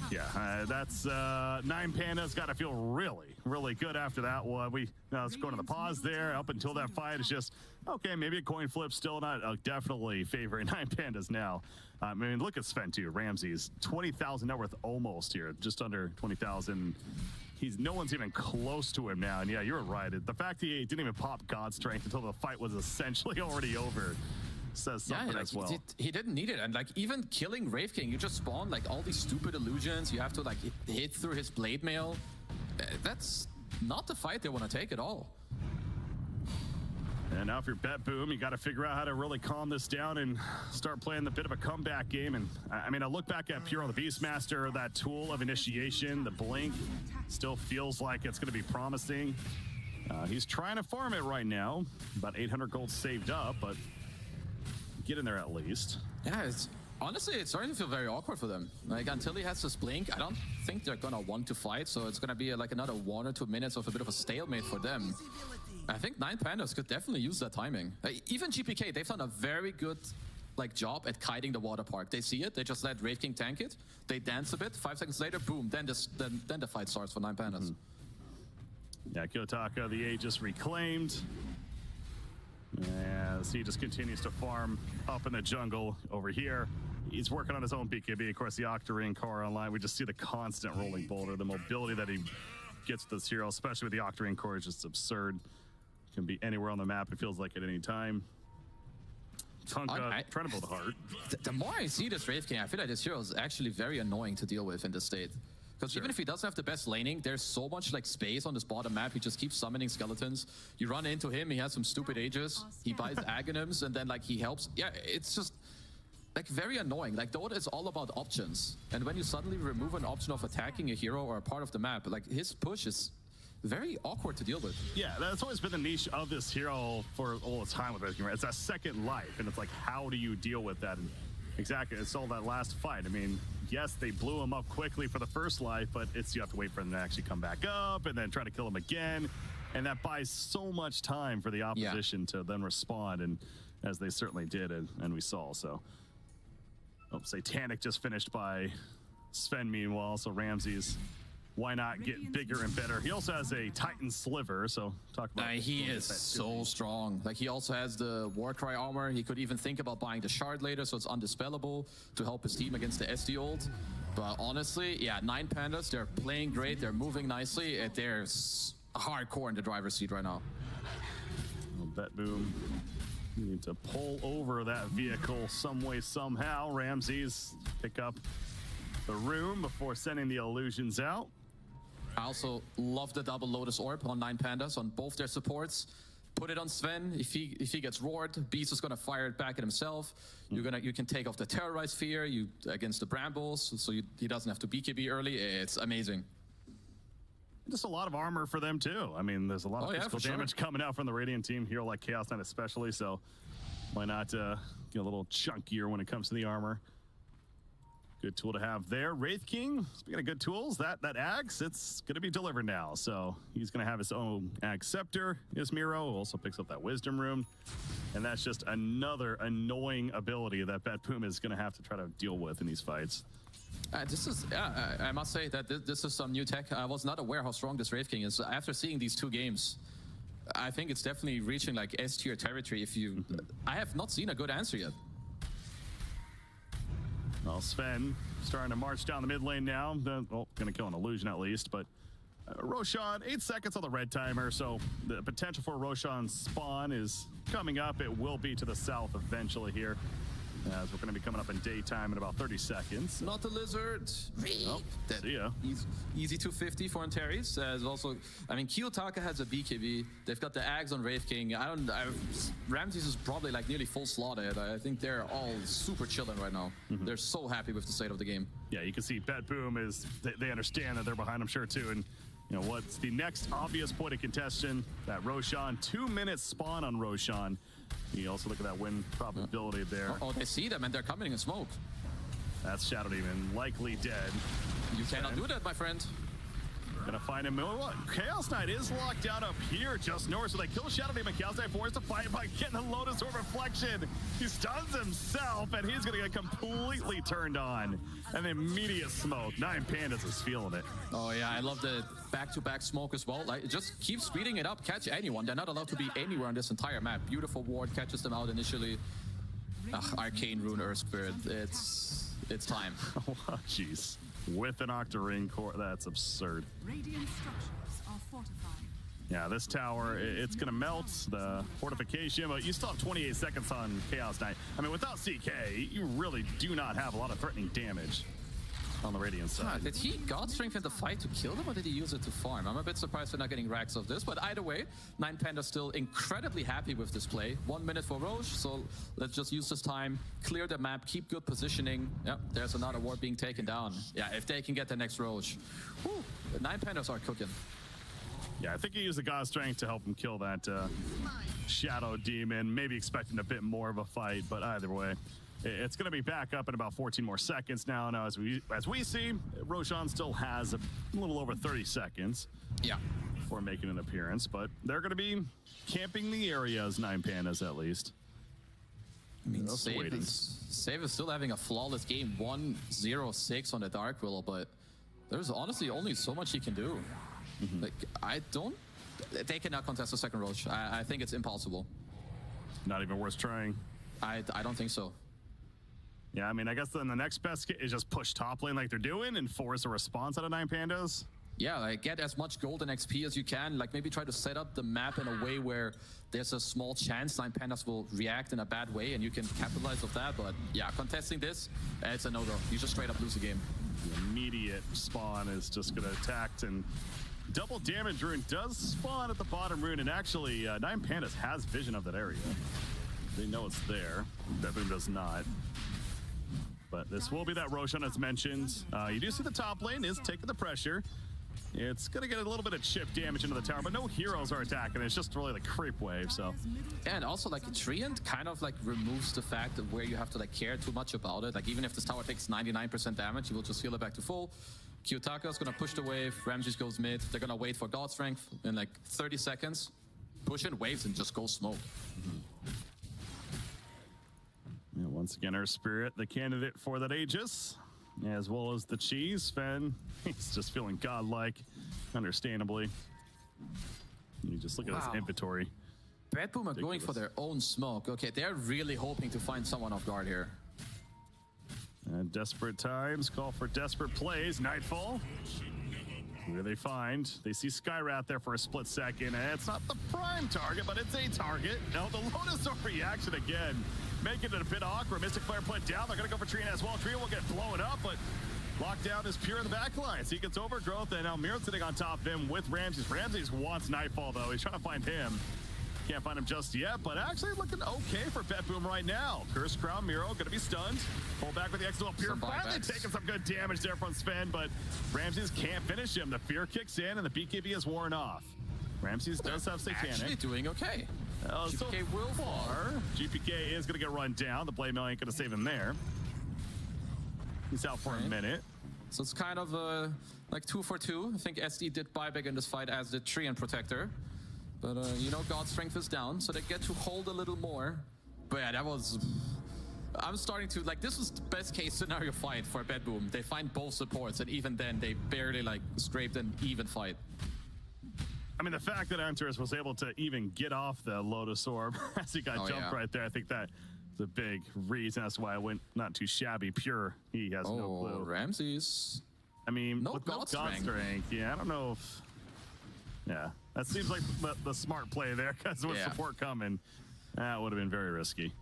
Speaker 5: Yeah, that's 9 Pandas got to feel really, really good after that one. Let's go to the pause there. Up until that fight, it's just, okay, maybe a coin flip, still not definitely favoring 9 Pandas now. I mean, look at Sven too. Ramses, 20,000 net worth almost here, just under 20,000. No one's even close to him now. And yeah, you're right. The fact he didn't even pop God Strength until the fight was essentially already over says something as well.
Speaker 6: He didn't need it. And like even killing Wraith King, you just spawn like all these stupid illusions. You have to like hit through his blade mail. That's not the fight they want to take at all.
Speaker 5: And now if you're BetBoom, you got to figure out how to really calm this down and start playing the bit of a comeback game. And I mean, I look back at Pure on the Beastmaster, that tool of initiation, the blink, still feels like it's going to be promising. He's trying to farm it right now. About 800 gold saved up, but get in there at least.
Speaker 6: Yeah, honestly, it's starting to feel very awkward for them. Like, until he has this blink, I don't think they're going to want to fight. So it's going to be like another 1 or 2 minutes of a bit of a stalemate for them. I think 9 Pandas could definitely use that timing. Even GPK, they've done a very good job at kiting the water park. They see it, they just let Wraith King tank it, they dance a bit, 5 seconds later, boom, then the fight starts for 9 Pandas.
Speaker 5: Yeah, Kiyotaka, the Aegis reclaimed. As he just continues to farm up in the jungle over here. He's working on his own BKB. Of course, the Octarine car online. We just see the constant rolling boulder, the mobility that he gets with this hero, especially with the Octarine core, is just absurd. Can be anywhere on the map, it feels like, at any time. Tonka trying to build a heart.
Speaker 6: The more I see this Wraith King, I feel like this hero is actually very annoying to deal with in this state. Because even if he doesn't have the best laning, there's so much space on this bottom map. He just keeps summoning skeletons. You run into him, he has some stupid Aegis. He buys Aghanims, and then he helps. Yeah, it's just very annoying. Dota is all about options. And when you suddenly remove an option of attacking a hero or a part of the map, his push is very awkward to deal with.
Speaker 5: Yeah, that's always been the niche of this hero for all the time with Wraith King. It's a second life, and it's how do you deal with that? And exactly, it's all that last fight. I mean, yes, they blew him up quickly for the first life, but you have to wait for him to actually come back up and then try to kill him again. And that buys so much time for the opposition to then respond, and as they certainly did, and we saw. So, Satanic just finished by Sven meanwhile, so Ramses, why not get bigger and better? He also has a Titan Sliver, so talk about
Speaker 6: he is so strong. He also has the Warcry armor. He could even think about buying the Shard later, so it's undispellable to help his team against the SD ult. But honestly, yeah, 9 Pandas, they're playing great, they're moving nicely, and they're hardcore in the driver's seat right now.
Speaker 5: BetBoom, you need to pull over that vehicle some way, somehow. Ramses pick up the room before sending the illusions out.
Speaker 6: I also love the double Lotus Orb on 9 Pandas on both their supports. Put it on Sven. If he gets roared, Beast is gonna fire it back at himself. You can take off the Terrorize Fear against the Brambles, so he doesn't have to BKB early. It's amazing.
Speaker 5: Just a lot of armor for them too. I mean, there's a lot of physical damage coming out from the Radiant team, hero like Chaos Knight especially. So why not get a little chunkier when it comes to the armor? Good tool to have there. Wraith King, speaking of good tools, that Axe, it's going to be delivered now. So he's going to have his own Axe Scepter. Ismiro also picks up that Wisdom Rune. And that's just another annoying ability that BetBoom is going to have to try to deal with in these fights.
Speaker 6: I must say that this is some new tech. I was not aware how strong this Wraith King is. After seeing these 2 games, I think it's definitely reaching S tier territory. I have not seen a good answer yet.
Speaker 5: Well, Sven starting to march down the mid lane now. Gonna kill an illusion at least, but Roshan, 8 seconds on the red timer, so the potential for Roshan's spawn is coming up. It will be to the south eventually here, as we're going to be coming up in daytime in about 30 seconds.
Speaker 6: Not the lizard.
Speaker 5: Oh, see ya.
Speaker 6: Easy 250 for Antares. Also, I mean, Kiyotaka has a BKB. They've got the Ags on Wraith King. Ramses is probably nearly full slotted. I think they're all super chilling right now. They're so happy with the state of the game.
Speaker 5: Yeah, you can see BetBoom is, they understand that they're behind, I'm sure, too. And what's the next obvious point of contention? That Roshan, 2 minutes spawn on Roshan. You also look at that win probability there.
Speaker 6: Oh, they see them and they're coming in smoke.
Speaker 5: That's Shadow Demon, likely dead.
Speaker 6: You cannot do that, my friend.
Speaker 5: Gonna find him. Chaos Knight is locked down up here just north, so they kill Shadow Demon. Chaos Knight forced to fight by getting the Lotus Orb Reflection. He stuns himself, and he's gonna get completely turned on. An immediate smoke. 9 Pandas is feeling it.
Speaker 6: Oh yeah, I love the back-to-back smoke as well. Just keep speeding it up, catch anyone. They're not allowed to be anywhere on this entire map. Beautiful ward catches them out initially. Arcane Rune Earth Spirit. It's time.
Speaker 5: Oh, jeez. With an Octarine core, that's absurd.
Speaker 7: Radiant structures are fortified.
Speaker 5: Yeah, this tower, it's going to melt the fortification, but you still have 28 seconds on Chaos Knight. I mean, without CK, you really do not have a lot of threatening damage. on the Radiant side.
Speaker 6: Did he God Strength in the fight to kill them, or did he use it to farm? I'm a bit surprised we're not getting racks of this, but either way, 9Panda still incredibly happy with this play. 1 minute for Roche, so let's just use this time, clear the map, keep good positioning. Yep, there's another ward being taken down. Yeah, if they can get the next Roche. Whew, the 9Pandas are cooking.
Speaker 5: Yeah, I think he used the God Strength to help him kill that Shadow Demon, maybe expecting a bit more of a fight, but either way, it's going to be back up in about 14 more seconds now. Now, as we see, Roshan still has a little over 30 seconds before making an appearance, but they're going to be camping the area as 9Pandas at least.
Speaker 6: I mean, Save is still having a flawless game, 1-0-6 on the Dark Willow, but there's honestly only so much he can do. Like, they cannot contest the second Roche. I think it's impossible.
Speaker 5: Not even worth trying.
Speaker 6: I don't think so.
Speaker 5: Yeah, I mean, I guess then the next best is just push top lane like they're doing and force a response out of 9Pandas.
Speaker 6: Yeah, like get as much gold and XP as you can. Like maybe try to set up the map in a way where there's a small chance 9Pandas will react in a bad way and you can capitalize off that. But yeah, contesting this, it's a no-go. You just straight up lose the game.
Speaker 5: The immediate spawn is just going to attack, and double damage rune does spawn at the bottom rune, and actually 9Pandas has vision of that area. They know it's there. Bebas does not. But this will be that Roshan as mentioned. You do see the top lane is taking the pressure. It's going to get a little bit of chip damage into the tower, but no heroes are attacking. It's just really the creep wave, so.
Speaker 6: And also, like, Treant kind of, like, removes the fact of where you have to, like, care too much about it. Like, even if this tower takes 99% damage, you will just heal it back to full. Kiyotaka is going to push the wave. Ramses goes mid. They're going to wait for God Strength in, like, 30 seconds. Push in waves and just go smoke.
Speaker 5: Yeah, once again, our Spirit, the candidate for that Aegis, as well as the Cheese. Sven, he's just feeling godlike, understandably. You just look at his inventory.
Speaker 6: Bad Boom are going for their own smoke. Okay, they're really hoping to find someone off guard here.
Speaker 5: And desperate times call for desperate plays. Nightfall. Who do they find? They see Skyrath there for a split second. And it's not the prime target, but it's a target. Now the Lotus reaction again, making it a bit awkward. Mystic Flare put down. They're going to go for Trina as well. Trina will get blown up, but lockdown is pure in the back line. So he gets overgrowth, and now Miro sitting on top of him with Ramses. Ramses wants Nightfall, though. He's trying to find him. Can't find him just yet, but actually looking okay for BetBoom right now. Curse Crown Miro going to be stunned. Pull back with the X-Duel. Pure finally taking some good damage there from Sven, but Ramses can't finish him. The fear kicks in, and the BKB is worn off. Ramses does have Satanic.
Speaker 6: Actually doing okay.
Speaker 5: GPK will far. GPK is going to get run down. The Blade Mill ain't going to save him there. He's out for a minute.
Speaker 6: So it's kind of like 2 for 2. I think SD did buyback in this fight as the Treant Protector. But, you know, God Strength is down, so they get to hold a little more. But yeah, that was... I'm starting to... Like, this was the best case scenario fight for BetBoom. They find both supports, and even then, they barely, like, scraped an even fight.
Speaker 5: I mean, the fact that Enters was able to even get off the Lotus Orb as he got jumped right there, I think that is a big reason. That's why I went not too shabby. Pure, he has no clue.
Speaker 6: Ramses.
Speaker 5: I mean,
Speaker 6: no
Speaker 5: with
Speaker 6: God Strength.
Speaker 5: Yeah, I don't know if... Yeah, that seems like the smart play there, because with support coming, that would have been very risky.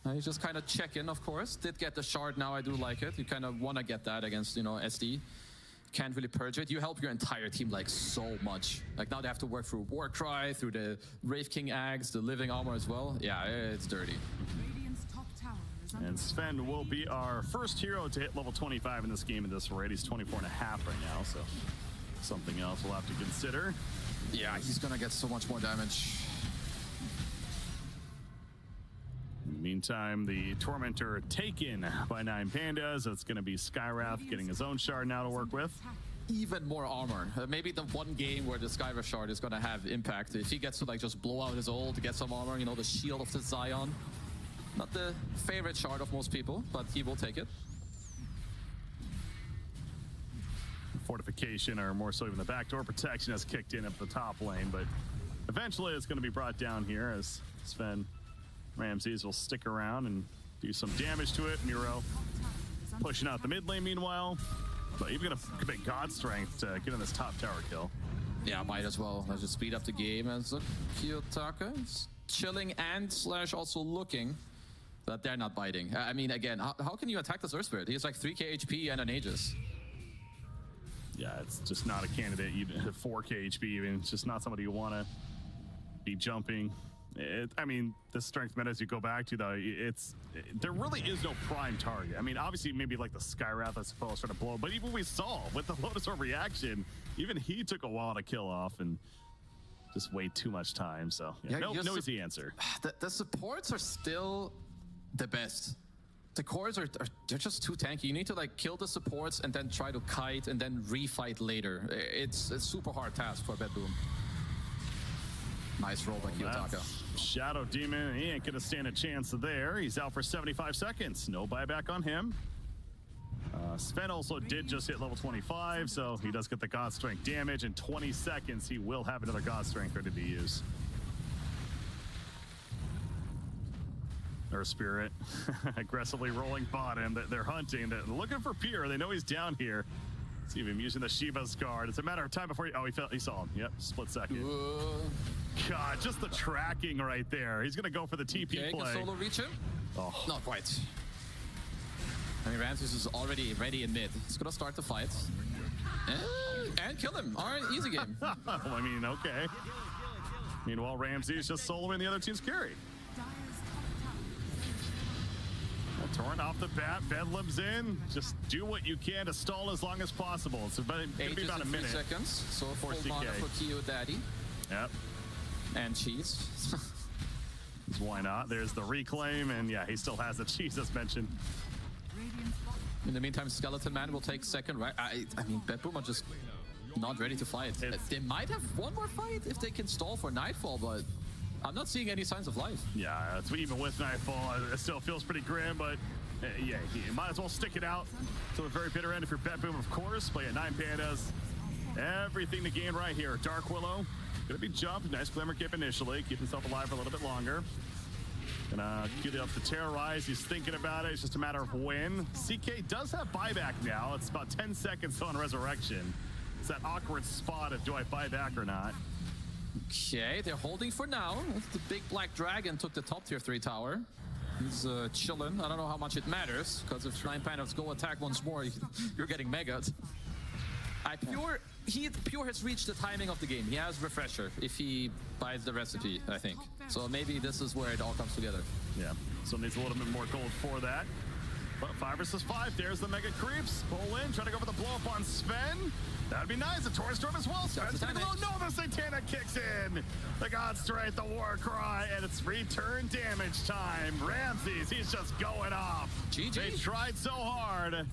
Speaker 6: You just kind of check in, of course. Did get the shard now, I do like it. You kind of want to get that against, you know, SD. Can't really purge it. You help your entire team, like, so much. Like, now they have to work through Warcry, through the Wraith King Axe, the Living Armor as well. Yeah, it's dirty.
Speaker 5: And Sven will be our first hero to hit level 25 in this game at this rate. He's 24.5 right now, so something else we'll have to consider.
Speaker 6: Yeah, he's gonna get so much more damage.
Speaker 5: In the meantime, the Tormentor taken by 9Pandas. It's gonna be Skyrath getting his own shard now to work with.
Speaker 6: Even more armor. Maybe the one game where the Skyrath shard is gonna have impact. If he gets to, like, just blow out his ult to get some armor, you know, the Shield of the Zion. Not the favorite shard of most people, but he will take it.
Speaker 5: Fortification, or more so even the backdoor protection, has kicked in at the top lane, but eventually it's going to be brought down here as Sven Ramses will stick around and do some damage to it. Miro pushing out the mid lane meanwhile, but even going to commit God Strength to get in this top tower kill.
Speaker 6: Yeah, might as well. Let's just speed up the game as Kiyotaka is chilling and / also looking that they're not biting. I mean, again, how can you attack this Earth Spirit? He has like 3k HP and an Aegis.
Speaker 5: Yeah, it's just not a candidate. You have 4K HP even. It's just not somebody you want to be jumping. I mean, the strength meta, as you go back to, though, there really is no prime target. I mean, obviously, maybe like the Skywrath, I suppose, trying to blow, but even we saw with the Lotus Orb reaction, even he took a while to kill off and just way too much time. So, yeah, no easy answer.
Speaker 6: The supports are still the best. The cores they're just too tanky. You need to like kill the supports and then try to kite and then refight later. It's a super hard task for BetBoom. Nice roll by Kiyotaka.
Speaker 5: Shadow Demon, he ain't gonna stand a chance there. He's out for 75 seconds. No buyback on him. Sven also did just hit level 25, so he does get the God Strength damage. In 20 seconds, he will have another God Strength ready to use. Or Spirit, aggressively rolling bottom. They're hunting. They're looking for Pure. They know he's down here. See him using the Shiva's guard. It's a matter of time before he saw him. Yep, split second. God, just the tracking right there. He's gonna go for the TP play.
Speaker 6: Can solo reach him?
Speaker 5: Oh,
Speaker 6: not quite. I mean, Ramses is already ready in mid. He's gonna start the fight. And kill him. All right, easy game.
Speaker 5: I mean, okay. Meanwhile, Ramsey's just soloing the other team's carry. Torrent off the bat, Bedlam's in. Just do what you can to stall as long as possible. It's gonna be about a minute.
Speaker 6: 3 seconds. So full mana for Kyo Daddy.
Speaker 5: Yep.
Speaker 6: And cheese.
Speaker 5: Why not? There's the reclaim, and yeah, he still has the cheese as mentioned.
Speaker 6: In the meantime, Skeleton Man will take second, right? I mean, BetBoom are just not ready to fight. They might have one more fight if they can stall for Nightfall, but I'm not seeing any signs of life.
Speaker 5: Yeah, even with Nightfall, it still feels pretty grim, but yeah, you might as well stick it out to the very bitter end if you're BetBoom, of course. But yeah, 9 Pandas, everything to gain right here. Dark Willow, gonna be jumped. Nice Glimmer Cape initially, keep himself alive for a little bit longer. Gonna cue up to Terrorize. He's thinking about it. It's just a matter of when. CK does have buyback now. It's about 10 seconds on Resurrection. It's that awkward spot of do I buy back or not.
Speaker 6: Okay, they're holding for now. The big black dragon took the top tier 3 tower. He's chilling. I don't know how much it matters, because if 9 Pandas go attack once more, you're getting megaed. Pure has reached the timing of the game. He has Refresher if he buys the recipe, I think. So maybe this is where it all comes together.
Speaker 5: Yeah, so needs a little bit more gold for that. But 5 versus 5, there's the Mega Creeps. Pull in, try to go for the blow up on Sven. That'd be nice. The Taurus Storm as well. Sven's gonna go. No, the Satanic kicks in. The God Strength, the War Cry, and it's return damage time. Ramses, he's just going off.
Speaker 6: GG.
Speaker 5: They tried so hard.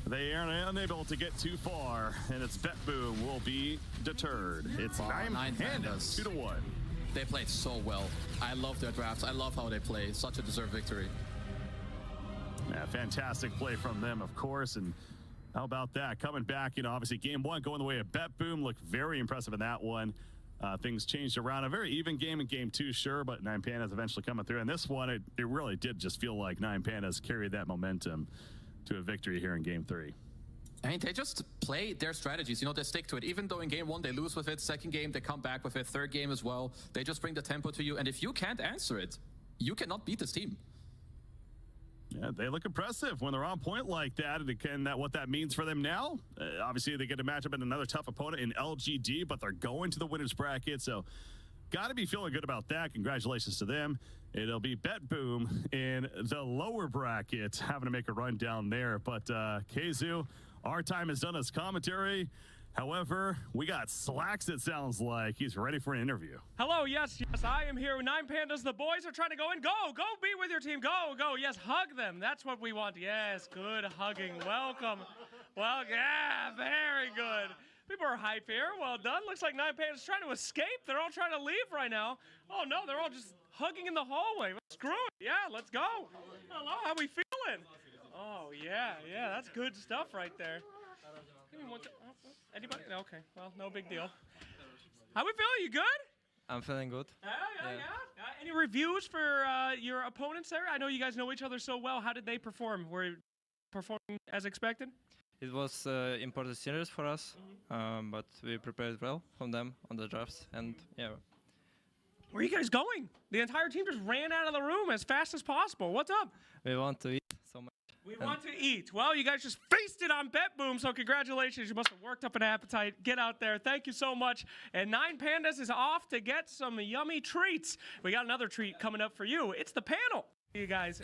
Speaker 5: They are unable to get too far, and it's BetBoom will be deterred. It's 9 Pandas, 2-1.
Speaker 6: They played so well. I love their drafts. I love how they play. Such a deserved victory.
Speaker 5: Yeah, fantastic play from them, of course. And how about that? Coming back, obviously game 1 going the way of BetBoom. Looked very impressive in that one. Things changed around. A very even game in game 2, sure, but 9 Pandas eventually coming through. And this one, it really did just feel like 9 Pandas carried that momentum to a victory here in game 3.
Speaker 6: I mean, they just play their strategies. They stick to it. Even though in game 1 they lose with it, second game they come back with it, third game as well. They just bring the tempo to you. And if you can't answer it, you cannot beat this team.
Speaker 5: Yeah, they look impressive when they're on point like that. And what that means for them now, obviously they get to match up in another tough opponent in LGD, but they're going to the winner's bracket. So got to be feeling good about that. Congratulations to them. It'll be BetBoom in the lower bracket, having to make a run down there. But Keizu, our time is done as commentary. However, we got Slacks, it sounds like. He's ready for an interview.
Speaker 8: Hello, yes, I am here with 9 Pandas. The boys are trying to go in. Go be with your team. Go. Yes, hug them. That's what we want. Yes, good hugging. Welcome. Well, yeah, very good. People are hype here. Well done. Looks like 9 Pandas trying to escape. They're all trying to leave right now. Oh, no, they're all just hugging in the hallway. Screw it. Yeah, let's go. Hello, how we feeling? Oh, yeah, that's good stuff right there. Anybody? Okay, well, no big deal. How we feeling? You good?
Speaker 12: I'm feeling good.
Speaker 8: Yeah. Any reviews for your opponents there? I know you guys know each other so well. How did they perform? Were you performing as expected?
Speaker 12: It was important series for us, but we prepared well from them on the drafts, and yeah.
Speaker 8: Where are you guys going? The entire team just ran out of the room as fast as possible. What's up?
Speaker 12: We want to eat so much.
Speaker 8: We want to eat. Well, you guys just feasted on BetBoom, so congratulations. You must have worked up an appetite. Get out there. Thank you so much. And 9 Pandas is off to get some yummy treats. We got another treat coming up for you. It's the panel. You guys.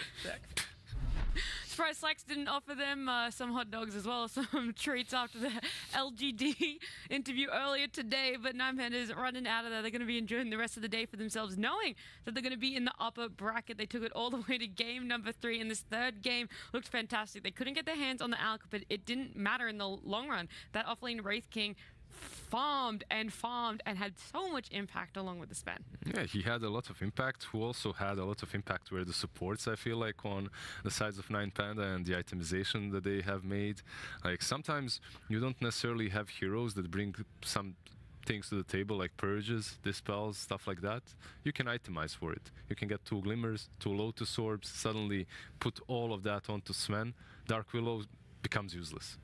Speaker 3: Surprise Slacks didn't offer them some hot dogs as well, some treats after the LGD interview earlier today, but 9 Pandas running out of there. They're going to be enjoying the rest of the day for themselves, knowing that they're going to be in the upper bracket. They took it all the way to game number 3, and this third game looked fantastic. They couldn't get their hands on the Alka, but it didn't matter in the long run. That offlane Wraith King farmed and had so much impact along with the Sven.
Speaker 2: Yeah, he had a lot of impact. Who also had a lot of impact were the supports, I feel like, on the sides of 9 Panda and the itemization that they have made. Like, sometimes you don't necessarily have heroes that bring some things to the table, like purges, dispels, stuff like that. You can itemize for it. You can get 2 glimmers, 2 lotus orbs, suddenly put all of that onto Sven. Dark Willow becomes useless.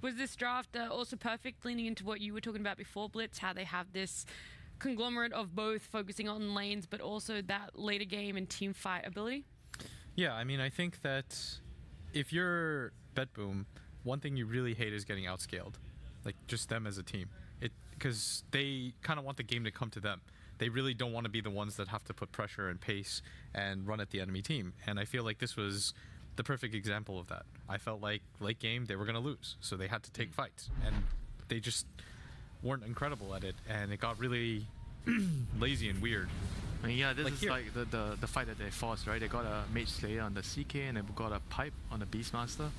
Speaker 3: Was this draft also perfect, leaning into what you were talking about before, Blitz, how they have this conglomerate of both focusing on lanes, but also that later game and team fight ability?
Speaker 11: Yeah, I mean, I think that if you're BetBoom, one thing you really hate is getting outscaled, like just them as a team. Because they kind of want the game to come to them. They really don't want to be the ones that have to put pressure and pace and run at the enemy team. And I feel like this was the perfect example of that. I felt like late game they were going to lose, so they had to take fights, and they just weren't incredible at it, and it got really lazy and weird.
Speaker 1: I mean, yeah, this is like the fight that they forced, right? They got a Mage Slayer on the CK, and they got a Pipe on the Beastmaster.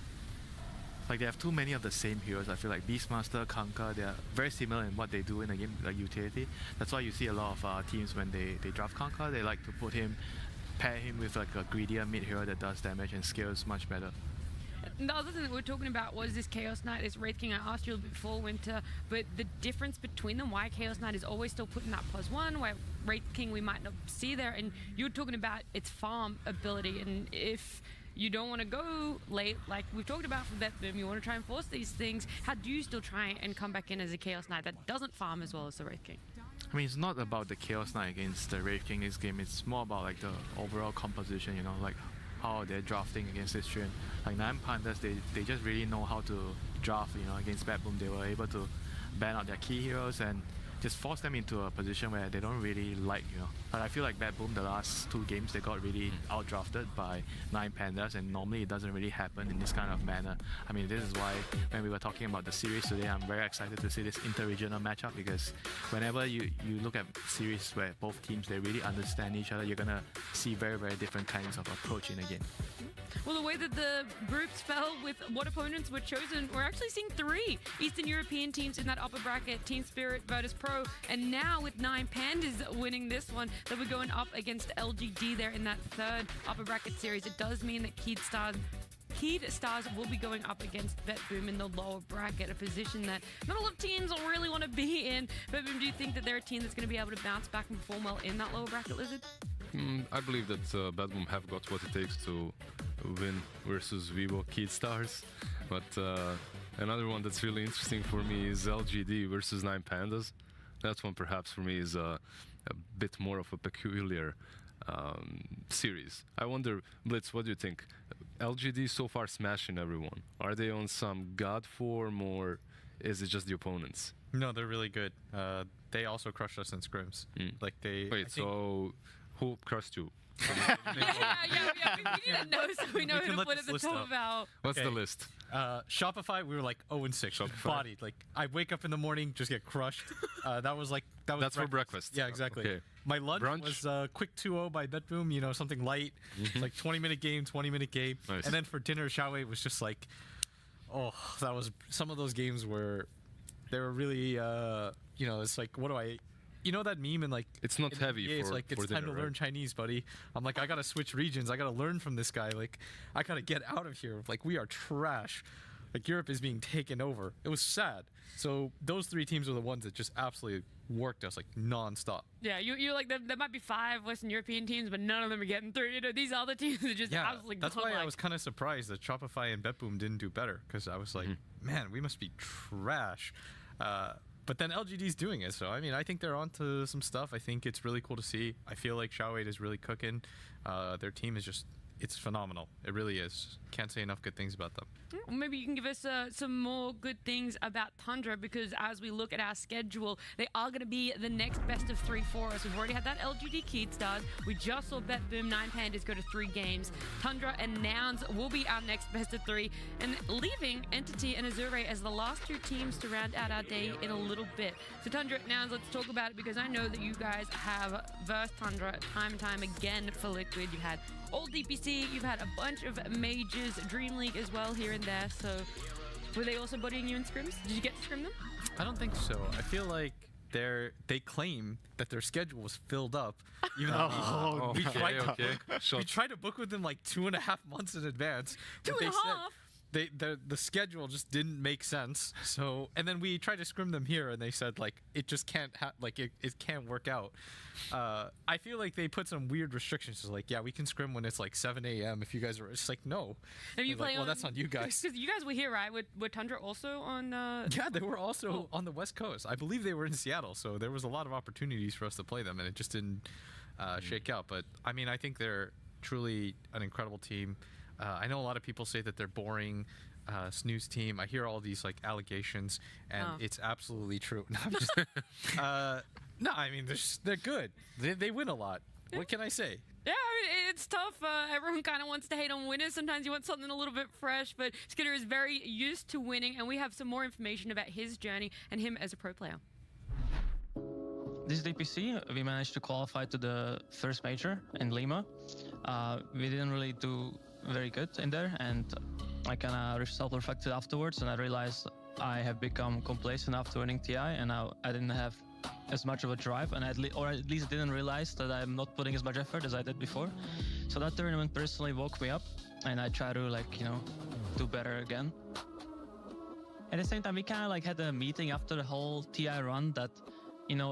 Speaker 1: Like, they have too many of the same heroes. I feel like Beastmaster, Kanka, they are very similar in what they do in the game, like utility. That's why you see a lot of teams when they draft Kanka, they like to put him, pair him with like a greedier mid hero that does damage and scales much better.
Speaker 3: And the other thing that we were talking about was this Chaos Knight, this Wraith King. I asked you a little bit before Winter, but the difference between them, why Chaos Knight is always still putting that +1, where Wraith King we might not see there, and you were talking about its farm ability, and if you don't want to go late, like we've talked about for BetBoom, you want to try and force these things, how do you still try and come back in as a Chaos Knight that doesn't farm as well as the Wraith King?
Speaker 1: I mean, it's not about the Chaos Knight against the Wraith King this game, it's more about like the overall composition, you know, like how they're drafting against this trend. Like 9 Pandas, they just really know how to draft, you know, against BetBoom. They were able to ban out their key heroes and just force them into a position where they don't really like, you know. But I feel like BetBoom, the last 2 games, they got really outdrafted by 9 Pandas, and normally it doesn't really happen in this kind of manner. I mean, this is why when we were talking about the series today, I'm very excited to see this inter-regional matchup, because whenever you look at series where both teams, they really understand each other, you're going to see very, very different kinds of approach in a game.
Speaker 3: Well, the way that the groups fell with what opponents were chosen, we're actually seeing 3 Eastern European teams in that upper bracket, Team Spirit, Virtus Pro, and now with 9 Pandas winning this one, they'll be going up against LGD there in that 3rd upper bracket series. It does mean that Keyed Stars will be going up against BetBoom in the lower bracket, a position that not a lot of teams really want to be in. BetBoom, do you think that they're a team that's going to be able to bounce back and perform well in that lower bracket, Lizard?
Speaker 2: I believe that BetBoom have got what it takes to win versus Vivo Keyed Stars, but another one that's really interesting for me is LGD versus 9 Pandas. That one perhaps for me is a bit more of a peculiar series. I wonder, Blitz, what do you think? LGD so far smashing everyone. Are they on some god form, or is it just the opponents?
Speaker 11: No, they're really good. They also crushed us in scrims. Like they.
Speaker 2: Wait, so who crushed you?
Speaker 3: We need to know so we know who to put at the top of our...
Speaker 2: What's the list?
Speaker 11: Shopify, we were like 0-6. Bodied. Like, I wake up in the morning, just get crushed. That was
Speaker 2: That's breakfast. For breakfast.
Speaker 11: Yeah, exactly.
Speaker 2: Okay.
Speaker 11: My lunch
Speaker 2: Brunch?
Speaker 11: was quick 2-0 by BetBoom, you know, something light. Like 20-minute game, 20-minute game.
Speaker 2: Nice.
Speaker 11: And then for dinner, Xiaowei was just like, that was some of those games where they were really, you know, it's like, what do I... You know that meme, and like
Speaker 2: it's not heavy.
Speaker 11: It's like it's time to learn Chinese, buddy. I'm like, I gotta switch regions. I gotta learn from this guy. Like, I gotta get out of here. Like, we are trash. Like, Europe is being taken over. It was sad. So those 3 teams were the ones that just absolutely worked us like nonstop.
Speaker 3: Yeah, you're like there might be 5 Western European teams, but none of them are getting through. You know, these other teams are just absolutely.
Speaker 11: That's why I was kind of surprised that Shopify and BetBoom didn't do better, because I was like, man, we must be trash. But then LGD's doing it, so I mean, I think they're onto some stuff. I think it's really cool to see. I feel like Xiaowei is really cooking. Their team is just it's phenomenal. It really is. Can't say enough good things about them.
Speaker 3: Well, maybe you can give us some more good things about Tundra, because as we look at our schedule, they are going to be the next best of 3 for us. We've already had that LGD Keyd start. We just saw BetBoom 9 Pandas go to 3 games. Tundra and Nouns will be our next best of 3, and leaving Entity and Asy'ari as the last 2 teams to round out our day in a little bit. So Tundra, Nouns, let's talk about it, because I know that you guys have versed Tundra time and time again for Liquid. You've had all DPC, you've had a bunch of majors, Dream League as well here and there. So were they also bodying you in scrims? Did you get to scrim them?
Speaker 11: I don't think so. I feel like they claim that their schedule was filled up, even though we tried to book with them like 2.5 months in advance.
Speaker 3: 2.5?
Speaker 11: The schedule just didn't make sense. So, and then we tried to scrim them here, and they said like it just can't it can't work out. I feel like they put some weird restrictions. It's like, yeah, we can scrim when it's like 7 a.m. if you guys are. It's like, no.
Speaker 3: Are you playing?
Speaker 11: Well, that's on you guys.
Speaker 3: Because you guys were here, right? Were Tundra also on?
Speaker 11: Yeah, they were also on the West Coast. I believe they were in Seattle, so there was a lot of opportunities for us to play them, and it just didn't shake out. But I mean, I think they're truly an incredible team. I know a lot of people say that they're boring, snooze team. I hear all these like allegations, and it's absolutely true. No, I'm just, no, I mean they're good. They win a lot. What can I say?
Speaker 3: Yeah, I mean, it's tough. Everyone kind of wants to hate on winners. Sometimes you want something a little bit fresh, but Skidder is very used to winning, and we have some more information about his journey and him as a pro player.
Speaker 12: This DPC, we managed to qualify to the first major in Lima. We didn't really do very good in there, and I kind of self-reflected afterwards, and I realized I have become complacent after winning TI, and now I didn't have as much of a drive, and or at least didn't realize that I'm not putting as much effort as I did before. So that tournament personally woke me up, and I try to do better again. At the same time, we kind of had a meeting after the whole TI run that,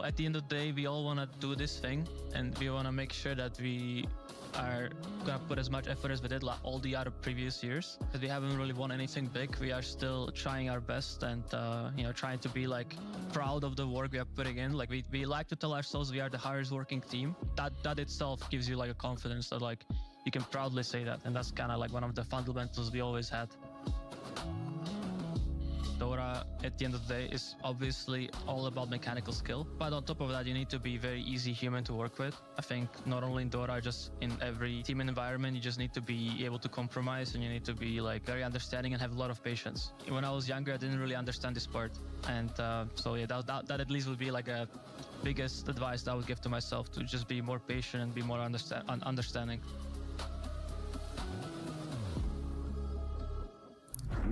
Speaker 12: at the end of the day, we all want to do this thing, and we want to make sure that we are gonna put as much effort as we did all the other previous years. We haven't really won anything big. We are still trying our best, and trying to be proud of the work we are putting in. We like to tell ourselves we are the hardest working team. That itself gives you a confidence that you can proudly say that, and that's kind of one of the fundamentals we always had. Dota, at the end of the day, is obviously all about mechanical skill, but on top of that, you need to be very easy human to work with. I think not only in Dota, just in every team environment, you just need to be able to compromise, and you need to be very understanding and have a lot of patience. When I was younger, I didn't really understand this part, and so yeah, that at least would be a biggest advice that I would give to myself, to just be more patient and be more understanding.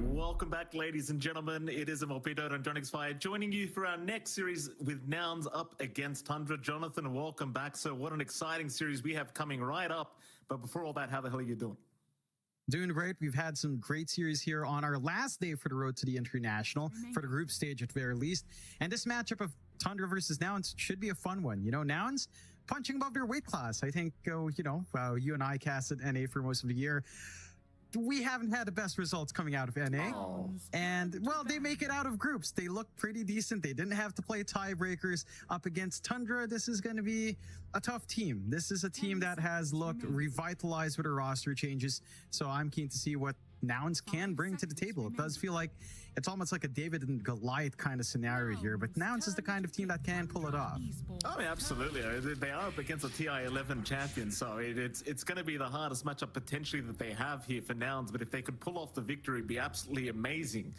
Speaker 5: Welcome back, ladies and gentlemen. It is MLP Dota and Jonix Fire joining you for our next series with Nouns up against Tundra. Jonathan, welcome back. So what an exciting series we have coming right up. But before all that, how the hell are you doing?
Speaker 13: Doing great. We've had some great series here on our last day for the road to the International, for the group stage at very least. And this matchup of Tundra versus Nouns should be a fun one. Nouns punching above their weight class. I think, you and I cast at NA for most of the year. We haven't had the best results coming out of NA. And, well, they make it out of groups. They look pretty decent. They didn't have to play tiebreakers up against Tundra. This is going to be a tough team. This is a team that has looked revitalized with the roster changes. So I'm keen to see what Nouns can bring to the table. It does feel like it's almost like a David and Goliath kind of scenario here, but Nouns is the kind of team that can pull it off.
Speaker 5: Oh, yeah, absolutely. They are up against a TI-11 champion, so it's going to be the hardest matchup potentially that they have here for Nouns, but if they could pull off the victory, it'd be absolutely amazing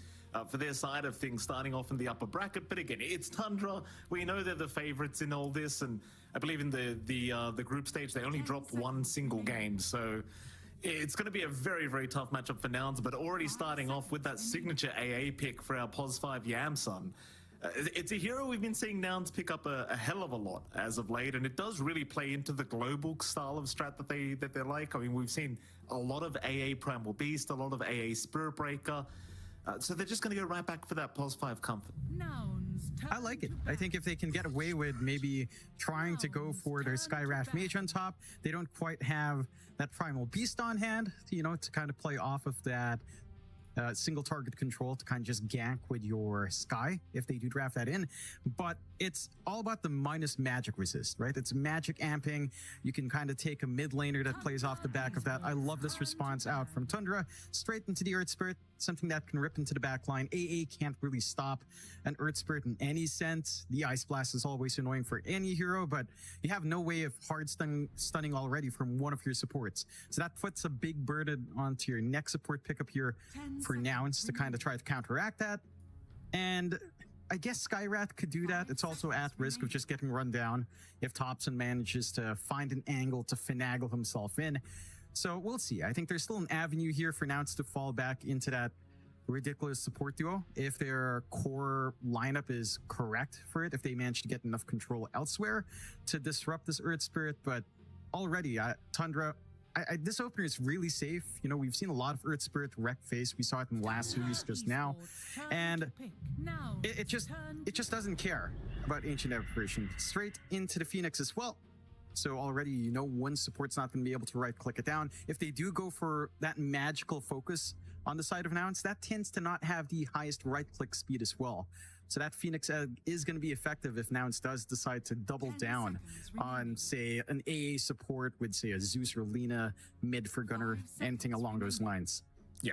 Speaker 5: for their side of things, starting off in the upper bracket. But again, it's Tundra. We know they're the favorites in all this, and I believe in the group stage, they only dropped one single game, so it's going to be a very, very tough matchup for Nouns, but already starting off with that signature AA pick for our POS5 Yamsun. It's a hero we've been seeing Nouns pick up a hell of a lot as of late, and it does really play into the global style of strat that they like. I mean, we've seen a lot of AA Primal Beast, a lot of AA Spirit Breaker, so they're just going to go right back for that POS5 comfort.
Speaker 13: I like it. I think if they can get away with maybe trying to go for their Skyrash Mage on top, they don't quite have that Primal Beast on hand, to kind of play off of that single target control to kind of just gank with your Sky if they do draft that in. But it's all about the minus magic resist, right? It's magic amping. You can kind of take a mid laner that plays off the back of that. I love this response out from Tundra, straight into the Earth Spirit, something that can rip into the back line. AA can't really stop an Earth Spirit in any sense. The Ice Blast is always annoying for any hero, but you have no way of hard stunning already from one of your supports. So that puts a big burden onto your next support pickup here for Nouns to kind of try to counteract that. And I guess Skyrat could do that. It's also at risk of just getting run down if Thompson manages to find an angle to finagle himself in. So we'll see. I think there's still an avenue here for Nouns to fall back into that ridiculous support duo if their core lineup is correct for it, if they manage to get enough control elsewhere to disrupt this Earth Spirit. But already, Tundra, this opener is really safe. You know, we've seen a lot of Earth Spirit wreck face. We saw it in the last series just now. And it just doesn't care about Ancient Evocation. Straight into the Phoenix as well. So already, you know, one support's not going to be able to right-click it down. If they do go for that magical focus on the side of Nouns, that tends to not have the highest right-click speed as well. So that Phoenix Egg is going to be effective if Nouns does decide to double down on, say, an AA support with, say, a Zeus or Lina mid for Gunner, anything along those lines.
Speaker 14: Yeah.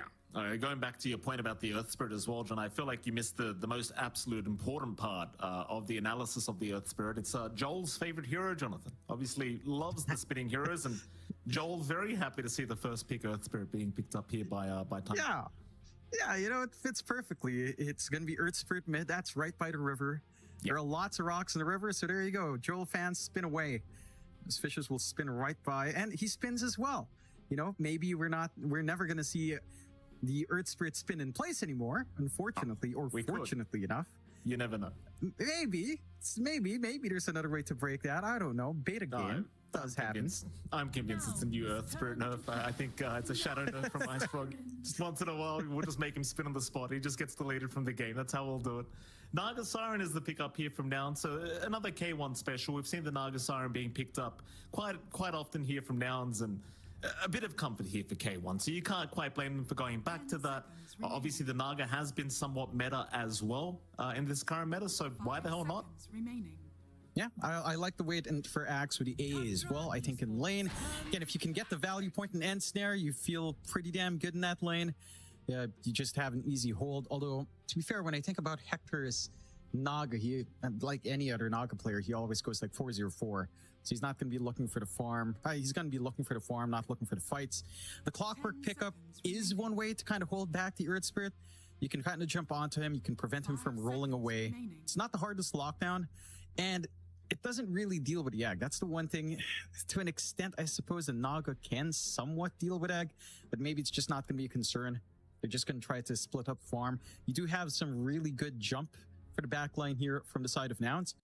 Speaker 14: Going back to your point about the Earth Spirit as well, John, I feel like you missed the most absolute important part of the analysis of the Earth Spirit. It's Joel's favorite hero, Jonathan. Obviously loves the spinning heroes, and Joel's very happy to see the first pick Earth Spirit being picked up here by Tambah.
Speaker 13: Yeah, you know, it fits perfectly. It's going to be Earth Spirit mid. That's right by the river. Yep. There are lots of rocks in the river, so there you go. Joel fans, spin away. Those fishes will spin right by, and he spins as well. You know, maybe we're never going to see the Earth Spirit spin in place anymore, unfortunately, or fortunately enough.
Speaker 14: You never know.
Speaker 13: Maybe there's another way to break that. I don't know. Beta game does happen.
Speaker 14: I'm convinced it's a new Earth Spirit nerf. I think it's a shadow nerf from Ice Frog. Just once in a while, we'll just make him spin on the spot. He just gets deleted from the game. That's how we'll do it. Naga Siren is the pickup here from Nouns. So another K1 special. We've seen the Naga Siren being picked up quite often here from Nouns, and a bit of comfort here for K1, so you can't quite blame them for going back to that. Obviously, the Naga has been somewhat meta as well in this current meta, so why the hell not?
Speaker 13: Yeah, I like the way it for Axe with the AA as well. I think in lane, again, if you can get the value point and end snare, you feel pretty damn good in that lane. Yeah, you just have an easy hold. Although, to be fair, when I think about Hector's Naga, he, like any other Naga player, he always goes like 4-0-4. So he's not going to be looking for the farm. He's going to be looking for the farm, not looking for the fights. The Clockwork pickup is one way to kind of hold back the Earth Spirit. You can kind of jump onto him. You can prevent him from rolling away. It's not the hardest lockdown. And it doesn't really deal with the Egg. That's the one thing, to an extent, I suppose the Naga can somewhat deal with Egg, but maybe it's just not going to be a concern. They're just going to try to split up farm. You do have some really good jump for the back line here from the side of Nouns.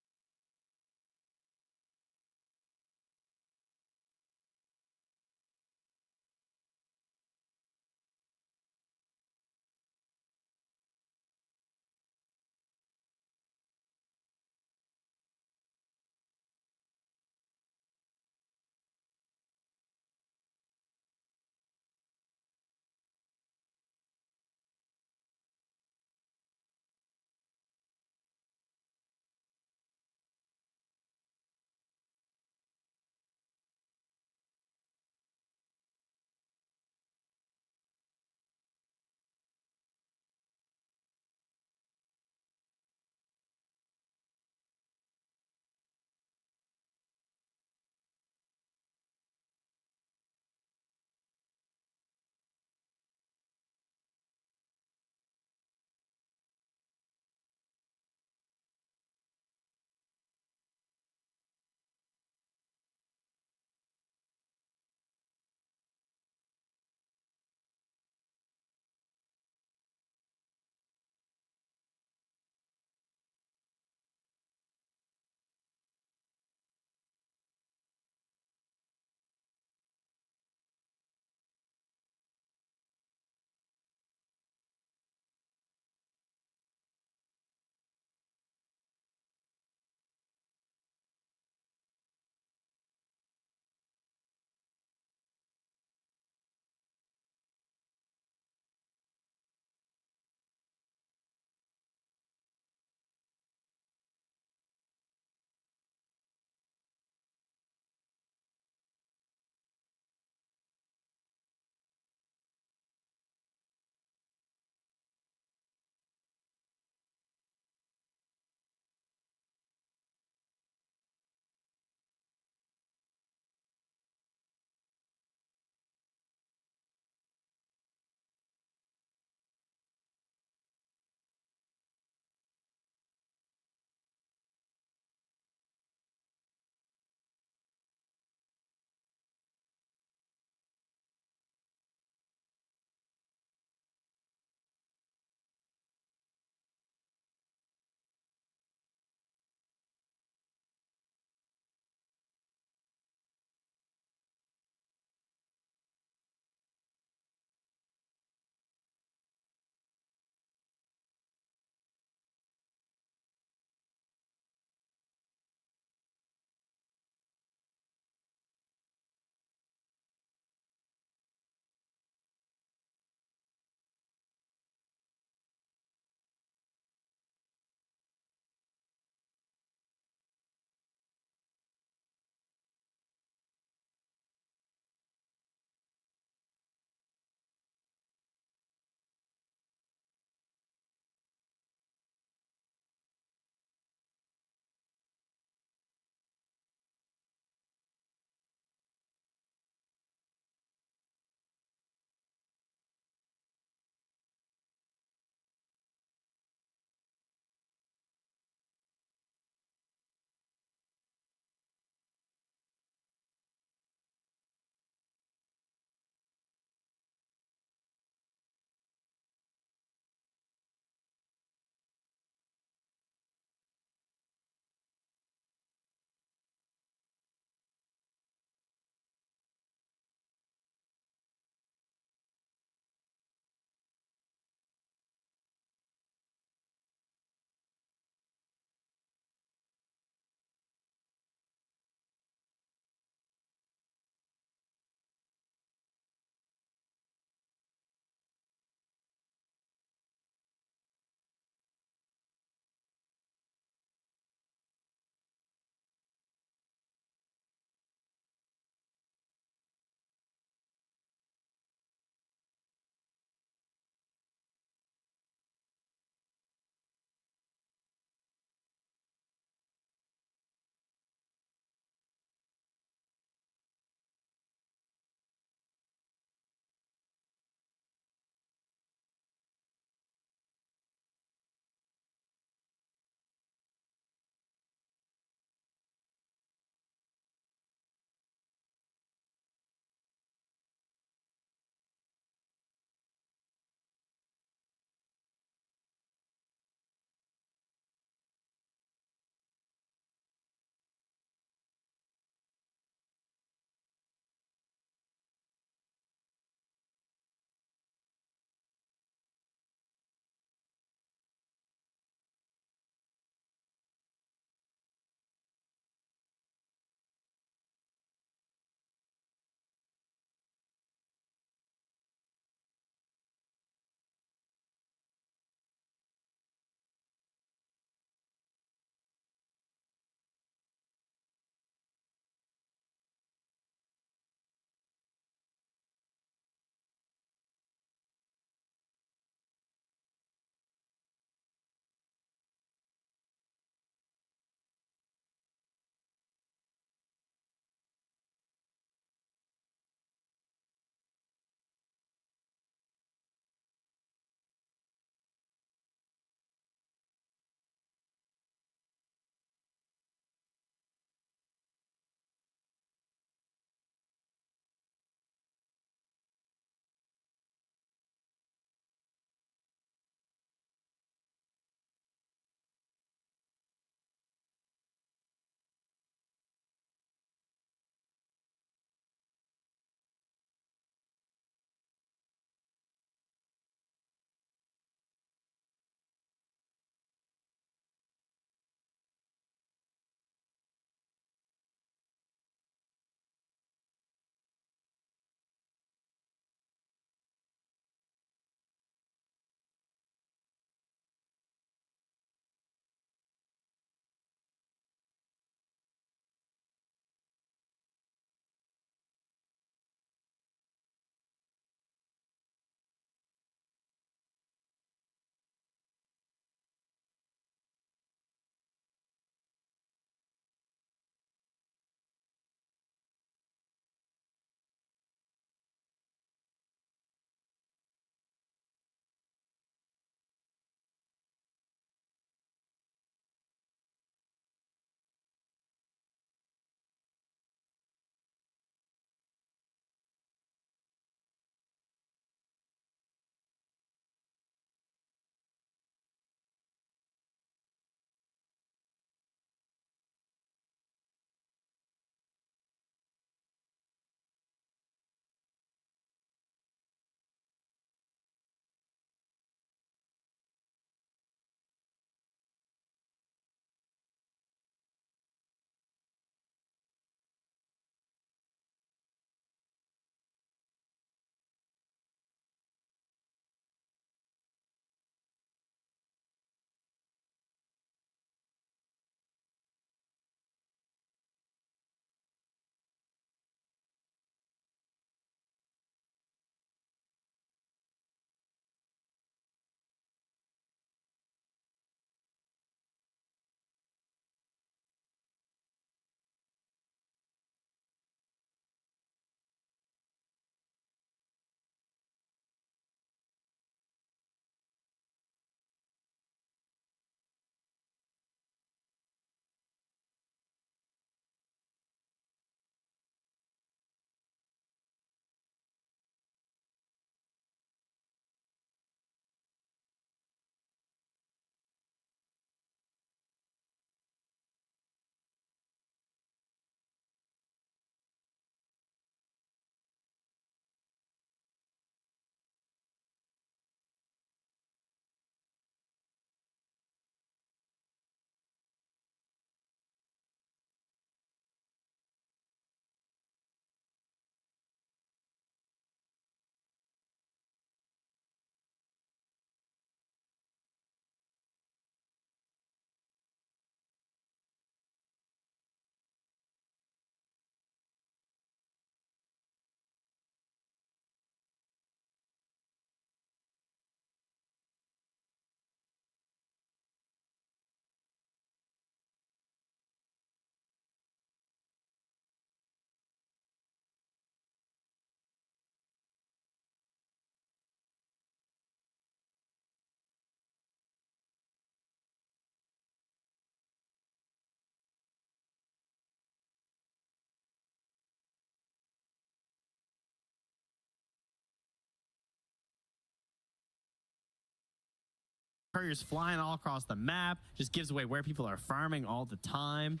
Speaker 15: couriers flying all across the map. Just gives away where people are farming all the time.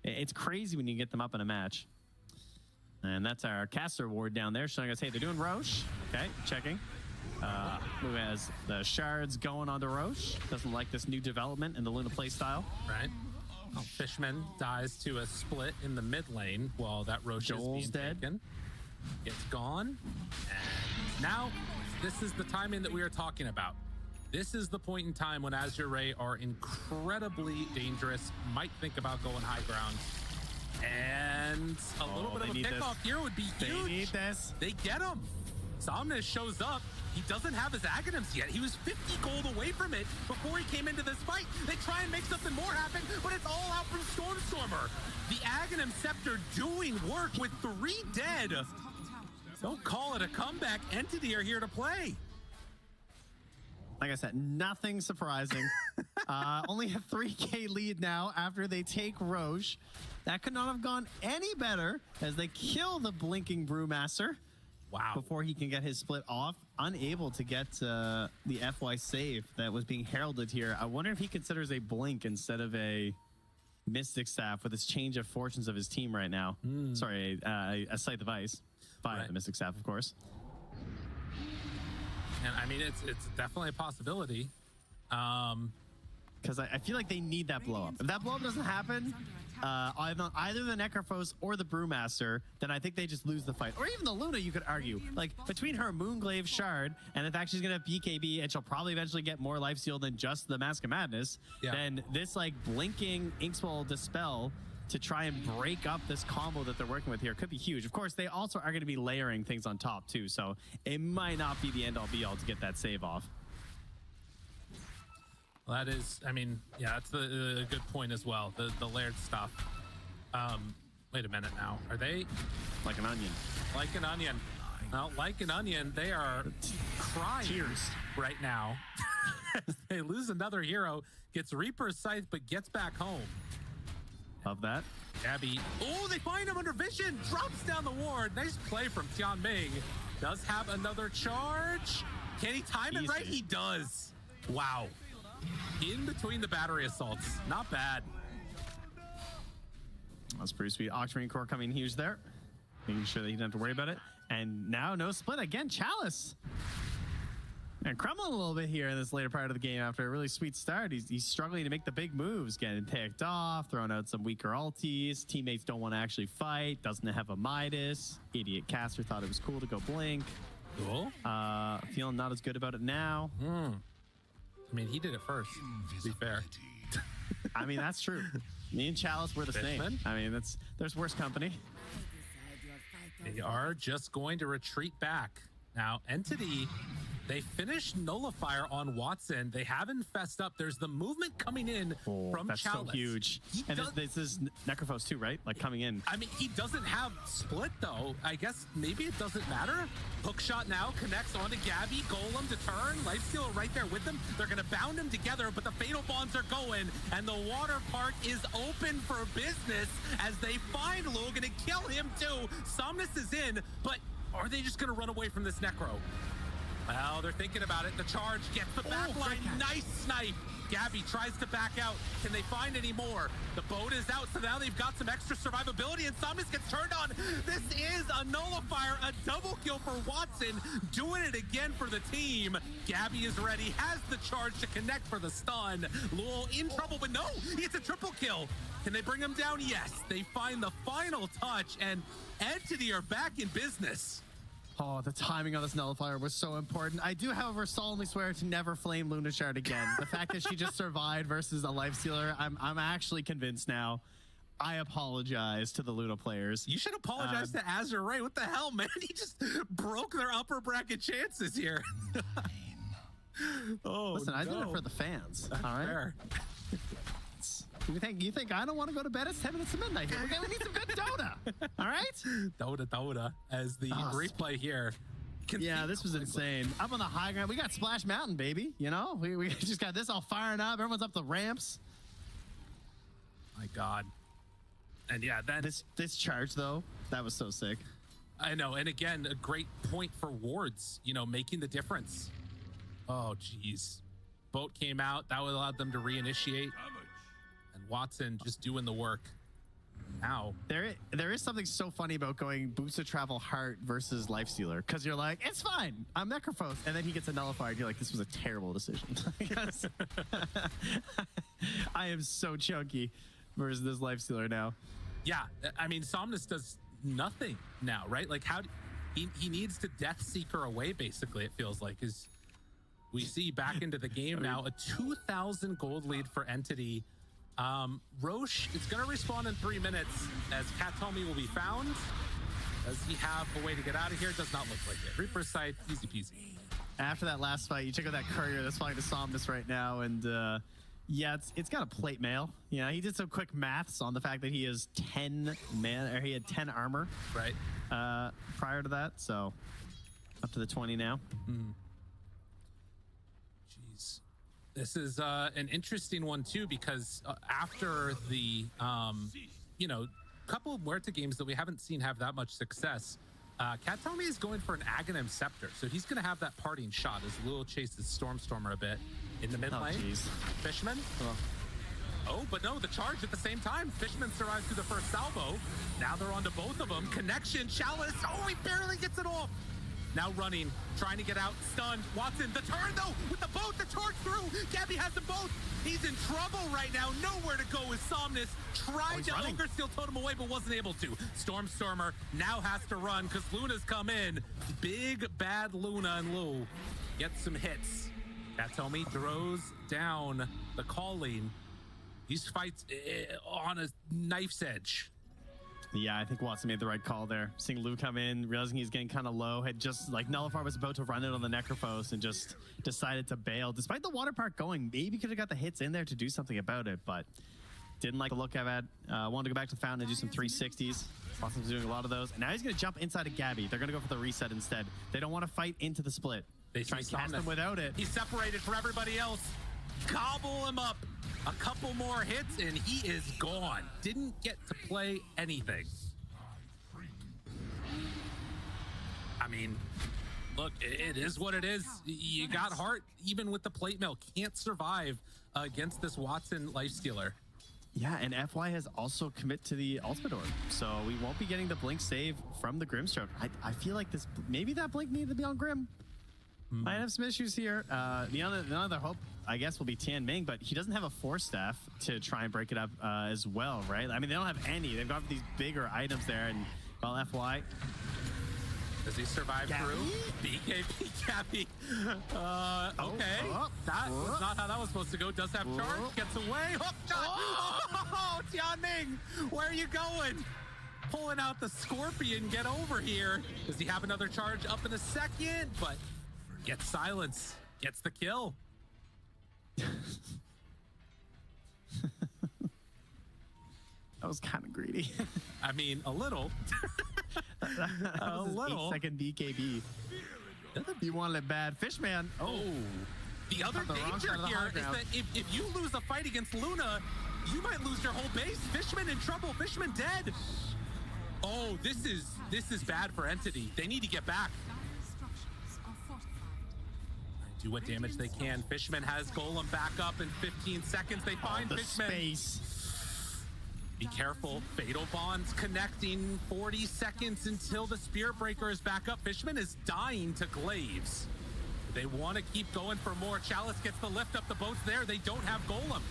Speaker 15: It's crazy when you get them up in a match. And that's our caster ward down there showing us, hey, they're doing Roche. Okay, checking. Who has the shards going on to Roche. Doesn't like this new development in the Luna playstyle.
Speaker 16: Right. Oh, Fishman dies to a split in the mid lane while that Roche is being taken. It's gone. And now, this is the timing that we are talking about. This is the point in time when Asy'ari are incredibly dangerous, might think about going high ground. And a little bit of a pickoff here would be huge.
Speaker 15: They need this.
Speaker 16: They get him. Somnus shows up. He doesn't have his Aghanim's yet. He was 50 gold away from it before he came into this fight. They try and make something more happen, but it's all out from Stormstormer. The Aghanim Scepter doing work with 3 dead. Don't call it a comeback. Entity are here to play.
Speaker 15: Like I said, nothing surprising. Only a 3K lead now after they take Roche. That could not have gone any better as they kill the blinking Brewmaster.
Speaker 16: Wow.
Speaker 15: Before he can get his split off. Unable to get the FY save that was being heralded here. I wonder if he considers a blink instead of a Mystic Staff with his change of fortunes of his team right now. Sorry, a Sight Device. By the Mystic Staff, of course.
Speaker 16: And I mean, it's definitely a possibility.
Speaker 15: Because I feel like they need that blow up. If that blow up doesn't happen, either the Necrophos or the Brewmaster, then I think they just lose the fight. Or even the Luna, you could argue. Like, between her Moonglaive Shard and the fact she's going to have BKB and she'll probably eventually get more lifesteal than just the Mask of Madness, then this, like, blinking Inkswell Dispel to try and break up this combo that they're working with here could be huge. Of course, they also are going to be layering things on top, too, so it might not be the end-all be-all to get that save off.
Speaker 16: Well, that is, I mean, yeah, that's a good point as well. The layered stuff. Wait a minute now. Are they?
Speaker 15: Like an onion.
Speaker 16: Like an onion. Well, like an onion, they are crying
Speaker 15: tears
Speaker 16: right now. They lose another hero, gets Reaper's Scythe, but gets back home.
Speaker 15: Love that.
Speaker 16: Gabby. Oh, they find him under vision. Drops down the ward. Nice play from Tianming. Does have another charge. Can he time it right? He does. Wow. In between the battery assaults. Not bad.
Speaker 15: That's pretty sweet. Octarine Core coming huge there. Making sure that he doesn't have to worry about it. And now no split. Again, Chalice. And crumbling a little bit here in this later part of the game after a really sweet start. He's struggling to make the big moves, getting picked off, throwing out some weaker ultis. Teammates don't want to actually fight. Doesn't have a Midas. Idiot caster thought it was cool to go blink.
Speaker 16: Cool.
Speaker 15: Feeling not as good about it now.
Speaker 16: I mean, he did it first, to be fair.
Speaker 15: I mean, that's true. Me and Chalice were the same. I mean, there's worse company.
Speaker 16: They are just going to retreat back. Now, Entity, they finished Nullifier on Watson. They haven't fessed up. There's the movement coming in from
Speaker 15: that's
Speaker 16: Chalice.
Speaker 15: So huge. And this is Necrophos too, right? Like coming in.
Speaker 16: I mean, he doesn't have split though. I guess maybe it doesn't matter. Hookshot now connects onto Gabby. Golem to turn. Lifesteal right there with them. They're going to bound them together, but the Fatal Bonds are going, and the water park is open for business as they find Lou. Going to kill him too. Somnus is in, but are they just going to run away from this Necro? Well, they're thinking about it. The charge gets the backline. Nice snipe. Gabby tries to back out. Can they find any more? The boat is out, so now they've got some extra survivability, and Somnus gets turned on. This is a nullifier, a double kill for Watson, doing it again for the team. Gabby is ready, has the charge to connect for the stun. Lowell in trouble, but no, it's a triple kill. Can they bring him down? Yes. They find the final touch, and Entity are back in business.
Speaker 15: Oh, the timing of this nullifier was so important. I do, however, solemnly swear to never flame Luna Shard again. The fact that she just survived versus a lifestealer, I'm actually convinced now. I apologize to the Luna players.
Speaker 16: You should apologize to Asy'ari. What the hell, man? He just broke their upper bracket chances here. Oh,
Speaker 15: listen, I did it for the fans.
Speaker 16: That's
Speaker 15: all right.
Speaker 16: Fair.
Speaker 15: You think I don't want to go to bed? It's 10 minutes to midnight here. We need some good Dota. All right?
Speaker 16: Dota as the replay here.
Speaker 15: Yeah, this was insane. Up on the high ground, we got Splash Mountain, baby. You know, we just got this all firing up. Everyone's up the ramps.
Speaker 16: My God. And yeah, that
Speaker 15: this charge though, that was so sick.
Speaker 16: I know, and again, a great point for wards. You know, making the difference. Oh, geez. Boat came out. That would allow them to reinitiate. And Watson just doing the work. Now
Speaker 15: there is something so funny about going Boots of Travel Heart versus Lifestealer, because you're like, it's fine, I'm Necrophos, and then he gets a nullifier and you're like, this was a terrible decision. I am so chunky versus this Lifestealer now.
Speaker 16: Yeah, I mean, Somnus does nothing now, right? Like, he needs to Death Seeker away, basically, it feels like. Is we see back into the game now, a 2,000 gold lead for Entity. Roche is going to respawn in 3 minutes as Katomi will be found. Does he have a way to get out of here? Does not look like it. Reaper's Sight, easy peasy.
Speaker 15: After that last fight, you check out that courier that's flying to Somnus right now, and yeah, it's got a plate mail. Yeah, he did some quick maths on the fact that he has 10 he had 10 armor
Speaker 16: right
Speaker 15: prior to that, so up to the 20 now.
Speaker 16: Jeez. This is an interesting one too, because after the you know, couple of Muerta games that we haven't seen have that much success, Katomi is going for an Aghanim Scepter, so he's going to have that parting shot as Lul chases Stormstormer a bit in the mid lane. Fishman. Oh, but no, the charge at the same time. Fishman survives through the first salvo. Now they're onto both of them. Connection, Chalice. Oh, he barely gets it off. Now running, trying to get out, stunned. Watson, the turn though, with the boat, the charge through. Gabby has them both. He's in trouble right now. Nowhere to go with Somnus. Tried to Ogre Steel Totem away, but wasn't able to. Stormstormer now has to run because Luna's come in. Big bad Luna and Lu get some hits. Katomi throws down the calling. These fights on a knife's edge.
Speaker 15: Yeah, I think Watson made the right call there. Seeing Lu come in, realizing he's getting kind of low, had just, like, Nullifier was about to run it on the Necrophos and just decided to bail. Despite the water park going, maybe could have got the hits in there to do something about it, but didn't like the look of it. Wanted to go back to the fountain and do some 360s. Watson's doing a lot of those. And now he's going to jump inside of Gabby. They're going to go for the reset instead. They don't want to fight into the split.
Speaker 16: They
Speaker 15: try and catch them without it.
Speaker 16: He's separated from everybody else. Gobble him up. A couple more hits and he is gone. Didn't get to play anything. I mean, look, it is what it is. You got heart, even with the plate mail. Can't survive against this Watson Lifestealer.
Speaker 15: Yeah, and FY has also commit to the Ultimate Orb, so we won't be getting the Blink save from the Grimstroke. I feel like this, maybe that Blink needed to be on Grim. Might have some issues here. The other hope, I guess, will be Tian Ming, but he doesn't have a Force Staff to try and break it up as well, right? I mean, they don't have any. They've got these bigger items there, and, well, FY.
Speaker 16: Does he survive through? BKB Gabby. Okay. That was not how that was supposed to go. Does have charge. Gets away. Hook shot. Oh, Tian Ming. Where are you going? Pulling out the Scorpion. Get over here. Does he have another charge up in a second? But gets silence. Gets the kill.
Speaker 15: That was kind of greedy.
Speaker 16: I mean, a little.
Speaker 15: A little. 8-second BKB. You wanted it bad. Fishman. Oh.
Speaker 16: The other danger here is that if you lose a fight against Luna, you might lose your whole base. Fishman in trouble. Fishman dead. Oh, this is bad for Entity. They need to get back. Do what damage they can. Fishman has Golem back up in 15 seconds. They find Fishman.
Speaker 15: Space.
Speaker 16: Be careful. Fatal Bonds connecting. 40 seconds until the Spirit Breaker is back up. Fishman is dying to Glaives. They want to keep going for more. Chalice gets the lift up. The boat's there. They don't have Golem.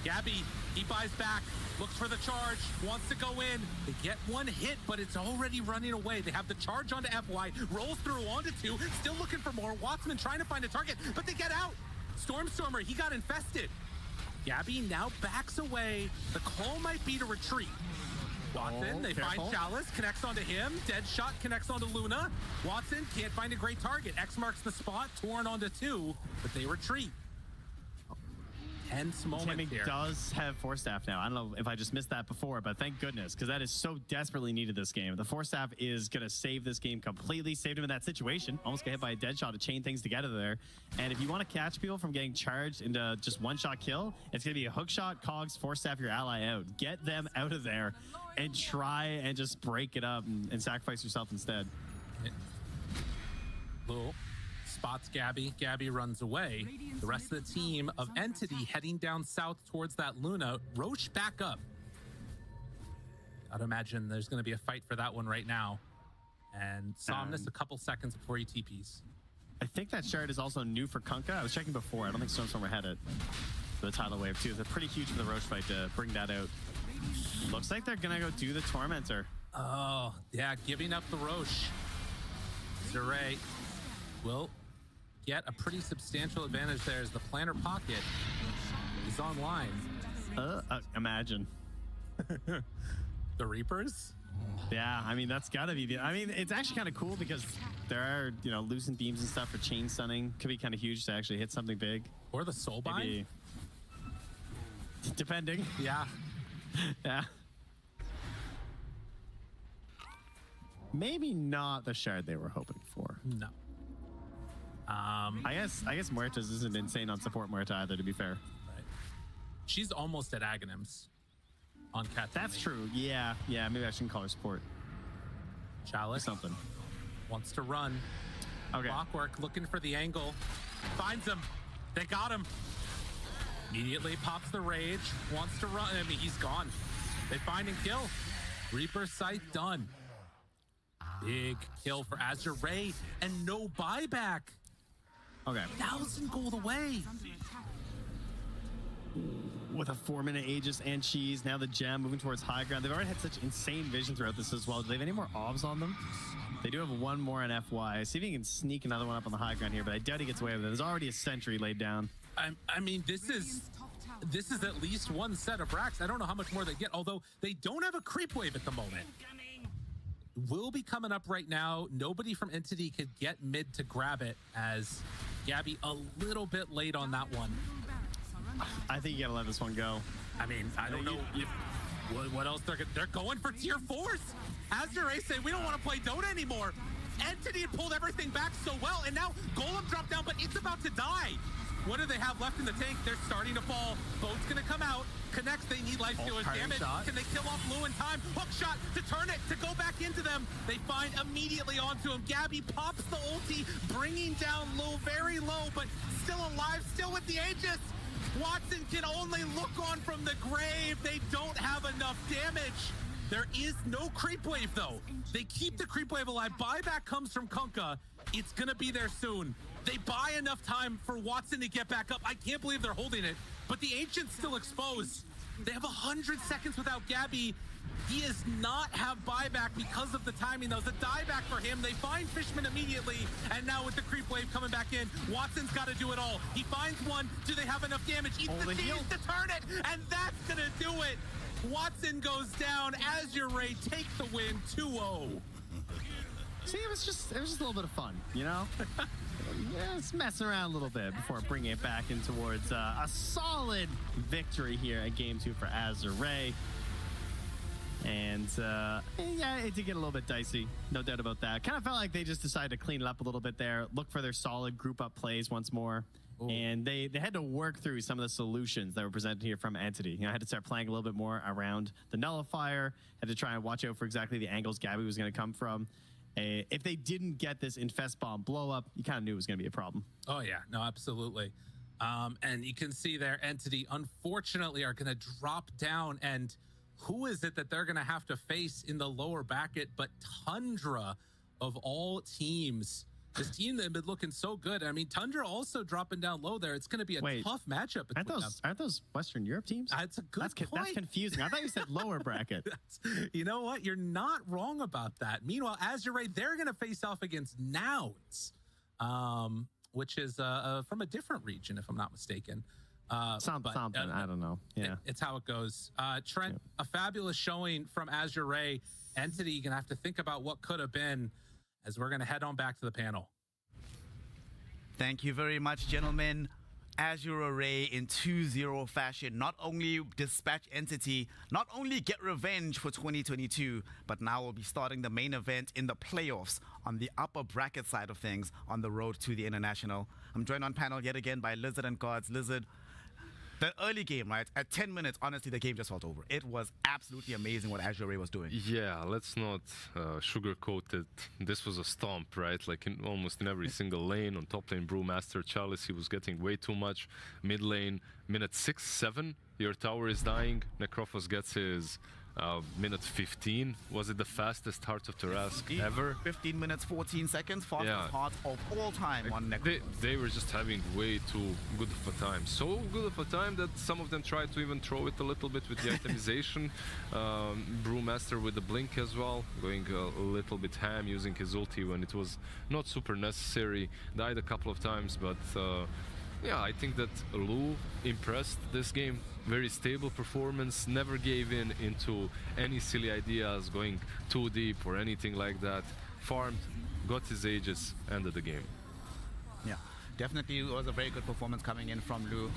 Speaker 16: Gabby, he buys back. Looks for the charge. Wants to go in. They get one hit, but it's already running away. They have the charge onto FY. Rolls through onto 2. Still looking for more. Wattsman trying to find a target, but they get out. Stormstormer, he got infested. Gabby now backs away. The call might be to retreat. Watson, they find Chalice, connects onto him. Dead shot connects onto Luna. Watson can't find a great target. X marks the spot, torn onto 2, but they retreat. Tense moment here.
Speaker 15: Does have Force Staff now. I don't know if I just missed that before, but thank goodness, because that is so desperately needed this game. The Force Staff is going to save this game completely. Saved him in that situation. Almost got hit by a dead shot to chain things together there. And if you want to catch people from getting charged into just one-shot kill, it's going to be a hook shot, Cogs, Force Staff your ally out. Get them out of there and try and just break it up and sacrifice yourself instead.
Speaker 16: Lul spots Gabby. Gabby runs away. The rest of the team of Entity heading down south towards that Luna. Roche back up. I'd imagine there's going to be a fight for that one right now. And Somnus a couple seconds before he TPs.
Speaker 15: I think that shard is also new for Kunkka. I was checking before. I don't think Stormstormer had it for the tidal wave too. It's pretty huge for the Roche fight to bring that out. Looks like they're gonna go do the Tormentor.
Speaker 16: Oh, yeah, giving up the Roche. Zeray will get a pretty substantial advantage there as the planner pocket is online.
Speaker 15: Imagine.
Speaker 16: The Reapers?
Speaker 15: Yeah, I mean, that's gotta be I mean, it's actually kind of cool because there are, you know, loosened beams and stuff for chain stunning. Could be kind of huge to actually hit something big.
Speaker 16: Or the Soulbind?
Speaker 15: Depending.
Speaker 16: Yeah.
Speaker 15: Yeah. Maybe not the shard they were hoping for.
Speaker 16: No.
Speaker 15: I guess Muertas isn't insane on support Muerta either, to be fair.
Speaker 16: Right. She's almost at Aghanim's on Cat.
Speaker 15: That's true. Yeah. Maybe I shouldn't call her support.
Speaker 16: Chalice.
Speaker 15: Something.
Speaker 16: Wants to run.
Speaker 15: Okay.
Speaker 16: Clockwork looking for the angle. Finds him. They got him. Immediately pops the rage. Wants to run. I mean, he's gone. They find and kill. Reaper sight done. Big kill for Asy'ari and no buyback.
Speaker 15: Okay.
Speaker 16: 1,000 gold away.
Speaker 15: With a 4-minute Aegis and Cheese, now the gem moving towards high ground. They've already had such insane vision throughout this as well. Do they have any more obs on them? They do have one more in FY. See if he can sneak another one up on the high ground here, but I doubt he gets away with it. There's already a sentry laid down.
Speaker 16: I mean, this is at least one set of racks. I don't know how much more they get, although they don't have a creep wave at the moment. Will be coming up right now. Nobody from Entity could get mid to grab it, as Gabby a little bit late on that one.
Speaker 15: I think you gotta let this one go.
Speaker 16: I mean, I don't know what else they're going for tier 4s. Asy'ari say we don't want to play Dota anymore. Entity had pulled everything back so well, and now Golem dropped down, but it's about to die. What do they have left in the tank? They're starting to fall. Boat's gonna come out. Connects, they need life stealers. Damn it. Can they kill off Lou in time? Hook shot to turn it, to go back into them. They find immediately onto him. Gabby pops the ulti, bringing down Lou very low, but still alive, still with the Aegis. Watson can only look on from the grave. They don't have enough damage. There is no creep wave, though. They keep the creep wave alive. Buyback comes from Kunkka. It's gonna be there soon. They buy enough time for Watson to get back up. I can't believe they're holding it, but the Ancient's still exposed. They have 100 seconds without Gabby. He does not have buyback because of the timing. That was a dieback for him. They find Fishman immediately, and now with the creep wave coming back in, Watson's got to do it all. He finds one. Do they have enough damage? Eats the cheese to turn it, and that's gonna do it. Watson goes down. Asy'ari take the win, 2-0.
Speaker 15: See, it was just a little bit of fun, you know? Yeah, it's messing around a little bit before bringing it back in towards a solid victory here at Game 2 for Asy'ari. And yeah, it did get a little bit dicey, no doubt about that. Kind of felt like they just decided to clean it up a little bit there, look for their solid group up plays once more. Ooh. And they had to work through some of the solutions that were presented here from Entity. You know, I had to start playing a little bit more around the nullifier, had to try and watch out for exactly the angles Gabby was going to come from. If they didn't get this Infest Bomb blow up, you kind of knew it was going to be a problem.
Speaker 16: Oh, yeah. No, absolutely. And you can see their Entity, unfortunately, are going to drop down. And who is it that they're going to have to face in the lower bracket but Tundra of all teams? This team that had been looking so good. I mean, Tundra also dropping down low there. It's going to be a tough matchup.
Speaker 15: Aren't those Western Europe teams?
Speaker 16: That's a good point.
Speaker 15: That's confusing. I thought you said lower bracket.
Speaker 16: You know what? You're not wrong about that. Meanwhile, Asy'ari, they're going to face off against Nouns, which is from a different region, if I'm not mistaken.
Speaker 15: Something. I don't know. Yeah,
Speaker 16: it's how it goes. Trent, a fabulous showing from Asy'ari. Entity, you're going to have to think about what could have been, as we're going to head on back to the panel.
Speaker 17: Thank you very much, gentlemen. Asy'ari in 2-0 fashion not only dispatch Entity, not only get revenge for 2022, but now we'll be starting the main event in the playoffs on the upper bracket side of things on the road to the international. I'm joined on panel yet again by Lizard and Gods. Lizard, the early game, right? At 10 minutes, honestly, the game just felt over. It was absolutely amazing what Asy'ari was doing.
Speaker 2: Yeah, let's not sugarcoat it. This was a stomp, right? Like almost in every single lane. On top lane, Brewmaster, Chalice, he was getting way too much. Mid lane, minute 6, 7, your tower is dying. Necrophos gets his minute 15. Was it the fastest Heart of Tarask ever?
Speaker 17: 15 minutes, 14 seconds, fastest heart of all time on Necrophos.
Speaker 2: They were just having way too good of a time. So good of a time that some of them tried to even throw it a little bit with the itemization. Brewmaster with the blink as well, going a little bit ham, using his ulti when it was not super necessary. Died a couple of times, but yeah, I think that Lu impressed this game. Very stable performance, never gave in into any silly ideas, going too deep or anything like that. Farmed, got his Aegis, ended the game.
Speaker 17: Yeah, definitely it was a very good performance coming in from Lu.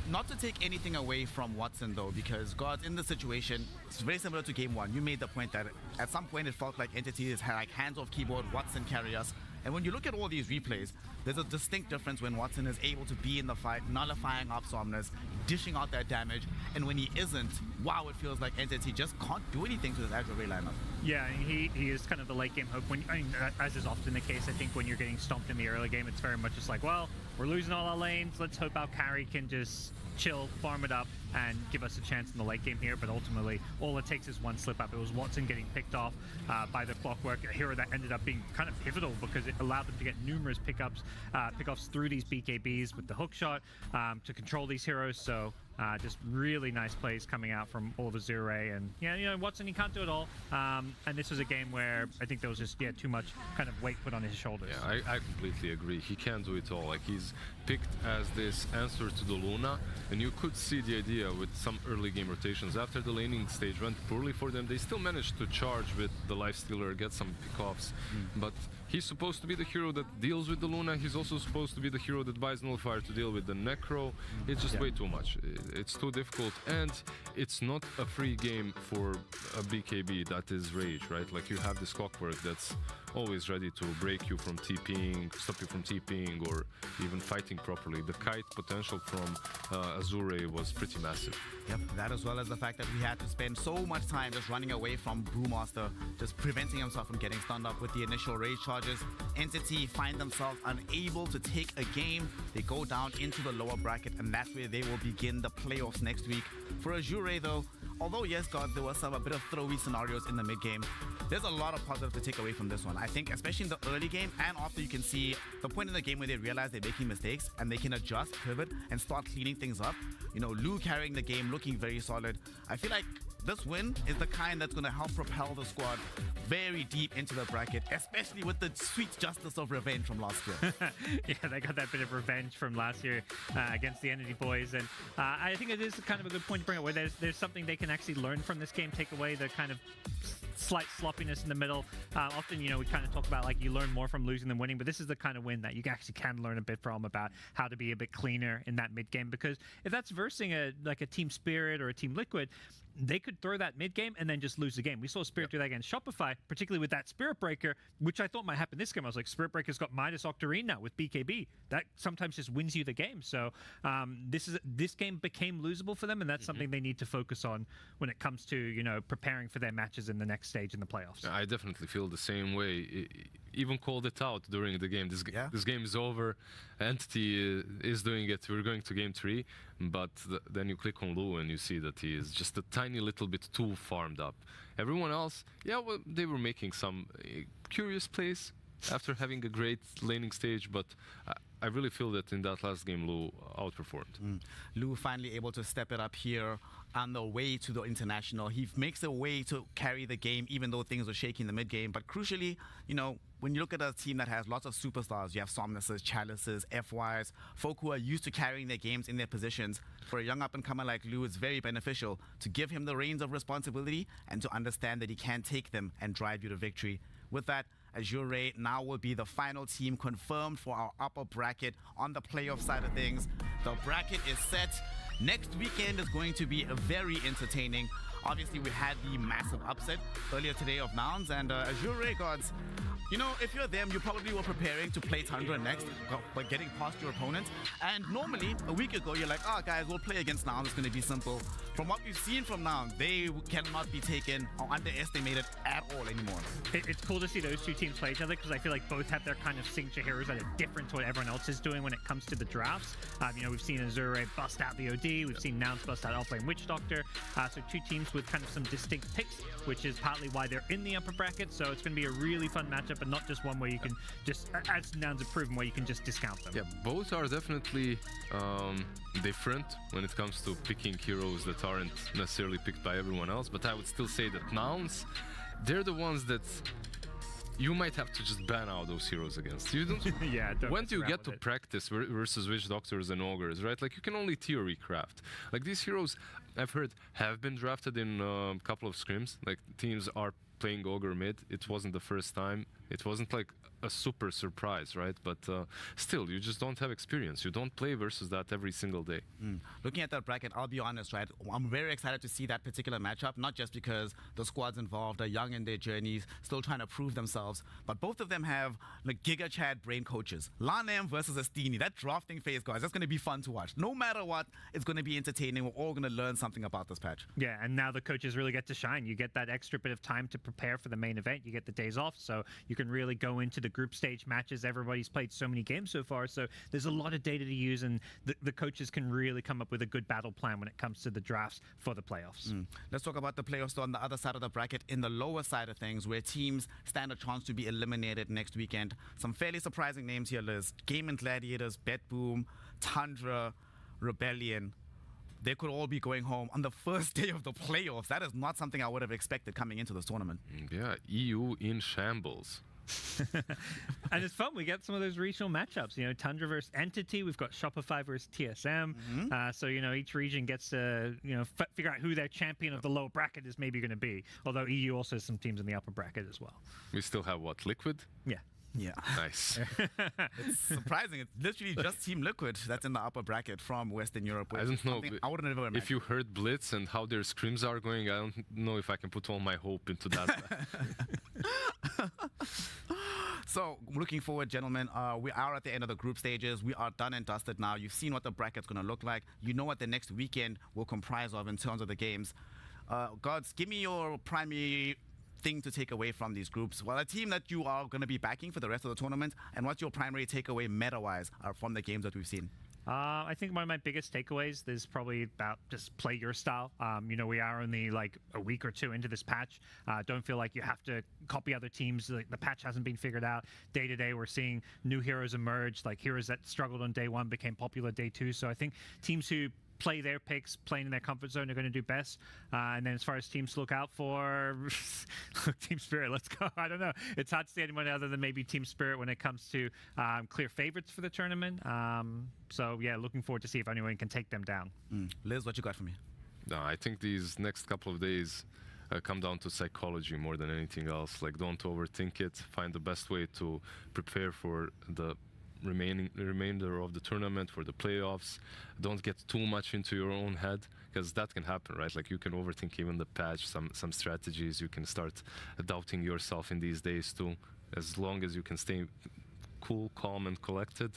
Speaker 17: Not to take anything away from Watson though, because God, in the situation, it's very similar to game 1. You made the point that at some point it felt like entities had like hands off keyboard, Watson carry us. And when you look at all these replays, there's a distinct difference when Watson is able to be in the fight, nullifying up Somnus, dishing out that damage, and when he isn't, wow, it feels like Entity just can't do anything to this Asy'ari lineup.
Speaker 18: Yeah, he is kind of the late game hope. As is often the case, I think when you're getting stomped in the early game, it's very much just like, well, we're losing all our lanes, let's hope our carry can just chill, farm it up, and give us a chance in the late game here. But ultimately, all it takes is one slip up. It was Watson getting picked off by the Clockwork, a hero that ended up being kind of pivotal because it allowed them to get numerous pickoffs through these BKBs with the hook shot to control these heroes. So just really nice plays coming out from all of Asy'ari. And yeah, you know, Watson, he can't do it all. And this was a game where I think there was just too much kind of weight put on his shoulders.
Speaker 2: Yeah, I completely agree. He can't do it all. Like, he's picked as this answer to the Luna, and you could see the idea with some early game rotations. After the laning stage went poorly for them, they still managed to charge with the Lifestealer, get some pickoffs. But he's supposed to be the hero that deals with the Luna. He's also supposed to be the hero that buys Nullifier to deal with the Necro. It's just way too much. It's too difficult, and it's not a free game for a BKB that is Rage, right? Like, you have this Clockwork that's always ready to break you from TPing, stop you from TPing, or even fighting properly. The kite potential from Asy'ari was pretty massive.
Speaker 17: Yep, that as well as the fact that we had to spend so much time just running away from Brewmaster, just preventing himself from getting stunned up with the initial rage charges. Entity find themselves unable to take a game. They go down into the lower bracket, and that's where they will begin the playoffs next week. For Asy'ari though, although yes, God, there was a bit of throwy scenarios in the mid game, there's a lot of positive to take away from this one. I think especially in the early game and after, you can see the point in the game where they realize they're making mistakes and they can adjust, pivot, and start cleaning things up. You know, Lu carrying the game, looking very solid. I feel like this win is the kind that's going to help propel the squad very deep into the bracket, especially with the sweet justice of revenge from last year.
Speaker 18: Yeah, they got that bit of revenge from last year against the Entity boys. And I think it is kind of a good point to bring up, where there's something they can actually learn from this game, take away the kind of slight sloppiness in the middle. Often, you know, we kind of talk about like you learn more from losing than winning, but this is the kind of win that you actually can learn a bit from, about how to be a bit cleaner in that mid game. Because if that's versing a Team Spirit or a Team Liquid, they could throw that mid game and then just lose the game. We saw Spirit do that against Shopify, particularly with that Spirit Breaker, which I thought might happen this game. I was like, Spirit Breaker's got Midas Octarine now with BKB. That sometimes just wins you the game. So this game became losable for them, and that's something they need to focus on when it comes to, you know, preparing for their matches in the next stage in the playoffs.
Speaker 2: I definitely feel the same way. Even called it out during the game. This game is over. Entity is doing it. We're going to game 3, but then you click on Lu and you see that he is just a tiny little bit too farmed up. Everyone else, yeah, well, they were making some curious plays after having a great laning stage, but I really feel that in that last game, Lu outperformed.
Speaker 17: Lu finally able to step it up here on the way to the international. He makes a way to carry the game, even though things were shaky in the mid game. But crucially, you know, when you look at a team that has lots of superstars, you have Somnuses, Chalices, FYs, folk who are used to carrying their games in their positions. For a young up-and-comer like Lu, it's very beneficial to give him the reins of responsibility and to understand that he can take them and drive you to victory. With that, Asy'ari now will be the final team confirmed for our upper bracket on the playoff side of things. The bracket is set. Next weekend is going to be very entertaining. Obviously, we had the massive upset earlier today of Nouns, and Asy'ari, gods, You know, if you're them, you probably were preparing to play Tundra next, but getting past your opponent. And normally, a week ago, you're like, oh, guys, we'll play against Noun. It's going to be simple. From what we've seen from Noun, they cannot be taken or underestimated at all anymore.
Speaker 18: It's cool to see those two teams play each other because I feel like both have their kind of signature heroes that are different to what everyone else is doing when it comes to the drafts. You know, we've seen Asy'ari bust out the OD. We've seen Nouns bust out Offlane Witch Doctor. So two teams with kind of some distinct picks, which is partly why they're in the upper bracket. So it's going to be a really fun matchup, but not just one where you can just, as Nouns have proven, where you can just discount them.
Speaker 2: Yeah, both are definitely different when it comes to picking heroes that aren't necessarily picked by everyone else, but I would still say that Nouns, they're the ones that you might have to just ban out those heroes against. You don't.
Speaker 18: Yeah.
Speaker 2: When do you get to practice versus Witch Doctors and Ogres, right? Like, you can only theory craft. Like, these heroes, I've heard, have been drafted in a couple of scrims. Like, teams are playing Ogre mid. It wasn't the first time. It wasn't like a super surprise, right? But still, you just don't have experience. You don't play versus that every single day.
Speaker 17: Looking at that bracket, I'll be honest, right? I'm very excited to see that particular matchup, not just because the squads involved are young in their journeys, still trying to prove themselves, but both of them have like Giga Chad brain coaches. Lanem versus Asy'ari, that drafting phase, guys, that's going to be fun to watch. No matter what, it's going to be entertaining. We're all going to learn something about this patch.
Speaker 18: Yeah, and now the coaches really get to shine. You get that extra bit of time to prepare for the main event. You get the days off, so you can really go into the group stage matches. Everybody's played so many games so far, so there's a lot of data to use, and the coaches can really come up with a good battle plan when it comes to the drafts for the playoffs.
Speaker 17: Let's talk about the playoffs on the other side of the bracket, in the lower side of things, where teams stand a chance to be eliminated next weekend. Some fairly surprising names here, Liz. Game and Gladiators, BetBoom, Tundra, Rebellion. They could all be going home on the first day of the playoffs. That is not something I would have expected coming into this tournament.
Speaker 2: Yeah, EU in shambles.
Speaker 18: And it's fun. We get some of those regional matchups. You know, Tundra versus Entity. We've got Shopify versus TSM. So, you know, each region gets to, you know, figure out who their champion of the lower bracket is maybe going to be. Although EU also has some teams in the upper bracket as well.
Speaker 2: We still have, what, Liquid?
Speaker 18: Yeah.
Speaker 17: Yeah.
Speaker 2: Nice.
Speaker 17: It's surprising. It's literally just Team Liquid that's in the upper bracket from Western Europe.
Speaker 2: I don't know.
Speaker 17: I wouldn't have ever imagined.
Speaker 2: If you heard Blitz and how their scrims are going, I don't know if I can put all my hope into that.
Speaker 17: So, looking forward, gentlemen, we are at the end of the group stages. We are done and dusted now. You've seen what the bracket's going to look like. You know what the next weekend will comprise of in terms of the games. Gods, give me your primary thing to take away from these groups. Well, a team that you are going to be backing for the rest of the tournament, and what's your primary takeaway meta-wise from the games that we've seen?
Speaker 18: I think one of my biggest takeaways is probably about just play your style. You know, we are only like a week or two into this patch. Don't feel like you have to copy other teams. The patch hasn't been figured out. Day to day, we're seeing new heroes emerge, like heroes that struggled on day one became popular day two. So I think teams who play their picks, playing in their comfort zone, are going to do best. And then as far as teams to look out for, Team Spirit, let's go. I don't know. It's hard to say anyone other than maybe Team Spirit when it comes to clear favorites for the tournament. So, yeah, looking forward to see if anyone can take them down.
Speaker 17: Liz, what you got for me?
Speaker 2: No, I think these next couple of days come down to psychology more than anything else. Like, don't overthink it. Find the best way to prepare for the remainder of the tournament, for the playoffs. Don't get too much into your own head, because that can happen, right? Like, you can overthink even the patch, some strategies. You can start doubting yourself in these days too. As long as you can stay cool, calm, and collected,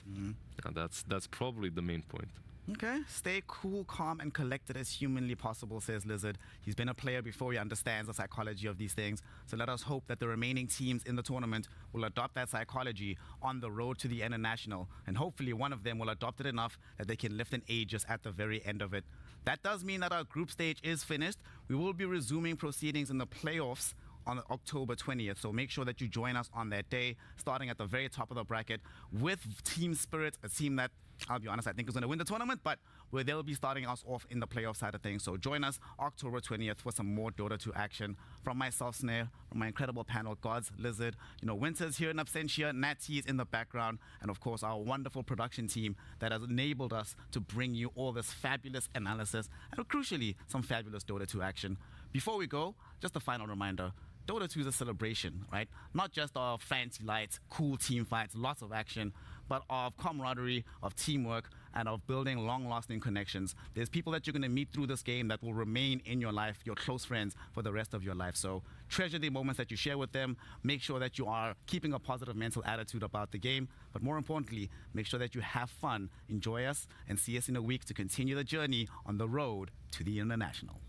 Speaker 2: that's probably the main point.
Speaker 17: Okay, stay cool, calm, and collected as humanly possible, says Lizard. He's been a player before, he understands the psychology of these things. So let us hope that the remaining teams in the tournament will adopt that psychology on the road to the international. And hopefully one of them will adopt it enough that they can lift an Aegis at the very end of it. That does mean that our group stage is finished. We will be resuming proceedings in the playoffs on October 20th. So make sure that you join us on that day, starting at the very top of the bracket with Team Spirit, a team that, I'll be honest, I think is going to win the tournament, but where they'll be starting us off in the playoff side of things. So join us October 20th for some more Dota 2 action. From myself, Snare, from my incredible panel, Gods, Lizard, you know, Winter's here in absentia, Natty's in the background, and of course our wonderful production team that has enabled us to bring you all this fabulous analysis and crucially some fabulous Dota 2 action. Before we go, just a final reminder, Dota 2 is a celebration, right? Not just of fancy lights, cool team fights, lots of action, but of camaraderie, of teamwork, and of building long-lasting connections. There's people that you're going to meet through this game that will remain in your life, your close friends, for the rest of your life. So treasure the moments that you share with them. Make sure that you are keeping a positive mental attitude about the game. But more importantly, make sure that you have fun, enjoy us, and see us in a week to continue the journey on the road to the international.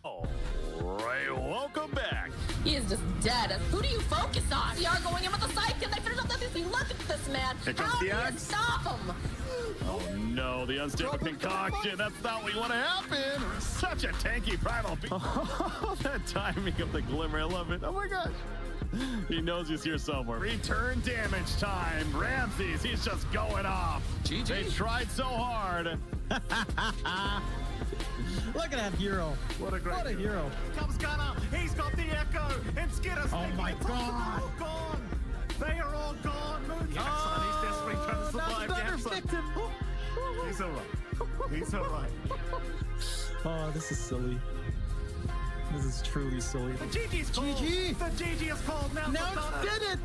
Speaker 5: All right, welcome back.
Speaker 19: He is just dead. Who do you focus on? We are going in with the side kill. They finish off that DC. Look at this man. How do you stop him?
Speaker 5: Oh no, the unstable concoction. That's not what you want to happen. Such a tanky primal beast. Oh, that timing of the glimmer. I love it. Oh my gosh. He knows he's here somewhere. Return damage time. Ramses, he's just going off.
Speaker 15: GG.
Speaker 5: They tried so hard.
Speaker 13: Look at that hero.
Speaker 5: What a great
Speaker 13: hero.
Speaker 14: Comes Gunner. He's got the echo. And Skitter's
Speaker 13: oh my god.
Speaker 14: all gone. They are all gone. Jackson, he's desperately trying to survive. Jackson. He's alright. He's alright.
Speaker 13: Oh, this is silly. This is truly silly.
Speaker 14: The GG's called. GG. The GG is called. Now
Speaker 13: did it.